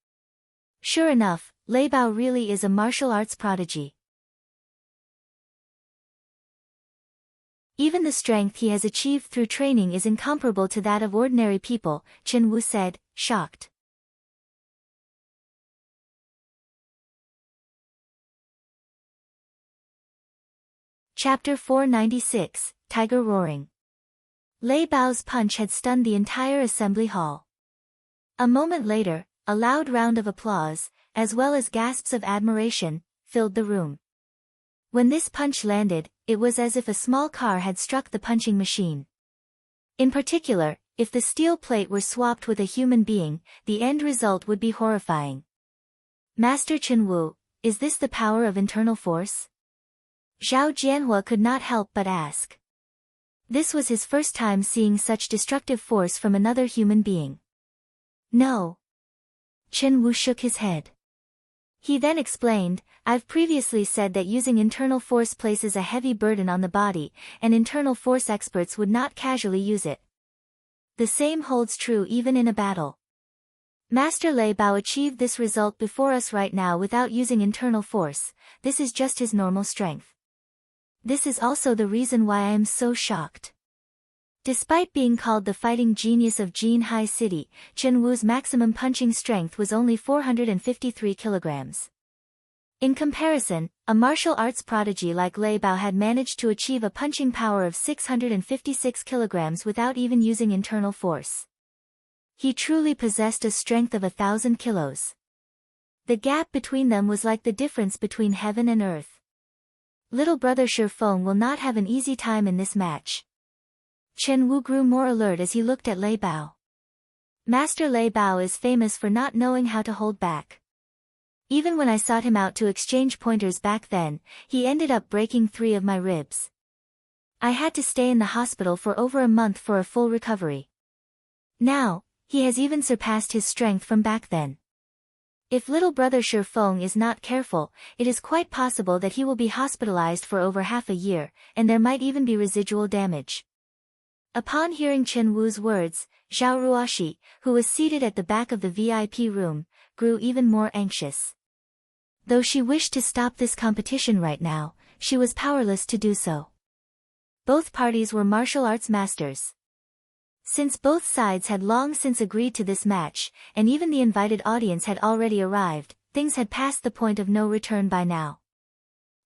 Sure enough, Lei Bao really is a martial arts prodigy. Even the strength he has achieved through training is incomparable to that of ordinary people, Chen Wu said, shocked. Chapter 496, Tiger Roaring. Lei Bao's punch had stunned the entire assembly hall. A moment later, a loud round of applause, as well as gasps of admiration, filled the room. When this punch landed, it was as if a small car had struck the punching machine. In particular, if the steel plate were swapped with a human being, the end result would be horrifying. Master Chen Wu, is this the power of internal force? Zhao Jianhua could not help but ask. This was his first time seeing such destructive force from another human being. No. Chen Wu shook his head. He then explained, I've previously said that using internal force places a heavy burden on the body, and internal force experts would not casually use it. The same holds true even in a battle. Master Lei Bao achieved this result before us right now without using internal force. This is just his normal strength. This is also the reason why I am so shocked. Despite being called the fighting genius of Jinhai City, Chen Wu's maximum punching strength was only 453 kilograms. In comparison, a martial arts prodigy like Lei Bao had managed to achieve a punching power of 656 kilograms without even using internal force. He truly possessed a strength of 1,000 kilos. The gap between them was like the difference between heaven and earth. Little brother Shi Feng will not have an easy time in this match. Chen Wu grew more alert as he looked at Lei Bao. Master Lei Bao is famous for not knowing how to hold back. Even when I sought him out to exchange pointers back then, he ended up breaking 3 of my ribs. I had to stay in the hospital for over a month for a full recovery. Now, he has even surpassed his strength from back then. If little brother Shi Feng is not careful, it is quite possible that he will be hospitalized for over half a year, and there might even be residual damage. Upon hearing Chen Wu's words, Zhao Ruoxi, who was seated at the back of the VIP room, grew even more anxious. Though she wished to stop this competition right now, she was powerless to do so. Both parties were martial arts masters. Since both sides had long since agreed to this match, and even the invited audience had already arrived, things had passed the point of no return by now.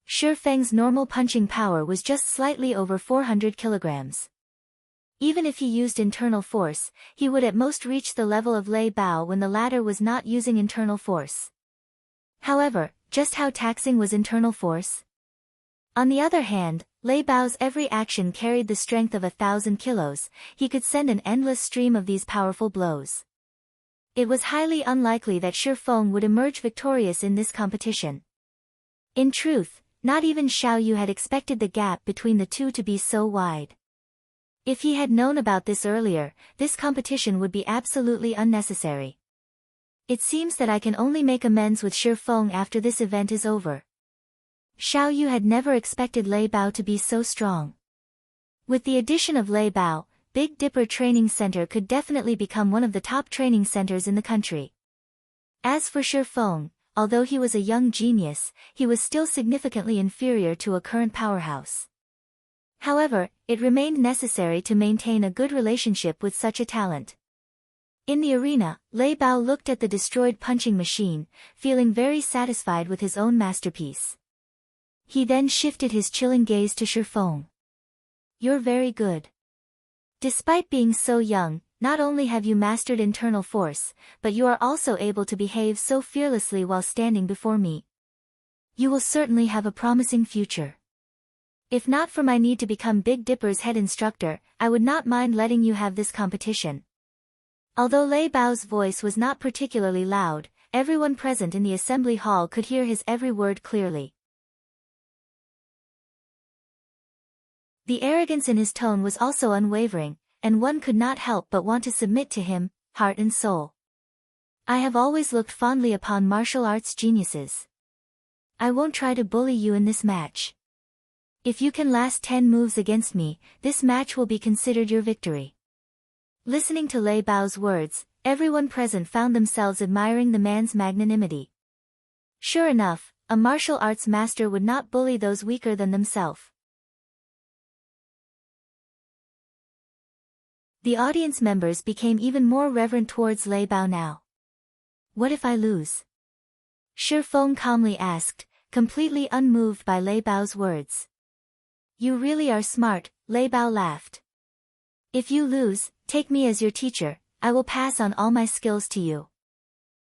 Shi Feng's normal punching power was just slightly over 400 kilograms. Even if he used internal force, he would at most reach the level of Lei Bao when the latter was not using internal force. However, just how taxing was internal force? On the other hand, Lei Bao's every action carried the strength of 1,000 kilos, he could send an endless stream of these powerful blows. It was highly unlikely that Shi Feng would emerge victorious in this competition. In truth, not even Xiao Yu had expected the gap between the two to be so wide. If he had known about this earlier, this competition would be absolutely unnecessary. It seems that I can only make amends with Shi Feng after this event is over. Xiao Yu had never expected Lei Bao to be so strong. With the addition of Lei Bao, Big Dipper Training Center could definitely become one of the top training centers in the country. As for Shi Feng, although he was a young genius, he was still significantly inferior to a current powerhouse. However, it remained necessary to maintain a good relationship with such a talent. In the arena, Lei Bao looked at the destroyed punching machine, feeling very satisfied with his own masterpiece. He then shifted his chilling gaze to Shifeng. You're very good. Despite being so young, not only have you mastered internal force, but you are also able to behave so fearlessly while standing before me. You will certainly have a promising future. If not for my need to become Big Dipper's head instructor, I would not mind letting you have this competition. Although Lei Bao's voice was not particularly loud, everyone present in the assembly hall could hear his every word clearly. The arrogance in his tone was also unwavering, and one could not help but want to submit to him, heart and soul. I have always looked fondly upon martial arts geniuses. I won't try to bully you in this match. If you can last 10 moves against me, this match will be considered your victory. Listening to Lei Bao's words, everyone present found themselves admiring the man's magnanimity. Sure enough, a martial arts master would not bully those weaker than themselves. The audience members became even more reverent towards Lei Bao now. What if I lose? Shifeng calmly asked, completely unmoved by Lei Bao's words. You really are smart, Lei Bao laughed. If you lose, take me as your teacher, I will pass on all my skills to you.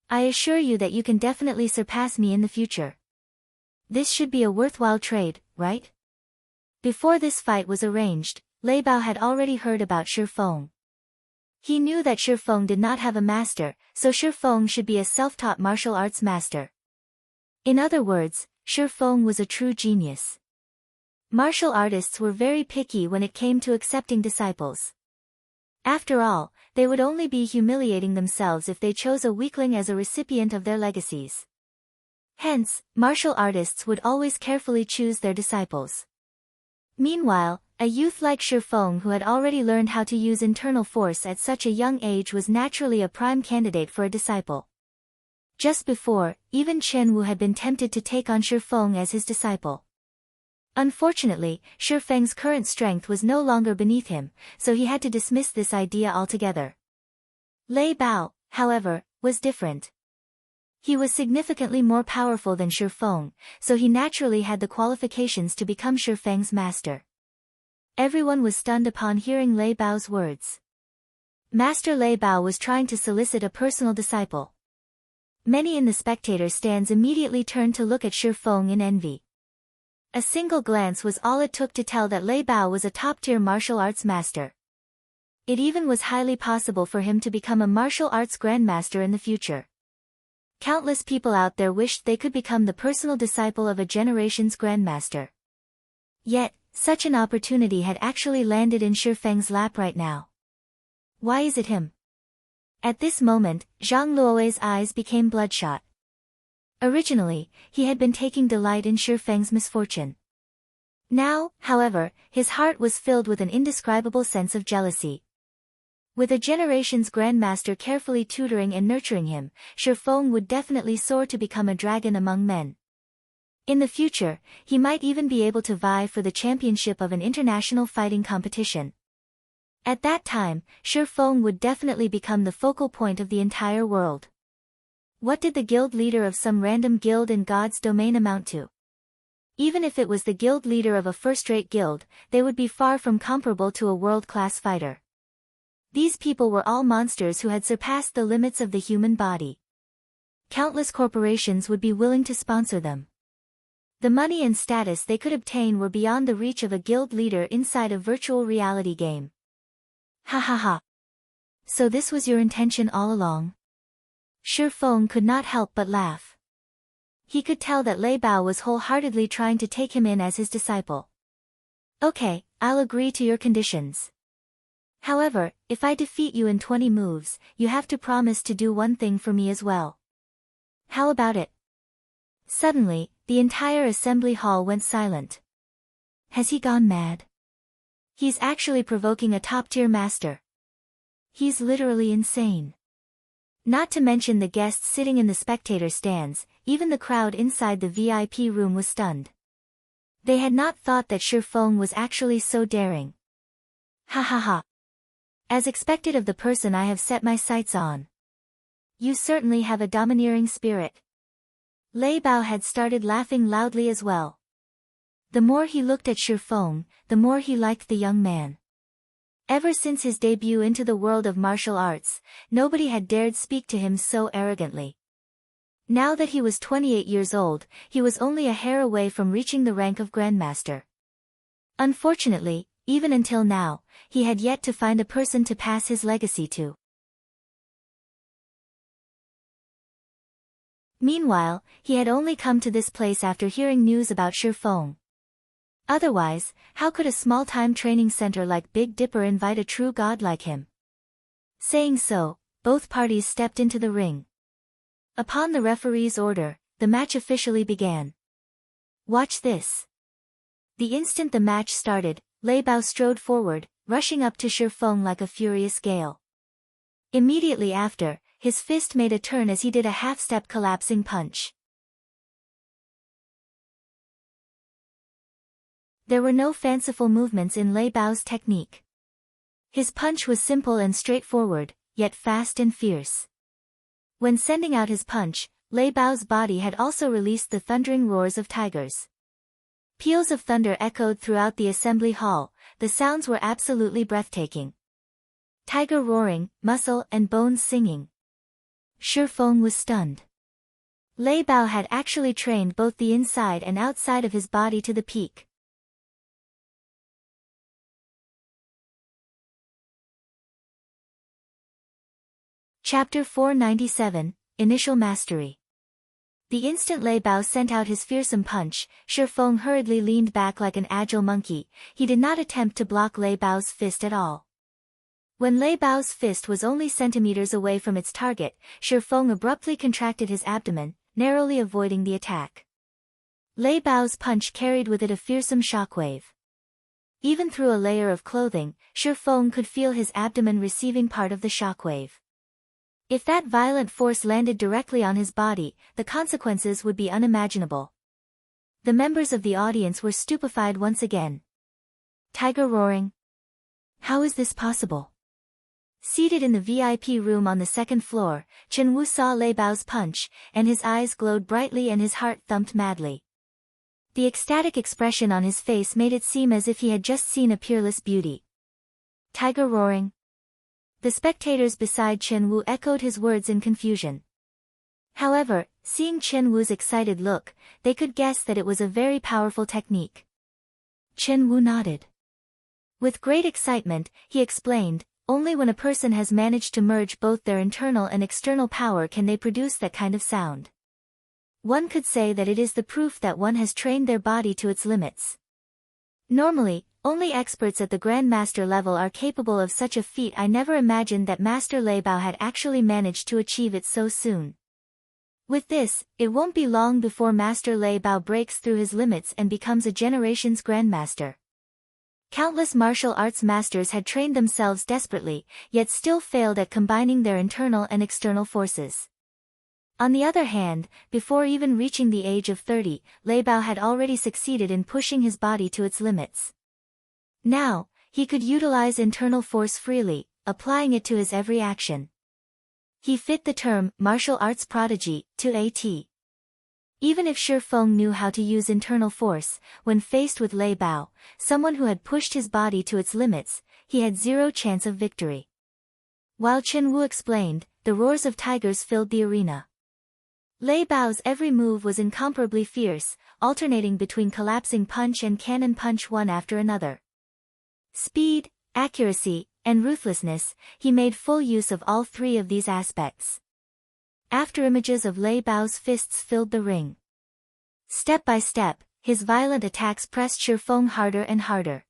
I assure you that you can definitely surpass me in the future. This should be a worthwhile trade, right? Before this fight was arranged, Lei Bao had already heard about Shifeng. He knew that Shifeng did not have a master, so Shifeng should be a self-taught martial arts master. In other words, Shifeng was a true genius. Martial artists were very picky when it came to accepting disciples. After all, they would only be humiliating themselves if they chose a weakling as a recipient of their legacies. Hence, martial artists would always carefully choose their disciples. Meanwhile, a youth like Shifeng who had already learned how to use internal force at such a young age was naturally a prime candidate for a disciple. Just before, even Chen Wu had been tempted to take on Shifeng as his disciple. Unfortunately, Shifeng's current strength was no longer beneath him, so he had to dismiss this idea altogether. Lei Bao, however, was different. He was significantly more powerful than Shifeng, so he naturally had the qualifications to become Shifeng's master. Everyone was stunned upon hearing Lei Bao's words. Master Lei Bao was trying to solicit a personal disciple. Many in the spectator stands immediately turned to look at Shifeng in envy. A single glance was all it took to tell that Lei Bao was a top-tier martial arts master. It even was highly possible for him to become a martial arts grandmaster in the future. Countless people out there wished they could become the personal disciple of a generation's grandmaster. Yet, such an opportunity had actually landed in Shifeng's lap right now. Why is it him? At this moment, Zhang Luo's eyes became bloodshot. Originally, he had been taking delight in Shifeng's misfortune. Now, however, his heart was filled with an indescribable sense of jealousy. With a generation's grandmaster carefully tutoring and nurturing him, Shifeng would definitely soar to become a dragon among men. In the future, he might even be able to vie for the championship of an international fighting competition. At that time, Shifeng would definitely become the focal point of the entire world. What did the guild leader of some random guild in God's domain amount to? Even if it was the guild leader of a first-rate guild, they would be far from comparable to a world-class fighter. These people were all monsters who had surpassed the limits of the human body. Countless corporations would be willing to sponsor them. The money and status they could obtain were beyond the reach of a guild leader inside a virtual reality game. Ha ha ha. So this was your intention all along? Shifeng could not help but laugh. He could tell that Lei Bao was wholeheartedly trying to take him in as his disciple. Okay, I'll agree to your conditions. However, if I defeat you in 20 moves, you have to promise to do one thing for me as well. How about it? Suddenly, the entire assembly hall went silent. Has he gone mad? He's actually provoking a top-tier master. He's literally insane. Not to mention the guests sitting in the spectator stands, even the crowd inside the VIP room was stunned. They had not thought that Shifeng was actually so daring. Ha ha ha. As expected of the person I have set my sights on. You certainly have a domineering spirit. Lei Bao had started laughing loudly as well. The more he looked at Shi Feng, the more he liked the young man. Ever since his debut into the world of martial arts, nobody had dared speak to him so arrogantly. Now that he was 28 years old, he was only a hair away from reaching the rank of Grandmaster. Unfortunately, even until now, he had yet to find a person to pass his legacy to. Meanwhile, he had only come to this place after hearing news about Shi Feng. Otherwise, how could a small-time training center like Big Dipper invite a true god like him? Saying so, both parties stepped into the ring. Upon the referee's order, the match officially began. Watch this. The instant the match started, Lei Bao strode forward, rushing up to Shi Feng like a furious gale. Immediately after, his fist made a turn as he did a half-step collapsing punch. There were no fanciful movements in Lei Bao's technique. His punch was simple and straightforward, yet fast and fierce. When sending out his punch, Lei Bao's body had also released the thundering roars of tigers. Peals of thunder echoed throughout the assembly hall, the sounds were absolutely breathtaking. Tiger roaring, muscle and bones singing. Shi Feng was stunned. Lei Bao had actually trained both the inside and outside of his body to the peak. Chapter 497, Initial Mastery. The instant Lei Bao sent out his fearsome punch, Shi Feng hurriedly leaned back like an agile monkey. He did not attempt to block Lei Bao's fist at all. When Lei Bao's fist was only centimeters away from its target, Shi Feng abruptly contracted his abdomen, narrowly avoiding the attack. Lei Bao's punch carried with it a fearsome shockwave. Even through a layer of clothing, Shi Feng could feel his abdomen receiving part of the shockwave. If that violent force landed directly on his body, the consequences would be unimaginable. The members of the audience were stupefied once again. Tiger roaring. How is this possible? Seated in the VIP room on the second floor, Chen Wu saw Lei Bao's punch, and his eyes glowed brightly and his heart thumped madly. The ecstatic expression on his face made it seem as if he had just seen a peerless beauty. Tiger roaring. The spectators beside Chen Wu echoed his words in confusion. However, seeing Chen Wu's excited look, they could guess that it was a very powerful technique. Chen Wu nodded. With great excitement, he explained, only when a person has managed to merge both their internal and external power can they produce that kind of sound. One could say that it is the proof that one has trained their body to its limits. Normally, only experts at the Grandmaster level are capable of such a feat. I never imagined that Master Lei Bao had actually managed to achieve it so soon. With this, it won't be long before Master Lei Bao breaks through his limits and becomes a generation's Grandmaster. Countless martial arts masters had trained themselves desperately, yet still failed at combining their internal and external forces. On the other hand, before even reaching the age of 30, Lei Bao had already succeeded in pushing his body to its limits. Now, he could utilize internal force freely, applying it to his every action. He fit the term martial arts prodigy to AT. Even if Shi Feng knew how to use internal force, when faced with Lei Bao, someone who had pushed his body to its limits, he had zero chance of victory. While Chen Wu explained, the roars of tigers filled the arena. Lei Bao's every move was incomparably fierce, alternating between collapsing punch and cannon punch one after another. Speed, accuracy, and ruthlessness, he made full use of all three of these aspects. After images of Lei Bao's fists filled the ring. Step by step, his violent attacks pressed Shi Feng harder and harder.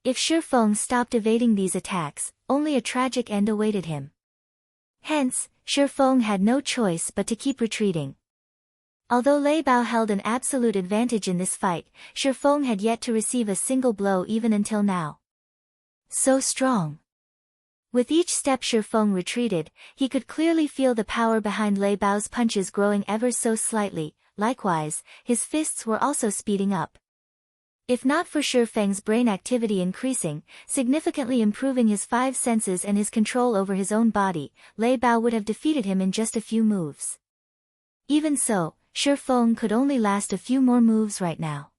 If Shi Feng stopped evading these attacks, only a tragic end awaited him. Hence, Shi Feng had no choice but to keep retreating. Although Lei Bao held an absolute advantage in this fight, Shi Feng had yet to receive a single blow even until now. So strong. With each step Shi Feng retreated, he could clearly feel the power behind Lei Bao's punches growing ever so slightly. Likewise, his fists were also speeding up. If not for Shi Feng's brain activity increasing, significantly improving his five senses and his control over his own body, Lei Bao would have defeated him in just a few moves. Even so, Shi Feng could only last a few more moves right now.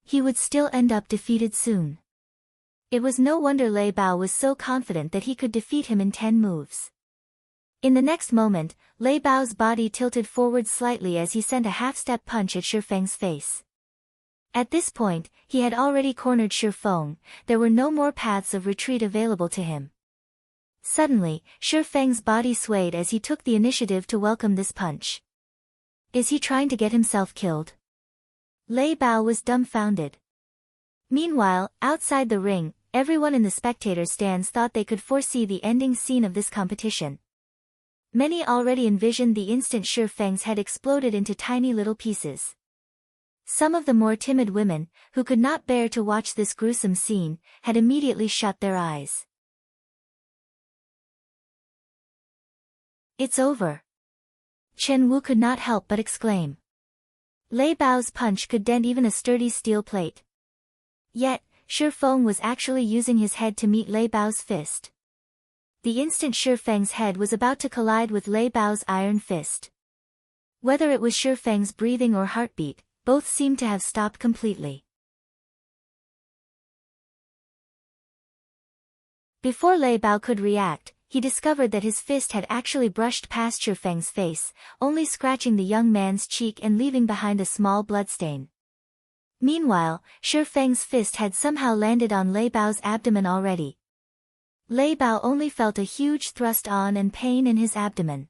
He would still end up defeated soon. It was no wonder Lei Bao was so confident that he could defeat him in 10 moves. In the next moment, Lei Bao's body tilted forward slightly as he sent a half-step punch at Shi Feng's face. At this point, he had already cornered Shi Feng. There were no more paths of retreat available to him. Suddenly, Shi Feng's body swayed as he took the initiative to welcome this punch. Is he trying to get himself killed? Lei Bao was dumbfounded. Meanwhile, outside the ring, everyone in the spectator stands thought they could foresee the ending scene of this competition. Many already envisioned the instant Shi Feng's head exploded into tiny little pieces. Some of the more timid women, who could not bear to watch this gruesome scene, had immediately shut their eyes. It's over. Chen Wu could not help but exclaim. Lei Bao's punch could dent even a sturdy steel plate. Yet, Shi Feng was actually using his head to meet Lei Bao's fist. The instant Shi Feng's head was about to collide with Lei Bao's iron fist. Whether it was Shi Feng's breathing or heartbeat, both seemed to have stopped completely. Before Lei Bao could react, he discovered that his fist had actually brushed past Shi Feng's face, only scratching the young man's cheek and leaving behind a small bloodstain. Meanwhile, Shi Feng's fist had somehow landed on Lei Bao's abdomen already. Lei Bao only felt a huge thrust on and pain in his abdomen.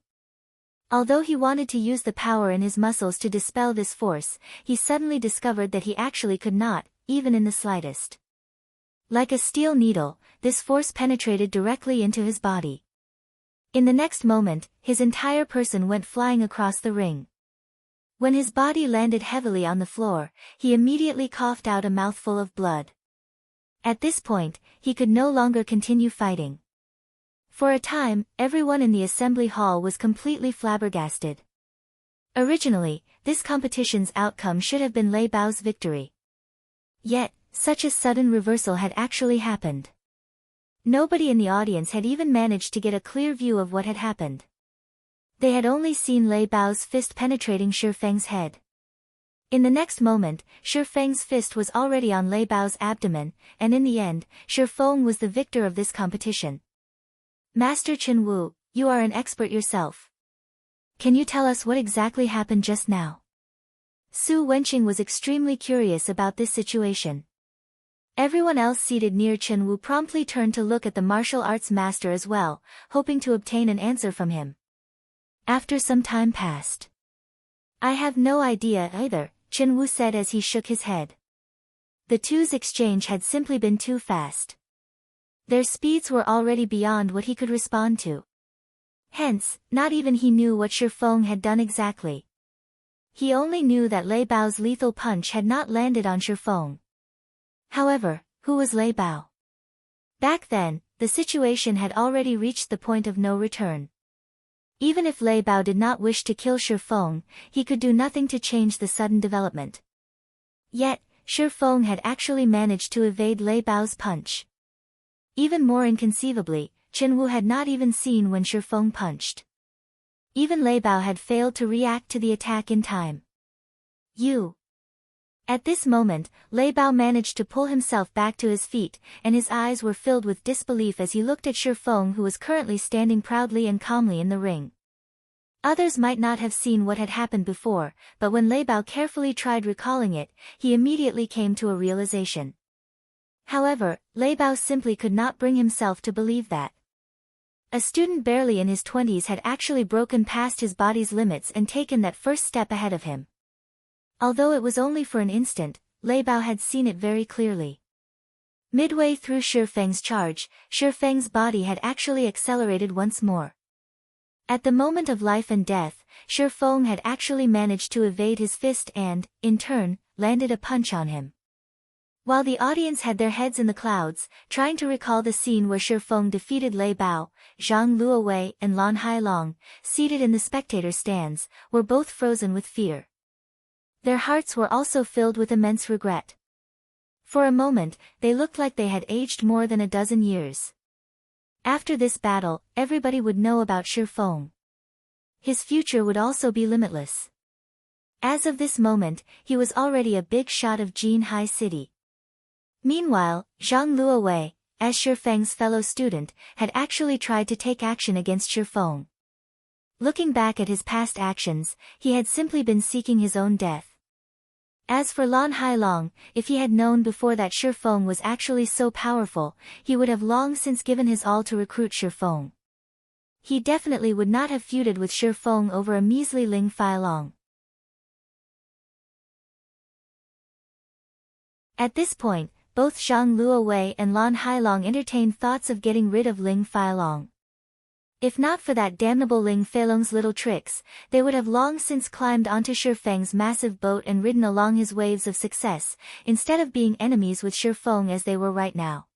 Although he wanted to use the power in his muscles to dispel this force, he suddenly discovered that he actually could not, even in the slightest. Like a steel needle, this force penetrated directly into his body. In the next moment, his entire person went flying across the ring. When his body landed heavily on the floor, he immediately coughed out a mouthful of blood. At this point, he could no longer continue fighting. For a time, everyone in the assembly hall was completely flabbergasted. Originally, this competition's outcome should have been Lei Bao's victory. Yet, such a sudden reversal had actually happened. Nobody in the audience had even managed to get a clear view of what had happened. They had only seen Lei Bao's fist penetrating Shi Feng's head. In the next moment, Shi Feng's fist was already on Lei Bao's abdomen, and in the end, Shi Feng was the victor of this competition. Master Chen Wu, you are an expert yourself. Can you tell us what exactly happened just now? Su Wenqing was extremely curious about this situation. Everyone else seated near Chen Wu promptly turned to look at the martial arts master as well, hoping to obtain an answer from him. After some time passed. I have no idea either, Chen Wu said as he shook his head. The two's exchange had simply been too fast. Their speeds were already beyond what he could respond to. Hence, not even he knew what Shi Feng had done exactly. He only knew that Lei Bao's lethal punch had not landed on Shi Feng. However, who was Lei Bao? Back then, the situation had already reached the point of no return. Even if Lei Bao did not wish to kill Shi Feng, he could do nothing to change the sudden development. Yet, Shi Feng had actually managed to evade Lei Bao's punch. Even more inconceivably, Chen Wu had not even seen when Shi Feng punched. Even Lei Bao had failed to react to the attack in time. You. At this moment, Lei Bao managed to pull himself back to his feet, and his eyes were filled with disbelief as he looked at Shi Feng, who was currently standing proudly and calmly in the ring. Others might not have seen what had happened before, but when Lei Bao carefully tried recalling it, he immediately came to a realization. However, Lei Bao simply could not bring himself to believe that. A student barely in his 20s had actually broken past his body's limits and taken that first step ahead of him. Although it was only for an instant, Lei Bao had seen it very clearly. Midway through Shi Feng's charge, Shi Feng's body had actually accelerated once more. At the moment of life and death, Shi Feng had actually managed to evade his fist and, in turn, landed a punch on him. While the audience had their heads in the clouds, trying to recall the scene where Shi Feng defeated Lei Bao, Zhang Luowei and Lan Hailong, seated in the spectator stands, were both frozen with fear. Their hearts were also filled with immense regret. For a moment, they looked like they had aged more than a dozen years. After this battle, everybody would know about Shifeng. His future would also be limitless. As of this moment, he was already a big shot of Jinhai City. Meanwhile, Zhang Luowei, as Shifeng's fellow student, had actually tried to take action against Shifeng. Looking back at his past actions, he had simply been seeking his own death. As for Lan Hailong, if he had known before that Shifeng was actually so powerful, he would have long since given his all to recruit Shifeng. He definitely would not have feuded with Shifeng over a measly Ling Failong. At this point, both Zhang Luowei and Lan Hailong entertained thoughts of getting rid of Ling Failong. If not for that damnable Ling Failong's little tricks, they would have long since climbed onto Shifeng's massive boat and ridden along his waves of success, instead of being enemies with Shifeng as they were right now.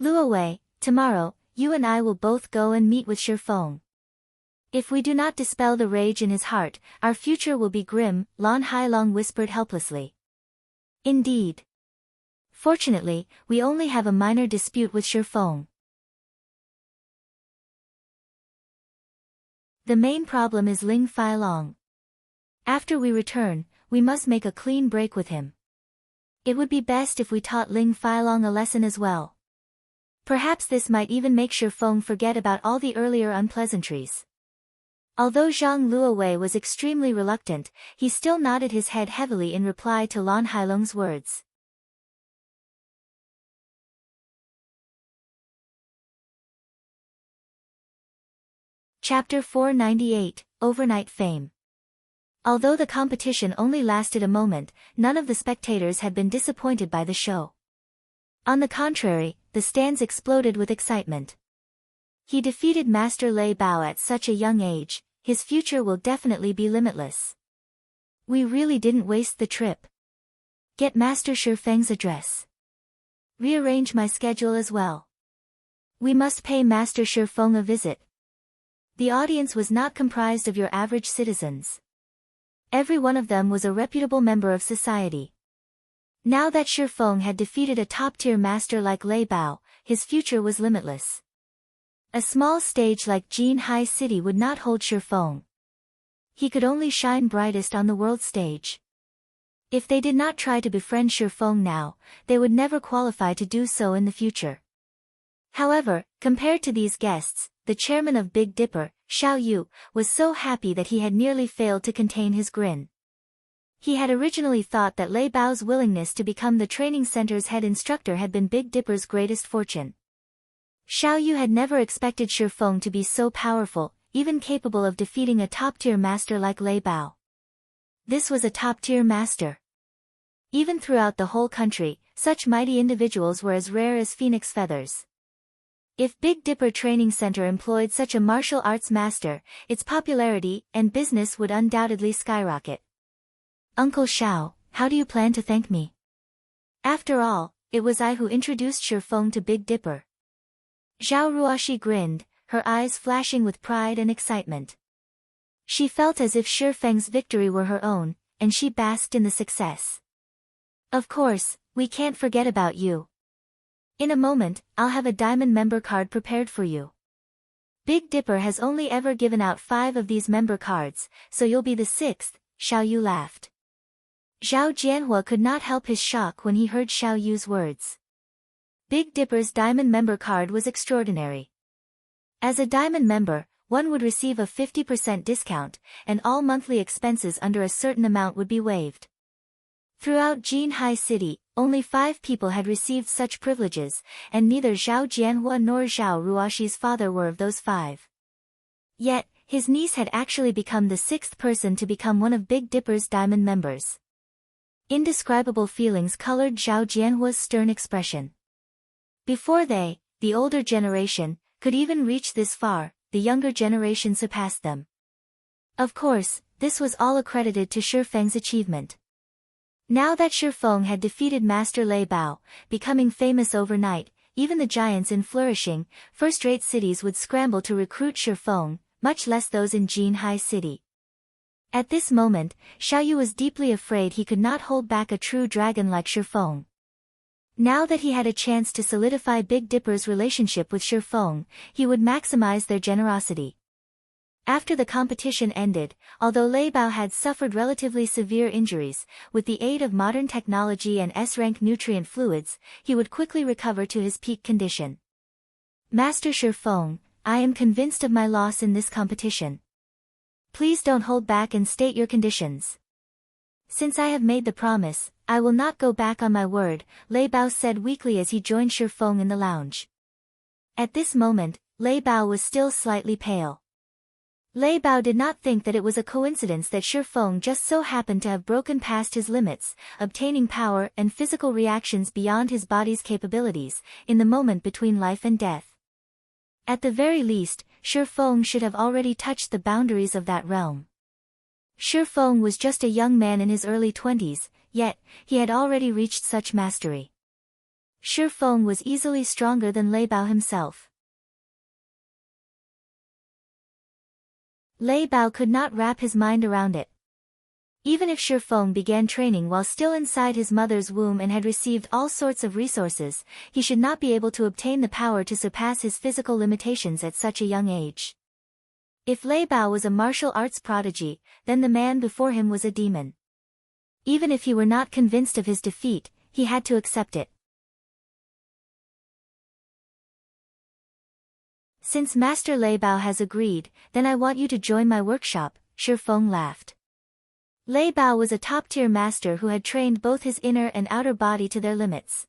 Luowei, tomorrow, you and I will both go and meet with Shifeng. If we do not dispel the rage in his heart, our future will be grim, Lan Hailong whispered helplessly. Indeed. Fortunately, we only have a minor dispute with Shifeng. The main problem is Ling Failong. After we return, we must make a clean break with him. It would be best if we taught Ling Failong a lesson as well. Perhaps this might even make Shifeng forget about all the earlier unpleasantries. Although Zhang Luowei was extremely reluctant, he still nodded his head heavily in reply to Lan Hailong's words. Chapter 498, Overnight Fame. Although the competition only lasted a moment, none of the spectators had been disappointed by the show. On the contrary, the stands exploded with excitement. He defeated Master Lei Bao at such a young age, his future will definitely be limitless. We really didn't waste the trip. Get Master Shifeng's address. Rearrange my schedule as well. We must pay Master Shifeng a visit. The audience was not comprised of your average citizens. Every one of them was a reputable member of society. Now that Shifeng had defeated a top-tier master like Lei Bao, his future was limitless. A small stage like Jinhai City would not hold Shifeng. He could only shine brightest on the world stage. If they did not try to befriend Shifeng now, they would never qualify to do so in the future. However, compared to these guests, the chairman of Big Dipper, Xiao Yu, was so happy that he had nearly failed to contain his grin. He had originally thought that Lei Bao's willingness to become the training center's head instructor had been Big Dipper's greatest fortune. Xiao Yu had never expected Shifeng to be so powerful, even capable of defeating a top-tier master like Lei Bao. This was a top-tier master. Even throughout the whole country, such mighty individuals were as rare as phoenix feathers. If Big Dipper Training Center employed such a martial arts master, its popularity and business would undoubtedly skyrocket. Uncle Xiao, how do you plan to thank me? After all, it was I who introduced Shifeng to Big Dipper. Zhao Ruoxi grinned, her eyes flashing with pride and excitement. She felt as if Shifeng's victory were her own, and she basked in the success. Of course, we can't forget about you. In a moment, I'll have a diamond member card prepared for you. Big Dipper has only ever given out 5 of these member cards, so you'll be the 6th, Xiao Yu laughed. Zhao Jianhua could not help his shock when he heard Xiao Yu's words. Big Dipper's diamond member card was extraordinary. As a diamond member, one would receive a 50% discount, and all monthly expenses under a certain amount would be waived. Throughout Jinhai City, only 5 people had received such privileges, and neither Zhao Jianhua nor Zhao Ruoxi's father were of those 5. Yet, his niece had actually become the 6th person to become one of Big Dipper's diamond members. Indescribable feelings colored Zhao Jianhua's stern expression. Before they, the older generation, could even reach this far, the younger generation surpassed them. Of course, this was all accredited to Shifeng's achievement. Now that Shifeng had defeated Master Lei Bao, becoming famous overnight, even the giants in flourishing, first-rate cities would scramble to recruit Shifeng, much less those in Jinhai City. At this moment, Xiao Yu was deeply afraid he could not hold back a true dragon like Shifeng. Now that he had a chance to solidify Big Dipper's relationship with Shifeng, he would maximize their generosity. After the competition ended, although Lei Bao had suffered relatively severe injuries, with the aid of modern technology and S-rank nutrient fluids, he would quickly recover to his peak condition. Master Shifeng, I am convinced of my loss in this competition. Please don't hold back and state your conditions. Since I have made the promise, I will not go back on my word, Lei Bao said weakly as he joined Shifeng in the lounge. At this moment, Lei Bao was still slightly pale. Lei Bao did not think that it was a coincidence that Shifeng just so happened to have broken past his limits, obtaining power and physical reactions beyond his body's capabilities, in the moment between life and death. At the very least, Shifeng should have already touched the boundaries of that realm. Shifeng was just a young man in his early 20s, yet, he had already reached such mastery. Shifeng was easily stronger than Lei Bao himself. Lei Bao could not wrap his mind around it. Even if Shifeng began training while still inside his mother's womb and had received all sorts of resources, he should not be able to obtain the power to surpass his physical limitations at such a young age. If Lei Bao was a martial arts prodigy, then the man before him was a demon. Even if he were not convinced of his defeat, he had to accept it. Since Master Lei Bao has agreed, then I want you to join my workshop, Shifeng laughed. Lei Bao was a top-tier master who had trained both his inner and outer body to their limits.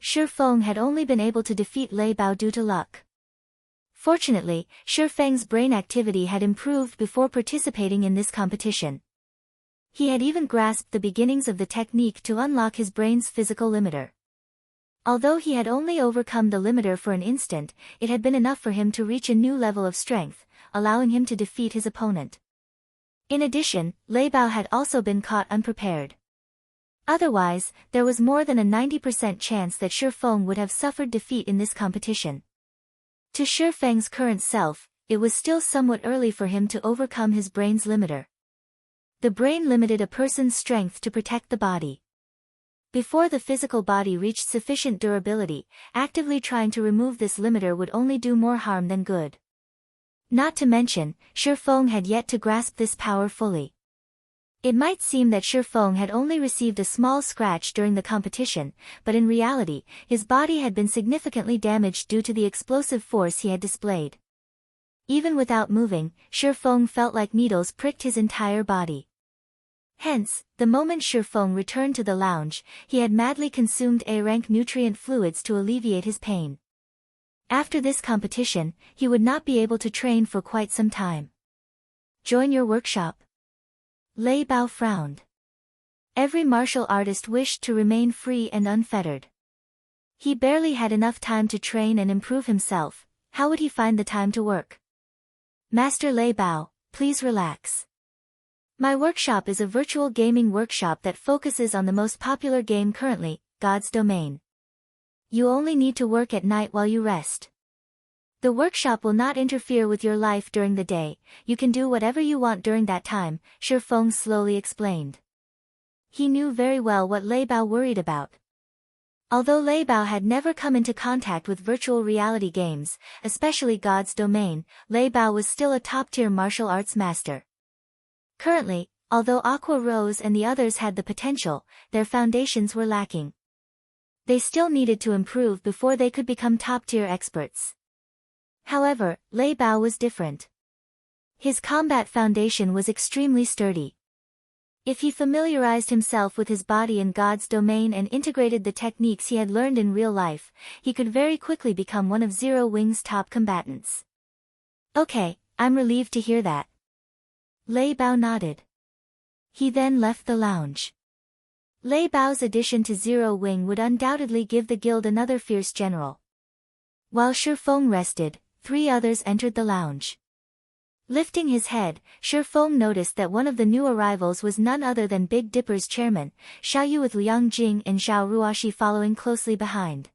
Shifeng had only been able to defeat Lei Bao due to luck. Fortunately, Shifeng's brain activity had improved before participating in this competition. He had even grasped the beginnings of the technique to unlock his brain's physical limiter. Although he had only overcome the limiter for an instant, it had been enough for him to reach a new level of strength, allowing him to defeat his opponent. In addition, Lei Bao had also been caught unprepared. Otherwise, there was more than a 90% chance that Shifeng would have suffered defeat in this competition. To Shifeng's current self, it was still somewhat early for him to overcome his brain's limiter. The brain limited a person's strength to protect the body. Before the physical body reached sufficient durability, actively trying to remove this limiter would only do more harm than good. Not to mention, Shifeng had yet to grasp this power fully. It might seem that Shifeng had only received a small scratch during the competition, but in reality, his body had been significantly damaged due to the explosive force he had displayed. Even without moving, Shifeng felt like needles pricked his entire body. Hence, the moment Shifeng returned to the lounge, he had madly consumed A-rank nutrient fluids to alleviate his pain. After this competition, he would not be able to train for quite some time. Join your workshop? Lei Bao frowned. Every martial artist wished to remain free and unfettered. He barely had enough time to train and improve himself. How would he find the time to work? Master Lei Bao, please relax. My workshop is a virtual gaming workshop that focuses on the most popular game currently, God's Domain. You only need to work at night while you rest. The workshop will not interfere with your life during the day, you can do whatever you want during that time, Shifeng slowly explained. He knew very well what Lei Bao worried about. Although Lei Bao had never come into contact with virtual reality games, especially God's Domain, Lei Bao was still a top-tier martial arts master. Currently, although Aqua Rose and the others had the potential, their foundations were lacking. They still needed to improve before they could become top-tier experts. However, Lei Bao was different. His combat foundation was extremely sturdy. If he familiarized himself with his body in God's Domain and integrated the techniques he had learned in real life, he could very quickly become one of Zero Wing's top combatants. Okay, I'm relieved to hear that. Lei Bao nodded. He then left the lounge. Lei Bao's addition to Zero Wing would undoubtedly give the guild another fierce general. While Shifeng rested, 3 others entered the lounge. Lifting his head, Shifeng noticed that one of the new arrivals was none other than Big Dipper's chairman, Xiaoyu, with Liang Jing and Zhao Ruoxi following closely behind.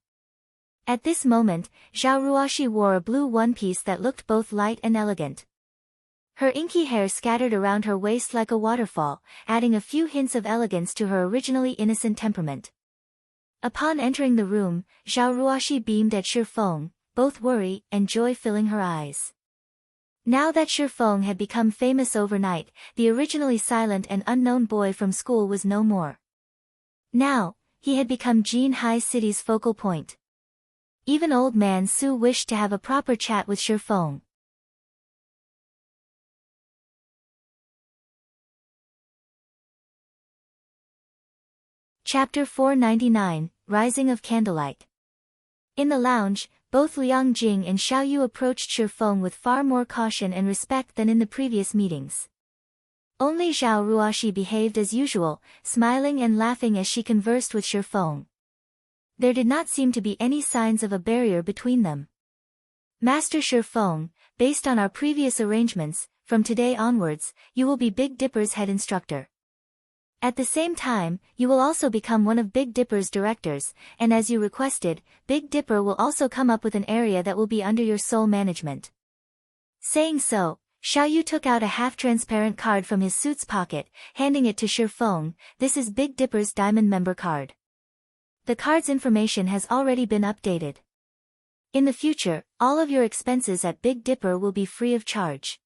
At this moment, Zhao Ruoxi wore a blue one-piece that looked both light and elegant. Her inky hair scattered around her waist like a waterfall, adding a few hints of elegance to her originally innocent temperament. Upon entering the room, Zhao Ruoxi beamed at Shi Feng, both worry and joy filling her eyes. Now that Shi Feng had become famous overnight, the originally silent and unknown boy from school was no more. Now, he had become Jinhai City's focal point. Even old man Su wished to have a proper chat with Shi Feng. Chapter 499, Rising of Candlelight. In the lounge, both Liang Jing and Xiao Yu approached Shi Feng with far more caution and respect than in the previous meetings. Only Zhao Ruoxi behaved as usual, smiling and laughing as she conversed with Shi Feng. There did not seem to be any signs of a barrier between them. Master Shi Feng, based on our previous arrangements, from today onwards, you will be Big Dipper's head instructor. At the same time, you will also become one of Big Dipper's directors, and as you requested, Big Dipper will also come up with an area that will be under your sole management. Saying so, Xiao Yu took out a half-transparent card from his suit's pocket, handing it to Shi Feng. This is Big Dipper's diamond member card. The card's information has already been updated. In the future, all of your expenses at Big Dipper will be free of charge.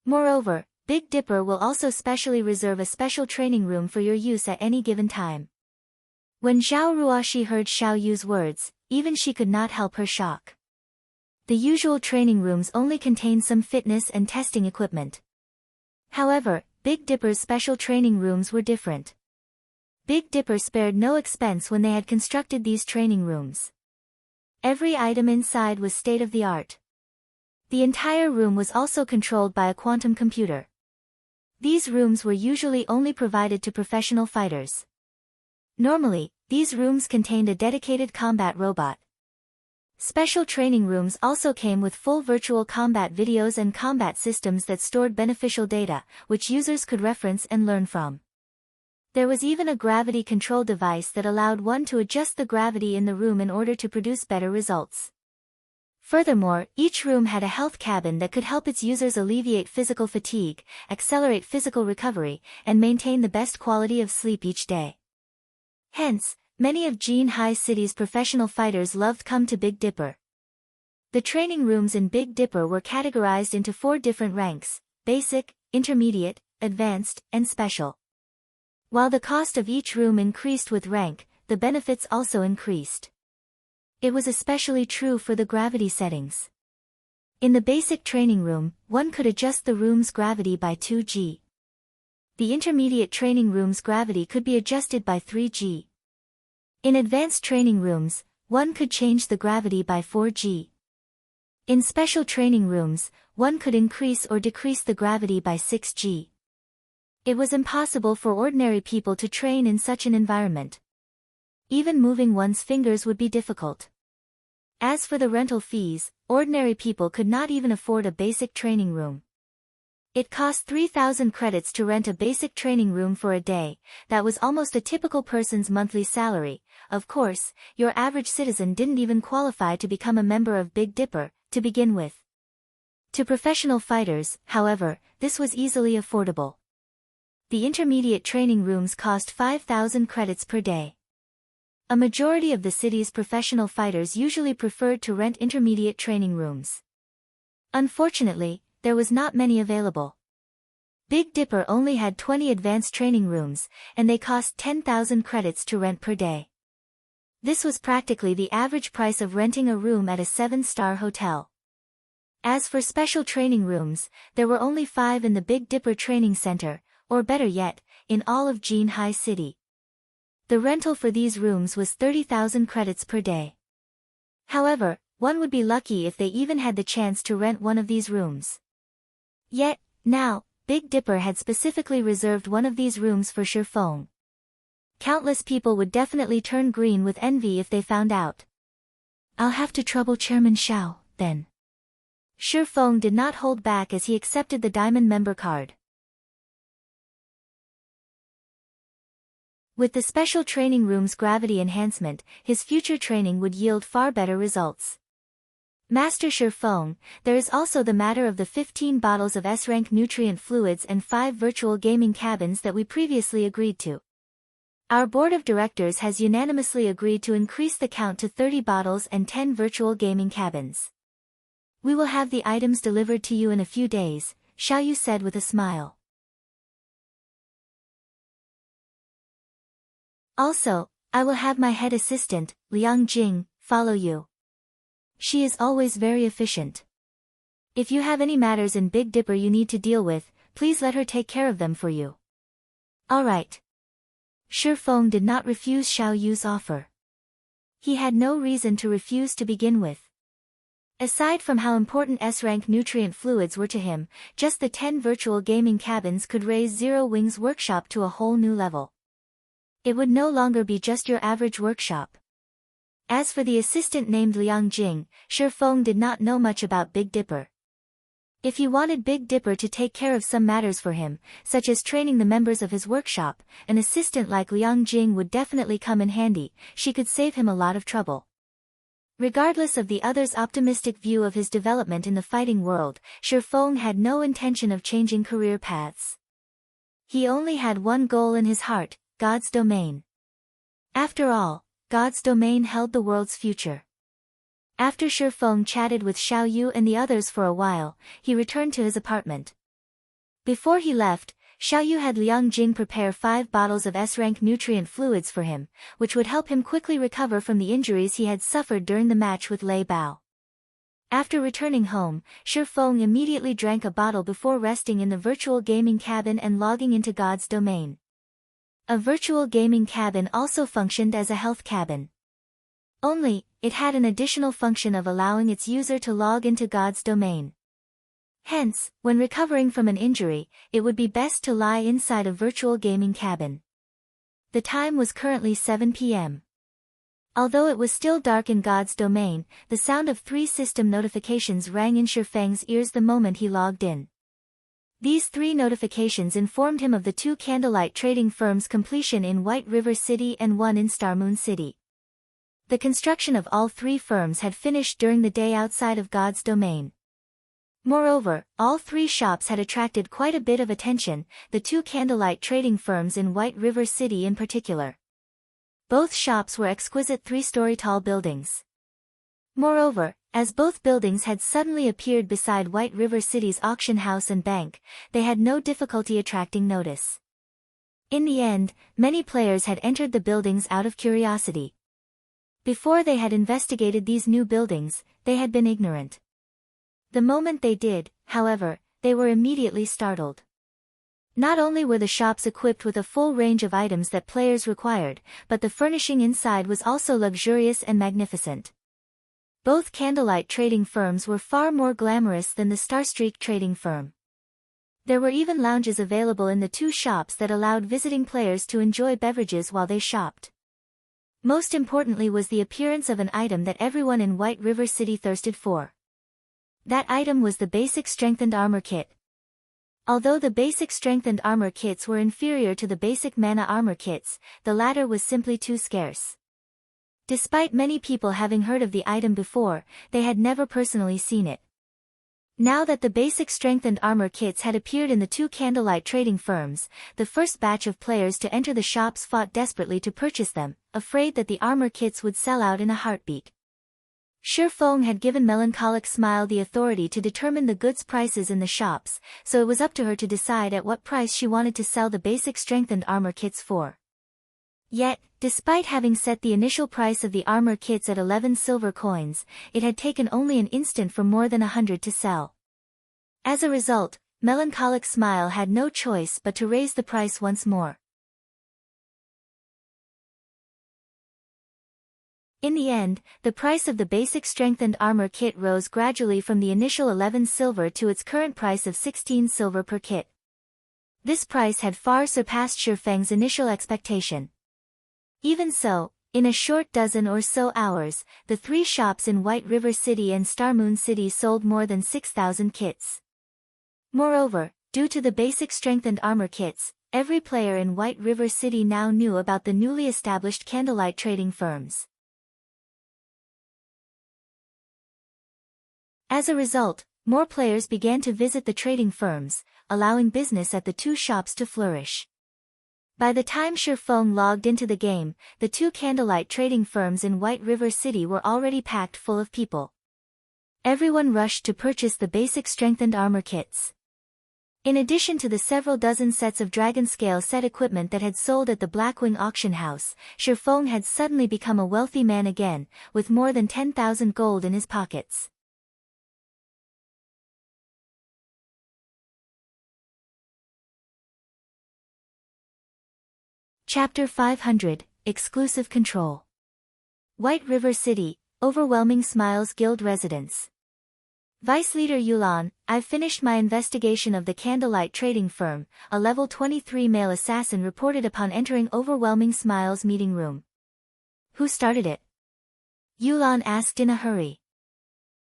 Moreover, Big Dipper will also specially reserve a special training room for your use at any given time. When Zhao Ruoxi heard Xiao Yu's words, even she could not help her shock. The usual training rooms only contain some fitness and testing equipment. However, Big Dipper's special training rooms were different. Big Dipper spared no expense when they had constructed these training rooms. Every item inside was state-of-the-art. The entire room was also controlled by a quantum computer. These rooms were usually only provided to professional fighters. Normally, these rooms contained a dedicated combat robot. Special training rooms also came with full virtual combat videos and combat systems that stored beneficial data, which users could reference and learn from. There was even a gravity control device that allowed one to adjust the gravity in the room in order to produce better results. Furthermore, each room had a health cabin that could help its users alleviate physical fatigue, accelerate physical recovery, and maintain the best quality of sleep each day. Hence, many of Jinhai City's professional fighters loved come to Big Dipper. The training rooms in Big Dipper were categorized into 4 different ranks: basic, intermediate, advanced, and special. While the cost of each room increased with rank, the benefits also increased. It was especially true for the gravity settings. In the basic training room, one could adjust the room's gravity by 2G. The intermediate training room's gravity could be adjusted by 3G. In advanced training rooms, one could change the gravity by 4G. In special training rooms, one could increase or decrease the gravity by 6G. It was impossible for ordinary people to train in such an environment. Even moving one's fingers would be difficult. As for the rental fees, ordinary people could not even afford a basic training room. It cost 3,000 credits to rent a basic training room for a day. That was almost a typical person's monthly salary. Of course, your average citizen didn't even qualify to become a member of Big Dipper, to begin with. To professional fighters, however, this was easily affordable. The intermediate training rooms cost 5,000 credits per day. A majority of the city's professional fighters usually preferred to rent intermediate training rooms. Unfortunately, there was not many available. Big Dipper only had 20 advanced training rooms, and they cost 10,000 credits to rent per day. This was practically the average price of renting a room at a 7-star hotel. As for special training rooms, there were only 5 in the Big Dipper Training Center, or better yet, in all of Jinhai City. The rental for these rooms was 30,000 credits per day. However, one would be lucky if they even had the chance to rent one of these rooms. Yet, now, Big Dipper had specifically reserved one of these rooms for Shi Feng. Countless people would definitely turn green with envy if they found out. I'll have to trouble Chairman Xiao, then. Shi Feng did not hold back as he accepted the diamond member card. With the special training room's gravity enhancement, his future training would yield far better results. Master Shi Feng, there is also the matter of the 15 bottles of S-rank nutrient fluids and 5 virtual gaming cabins that we previously agreed to. Our board of directors has unanimously agreed to increase the count to 30 bottles and 10 virtual gaming cabins. We will have the items delivered to you in a few days, Xiaoyu said with a smile. Also, I will have my head assistant, Liang Jing, follow you. She is always very efficient. If you have any matters in Big Dipper you need to deal with, please let her take care of them for you. Alright. Shi Feng did not refuse Xiaoyu's offer. He had no reason to refuse to begin with. Aside from how important S-rank nutrient fluids were to him, just the 10 virtual gaming cabins could raise Zero Wing's workshop to a whole new level. It would no longer be just your average workshop. As for the assistant named Liang Jing, Shi Feng did not know much about Big Dipper. If he wanted Big Dipper to take care of some matters for him, such as training the members of his workshop, an assistant like Liang Jing would definitely come in handy. She could save him a lot of trouble. Regardless of the other's optimistic view of his development in the fighting world, Shi Feng had no intention of changing career paths. He only had one goal in his heart, God's domain. After all, God's domain held the world's future. After Shi Feng chatted with Xiaoyu and the others for a while, he returned to his apartment. Before he left, Xiaoyu had Liang Jing prepare 5 bottles of S-rank nutrient fluids for him, which would help him quickly recover from the injuries he had suffered during the match with Lei Bao. After returning home, Shi Feng immediately drank a bottle before resting in the virtual gaming cabin and logging into God's domain. A virtual gaming cabin also functioned as a health cabin. Only, it had an additional function of allowing its user to log into God's domain. Hence, when recovering from an injury, it would be best to lie inside a virtual gaming cabin. The time was currently 7 p.m. Although it was still dark in God's domain, the sound of 3 system notifications rang in Shi Feng's ears the moment he logged in. These 3 notifications informed him of the 2 Candlelight trading firms' completion in White River City and 1 in Star Moon City. The construction of all 3 firms had finished during the day outside of God's domain. Moreover, all 3 shops had attracted quite a bit of attention, the 2 Candlelight trading firms in White River City in particular. Both shops were exquisite 3-story tall buildings. Moreover, as both buildings had suddenly appeared beside White River City's auction house and bank, they had no difficulty attracting notice. In the end, many players had entered the buildings out of curiosity. Before they had investigated these new buildings, they had been ignorant. The moment they did, however, they were immediately startled. Not only were the shops equipped with a full range of items that players required, but the furnishing inside was also luxurious and magnificent. Both Candlelight trading firms were far more glamorous than the Starstreak trading firm. There were even lounges available in the 2 shops that allowed visiting players to enjoy beverages while they shopped. Most importantly was the appearance of an item that everyone in White River City thirsted for. That item was the basic strengthened armor kit. Although the basic strengthened armor kits were inferior to the basic mana armor kits, the latter was simply too scarce. Despite many people having heard of the item before, they had never personally seen it. Now that the basic strengthened armor kits had appeared in the 2 Candlelight trading firms, the first batch of players to enter the shops fought desperately to purchase them, afraid that the armor kits would sell out in a heartbeat. Shi Feng had given Melancholic Smile the authority to determine the goods prices in the shops, so it was up to her to decide at what price she wanted to sell the basic strengthened armor kits for. Yet, despite having set the initial price of the armor kits at 11 silver coins, it had taken only an instant for more than 100 to sell. As a result, Melancholic Smile had no choice but to raise the price once more. In the end, the price of the basic strengthened armor kit rose gradually from the initial 11 silver to its current price of 16 silver per kit. This price had far surpassed Shi Feng's initial expectation. Even so, in a short dozen or so hours, the 3 shops in White River City and Star Moon City sold more than 6,000 kits. Moreover, due to the basic strengthened armor kits, every player in White River City now knew about the newly established Candlelight trading firms. As a result, more players began to visit the trading firms, allowing business at the 2 shops to flourish. By the time Feng logged into the game, the two Candlelight trading firms in White River City were already packed full of people. Everyone rushed to purchase the basic strengthened armor kits. In addition to the several dozen sets of dragon scale set equipment that had sold at the Blackwing auction house, Feng had suddenly become a wealthy man again, with more than 10,000 gold in his pockets. Chapter 500, Exclusive Control. White River City, Overwhelming Smiles Guild Residence. Vice Leader Yulan, I've finished my investigation of the Candlelight trading firm, a level 23 male assassin reported upon entering Overwhelming Smiles meeting room. Who started it? Yulan asked in a hurry.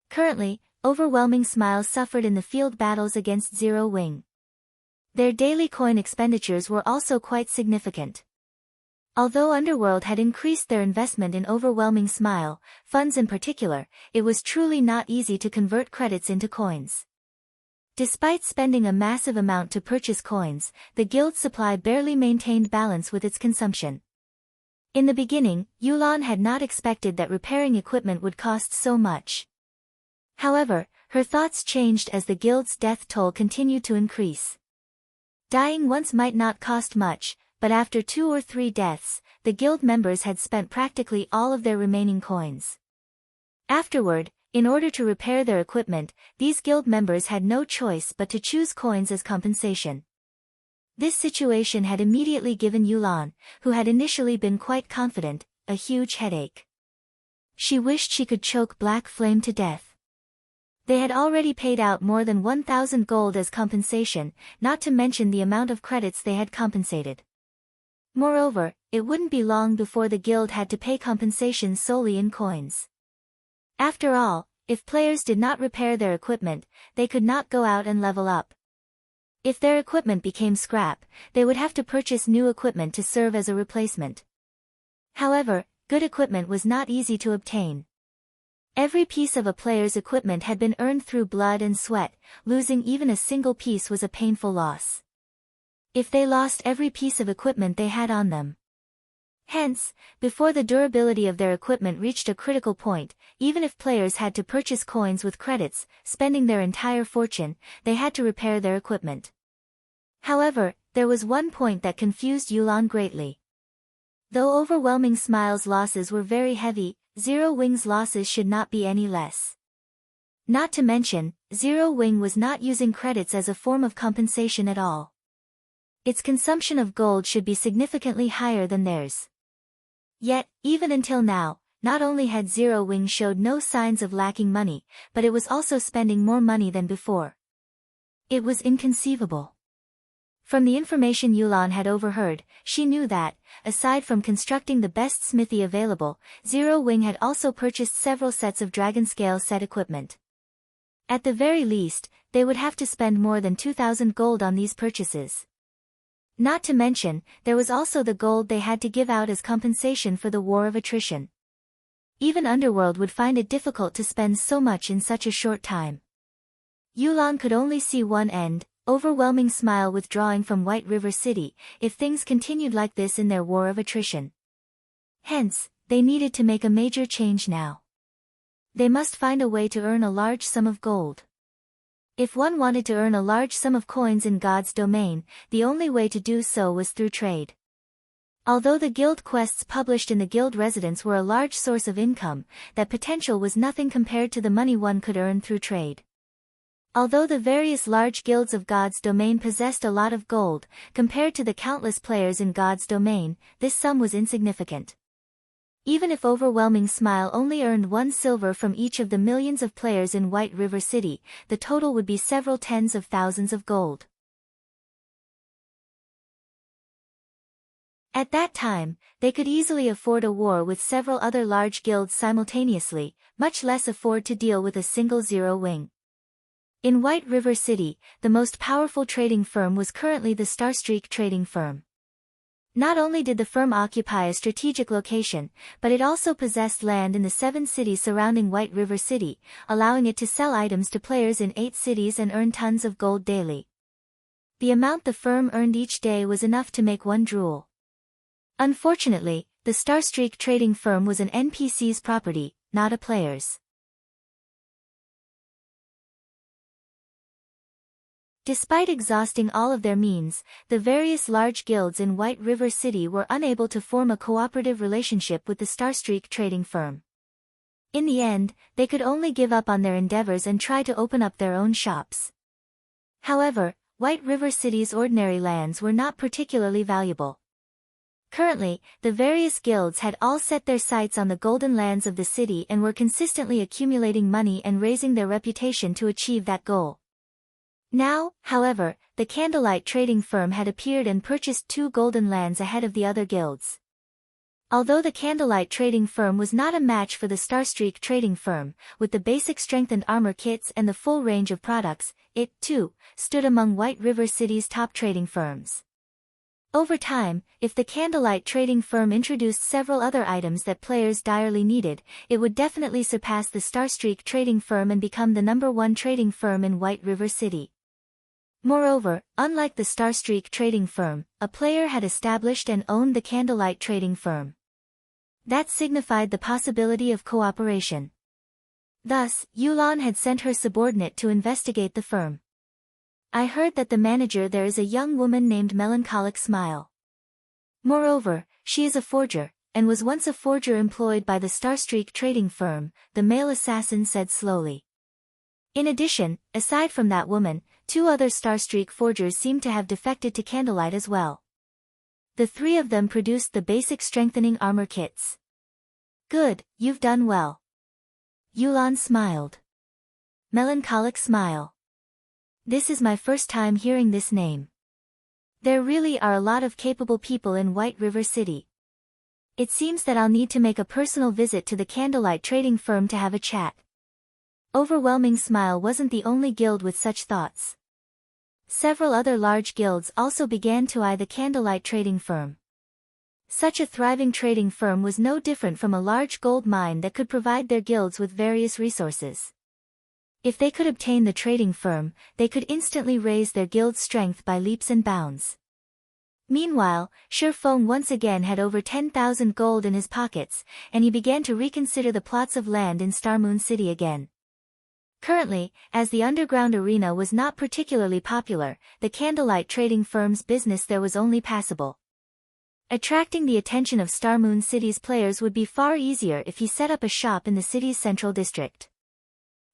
Currently, Overwhelming Smiles suffered in the field battles against Zero Wing. Their daily coin expenditures were also quite significant. Although Underworld had increased their investment in Overwhelming Smile, funds in particular, it was truly not easy to convert credits into coins. Despite spending a massive amount to purchase coins, the guild's supply barely maintained balance with its consumption. In the beginning, Yulan had not expected that repairing equipment would cost so much. However, her thoughts changed as the guild's death toll continued to increase. Dying once might not cost much, but after 2 or 3 deaths, the guild members had spent practically all of their remaining coins. Afterward, in order to repair their equipment, these guild members had no choice but to choose coins as compensation. This situation had immediately given Yulan, who had initially been quite confident, a huge headache. She wished she could choke Black Flame to death. They had already paid out more than 1,000 gold as compensation, not to mention the amount of credits they had compensated. Moreover, it wouldn't be long before the guild had to pay compensation solely in coins. After all, if players did not repair their equipment, they could not go out and level up. If their equipment became scrap, they would have to purchase new equipment to serve as a replacement. However, good equipment was not easy to obtain. Every piece of a player's equipment had been earned through blood and sweat, losing even a single piece was a painful loss. If they lost every piece of equipment they had on them. Hence, before the durability of their equipment reached a critical point, even if players had to purchase coins with credits, spending their entire fortune, they had to repair their equipment. However, there was one point that confused Yulan greatly. Though Overwhelming Smile's losses were very heavy, Zero Wing's losses should not be any less. Not to mention, Zero Wing was not using credits as a form of compensation at all. Its consumption of gold should be significantly higher than theirs. Yet, even until now, not only had Zero Wing showed no signs of lacking money, but it was also spending more money than before. It was inconceivable. From the information Yulan had overheard, she knew that, aside from constructing the best smithy available, Zero Wing had also purchased several sets of dragon scale set equipment. At the very least, they would have to spend more than 2,000 gold on these purchases. Not to mention, there was also the gold they had to give out as compensation for the war of attrition. Even Underworld would find it difficult to spend so much in such a short time. Yulan could only see one end, Overwhelming Smile withdrawing from White River City, if things continued like this in their war of attrition. Hence, they needed to make a major change now. They must find a way to earn a large sum of gold. If one wanted to earn a large sum of coins in God's domain, the only way to do so was through trade. Although the guild quests published in the guild residence were a large source of income, that potential was nothing compared to the money one could earn through trade. Although the various large guilds of God's domain possessed a lot of gold, compared to the countless players in God's domain, this sum was insignificant. Even if Overwhelming Smile only earned 1 silver from each of the millions of players in White River City, the total would be several tens of thousands of gold. At that time, they could easily afford a war with several other large guilds simultaneously, much less afford to deal with a single Zero Wing. In White River City, the most powerful trading firm was currently the Starstreak trading firm. Not only did the firm occupy a strategic location, but it also possessed land in the 7 cities surrounding White River City, allowing it to sell items to players in 8 cities and earn tons of gold daily. The amount the firm earned each day was enough to make one drool. Unfortunately, the Starstreak trading firm was an NPC's property, not a player's. Despite exhausting all of their means, the various large guilds in White River City were unable to form a cooperative relationship with the Starstreak trading firm. In the end, they could only give up on their endeavors and try to open up their own shops. However, White River City's ordinary lands were not particularly valuable. Currently, the various guilds had all set their sights on the golden lands of the city and were consistently accumulating money and raising their reputation to achieve that goal. Now, however, the Candlelight trading firm had appeared and purchased 2 golden lands ahead of the other guilds. Although the Candlelight trading firm was not a match for the Starstreak trading firm, with the basic strengthened armor kits and the full range of products, it, too, stood among White River City's top trading firms. Over time, if the Candlelight trading firm introduced several other items that players direly needed, it would definitely surpass the Starstreak trading firm and become the #1 trading firm in White River City. Moreover, unlike the Starstreak trading firm, a player had established and owned the Candlelight trading firm. That signified the possibility of cooperation. Thus, Yulan had sent her subordinate to investigate the firm. I heard that the manager there is a young woman named Melancholic Smile. Moreover, she is a forger, and was once a forger employed by the Starstreak trading firm, the male assassin said slowly. In addition, aside from that woman, 2 other Starstreak forgers seemed to have defected to Candlelight as well. The 3 of them produced the basic strengthening armor kits. Good, you've done well. Yulan smiled. Melancholic Smile. This is my first time hearing this name. There really are a lot of capable people in White River City. It seems that I'll need to make a personal visit to the Candlelight trading firm to have a chat. Overwhelming Smile wasn't the only guild with such thoughts. Several other large guilds also began to eye the Candlelight trading firm. Such a thriving trading firm was no different from a large gold mine that could provide their guilds with various resources. If they could obtain the trading firm, they could instantly raise their guild's strength by leaps and bounds. Meanwhile, Shifeng once again had over 10,000 gold in his pockets, and he began to reconsider the plots of land in Starmoon City again. Currently, as the underground arena was not particularly popular, the Candlelight trading firm's business there was only passable. Attracting the attention of Starmoon City's players would be far easier if he set up a shop in the city's central district.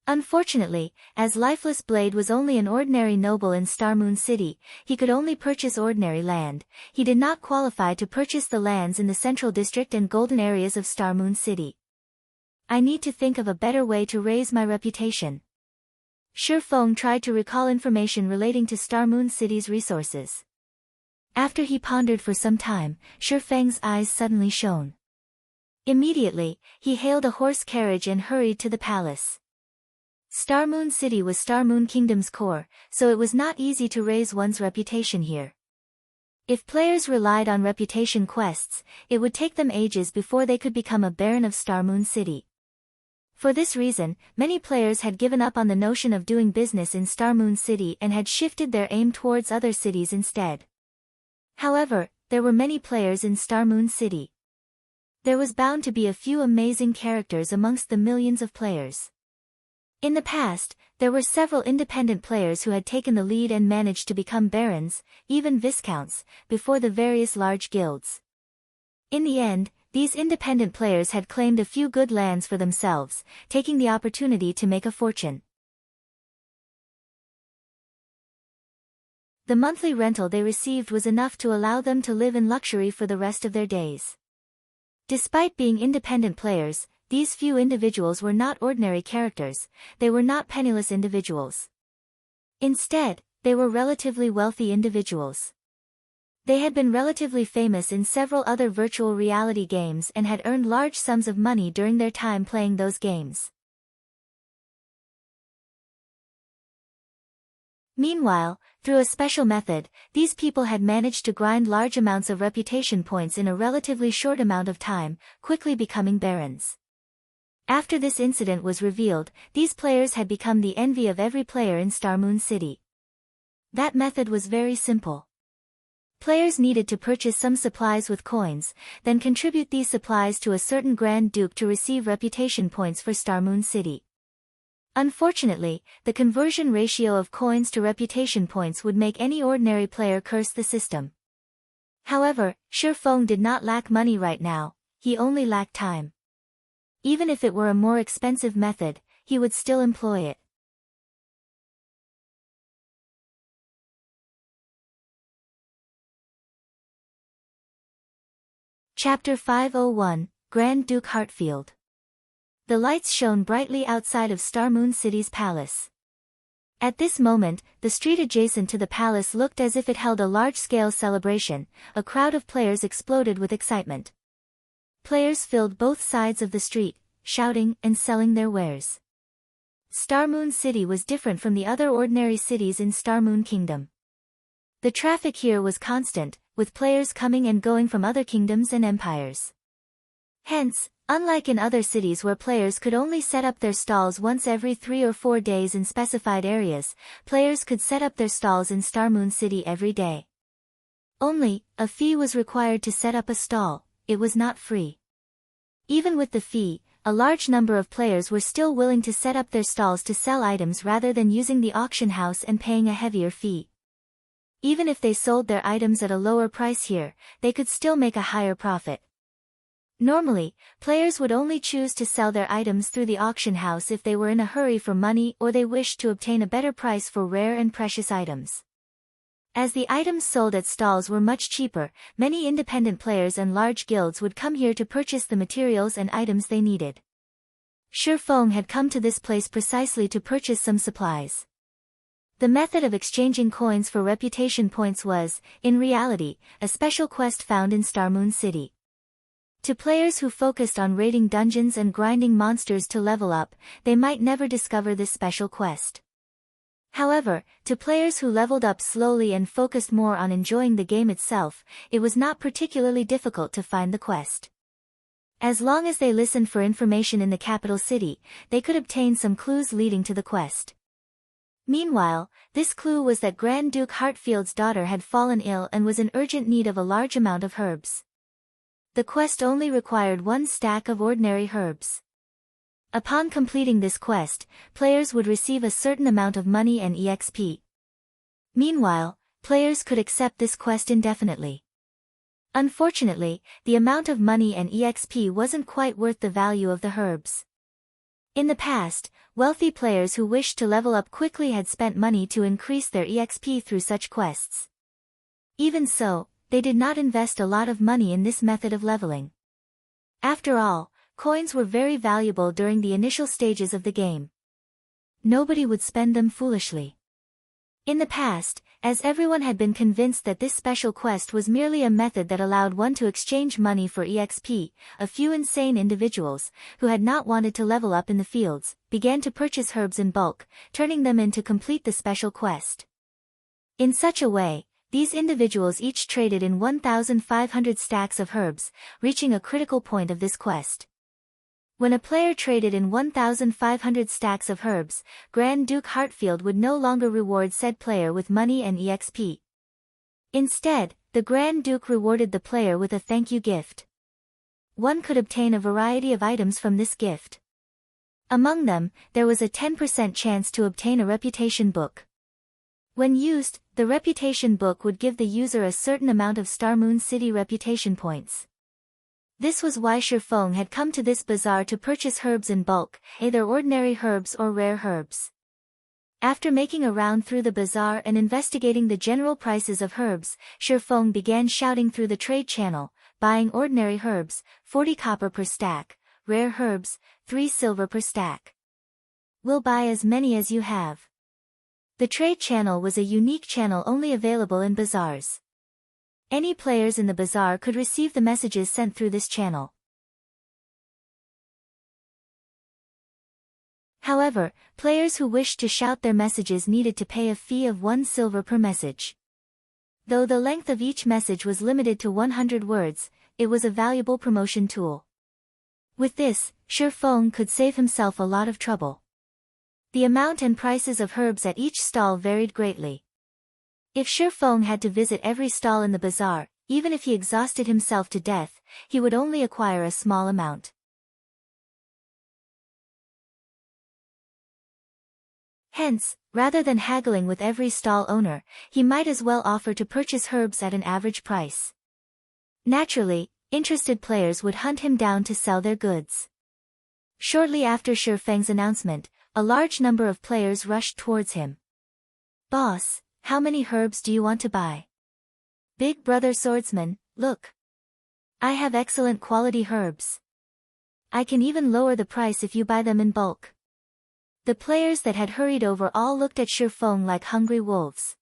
Unfortunately, as Lifeless Blade was only an ordinary noble in Starmoon City, he could only purchase ordinary land. He did not qualify to purchase the lands in the central district and golden areas of Starmoon City. I need to think of a better way to raise my reputation. Shifeng tried to recall information relating to Starmoon City's resources. After he pondered for some time, Shifeng's eyes suddenly shone. Immediately, he hailed a horse carriage and hurried to the palace. Starmoon City was Starmoon Kingdom's core, so it was not easy to raise one's reputation here. If players relied on reputation quests, it would take them ages before they could become a Baron of Starmoon City. For this reason, many players had given up on the notion of doing business in Starmoon City and had shifted their aim towards other cities instead. However, there were many players in Starmoon City. There was bound to be a few amazing characters amongst the millions of players. In the past, there were several independent players who had taken the lead and managed to become barons, even viscounts, before the various large guilds. In the end, these independent players had claimed a few good lands for themselves, taking the opportunity to make a fortune. The monthly rental they received was enough to allow them to live in luxury for the rest of their days. Despite being independent players, these few individuals were not ordinary characters, they were not penniless individuals. Instead, they were relatively wealthy individuals. They had been relatively famous in several other virtual reality games and had earned large sums of money during their time playing those games. Meanwhile, through a special method, these people had managed to grind large amounts of reputation points in a relatively short amount of time, quickly becoming barons. After this incident was revealed, these players had become the envy of every player in Starmoon City. That method was very simple. Players needed to purchase some supplies with coins, then contribute these supplies to a certain Grand Duke to receive reputation points for Starmoon City. Unfortunately, the conversion ratio of coins to reputation points would make any ordinary player curse the system. However, Shifeng did not lack money right now, he only lacked time. Even if it were a more expensive method, he would still employ it. Chapter 501, Grand Duke Hartfield. The lights shone brightly outside of Starmoon City's palace. At this moment, the street adjacent to the palace looked as if it held a large-scale celebration. A crowd of players exploded with excitement. Players filled both sides of the street, shouting and selling their wares. Starmoon City was different from the other ordinary cities in Starmoon Kingdom. The traffic here was constant, with players coming and going from other kingdoms and empires. Hence, unlike in other cities where players could only set up their stalls once every 3 or 4 days in specified areas, players could set up their stalls in Starmoon City every day. Only, a fee was required to set up a stall, it was not free. Even with the fee, a large number of players were still willing to set up their stalls to sell items rather than using the auction house and paying a heavier fee. Even if they sold their items at a lower price here, they could still make a higher profit. Normally, players would only choose to sell their items through the auction house if they were in a hurry for money or they wished to obtain a better price for rare and precious items. As the items sold at stalls were much cheaper, many independent players and large guilds would come here to purchase the materials and items they needed. Shifeng had come to this place precisely to purchase some supplies. The method of exchanging coins for reputation points was, in reality, a special quest found in Starmoon City. To players who focused on raiding dungeons and grinding monsters to level up, they might never discover this special quest. However, to players who leveled up slowly and focused more on enjoying the game itself, it was not particularly difficult to find the quest. As long as they listened for information in the capital city, they could obtain some clues leading to the quest. Meanwhile, this clue was that Grand Duke Hartfield's daughter had fallen ill and was in urgent need of a large amount of herbs. The quest only required 1 stack of ordinary herbs. Upon completing this quest, players would receive a certain amount of money and EXP. Meanwhile, players could accept this quest indefinitely. Unfortunately, the amount of money and EXP wasn't quite worth the value of the herbs. In the past, wealthy players who wished to level up quickly had spent money to increase their EXP through such quests. Even so, they did not invest a lot of money in this method of leveling. After all, coins were very valuable during the initial stages of the game. Nobody would spend them foolishly. In the past, as everyone had been convinced that this special quest was merely a method that allowed one to exchange money for EXP, a few insane individuals, who had not wanted to level up in the fields, began to purchase herbs in bulk, turning them in to complete the special quest. In such a way, these individuals each traded in 1,500 stacks of herbs, reaching a critical point of this quest. When a player traded in 1,500 stacks of herbs, Grand Duke Hartfield would no longer reward said player with money and EXP. Instead, the Grand Duke rewarded the player with a thank you gift. One could obtain a variety of items from this gift. Among them, there was a 10% chance to obtain a reputation book. When used, the reputation book would give the user a certain amount of Starmoon City reputation points. This was why Shifeng had come to this bazaar to purchase herbs in bulk, either ordinary herbs or rare herbs. After making a round through the bazaar and investigating the general prices of herbs, Shifeng began shouting through the trade channel, buying ordinary herbs, 40 copper per stack, rare herbs, 3 silver per stack. We'll buy as many as you have. The trade channel was a unique channel only available in bazaars. Any players in the bazaar could receive the messages sent through this channel. However, players who wished to shout their messages needed to pay a fee of 1 silver per message. Though the length of each message was limited to 100 words, it was a valuable promotion tool. With this, Shifeng could save himself a lot of trouble. The amount and prices of herbs at each stall varied greatly. If Shi Feng had to visit every stall in the bazaar, even if he exhausted himself to death, he would only acquire a small amount. Hence, rather than haggling with every stall owner, he might as well offer to purchase herbs at an average price. Naturally, interested players would hunt him down to sell their goods. Shortly after Shi Feng's announcement, a large number of players rushed towards him. "Boss, how many herbs do you want to buy?" "Big brother swordsman, look. I have excellent quality herbs. I can even lower the price if you buy them in bulk." The players that had hurried over all looked at Shi Feng like hungry wolves.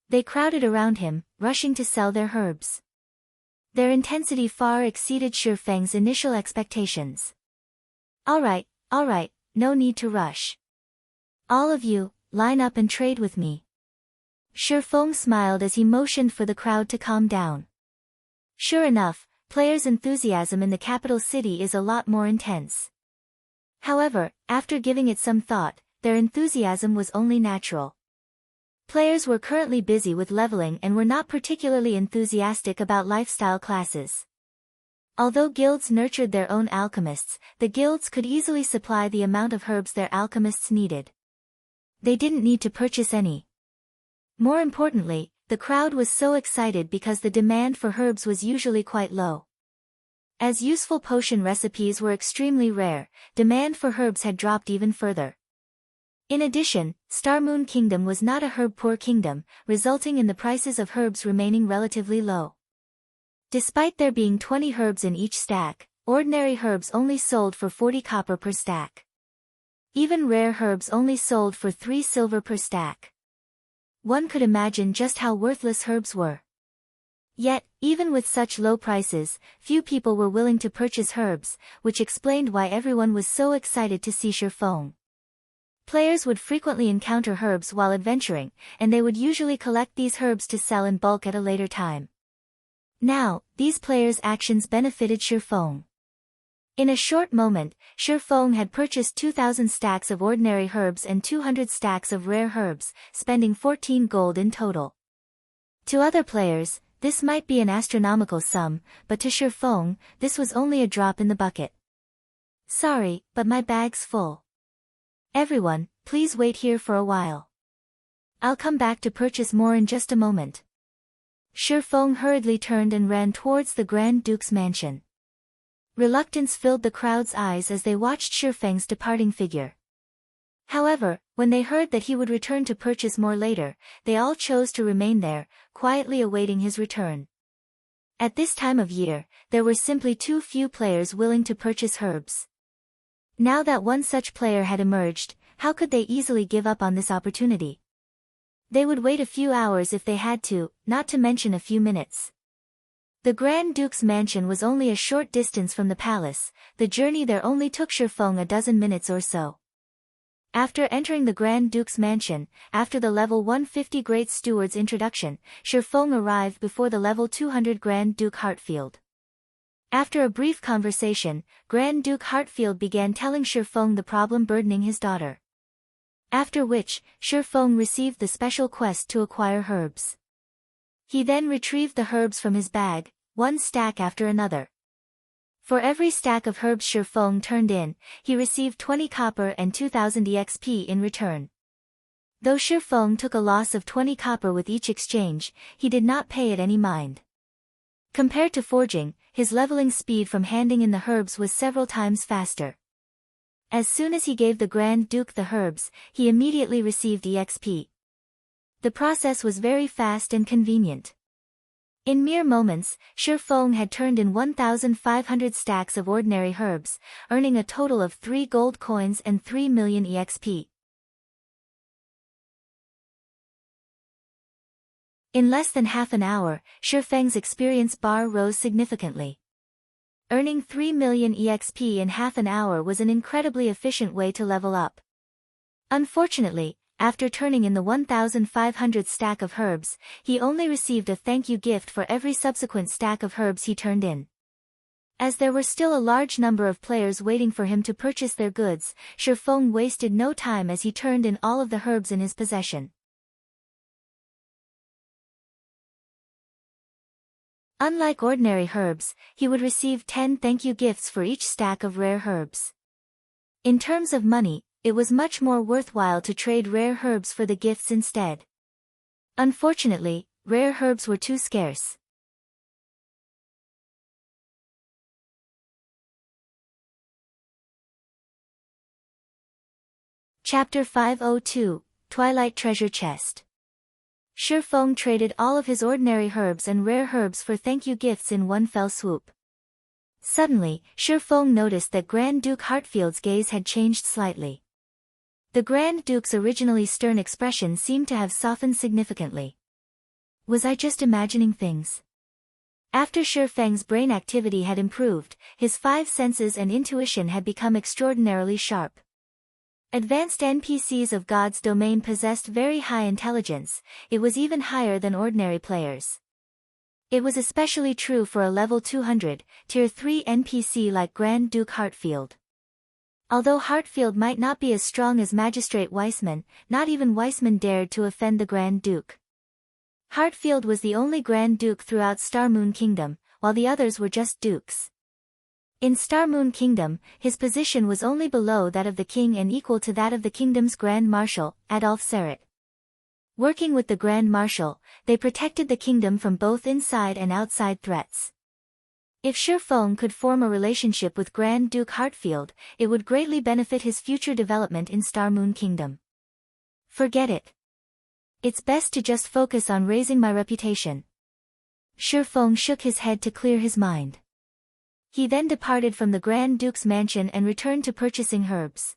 They crowded around him, rushing to sell their herbs. Their intensity far exceeded Shi Feng's initial expectations. All right, no need to rush. All of you, line up and trade with me." Shi Feng smiled as he motioned for the crowd to calm down. Sure enough, players' enthusiasm in the capital city is a lot more intense. However, after giving it some thought, their enthusiasm was only natural. Players were currently busy with leveling and were not particularly enthusiastic about lifestyle classes. Although guilds nurtured their own alchemists, the guilds could easily supply the amount of herbs their alchemists needed. They didn't need to purchase any. More importantly, the crowd was so excited because the demand for herbs was usually quite low. As useful potion recipes were extremely rare, demand for herbs had dropped even further. In addition, Star Moon Kingdom was not a herb-poor kingdom, resulting in the prices of herbs remaining relatively low. Despite there being 20 herbs in each stack, ordinary herbs only sold for 40 copper per stack. Even rare herbs only sold for 3 silver per stack. One could imagine just how worthless herbs were. Yet, even with such low prices, few people were willing to purchase herbs, which explained why everyone was so excited to see Shi Feng. Players would frequently encounter herbs while adventuring, and they would usually collect these herbs to sell in bulk at a later time. Now, these players' actions benefited Shi Feng. In a short moment, Shi Feng had purchased 2,000 stacks of ordinary herbs and 200 stacks of rare herbs, spending 14 gold in total. To other players, this might be an astronomical sum, but to Shi Feng, this was only a drop in the bucket. "Sorry, but my bag's full. Everyone, please wait here for a while. I'll come back to purchase more in just a moment." Shi Feng hurriedly turned and ran towards the Grand Duke's mansion. Reluctance filled the crowd's eyes as they watched Shi Feng's departing figure. However, when they heard that he would return to purchase more later, they all chose to remain there, quietly awaiting his return. At this time of year, there were simply too few players willing to purchase herbs. Now that one such player had emerged, how could they easily give up on this opportunity? They would wait a few hours if they had to, not to mention a few minutes. The Grand Duke's mansion was only a short distance from the palace. The journey there only took Shi Feng a dozen minutes or so. After entering the Grand Duke's mansion, after the level 150 Great Steward's introduction, Shi Feng arrived before the level 200 Grand Duke Hartfield. After a brief conversation, Grand Duke Hartfield began telling Shi Feng the problem burdening his daughter. After which, Shi Feng received the special quest to acquire herbs. He then retrieved the herbs from his bag, one stack after another. For every stack of herbs Shi Feng turned in, he received 20 copper and 2,000 EXP in return. Though Shi Feng took a loss of 20 copper with each exchange, he did not pay it any mind. Compared to forging, his leveling speed from handing in the herbs was several times faster. As soon as he gave the Grand Duke the herbs, he immediately received EXP. The process was very fast and convenient. In mere moments, Shi Feng had turned in 1,500 stacks of ordinary herbs, earning a total of 3 gold coins and 3 million EXP. In less than half an hour, Shi Feng's experience bar rose significantly. Earning 3 million EXP in half an hour was an incredibly efficient way to level up. Unfortunately, after turning in the 1,500 stack of herbs, he only received a thank you gift for every subsequent stack of herbs he turned in. As there were still a large number of players waiting for him to purchase their goods, Shi Feng wasted no time as he turned in all of the herbs in his possession. Unlike ordinary herbs, he would receive 10 thank you gifts for each stack of rare herbs. In terms of money, it was much more worthwhile to trade rare herbs for the gifts instead. Unfortunately, rare herbs were too scarce. Chapter 502, Twilight Treasure Chest. Shi Feng traded all of his ordinary herbs and rare herbs for thank you gifts in one fell swoop. Suddenly, Shi Feng noticed that Grand Duke Hartfield's gaze had changed slightly. The Grand Duke's originally stern expression seemed to have softened significantly. Was I just imagining things? After Shi Feng's brain activity had improved, his 5 senses and intuition had become extraordinarily sharp. Advanced NPCs of God's domain possessed very high intelligence. It was even higher than ordinary players. It was especially true for a level 200, tier 3 NPC like Grand Duke Hartfield. Although Hartfield might not be as strong as Magistrate Weissman, not even Weissman dared to offend the Grand Duke. Hartfield was the only Grand Duke throughout Star Moon Kingdom, while the others were just dukes. In Star Moon Kingdom, his position was only below that of the king and equal to that of the kingdom's Grand Marshal, Adolf Serret. Working with the Grand Marshal, they protected the kingdom from both inside and outside threats. If Shi Feng could form a relationship with Grand Duke Hartfield, it would greatly benefit his future development in Star Moon Kingdom. Forget it. It's best to just focus on raising my reputation. Shi Feng shook his head to clear his mind. He then departed from the Grand Duke's mansion and returned to purchasing herbs.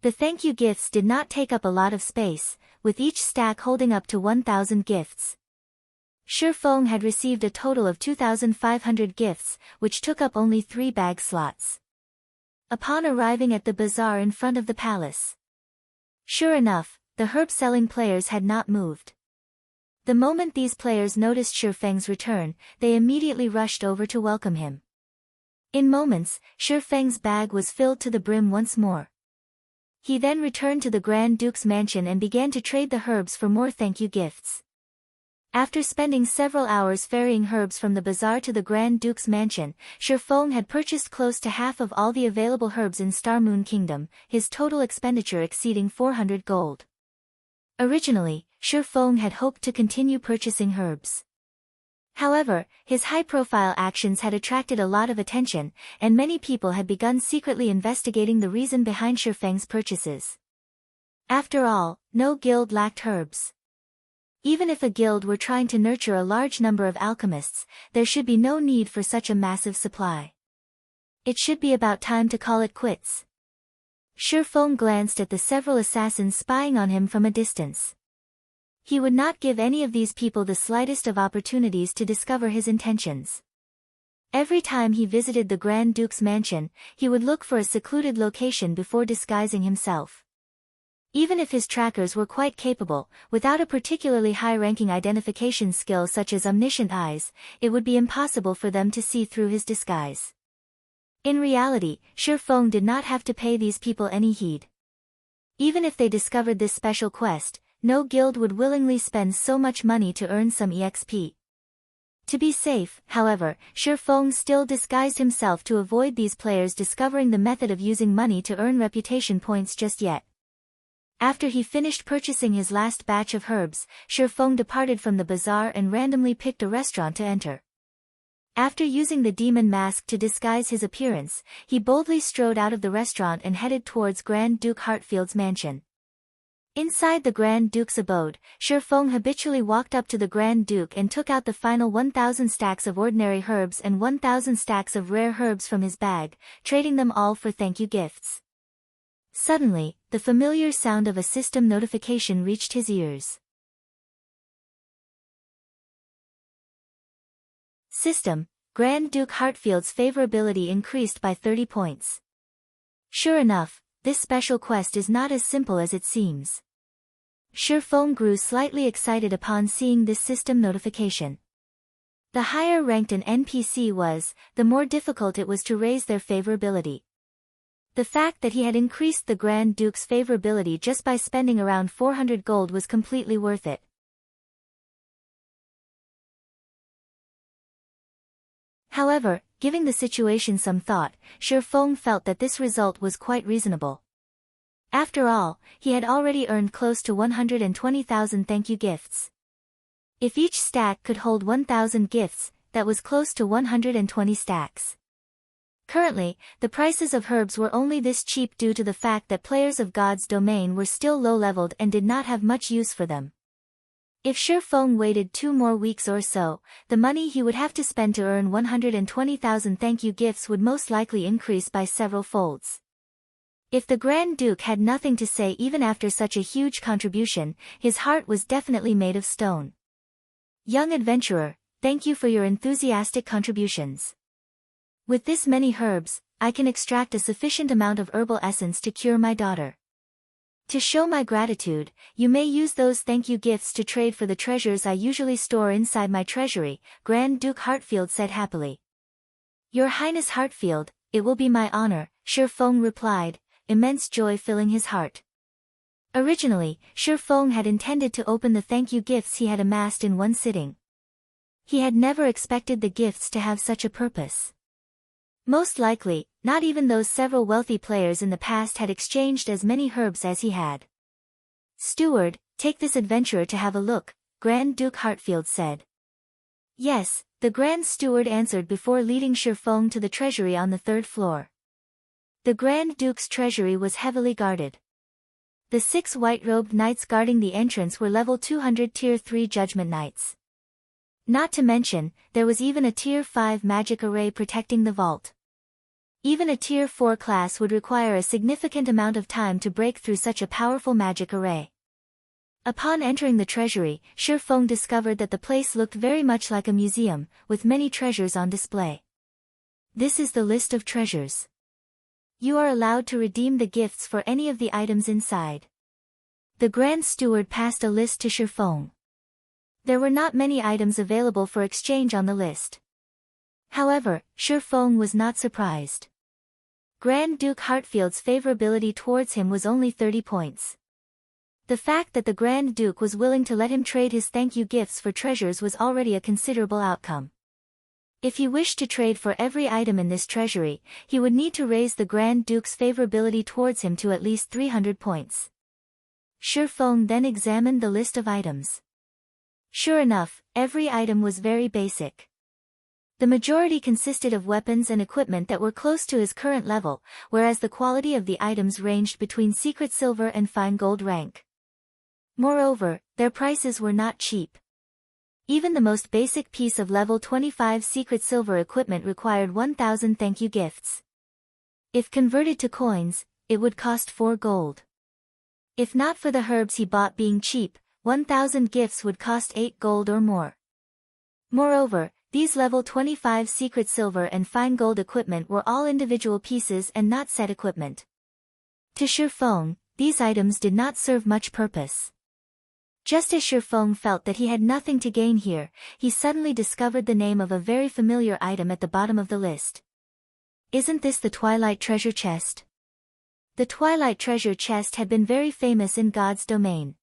The thank you gifts did not take up a lot of space, with each stack holding up to 1,000 gifts. Shi Feng had received a total of 2,500 gifts, which took up only 3 bag slots. Upon arriving at the bazaar in front of the palace, sure enough, the herb-selling players had not moved. The moment these players noticed Shi Feng's return, they immediately rushed over to welcome him. In moments, Shi Feng's bag was filled to the brim once more. He then returned to the Grand Duke's mansion and began to trade the herbs for more thank you gifts. After spending several hours ferrying herbs from the bazaar to the Grand Duke's mansion, Shi Feng had purchased close to half of all the available herbs in Star Moon Kingdom, his total expenditure exceeding 400 gold. Originally, Shi Feng had hoped to continue purchasing herbs. However, his high-profile actions had attracted a lot of attention, and many people had begun secretly investigating the reason behind Shi Feng's purchases. After all, no guild lacked herbs. Even if a guild were trying to nurture a large number of alchemists, there should be no need for such a massive supply. It should be about time to call it quits. Shi Feng glanced at the several assassins spying on him from a distance. He would not give any of these people the slightest of opportunities to discover his intentions. Every time he visited the Grand Duke's mansion, he would look for a secluded location before disguising himself. Even if his trackers were quite capable, without a particularly high-ranking identification skill such as omniscient eyes, it would be impossible for them to see through his disguise. In reality, Shi Feng did not have to pay these people any heed. Even if they discovered this special quest, no guild would willingly spend so much money to earn some EXP. To be safe, however, Shi Feng still disguised himself to avoid these players discovering the method of using money to earn reputation points just yet. After he finished purchasing his last batch of herbs, Shi Feng departed from the bazaar and randomly picked a restaurant to enter. After using the demon mask to disguise his appearance, he boldly strode out of the restaurant and headed towards Grand Duke Hartfield's mansion. Inside the Grand Duke's abode, Shi Feng habitually walked up to the Grand Duke and took out the final 1,000 stacks of ordinary herbs and 1,000 stacks of rare herbs from his bag, trading them all for thank you gifts. Suddenly, the familiar sound of a system notification reached his ears. System: Grand Duke Hartfield's favorability increased by 30 points. Sure enough, this special quest is not as simple as it seems. Shi Feng grew slightly excited upon seeing this system notification. The higher ranked an NPC was, the more difficult it was to raise their favorability. The fact that he had increased the Grand Duke's favorability just by spending around 400 gold was completely worth it. However, giving the situation some thought, Shi Feng felt that this result was quite reasonable. After all, he had already earned close to 120,000 thank you gifts. If each stack could hold 1,000 gifts, that was close to 120 stacks. Currently, the prices of herbs were only this cheap due to the fact that players of God's domain were still low-leveled and did not have much use for them. If Shi Feng waited 2 more weeks or so, the money he would have to spend to earn 120,000 thank you gifts would most likely increase by several folds. If the Grand Duke had nothing to say even after such a huge contribution, his heart was definitely made of stone. Young adventurer, thank you for your enthusiastic contributions. With this many herbs, I can extract a sufficient amount of herbal essence to cure my daughter. To show my gratitude, you may use those thank you gifts to trade for the treasures I usually store inside my treasury, Grand Duke Hartfield said happily. Your Highness Hartfield, it will be my honor, Shi Feng replied, immense joy filling his heart. Originally, Shi Feng had intended to open the thank you gifts he had amassed in one sitting. He had never expected the gifts to have such a purpose. Most likely, not even those several wealthy players in the past had exchanged as many herbs as he had. Steward, take this adventurer to have a look, Grand Duke Hartfield said. Yes, the Grand Steward answered before leading Shi Feng to the treasury on the 3rd floor. The Grand Duke's treasury was heavily guarded. The 6 white-robed knights guarding the entrance were level 200 Tier 3 Judgment Knights. Not to mention, there was even a Tier 5 magic array protecting the vault. Even a Tier 4 class would require a significant amount of time to break through such a powerful magic array. Upon entering the treasury, Shi Feng discovered that the place looked very much like a museum, with many treasures on display. This is the list of treasures. You are allowed to redeem the gifts for any of the items inside. The Grand Steward passed a list to Shi Feng. There were not many items available for exchange on the list. However, Shi Feng was not surprised. Grand Duke Hartfield's favorability towards him was only 30 points. The fact that the Grand Duke was willing to let him trade his thank you gifts for treasures was already a considerable outcome. If he wished to trade for every item in this treasury, he would need to raise the Grand Duke's favorability towards him to at least 300 points. Shi Feng then examined the list of items. Sure enough, every item was very basic. The majority consisted of weapons and equipment that were close to his current level, whereas the quality of the items ranged between secret silver and fine gold rank. Moreover, their prices were not cheap. Even the most basic piece of level 25 secret silver equipment required 1,000 thank you gifts. If converted to coins, it would cost 4 gold. If not for the herbs he bought being cheap, 1,000 gifts would cost 8 gold or more. Moreover, these level 25 secret silver and fine gold equipment were all individual pieces and not set equipment. To Shi Feng, these items did not serve much purpose. Just as Shi Feng felt that he had nothing to gain here, he suddenly discovered the name of a very familiar item at the bottom of the list. Isn't this the Twilight treasure chest? The Twilight treasure chest had been very famous in God's domain.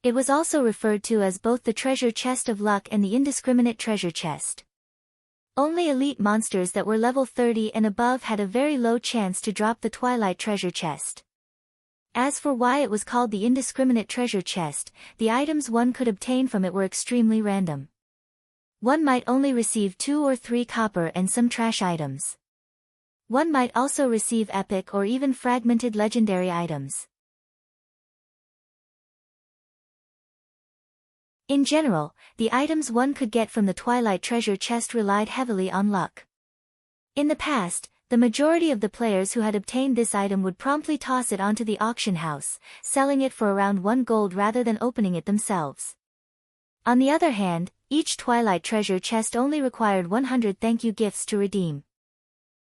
It was also referred to as both the treasure chest of luck and the indiscriminate treasure chest. Only elite monsters that were level 30 and above had a very low chance to drop the Twilight treasure chest. As for why it was called the indiscriminate treasure chest, the items one could obtain from it were extremely random. One might only receive 2 or 3 copper and some trash items. One might also receive epic or even fragmented legendary items. In general, the items one could get from the Twilight treasure chest relied heavily on luck. In the past, the majority of the players who had obtained this item would promptly toss it onto the auction house, selling it for around 1 gold rather than opening it themselves. On the other hand, each Twilight treasure chest only required 100 thank you gifts to redeem.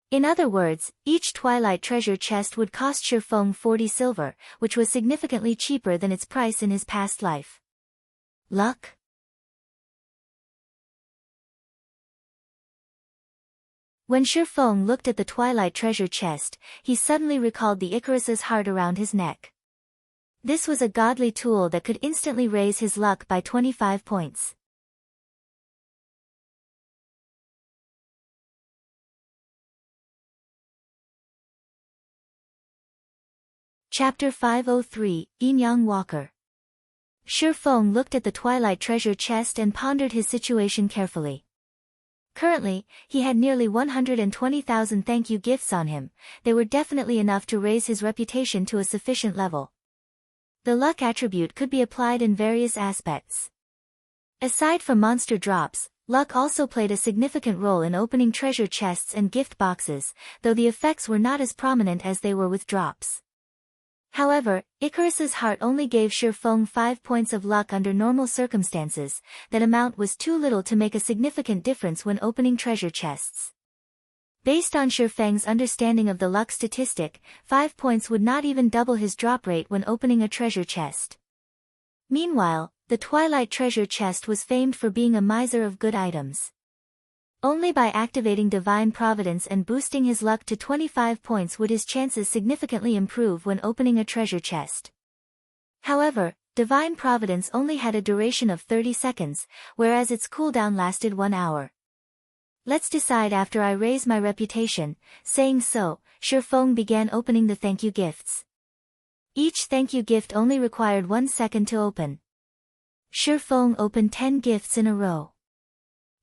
In other words, each Twilight treasure chest would cost Shi Feng 40 silver, which was significantly cheaper than its price in his past life. Luck? When Shi Feng looked at the Twilight treasure chest, he suddenly recalled the Icarus's heart around his neck. This was a godly tool that could instantly raise his luck by 25 points. Chapter 503, Yin-Yang Walker. Shi Feng looked at the Twilight treasure chest and pondered his situation carefully. Currently, he had nearly 120,000 thank you gifts on him. They were definitely enough to raise his reputation to a sufficient level. The luck attribute could be applied in various aspects. Aside from monster drops, luck also played a significant role in opening treasure chests and gift boxes, though the effects were not as prominent as they were with drops. However, Icarus's heart only gave Shi Feng 5 points of luck under normal circumstances. That amount was too little to make a significant difference when opening treasure chests. Based on Shi Feng's understanding of the luck statistic, 5 points would not even double his drop rate when opening a treasure chest. Meanwhile, the Twilight treasure chest was famed for being a miser of good items. Only by activating Divine Providence and boosting his luck to 25 points would his chances significantly improve when opening a treasure chest. However, Divine Providence only had a duration of 30 seconds, whereas its cooldown lasted 1 hour. Let's decide after I raise my reputation. Saying so, Shi Feng began opening the thank you gifts. Each thank you gift only required 1 second to open. Shi Feng opened 10 gifts in a row.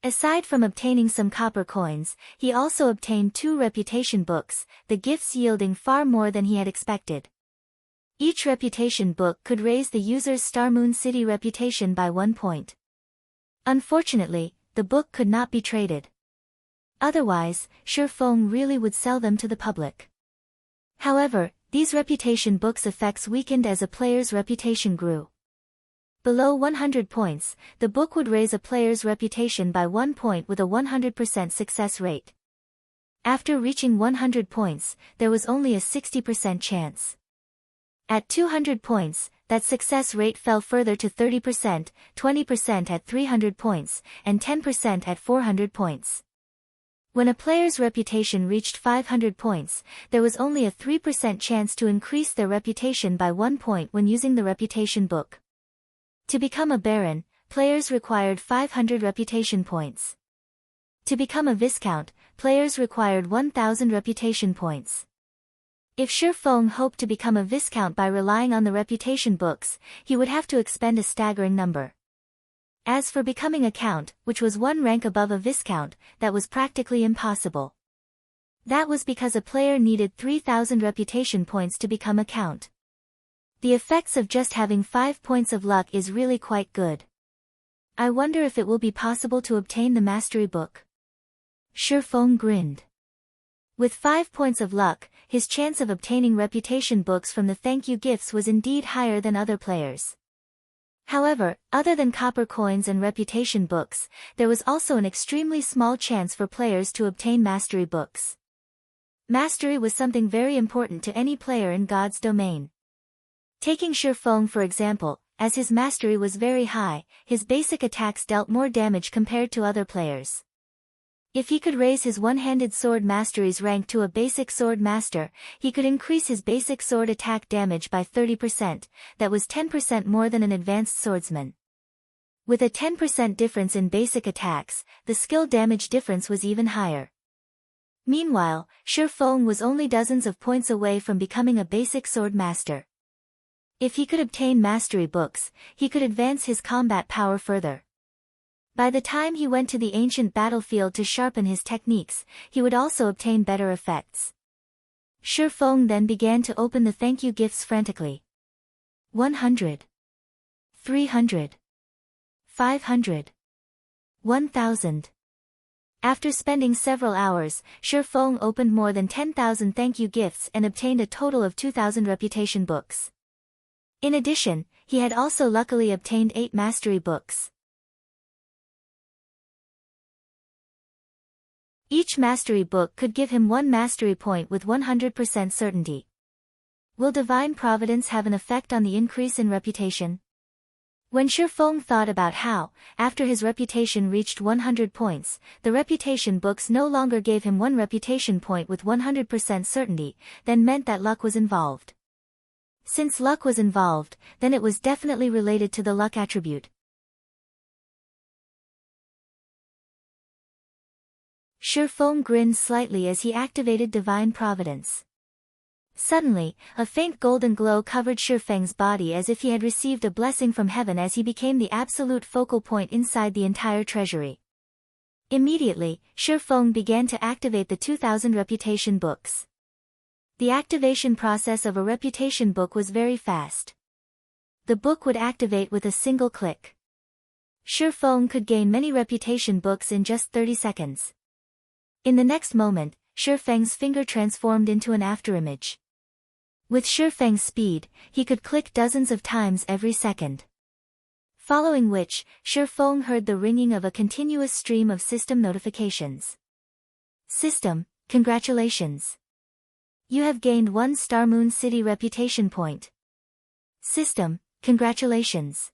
Aside from obtaining some copper coins, he also obtained 2 reputation books, the gifts yielding far more than he had expected. Each reputation book could raise the user's Star Moon City reputation by 1 point. Unfortunately, the book could not be traded. Otherwise, Shi Feng really would sell them to the public. However, these reputation books' effects weakened as a player's reputation grew. Below 100 points, the book would raise a player's reputation by 1 point with a 100% success rate. After reaching 100 points, there was only a 60% chance. At 200 points, that success rate fell further to 30%, 20% at 300 points, and 10% at 400 points. When a player's reputation reached 500 points, there was only a 3% chance to increase their reputation by 1 point when using the reputation book. To become a Baron, players required 500 reputation points. To become a Viscount, players required 1,000 reputation points. If Shi Feng hoped to become a Viscount by relying on the reputation books, he would have to expend a staggering number. As for becoming a Count, which was 1 rank above a Viscount, that was practically impossible. That was because a player needed 3,000 reputation points to become a Count. The effects of just having 5 points of luck is really quite good. I wonder if it will be possible to obtain the Mastery Book. Shi Feng grinned. With 5 points of luck, his chance of obtaining reputation books from the thank you gifts was indeed higher than other players. However, other than copper coins and reputation books, there was also an extremely small chance for players to obtain mastery books. Mastery was something very important to any player in God's domain. Taking Shi Feng for example, as his mastery was very high, his basic attacks dealt more damage compared to other players. If he could raise his one-handed sword mastery's rank to a basic sword master, he could increase his basic sword attack damage by 30%, that was 10% more than an advanced swordsman. With a 10% difference in basic attacks, the skill damage difference was even higher. Meanwhile, Shi Feng was only dozens of points away from becoming a basic sword master. If he could obtain mastery books, he could advance his combat power further. By the time he went to the ancient battlefield to sharpen his techniques, he would also obtain better effects. Shi Feng then began to open the thank you gifts frantically. 100. 300. 500. 1,000. After spending several hours, Shi Feng opened more than 10,000 thank you gifts and obtained a total of 2,000 reputation books. In addition, he had also luckily obtained 8 mastery books. Each mastery book could give him 1 mastery point with 100% certainty. Will Divine Providence have an effect on the increase in reputation? When Shi Feng thought about how, after his reputation reached 100 points, the reputation books no longer gave him 1 reputation point with 100% certainty, then meant that luck was involved. Since luck was involved, then it was definitely related to the luck attribute. Shi Feng grinned slightly as he activated Divine Providence. Suddenly, a faint golden glow covered Shifeng's body as if he had received a blessing from heaven as he became the absolute focal point inside the entire treasury. Immediately, Shifeng began to activate the 2000 reputation books. The activation process of a reputation book was very fast. The book would activate with a single click. Shifeng could gain many reputation books in just 30 seconds. In the next moment, Shifeng's finger transformed into an afterimage. With Shifeng's speed, he could click dozens of times every second. Following which, Shifeng heard the ringing of a continuous stream of system notifications. System, congratulations. You have gained 1 Star Moon City reputation point. System, congratulations.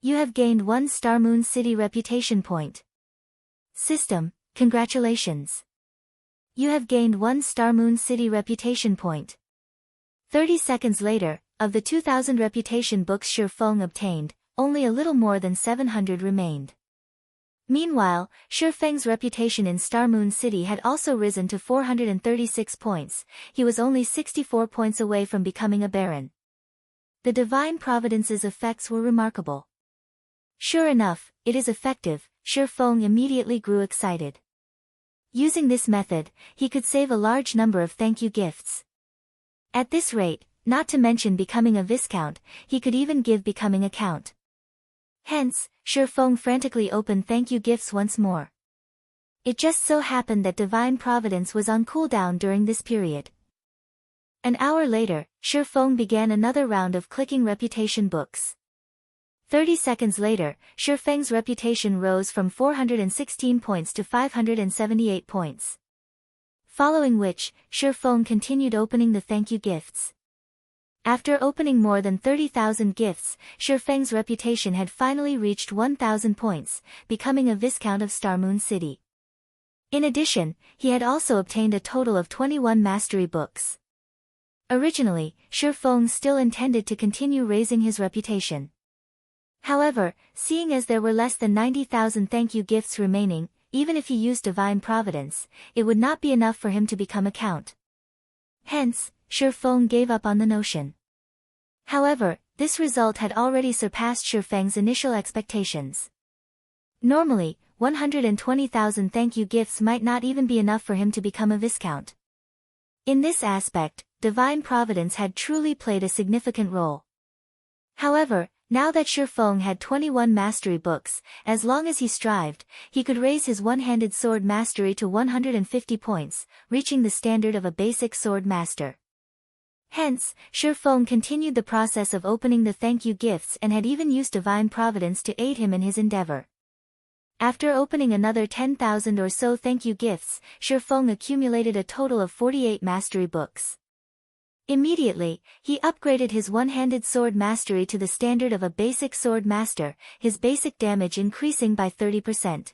You have gained 1 Star Moon City reputation point. System, congratulations. You have gained 1 Star Moon City reputation point. 30 seconds later, of the 2000 reputation books Shifeng obtained, only a little more than 700 remained. Meanwhile, Shifeng's reputation in Star Moon City had also risen to 436 points, he was only 64 points away from becoming a baron. The Divine Providence's effects were remarkable. Sure enough, it is effective, Shifeng immediately grew excited. Using this method, he could save a large number of thank you gifts. At this rate, not to mention becoming a Viscount, he could even give becoming a Count. Hence, Shifeng frantically opened thank you gifts once more. It just so happened that Divine Providence was on cooldown during this period. An hour later, Shifeng began another round of clicking reputation books. 30 seconds later, Shifeng's reputation rose from 416 points to 578 points. Following which, Shifeng continued opening the thank you gifts. After opening more than 30,000 gifts, Shifeng's reputation had finally reached 1,000 points, becoming a Viscount of Star Moon City. In addition, he had also obtained a total of 21 mastery books. Originally, Shifeng still intended to continue raising his reputation. However, seeing as there were less than 90,000 thank you gifts remaining, even if he used Divine Providence, it would not be enough for him to become a Count. Hence, Shifeng gave up on the notion. However, this result had already surpassed Shifeng's initial expectations. Normally, 120,000 thank you gifts might not even be enough for him to become a Viscount. In this aspect, Divine Providence had truly played a significant role. However, now that Shifeng had 21 mastery books, as long as he strived, he could raise his one-handed sword mastery to 150 points, reaching the standard of a basic sword master. Hence, Shifeng continued the process of opening the thank you gifts and had even used Divine Providence to aid him in his endeavor. After opening another 10,000 or so thank you gifts, Shifeng accumulated a total of 48 mastery books. Immediately, he upgraded his one-handed sword mastery to the standard of a basic sword master, his basic damage increasing by 30%.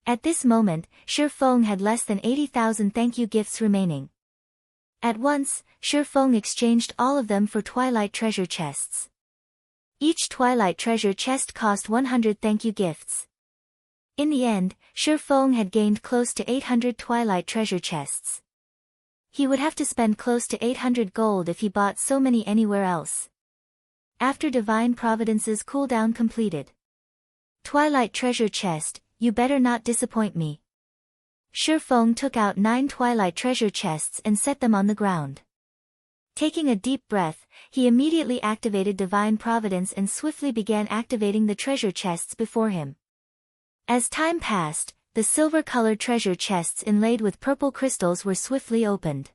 At this moment, Shifeng had less than 80,000 thank you gifts remaining. At once, Shifeng exchanged all of them for Twilight treasure chests. Each Twilight treasure chest cost 100 thank you gifts. In the end, Shifeng had gained close to 800 Twilight treasure chests. He would have to spend close to 800 gold if he bought so many anywhere else. After Divine Providence's cooldown completed. Twilight treasure chest, you better not disappoint me. Shifeng took out 9 Twilight treasure chests and set them on the ground. Taking a deep breath, he immediately activated Divine Providence and swiftly began activating the treasure chests before him. As time passed, the silver-colored treasure chests inlaid with purple crystals were swiftly opened.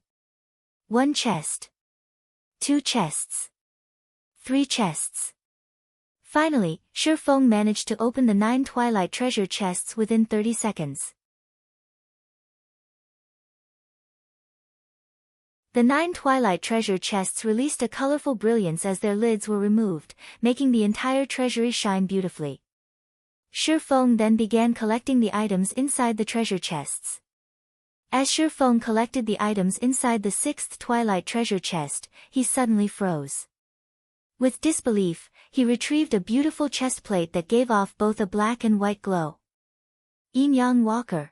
1 chest. 2 chests. 3 chests. Finally, Shifeng managed to open the 9 Twilight treasure chests within 30 seconds. The 9 Twilight treasure chests released a colorful brilliance as their lids were removed, making the entire treasury shine beautifully. Shifeng then began collecting the items inside the treasure chests. As Shifeng collected the items inside the 6th Twilight treasure chest, he suddenly froze. With disbelief, he retrieved a beautiful chest plate that gave off both a black and white glow. Yin-Yang Walker.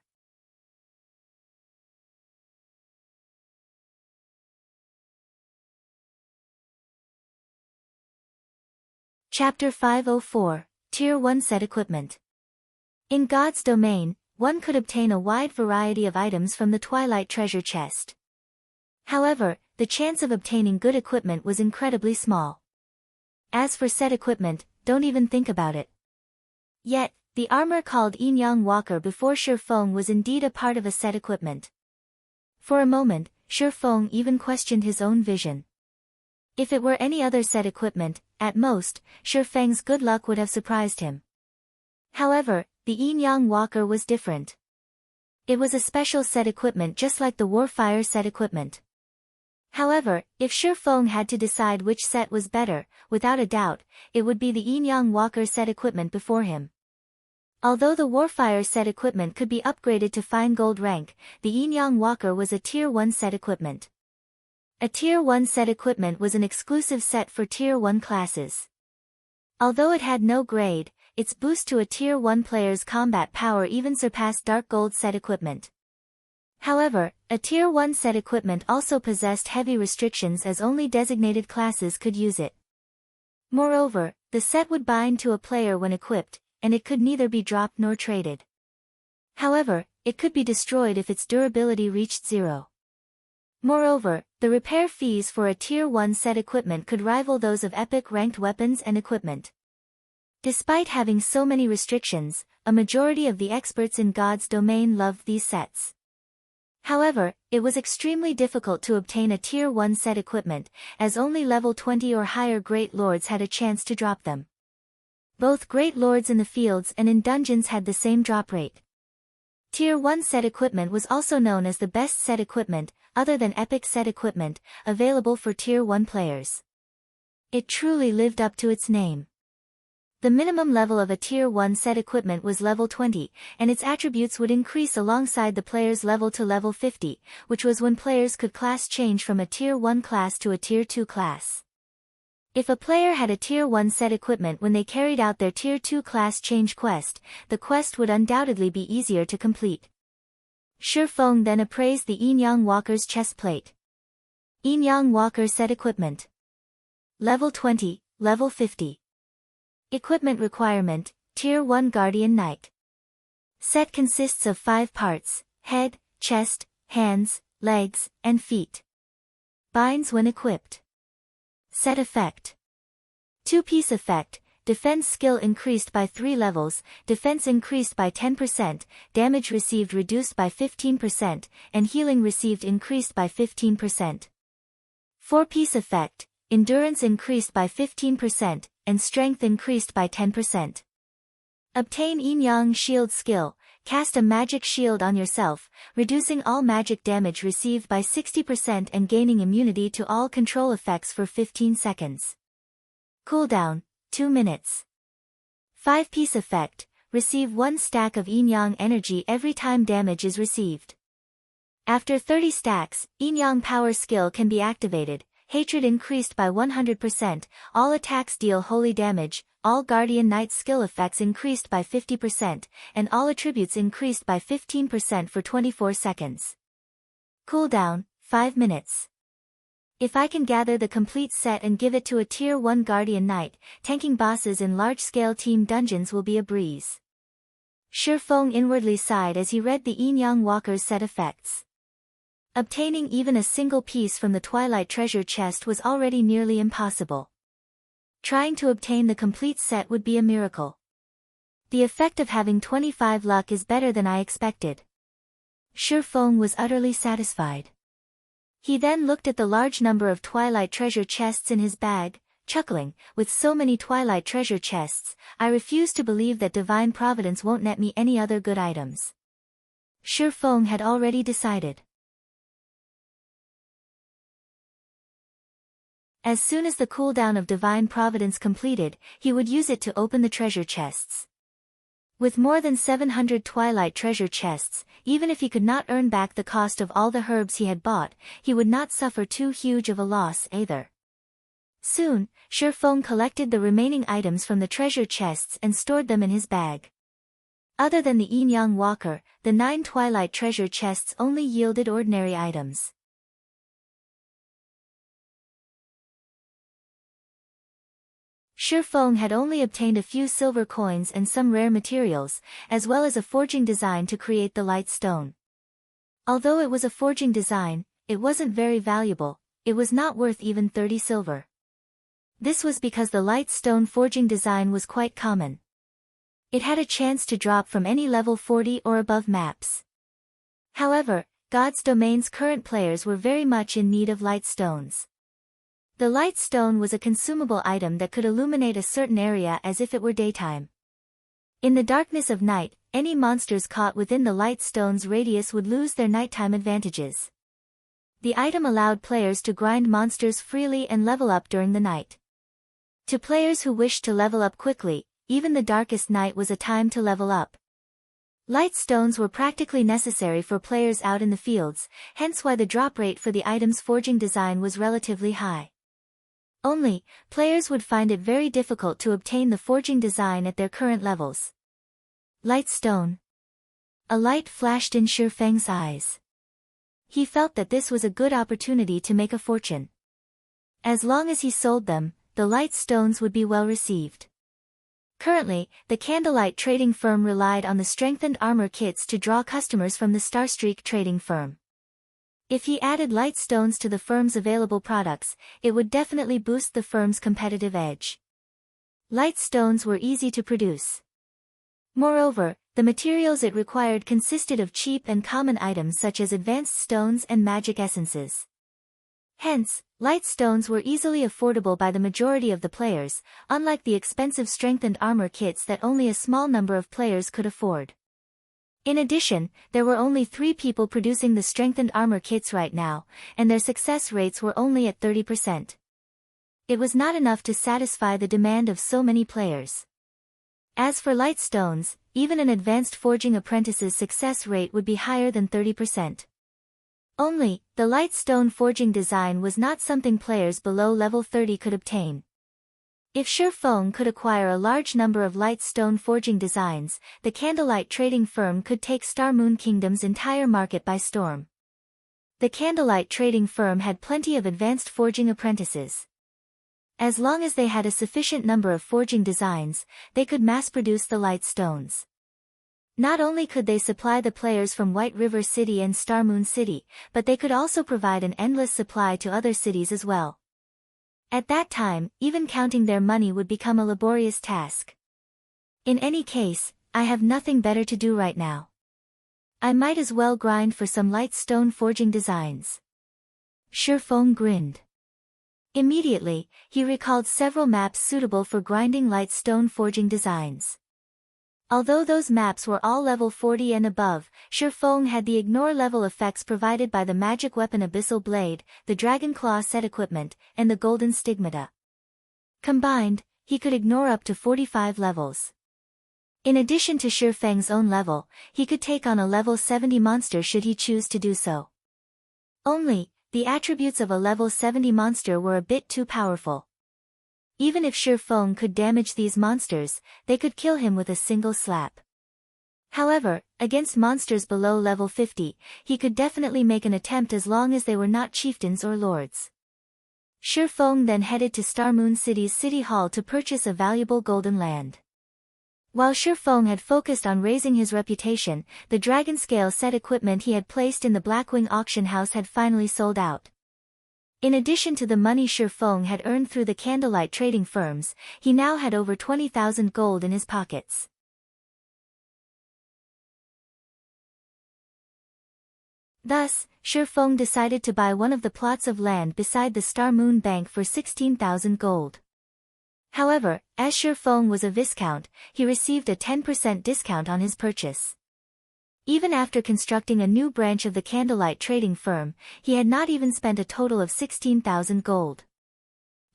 Chapter 504, Tier 1 Set Equipment. In God's domain, one could obtain a wide variety of items from the Twilight treasure chest. However, the chance of obtaining good equipment was incredibly small. As for set equipment, don't even think about it. Yet, the armor called Yin-Yang Walker before Shifeng was indeed a part of a set equipment. For a moment, Shifeng even questioned his own vision. If it were any other set equipment, at most, Shifeng's good luck would have surprised him. However, the Yin-Yang Walker was different. It was a special set equipment just like the Warfire set equipment. However, if Shifeng had to decide which set was better, without a doubt, it would be the Yin-Yang Walker set equipment before him. Although the Warfire set equipment could be upgraded to fine gold rank, the Yin-Yang Walker was a Tier 1 set equipment. A Tier 1 set equipment was an exclusive set for Tier 1 classes. Although it had no grade, its boost to a Tier 1 player's combat power even surpassed Dark Gold set equipment. However, a Tier 1 set equipment also possessed heavy restrictions as only designated classes could use it. Moreover, the set would bind to a player when equipped, and it could neither be dropped nor traded. However, it could be destroyed if its durability reached 0. Moreover, the repair fees for a Tier 1 set equipment could rival those of epic-ranked weapons and equipment. Despite having so many restrictions, a majority of the experts in God's domain loved these sets. However, it was extremely difficult to obtain a Tier 1 set equipment, as only level 20 or higher Great Lords had a chance to drop them. Both Great Lords in the fields and in dungeons had the same drop rate. Tier 1 set equipment was also known as the best set equipment, other than epic set equipment, available for Tier 1 players. It truly lived up to its name. The minimum level of a Tier 1 set equipment was level 20, and its attributes would increase alongside the player's level to level 50, which was when players could class change from a Tier 1 class to a Tier 2 class. If a player had a Tier 1 set equipment when they carried out their Tier 2 class change quest, the quest would undoubtedly be easier to complete. Shifeng then appraised the Yin-Yang Walker's chest plate. Yin-Yang Walker set equipment. Level 20, level 50. Equipment requirement, Tier 1 Guardian Knight. Set consists of 5 parts: head, chest, hands, legs, and feet. Binds when equipped. Set effect. 2-piece effect, defense skill increased by 3 levels, defense increased by 10%, damage received reduced by 15%, and healing received increased by 15%. 4-piece effect, endurance increased by 15%, and strength increased by 10%. Obtain Yin-Yang Shield skill, cast a magic shield on yourself, reducing all magic damage received by 60% and gaining immunity to all control effects for 15 seconds. Cooldown, 2 minutes. 5-piece effect, receive 1 stack of Yin-Yang energy every time damage is received. After 30 stacks, Yin-Yang power skill can be activated, hatred increased by 100%, all attacks deal holy damage, all Guardian Knight skill effects increased by 50%, and all attributes increased by 15% for 24 seconds. Cooldown, 5 minutes. If I can gather the complete set and give it to a Tier 1 Guardian Knight, tanking bosses in large-scale team dungeons will be a breeze. Shifeng inwardly sighed as he read the Yin-Yang Walker's set effects. Obtaining even a single piece from the Twilight treasure chest was already nearly impossible. Trying to obtain the complete set would be a miracle. The effect of having 25 luck is better than I expected. Shifeng was utterly satisfied. He then looked at the large number of Twilight treasure chests in his bag, chuckling, with so many Twilight treasure chests, I refuse to believe that Divine Providence won't net me any other good items. Shifeng had already decided. As soon as the cooldown of Divine Providence completed, he would use it to open the treasure chests. With more than 700 Twilight treasure chests, even if he could not earn back the cost of all the herbs he had bought, he would not suffer too huge of a loss either. Soon, Shifeng collected the remaining items from the treasure chests and stored them in his bag. Other than the Yin-Yang Walker, the 9 Twilight treasure chests only yielded ordinary items. Feng had only obtained a few silver coins and some rare materials, as well as a forging design to create the light stone. Although it was a forging design, it wasn't very valuable. It was not worth even 30 silver. This was because the light stone forging design was quite common. It had a chance to drop from any level 40 or above maps. However, God's Domain's current players were very much in need of light stones. The light stone was a consumable item that could illuminate a certain area as if it were daytime. In the darkness of night, any monsters caught within the light stone's radius would lose their nighttime advantages. The item allowed players to grind monsters freely and level up during the night. To players who wished to level up quickly, even the darkest night was a time to level up. Light stones were practically necessary for players out in the fields, hence why the drop rate for the item's forging design was relatively high. Only, players would find it very difficult to obtain the forging design at their current levels. Light stone. A light flashed in Feng's eyes. He felt that this was a good opportunity to make a fortune. As long as he sold them, the light stones would be well received. Currently, the Candlelight trading firm relied on the strengthened armor kits to draw customers from the Starstreak trading firm. If he added light stones to the firm's available products, it would definitely boost the firm's competitive edge. Light stones were easy to produce. Moreover, the materials it required consisted of cheap and common items such as advanced stones and magic essences. Hence, light stones were easily affordable by the majority of the players, unlike the expensive strengthened armor kits that only a small number of players could afford. In addition, there were only 3 people producing the strengthened armor kits right now, and their success rates were only at 30%. It was not enough to satisfy the demand of so many players. As for light stones, even an advanced forging apprentice's success rate would be higher than 30%. Only, the light stone forging design was not something players below level 30 could obtain. If Feng could acquire a large number of light stone forging designs, the Candlelight trading firm could take Star Moon Kingdom's entire market by storm. The Candlelight trading firm had plenty of advanced forging apprentices. As long as they had a sufficient number of forging designs, they could mass-produce the light stones. Not only could they supply the players from White River City and Star Moon City, but they could also provide an endless supply to other cities as well. At that time, even counting their money would become a laborious task. In any case, I have nothing better to do right now. I might as well grind for some light stone forging designs. Feng grinned. Immediately, he recalled several maps suitable for grinding light stone forging designs. Although those maps were all level 40 and above, Feng had the ignore level effects provided by the magic weapon Abyssal Blade, the Dragon Claw set equipment, and the Golden Stigmata. Combined, he could ignore up to 45 levels. In addition to Feng's own level, he could take on a level 70 monster should he choose to do so. Only, the attributes of a level 70 monster were a bit too powerful. Even if Feng could damage these monsters, they could kill him with a single slap. However, against monsters below level 50, he could definitely make an attempt as long as they were not chieftains or lords. Feng then headed to Star Moon City's City Hall to purchase a valuable golden land. While Feng had focused on raising his reputation, the dragon scale set equipment he had placed in the Blackwing auction house had finally sold out. In addition to the money Feng had earned through the Candlelight trading firms, he now had over 20,000 gold in his pockets. Thus, Feng decided to buy one of the plots of land beside the Star Moon Bank for 16,000 gold. However, as Feng was a Viscount, he received a 10% discount on his purchase. Even after constructing a new branch of the Candlelight trading firm, he had not even spent a total of 16,000 gold.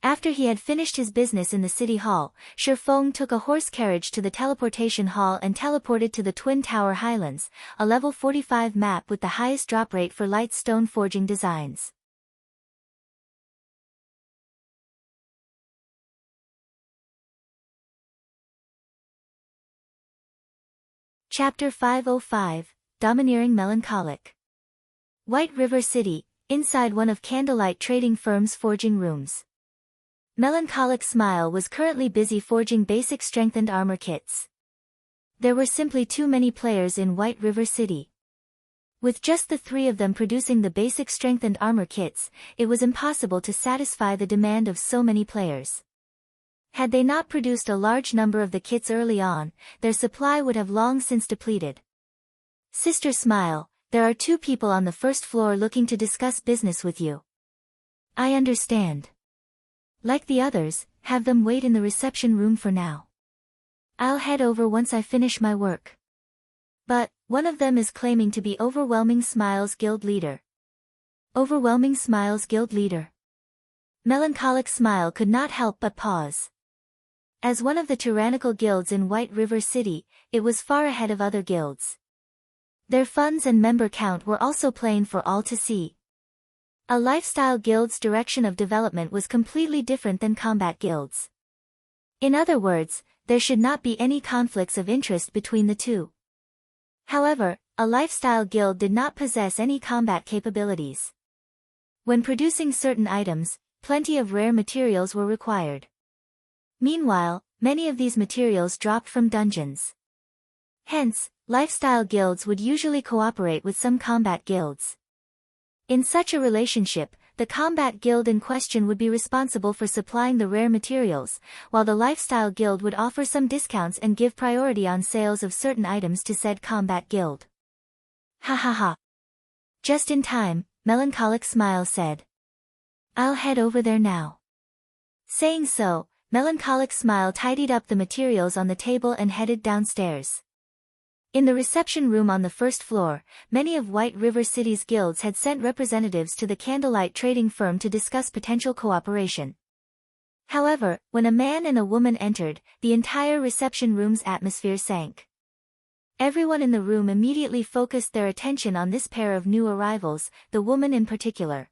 After he had finished his business in the City Hall, Feng took a horse carriage to the Teleportation Hall and teleported to the Twin Tower Highlands, a level 45 map with the highest drop rate for light stone forging designs. Chapter 505, Domineering Melancholic. White River City, inside one of Candlelight trading firm's forging rooms. Melancholic Smile was currently busy forging basic strengthened armor kits. There were simply too many players in White River City. With just the 3 of them producing the basic strengthened armor kits, it was impossible to satisfy the demand of so many players. Had they not produced a large number of the kits early on, their supply would have long since depleted. Sister Smile, there are 2 people on the first floor looking to discuss business with you. I understand. Like the others, have them wait in the reception room for now. I'll head over once I finish my work. But, one of them is claiming to be Overwhelming Smile's guild leader. Overwhelming Smile's guild leader. Melancholic Smile could not help but pause. As one of the tyrannical guilds in White River City, it was far ahead of other guilds. Their funds and member count were also plain for all to see. A lifestyle guild's direction of development was completely different than combat guilds. In other words, there should not be any conflicts of interest between the 2. However, a lifestyle guild did not possess any combat capabilities. When producing certain items, plenty of rare materials were required. Meanwhile, many of these materials dropped from dungeons. Hence, lifestyle guilds would usually cooperate with some combat guilds. In such a relationship, the combat guild in question would be responsible for supplying the rare materials, while the lifestyle guild would offer some discounts and give priority on sales of certain items to said combat guild. Ha ha ha. Just in time, Melancholic Smile said. I'll head over there now. Saying so, Melancholic Smile tidied up the materials on the table and headed downstairs. In the reception room on the first floor, many of White River City's guilds had sent representatives to the Candlelight trading firm to discuss potential cooperation. However, when a man and a woman entered, the entire reception room's atmosphere sank. Everyone in the room immediately focused their attention on this pair of new arrivals, the woman in particular.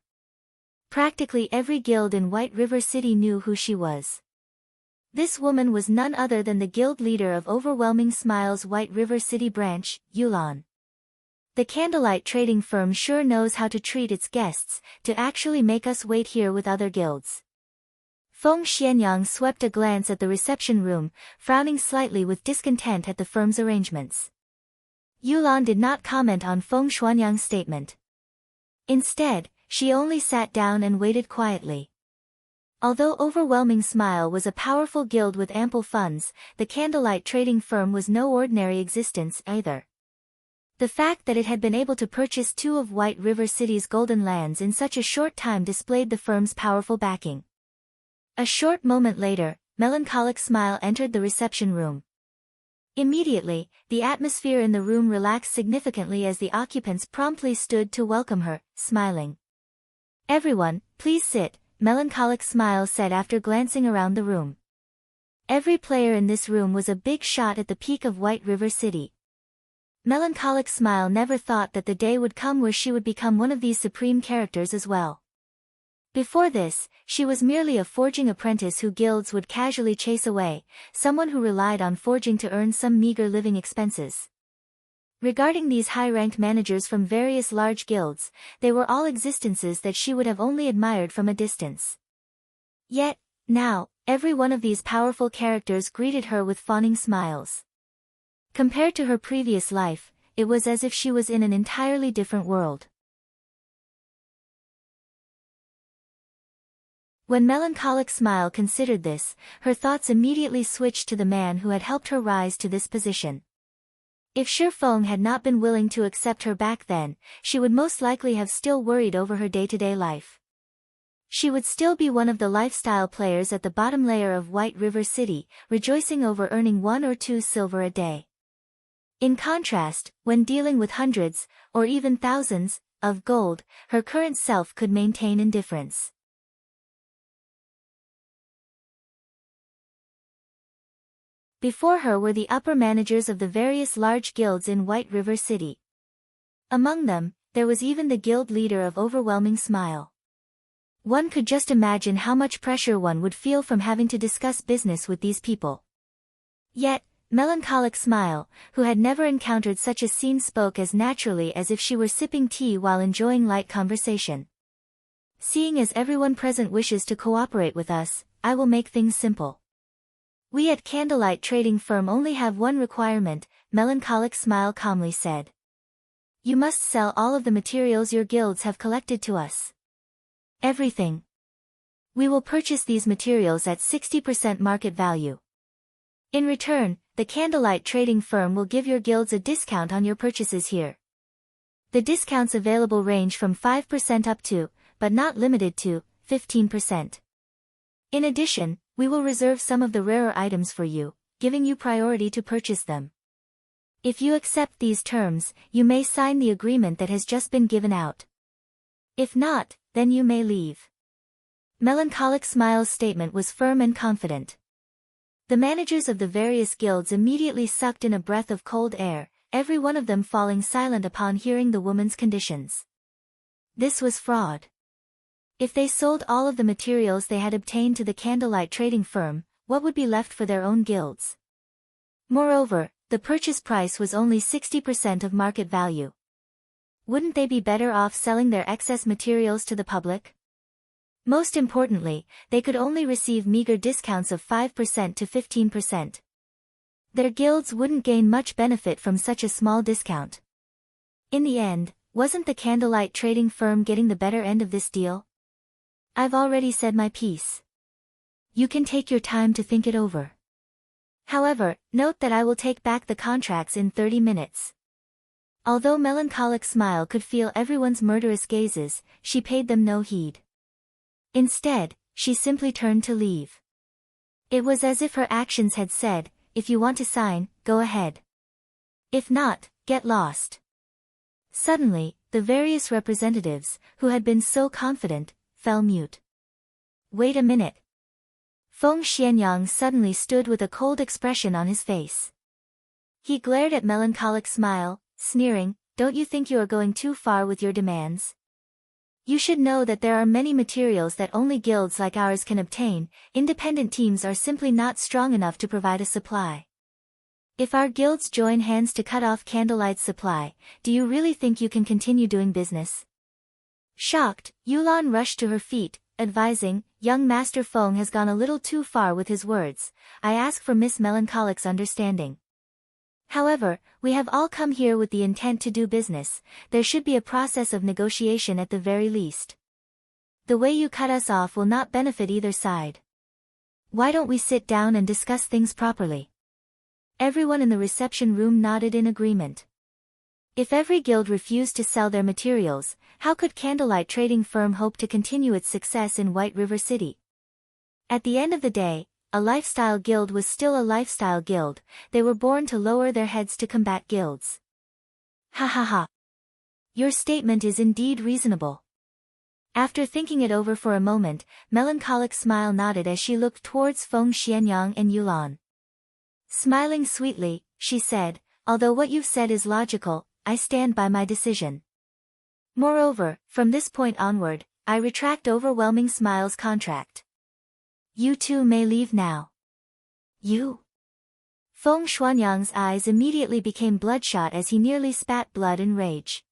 Practically every guild in White River City knew who she was. This woman was none other than the guild leader of Overwhelming Smile's White River City branch, Yulan. The Candlelight trading firm sure knows how to treat its guests, to actually make us wait here with other guilds. Feng Xianyang swept a glance at the reception room, frowning slightly with discontent at the firm's arrangements. Yulan did not comment on Feng Xianyang's statement. Instead, she only sat down and waited quietly. Although Overwhelming Smile was a powerful guild with ample funds, the Candlelight trading firm was no ordinary existence either. The fact that it had been able to purchase 2 of White River City's golden lands in such a short time displayed the firm's powerful backing. A short moment later, Melancholic Smile entered the reception room. Immediately, the atmosphere in the room relaxed significantly as the occupants promptly stood to welcome her, smiling. Everyone, please sit, Melancholic Smile said after glancing around the room. Every player in this room was a big shot at the peak of White River City. Melancholic Smile never thought that the day would come where she would become one of these supreme characters as well. Before this, she was merely a forging apprentice who guilds would casually chase away, someone who relied on forging to earn some meager living expenses. Regarding these high-ranked managers from various large guilds, they were all existences that she would have only admired from a distance. Yet, now, every one of these powerful characters greeted her with fawning smiles. Compared to her previous life, it was as if she was in an entirely different world. When Melancholic Smile considered this, her thoughts immediately switched to the man who had helped her rise to this position. If Shifeng had not been willing to accept her back then, she would most likely have still worried over her day-to-day life. She would still be one of the lifestyle players at the bottom layer of White River City, rejoicing over earning 1 or 2 silver a day. In contrast, when dealing with hundreds, or even thousands, of gold, her current self could maintain indifference. Before her were the upper managers of the various large guilds in White River City. Among them, there was even the guild leader of Overwhelming Smile. One could just imagine how much pressure one would feel from having to discuss business with these people. Yet, Melancholic Smile, who had never encountered such a scene, spoke as naturally as if she were sipping tea while enjoying light conversation. Seeing as everyone present wishes to cooperate with us, I will make things simple. We at Candlelight Trading Firm only have one requirement, Melancholic smile calmly said. You must sell all of the materials your guilds have collected to us. Everything. We will purchase these materials at 60% market value. In return, the Candlelight Trading Firm will give your guilds a discount on your purchases here. The discounts available range from 5% up to, but not limited to, 15%. In addition, we will reserve some of the rarer items for you, giving you priority to purchase them. If you accept these terms, you may sign the agreement that has just been given out. If not, then you may leave. Melancholic Smile's statement was firm and confident. The managers of the various guilds immediately sucked in a breath of cold air, every one of them falling silent upon hearing the woman's conditions. This was fraud. If they sold all of the materials they had obtained to the Candlelight Trading Firm, what would be left for their own guilds? Moreover, the purchase price was only 60% of market value. Wouldn't they be better off selling their excess materials to the public? Most importantly, they could only receive meager discounts of 5% to 15%. Their guilds wouldn't gain much benefit from such a small discount. In the end, wasn't the Candlelight Trading Firm getting the better end of this deal? I've already said my piece. You can take your time to think it over. However, note that I will take back the contracts in 30 minutes. Although Melancholic Smile could feel everyone's murderous gazes, she paid them no heed. Instead, she simply turned to leave. It was as if her actions had said, if you want to sign, go ahead. If not, get lost. Suddenly, the various representatives, who had been so confident, fell mute. Wait a minute. Feng Xianyang suddenly stood with a cold expression on his face. He glared at Melancholic Smile, sneering, don't you think you are going too far with your demands? You should know that there are many materials that only guilds like ours can obtain, independent teams are simply not strong enough to provide a supply. If our guilds join hands to cut off Candlelight's supply, do you really think you can continue doing business? Shocked, Yulan rushed to her feet, advising, young Master Feng has gone a little too far with his words, I ask for Miss Melancholic's understanding. However, we have all come here with the intent to do business, there should be a process of negotiation at the very least. The way you cut us off will not benefit either side. Why don't we sit down and discuss things properly? Everyone in the reception room nodded in agreement. If every guild refused to sell their materials, how could Candlelight Trading Firm hope to continue its success in White River City? At the end of the day, a lifestyle guild was still a lifestyle guild, they were born to lower their heads to combat guilds. Ha ha ha. Your statement is indeed reasonable. After thinking it over for a moment, Melancholic Smile nodded as she looked towards Feng Xianyang and Yulan. Smiling sweetly, she said, although what you've said is logical, I stand by my decision. Moreover, from this point onward, I retract Overwhelming Smile's contract. You two may leave now. You? Feng Xuanyang's eyes immediately became bloodshot as he nearly spat blood in rage.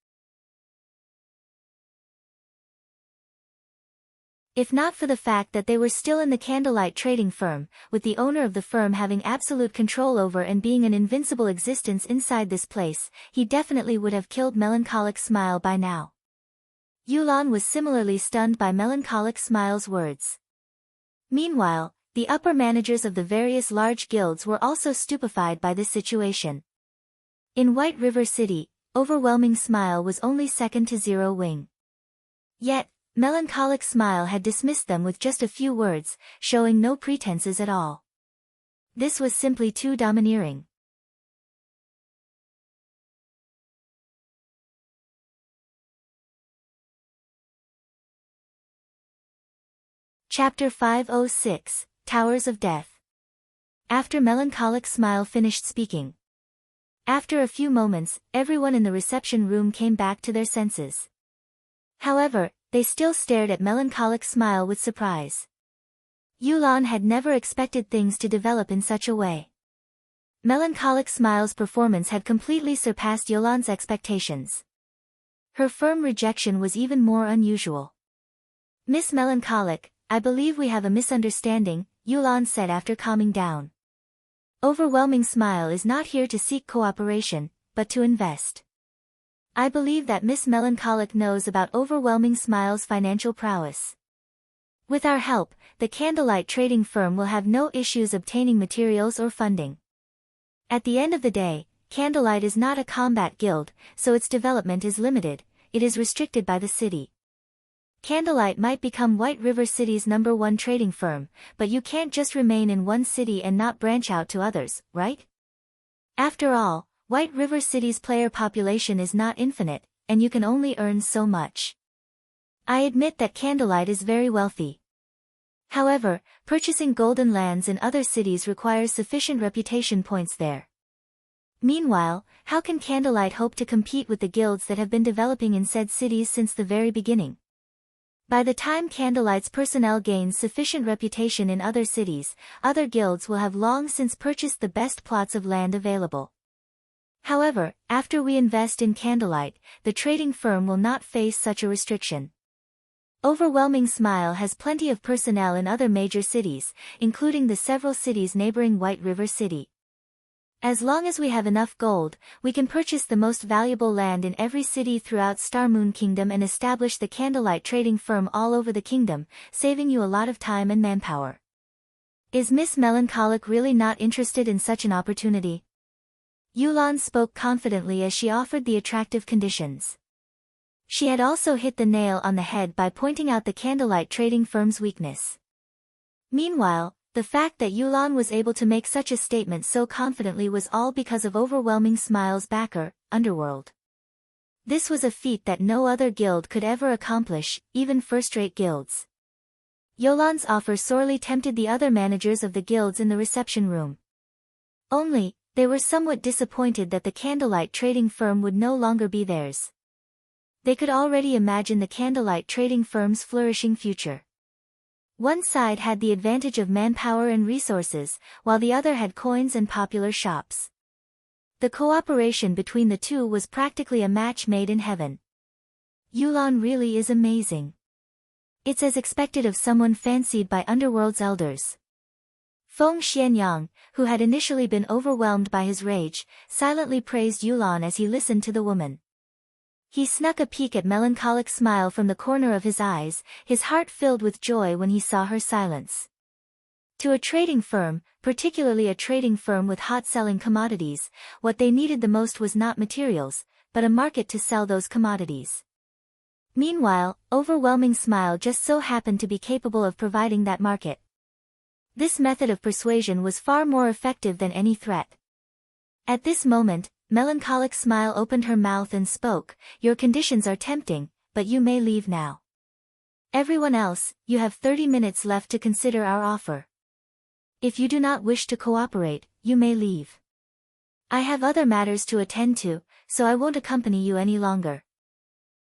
If not for the fact that they were still in the Candlelight Trading Firm, with the owner of the firm having absolute control over and being an invincible existence inside this place, he definitely would have killed Melancholic Smile by now. Yulan was similarly stunned by Melancholic Smile's words. Meanwhile, the upper managers of the various large guilds were also stupefied by this situation. In White River City, Overwhelming Smile was only second to Zero Wing. Yet, Melancholic Smile had dismissed them with just a few words, showing no pretenses at all. This was simply too domineering. Chapter 506, Towers of Death. After Melancholic Smile finished speaking. After a few moments, everyone in the reception room came back to their senses. However, they still stared at Melancholic Smile with surprise. Yulan had never expected things to develop in such a way. Melancholic Smile's performance had completely surpassed Yulan's expectations. Her firm rejection was even more unusual. Miss Melancholic, I believe we have a misunderstanding, Yulan said after calming down. Overwhelming Smile is not here to seek cooperation, but to invest. I believe that Miss Melancholic knows about Overwhelming Smile's financial prowess. With our help, the Candlelight trading firm will have no issues obtaining materials or funding. At the end of the day, Candlelight is not a combat guild, so its development is limited, it is restricted by the city. Candlelight might become White River City's #1 trading firm, but you can't just remain in one city and not branch out to others, right? After all, White River City's player population is not infinite, and you can only earn so much. I admit that Candlelight is very wealthy. However, purchasing golden lands in other cities requires sufficient reputation points there. Meanwhile, how can Candlelight hope to compete with the guilds that have been developing in said cities since the very beginning? By the time Candlelight's personnel gains sufficient reputation in other cities, other guilds will have long since purchased the best plots of land available. However, after we invest in Candlelight, the trading firm will not face such a restriction. Overwhelming Smile has plenty of personnel in other major cities, including the several cities neighboring White River City. As long as we have enough gold, we can purchase the most valuable land in every city throughout Star Moon Kingdom and establish the Candlelight trading firm all over the kingdom, saving you a lot of time and manpower. Is Miss Melancholic really not interested in such an opportunity? Yulan spoke confidently as she offered the attractive conditions. She had also hit the nail on the head by pointing out the Candlelight trading firm's weakness. Meanwhile, the fact that Yulan was able to make such a statement so confidently was all because of Overwhelming Smile's backer, Underworld. This was a feat that no other guild could ever accomplish, even first-rate guilds. Yulan's offer sorely tempted the other managers of the guilds in the reception room. Only, they were somewhat disappointed that the Candlelight trading firm would no longer be theirs. They could already imagine the Candlelight trading firm's flourishing future. One side had the advantage of manpower and resources, while the other had coins and popular shops. The cooperation between the two was practically a match made in heaven. Yulan really is amazing. It's as expected of someone fancied by Underworld's elders. Feng Xianyang, who had initially been overwhelmed by his rage, silently praised Yulan as he listened to the woman. He snuck a peek at Melancholic Smile from the corner of his eyes, his heart filled with joy when he saw her silence. To a trading firm, particularly a trading firm with hot-selling commodities, what they needed the most was not materials, but a market to sell those commodities. Meanwhile, Overwhelming Smile just so happened to be capable of providing that market. This method of persuasion was far more effective than any threat. At this moment, Melancholic Smile opened her mouth and spoke, "Your conditions are tempting, but you may leave now. Everyone else, you have 30 minutes left to consider our offer. If you do not wish to cooperate, you may leave. I have other matters to attend to, so I won't accompany you any longer."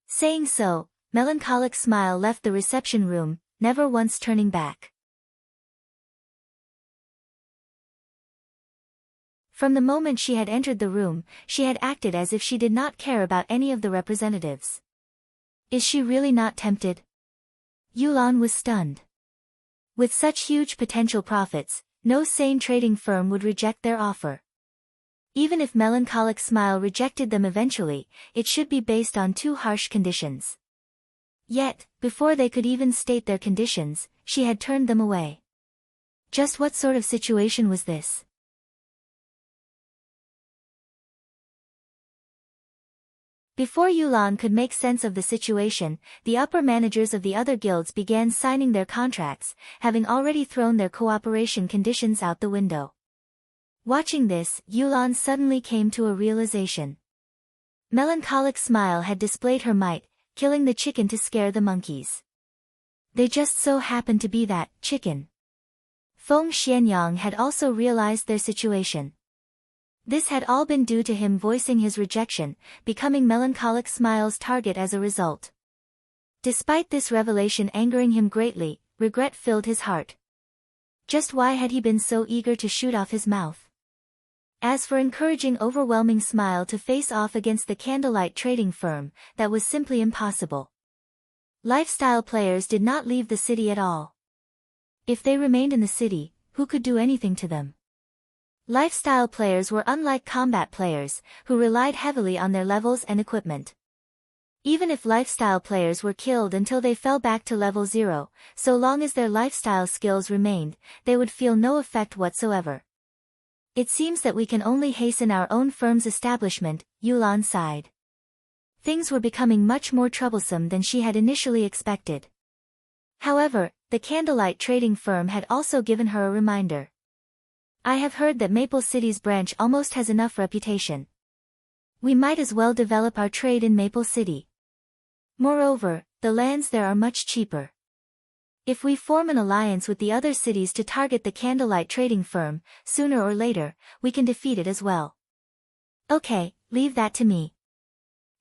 Saying so, Melancholic Smile left the reception room, never once turning back. From the moment she had entered the room, she had acted as if she did not care about any of the representatives. Is she really not tempted? Yulan was stunned. With such huge potential profits, no sane trading firm would reject their offer. Even if Melancholic Smile rejected them eventually, it should be based on too harsh conditions. Yet, before they could even state their conditions, she had turned them away. Just what sort of situation was this? Before Yulan could make sense of the situation, the upper managers of the other guilds began signing their contracts, having already thrown their cooperation conditions out the window. Watching this, Yulan suddenly came to a realization. Melancholic Smile had displayed her might, killing the chicken to scare the monkeys. They just so happened to be that chicken. Feng Xianyang had also realized their situation. This had all been due to him voicing his rejection, becoming Melancholic Smile's target as a result. Despite this revelation angering him greatly, regret filled his heart. Just why had he been so eager to shoot off his mouth? As for encouraging Overwhelming Smile to face off against the Candlelight trading firm, that was simply impossible. Lifestyle players did not leave the city at all. If they remained in the city, who could do anything to them? Lifestyle players were unlike combat players, who relied heavily on their levels and equipment. Even if lifestyle players were killed until they fell back to level 0, so long as their lifestyle skills remained, they would feel no effect whatsoever. It seems that we can only hasten our own firm's establishment, Yulan sighed. Things were becoming much more troublesome than she had initially expected. However, the Candlelight trading firm had also given her a reminder. I have heard that Maple City's branch almost has enough reputation. We might as well develop our trade in Maple City. Moreover, the lands there are much cheaper. If we form an alliance with the other cities to target the Candlelight trading firm, sooner or later, we can defeat it as well. Okay, leave that to me.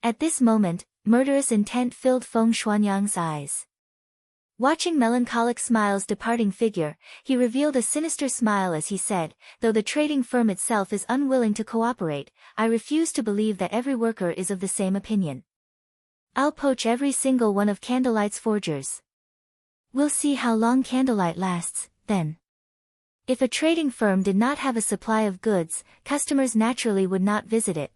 At this moment, murderous intent filled Feng Xuanyang's eyes. Watching Melancholic Smile's departing figure, he revealed a sinister smile as he said, though the trading firm itself is unwilling to cooperate, I refuse to believe that every worker is of the same opinion. I'll poach every single one of Candlelight's forgers. We'll see how long Candlelight lasts, then. If a trading firm did not have a supply of goods, customers naturally would not visit it.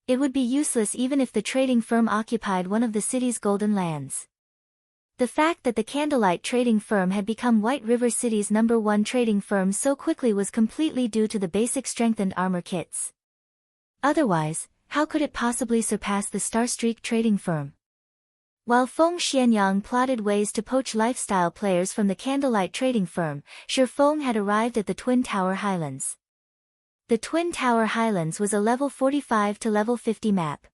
It would be useless even if the trading firm occupied one of the city's golden lands. The fact that the Candlelight trading firm had become White River City's #1 trading firm so quickly was completely due to the basic strengthened armor kits. Otherwise, how could it possibly surpass the Starstreak trading firm? While Feng Xianyang plotted ways to poach lifestyle players from the Candlelight trading firm, Feng had arrived at the Twin Tower Highlands. The Twin Tower Highlands was a level 45 to level 50 map.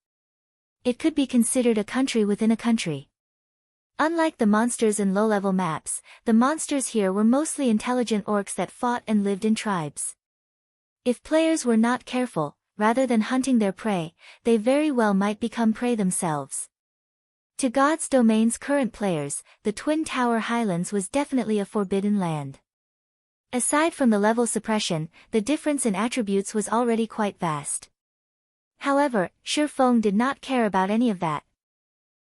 It could be considered a country within a country. Unlike the monsters in low-level maps, the monsters here were mostly intelligent orcs that fought and lived in tribes. If players were not careful, rather than hunting their prey, they very well might become prey themselves. To God's Domain's current players, the Twin Tower Highlands was definitely a forbidden land. Aside from the level suppression, the difference in attributes was already quite vast. However, Feng did not care about any of that.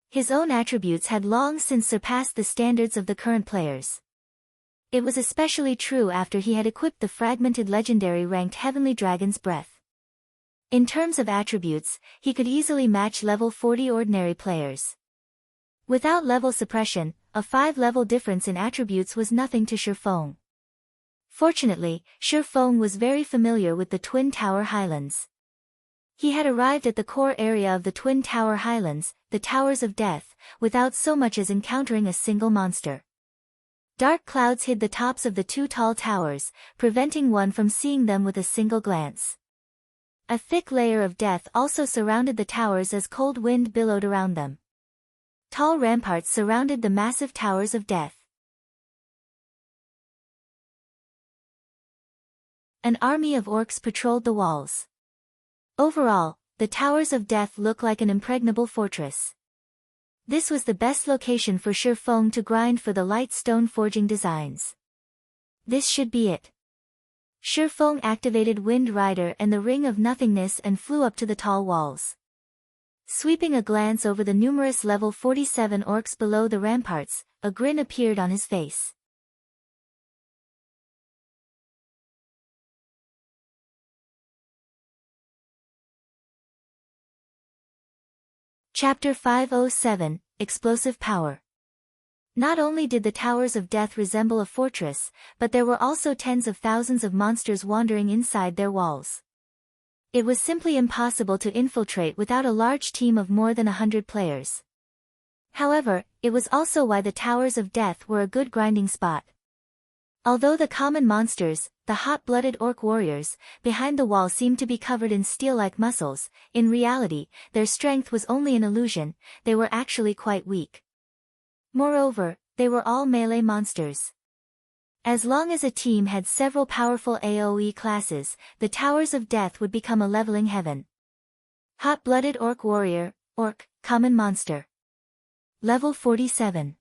His own attributes had long since surpassed the standards of the current players. It was especially true after he had equipped the fragmented legendary ranked Heavenly Dragon's Breath. In terms of attributes, he could easily match level 40 ordinary players. Without level suppression, a 5-level difference in attributes was nothing to Feng. Fortunately, Feng was very familiar with the Twin Tower Highlands. He had arrived at the core area of the Twin Tower Highlands, the Towers of Death, without so much as encountering a single monster. Dark clouds hid the tops of the 2 tall towers, preventing one from seeing them with a single glance. A thick layer of death also surrounded the towers as cold wind billowed around them. Tall ramparts surrounded the massive towers of death. An army of orcs patrolled the walls. Overall, the towers of death looked like an impregnable fortress. This was the best location for Feng to grind for the light stone forging designs. This should be it. Feng activated Wind Rider and the Ring of Nothingness and flew up to the tall walls. Sweeping a glance over the numerous level 47 orcs below the ramparts, a grin appeared on his face. Chapter 507, Explosive Power. Not only did the Towers of Death resemble a fortress, but there were also tens of thousands of monsters wandering inside their walls. It was simply impossible to infiltrate without a large team of more than 100 players. However, it was also why the Towers of Death were a good grinding spot. Although the common monsters, the hot-blooded orc warriors, behind the wall seemed to be covered in steel-like muscles, in reality, their strength was only an illusion, they were actually quite weak. Moreover, they were all melee monsters. As long as a team had several powerful AoE classes, the Towers of Death would become a leveling heaven. Hot-blooded orc warrior, orc, common monster. Level 47.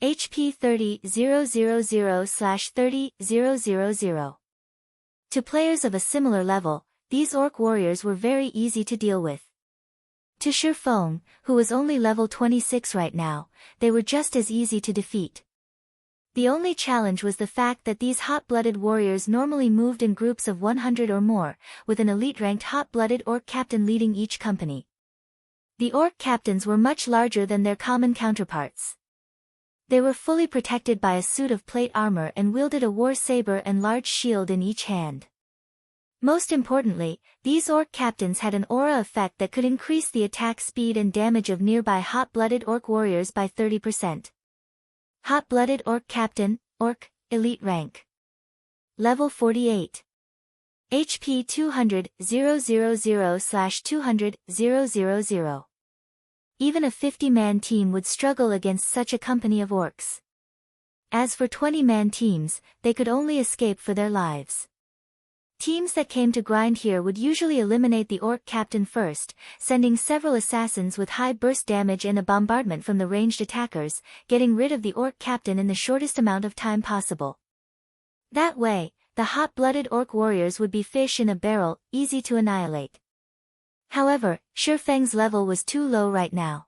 HP 30,000/30,000. To players of a similar level, these orc warriors were very easy to deal with. To Feng, who was only level 26 right now, they were just as easy to defeat. The only challenge was the fact that these hot-blooded warriors normally moved in groups of 100 or more, with an elite-ranked hot-blooded orc captain leading each company. The orc captains were much larger than their common counterparts. They were fully protected by a suit of plate armor and wielded a war saber and large shield in each hand. Most importantly, these orc captains had an aura effect that could increase the attack speed and damage of nearby hot-blooded orc warriors by 30%. Hot-blooded orc captain, orc, elite rank. Level 48. HP 200,000/200,000. Even a 50-man team would struggle against such a company of orcs. As for 20-man teams, they could only escape for their lives. Teams that came to grind here would usually eliminate the orc captain first, sending several assassins with high burst damage and a bombardment from the ranged attackers, getting rid of the orc captain in the shortest amount of time possible. That way, the hot-blooded orc warriors would be fish in a barrel, easy to annihilate. However, Shifeng's level was too low right now.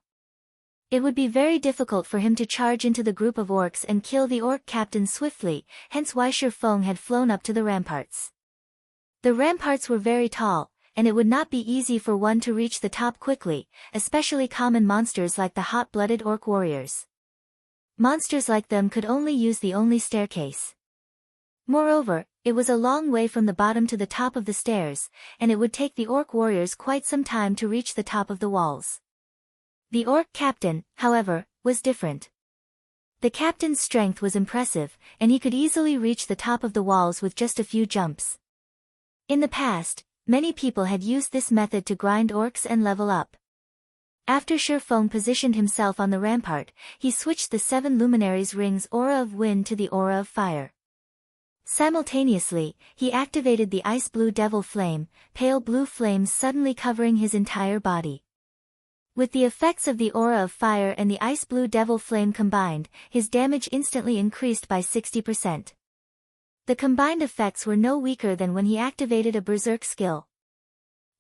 It would be very difficult for him to charge into the group of orcs and kill the orc captain swiftly, hence why Shifeng had flown up to the ramparts. The ramparts were very tall, and it would not be easy for one to reach the top quickly, especially common monsters like the hot-blooded orc warriors. Monsters like them could only use the only staircase. Moreover, it was a long way from the bottom to the top of the stairs, and it would take the orc warriors quite some time to reach the top of the walls. The orc captain, however, was different. The captain's strength was impressive, and he could easily reach the top of the walls with just a few jumps. In the past, many people had used this method to grind orcs and level up. After Shifeng positioned himself on the rampart, he switched the 7 luminaries' rings aura of wind to the aura of fire. Simultaneously, he activated the ice blue devil flame, pale blue flames suddenly covering his entire body. With the effects of the aura of fire and the ice blue devil flame combined, his damage instantly increased by 60%. The combined effects were no weaker than when he activated a berserk skill.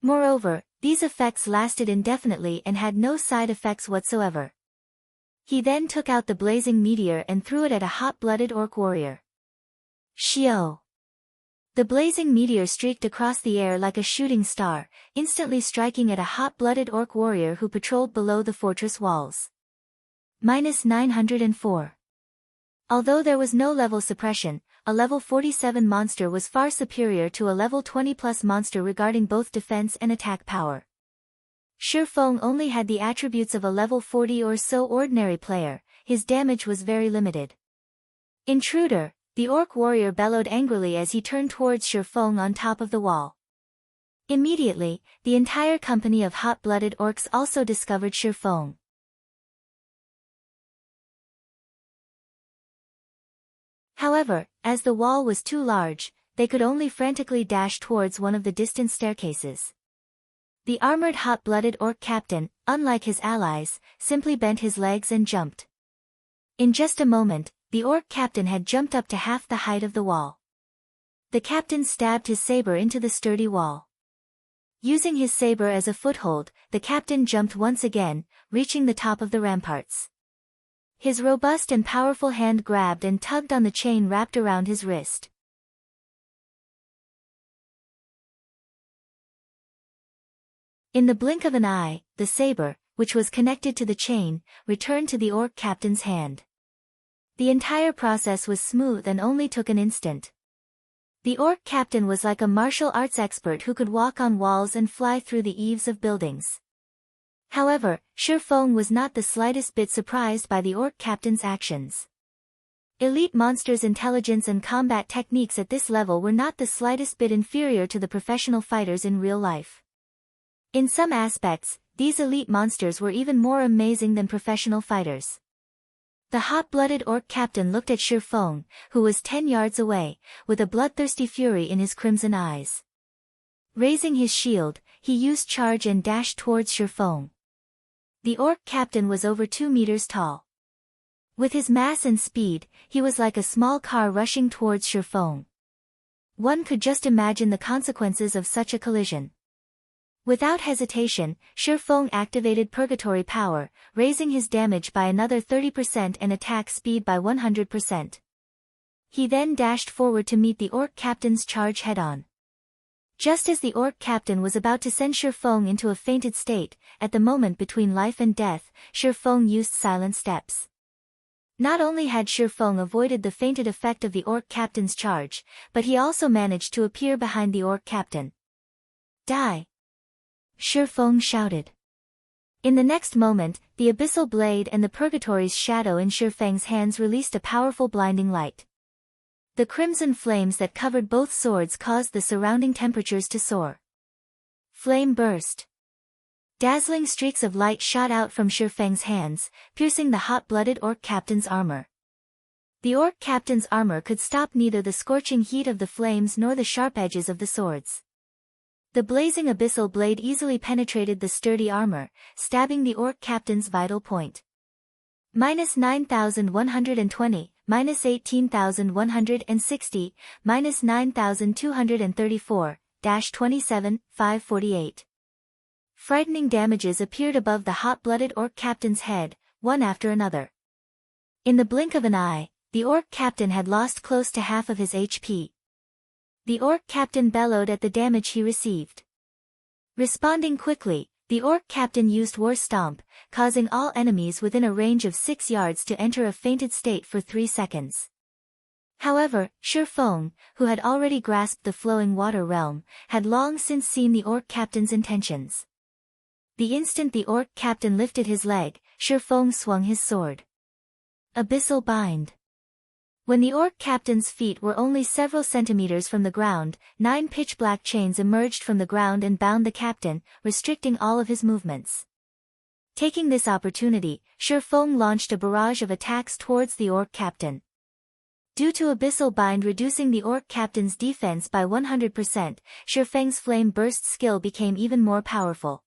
Moreover, these effects lasted indefinitely and had no side effects whatsoever. He then took out the blazing meteor and threw it at a hot-blooded orc warrior. Shio! The blazing meteor streaked across the air like a shooting star, instantly striking at a hot-blooded orc warrior who patrolled below the fortress walls. -904. Although there was no level suppression, a level 47 monster was far superior to a level 20+ monster regarding both defense and attack power. Shifeng only had the attributes of a level 40 or so ordinary player, his damage was very limited. Intruder! The orc warrior bellowed angrily as he turned towards Shifeng on top of the wall. Immediately, the entire company of hot-blooded orcs also discovered Shifeng. However, as the wall was too large, they could only frantically dash towards one of the distant staircases. The armored hot-blooded orc captain, unlike his allies, simply bent his legs and jumped. In just a moment, the orc captain had jumped up to half the height of the wall. The captain stabbed his saber into the sturdy wall. Using his saber as a foothold, the captain jumped once again, reaching the top of the ramparts. His robust and powerful hand grabbed and tugged on the chain wrapped around his wrist. In the blink of an eye, the saber, which was connected to the chain, returned to the orc captain's hand. The entire process was smooth and only took an instant. The orc captain was like a martial arts expert who could walk on walls and fly through the eaves of buildings. However, Shifeng was not the slightest bit surprised by the orc captain's actions. Elite monsters' intelligence and combat techniques at this level were not the slightest bit inferior to the professional fighters in real life. In some aspects, these elite monsters were even more amazing than professional fighters. The hot-blooded orc captain looked at Shifeng, who was 10 yards away, with a bloodthirsty fury in his crimson eyes. Raising his shield, he used charge and dashed towards Shifeng. The orc captain was over 2 meters tall. With his mass and speed, he was like a small car rushing towards Shifeng. One could just imagine the consequences of such a collision. Without hesitation, Shifeng activated Purgatory Power, raising his damage by another 30% and attack speed by 100%. He then dashed forward to meet the orc captain's charge head-on. Just as the orc captain was about to send Shifeng into a fainted state, at the moment between life and death, Shifeng used silent steps. Not only had Shifeng avoided the fainted effect of the orc captain's charge, but he also managed to appear behind the orc captain. Die! Shifeng shouted. In the next moment, the abyssal blade and the purgatory's shadow in Shifeng's hands released a powerful blinding light. The crimson flames that covered both swords caused the surrounding temperatures to soar. Flame burst. Dazzling streaks of light shot out from Shifeng's hands, piercing the hot-blooded orc captain's armor. The orc captain's armor could stop neither the scorching heat of the flames nor the sharp edges of the swords. The blazing abyssal blade easily penetrated the sturdy armor, stabbing the orc captain's vital point. -9,120, -18,160, -9,234, -27, 548. Frightening damages appeared above the hot-blooded orc captain's head, one after another. In the blink of an eye, the orc captain had lost close to half of his HP. The orc captain bellowed at the damage he received. Responding quickly, the orc captain used War Stomp, causing all enemies within a range of 6 yards to enter a fainted state for 3 seconds. However, Shifeng, who had already grasped the flowing water realm, had long since seen the orc captain's intentions. The instant the orc captain lifted his leg, Shifeng swung his sword. Abyssal Bind. When the orc captain's feet were only several centimeters from the ground, 9 pitch-black chains emerged from the ground and bound the captain, restricting all of his movements. Taking this opportunity, Shifeng launched a barrage of attacks towards the orc captain. Due to Abyssal Bind reducing the orc captain's defense by 100%, Shifeng's flame burst skill became even more powerful.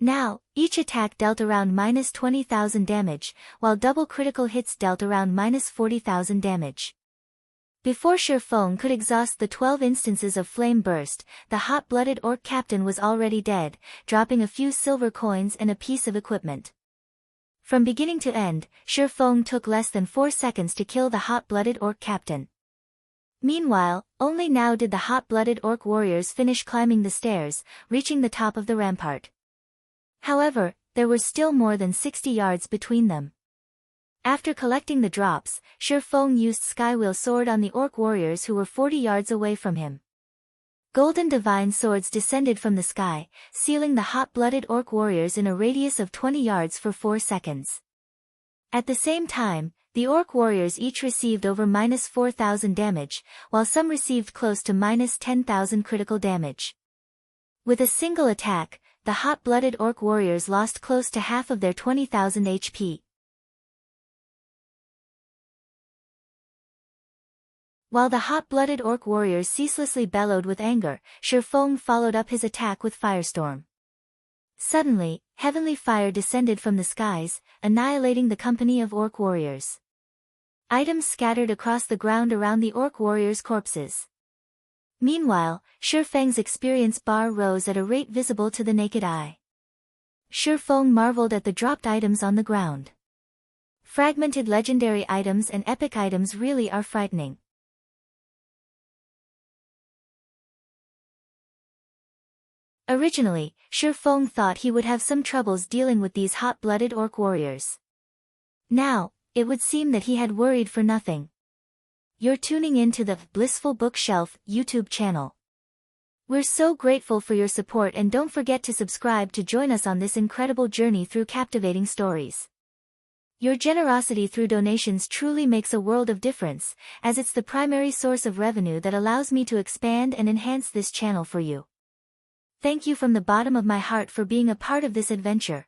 Now, each attack dealt around -20,000 damage, while double critical hits dealt around -40,000 damage. Before Shifeng could exhaust the 12 instances of flame burst, the hot-blooded orc captain was already dead, dropping a few silver coins and a piece of equipment. From beginning to end, Shifeng took less than 4 seconds to kill the hot-blooded orc captain. Meanwhile, only now did the hot-blooded orc warriors finish climbing the stairs, reaching the top of the rampart. However, there were still more than 60 yards between them. After collecting the drops, Shifeng used Skywheel Sword on the orc warriors who were 40 yards away from him. Golden divine swords descended from the sky, sealing the hot-blooded orc warriors in a radius of 20 yards for 4 seconds. At the same time, the orc warriors each received over -4,000 damage, while some received close to -10,000 critical damage. With a single attack, the hot-blooded orc warriors lost close to half of their 20,000 HP. While the hot-blooded orc warriors ceaselessly bellowed with anger, Shifeng followed up his attack with Firestorm. Suddenly, heavenly fire descended from the skies, annihilating the company of orc warriors. Items scattered across the ground around the orc warriors' corpses. Meanwhile, Shifeng's experience bar rose at a rate visible to the naked eye. Shifeng marveled at the dropped items on the ground. Fragmented legendary items and epic items really are frightening. Originally, Shifeng thought he would have some troubles dealing with these hot-blooded orc warriors. Now, it would seem that he had worried for nothing. You're tuning in to the Blissful Bookshelf YouTube channel. We're so grateful for your support, and don't forget to subscribe to join us on this incredible journey through captivating stories. Your generosity through donations truly makes a world of difference, as it's the primary source of revenue that allows me to expand and enhance this channel for you. Thank you from the bottom of my heart for being a part of this adventure.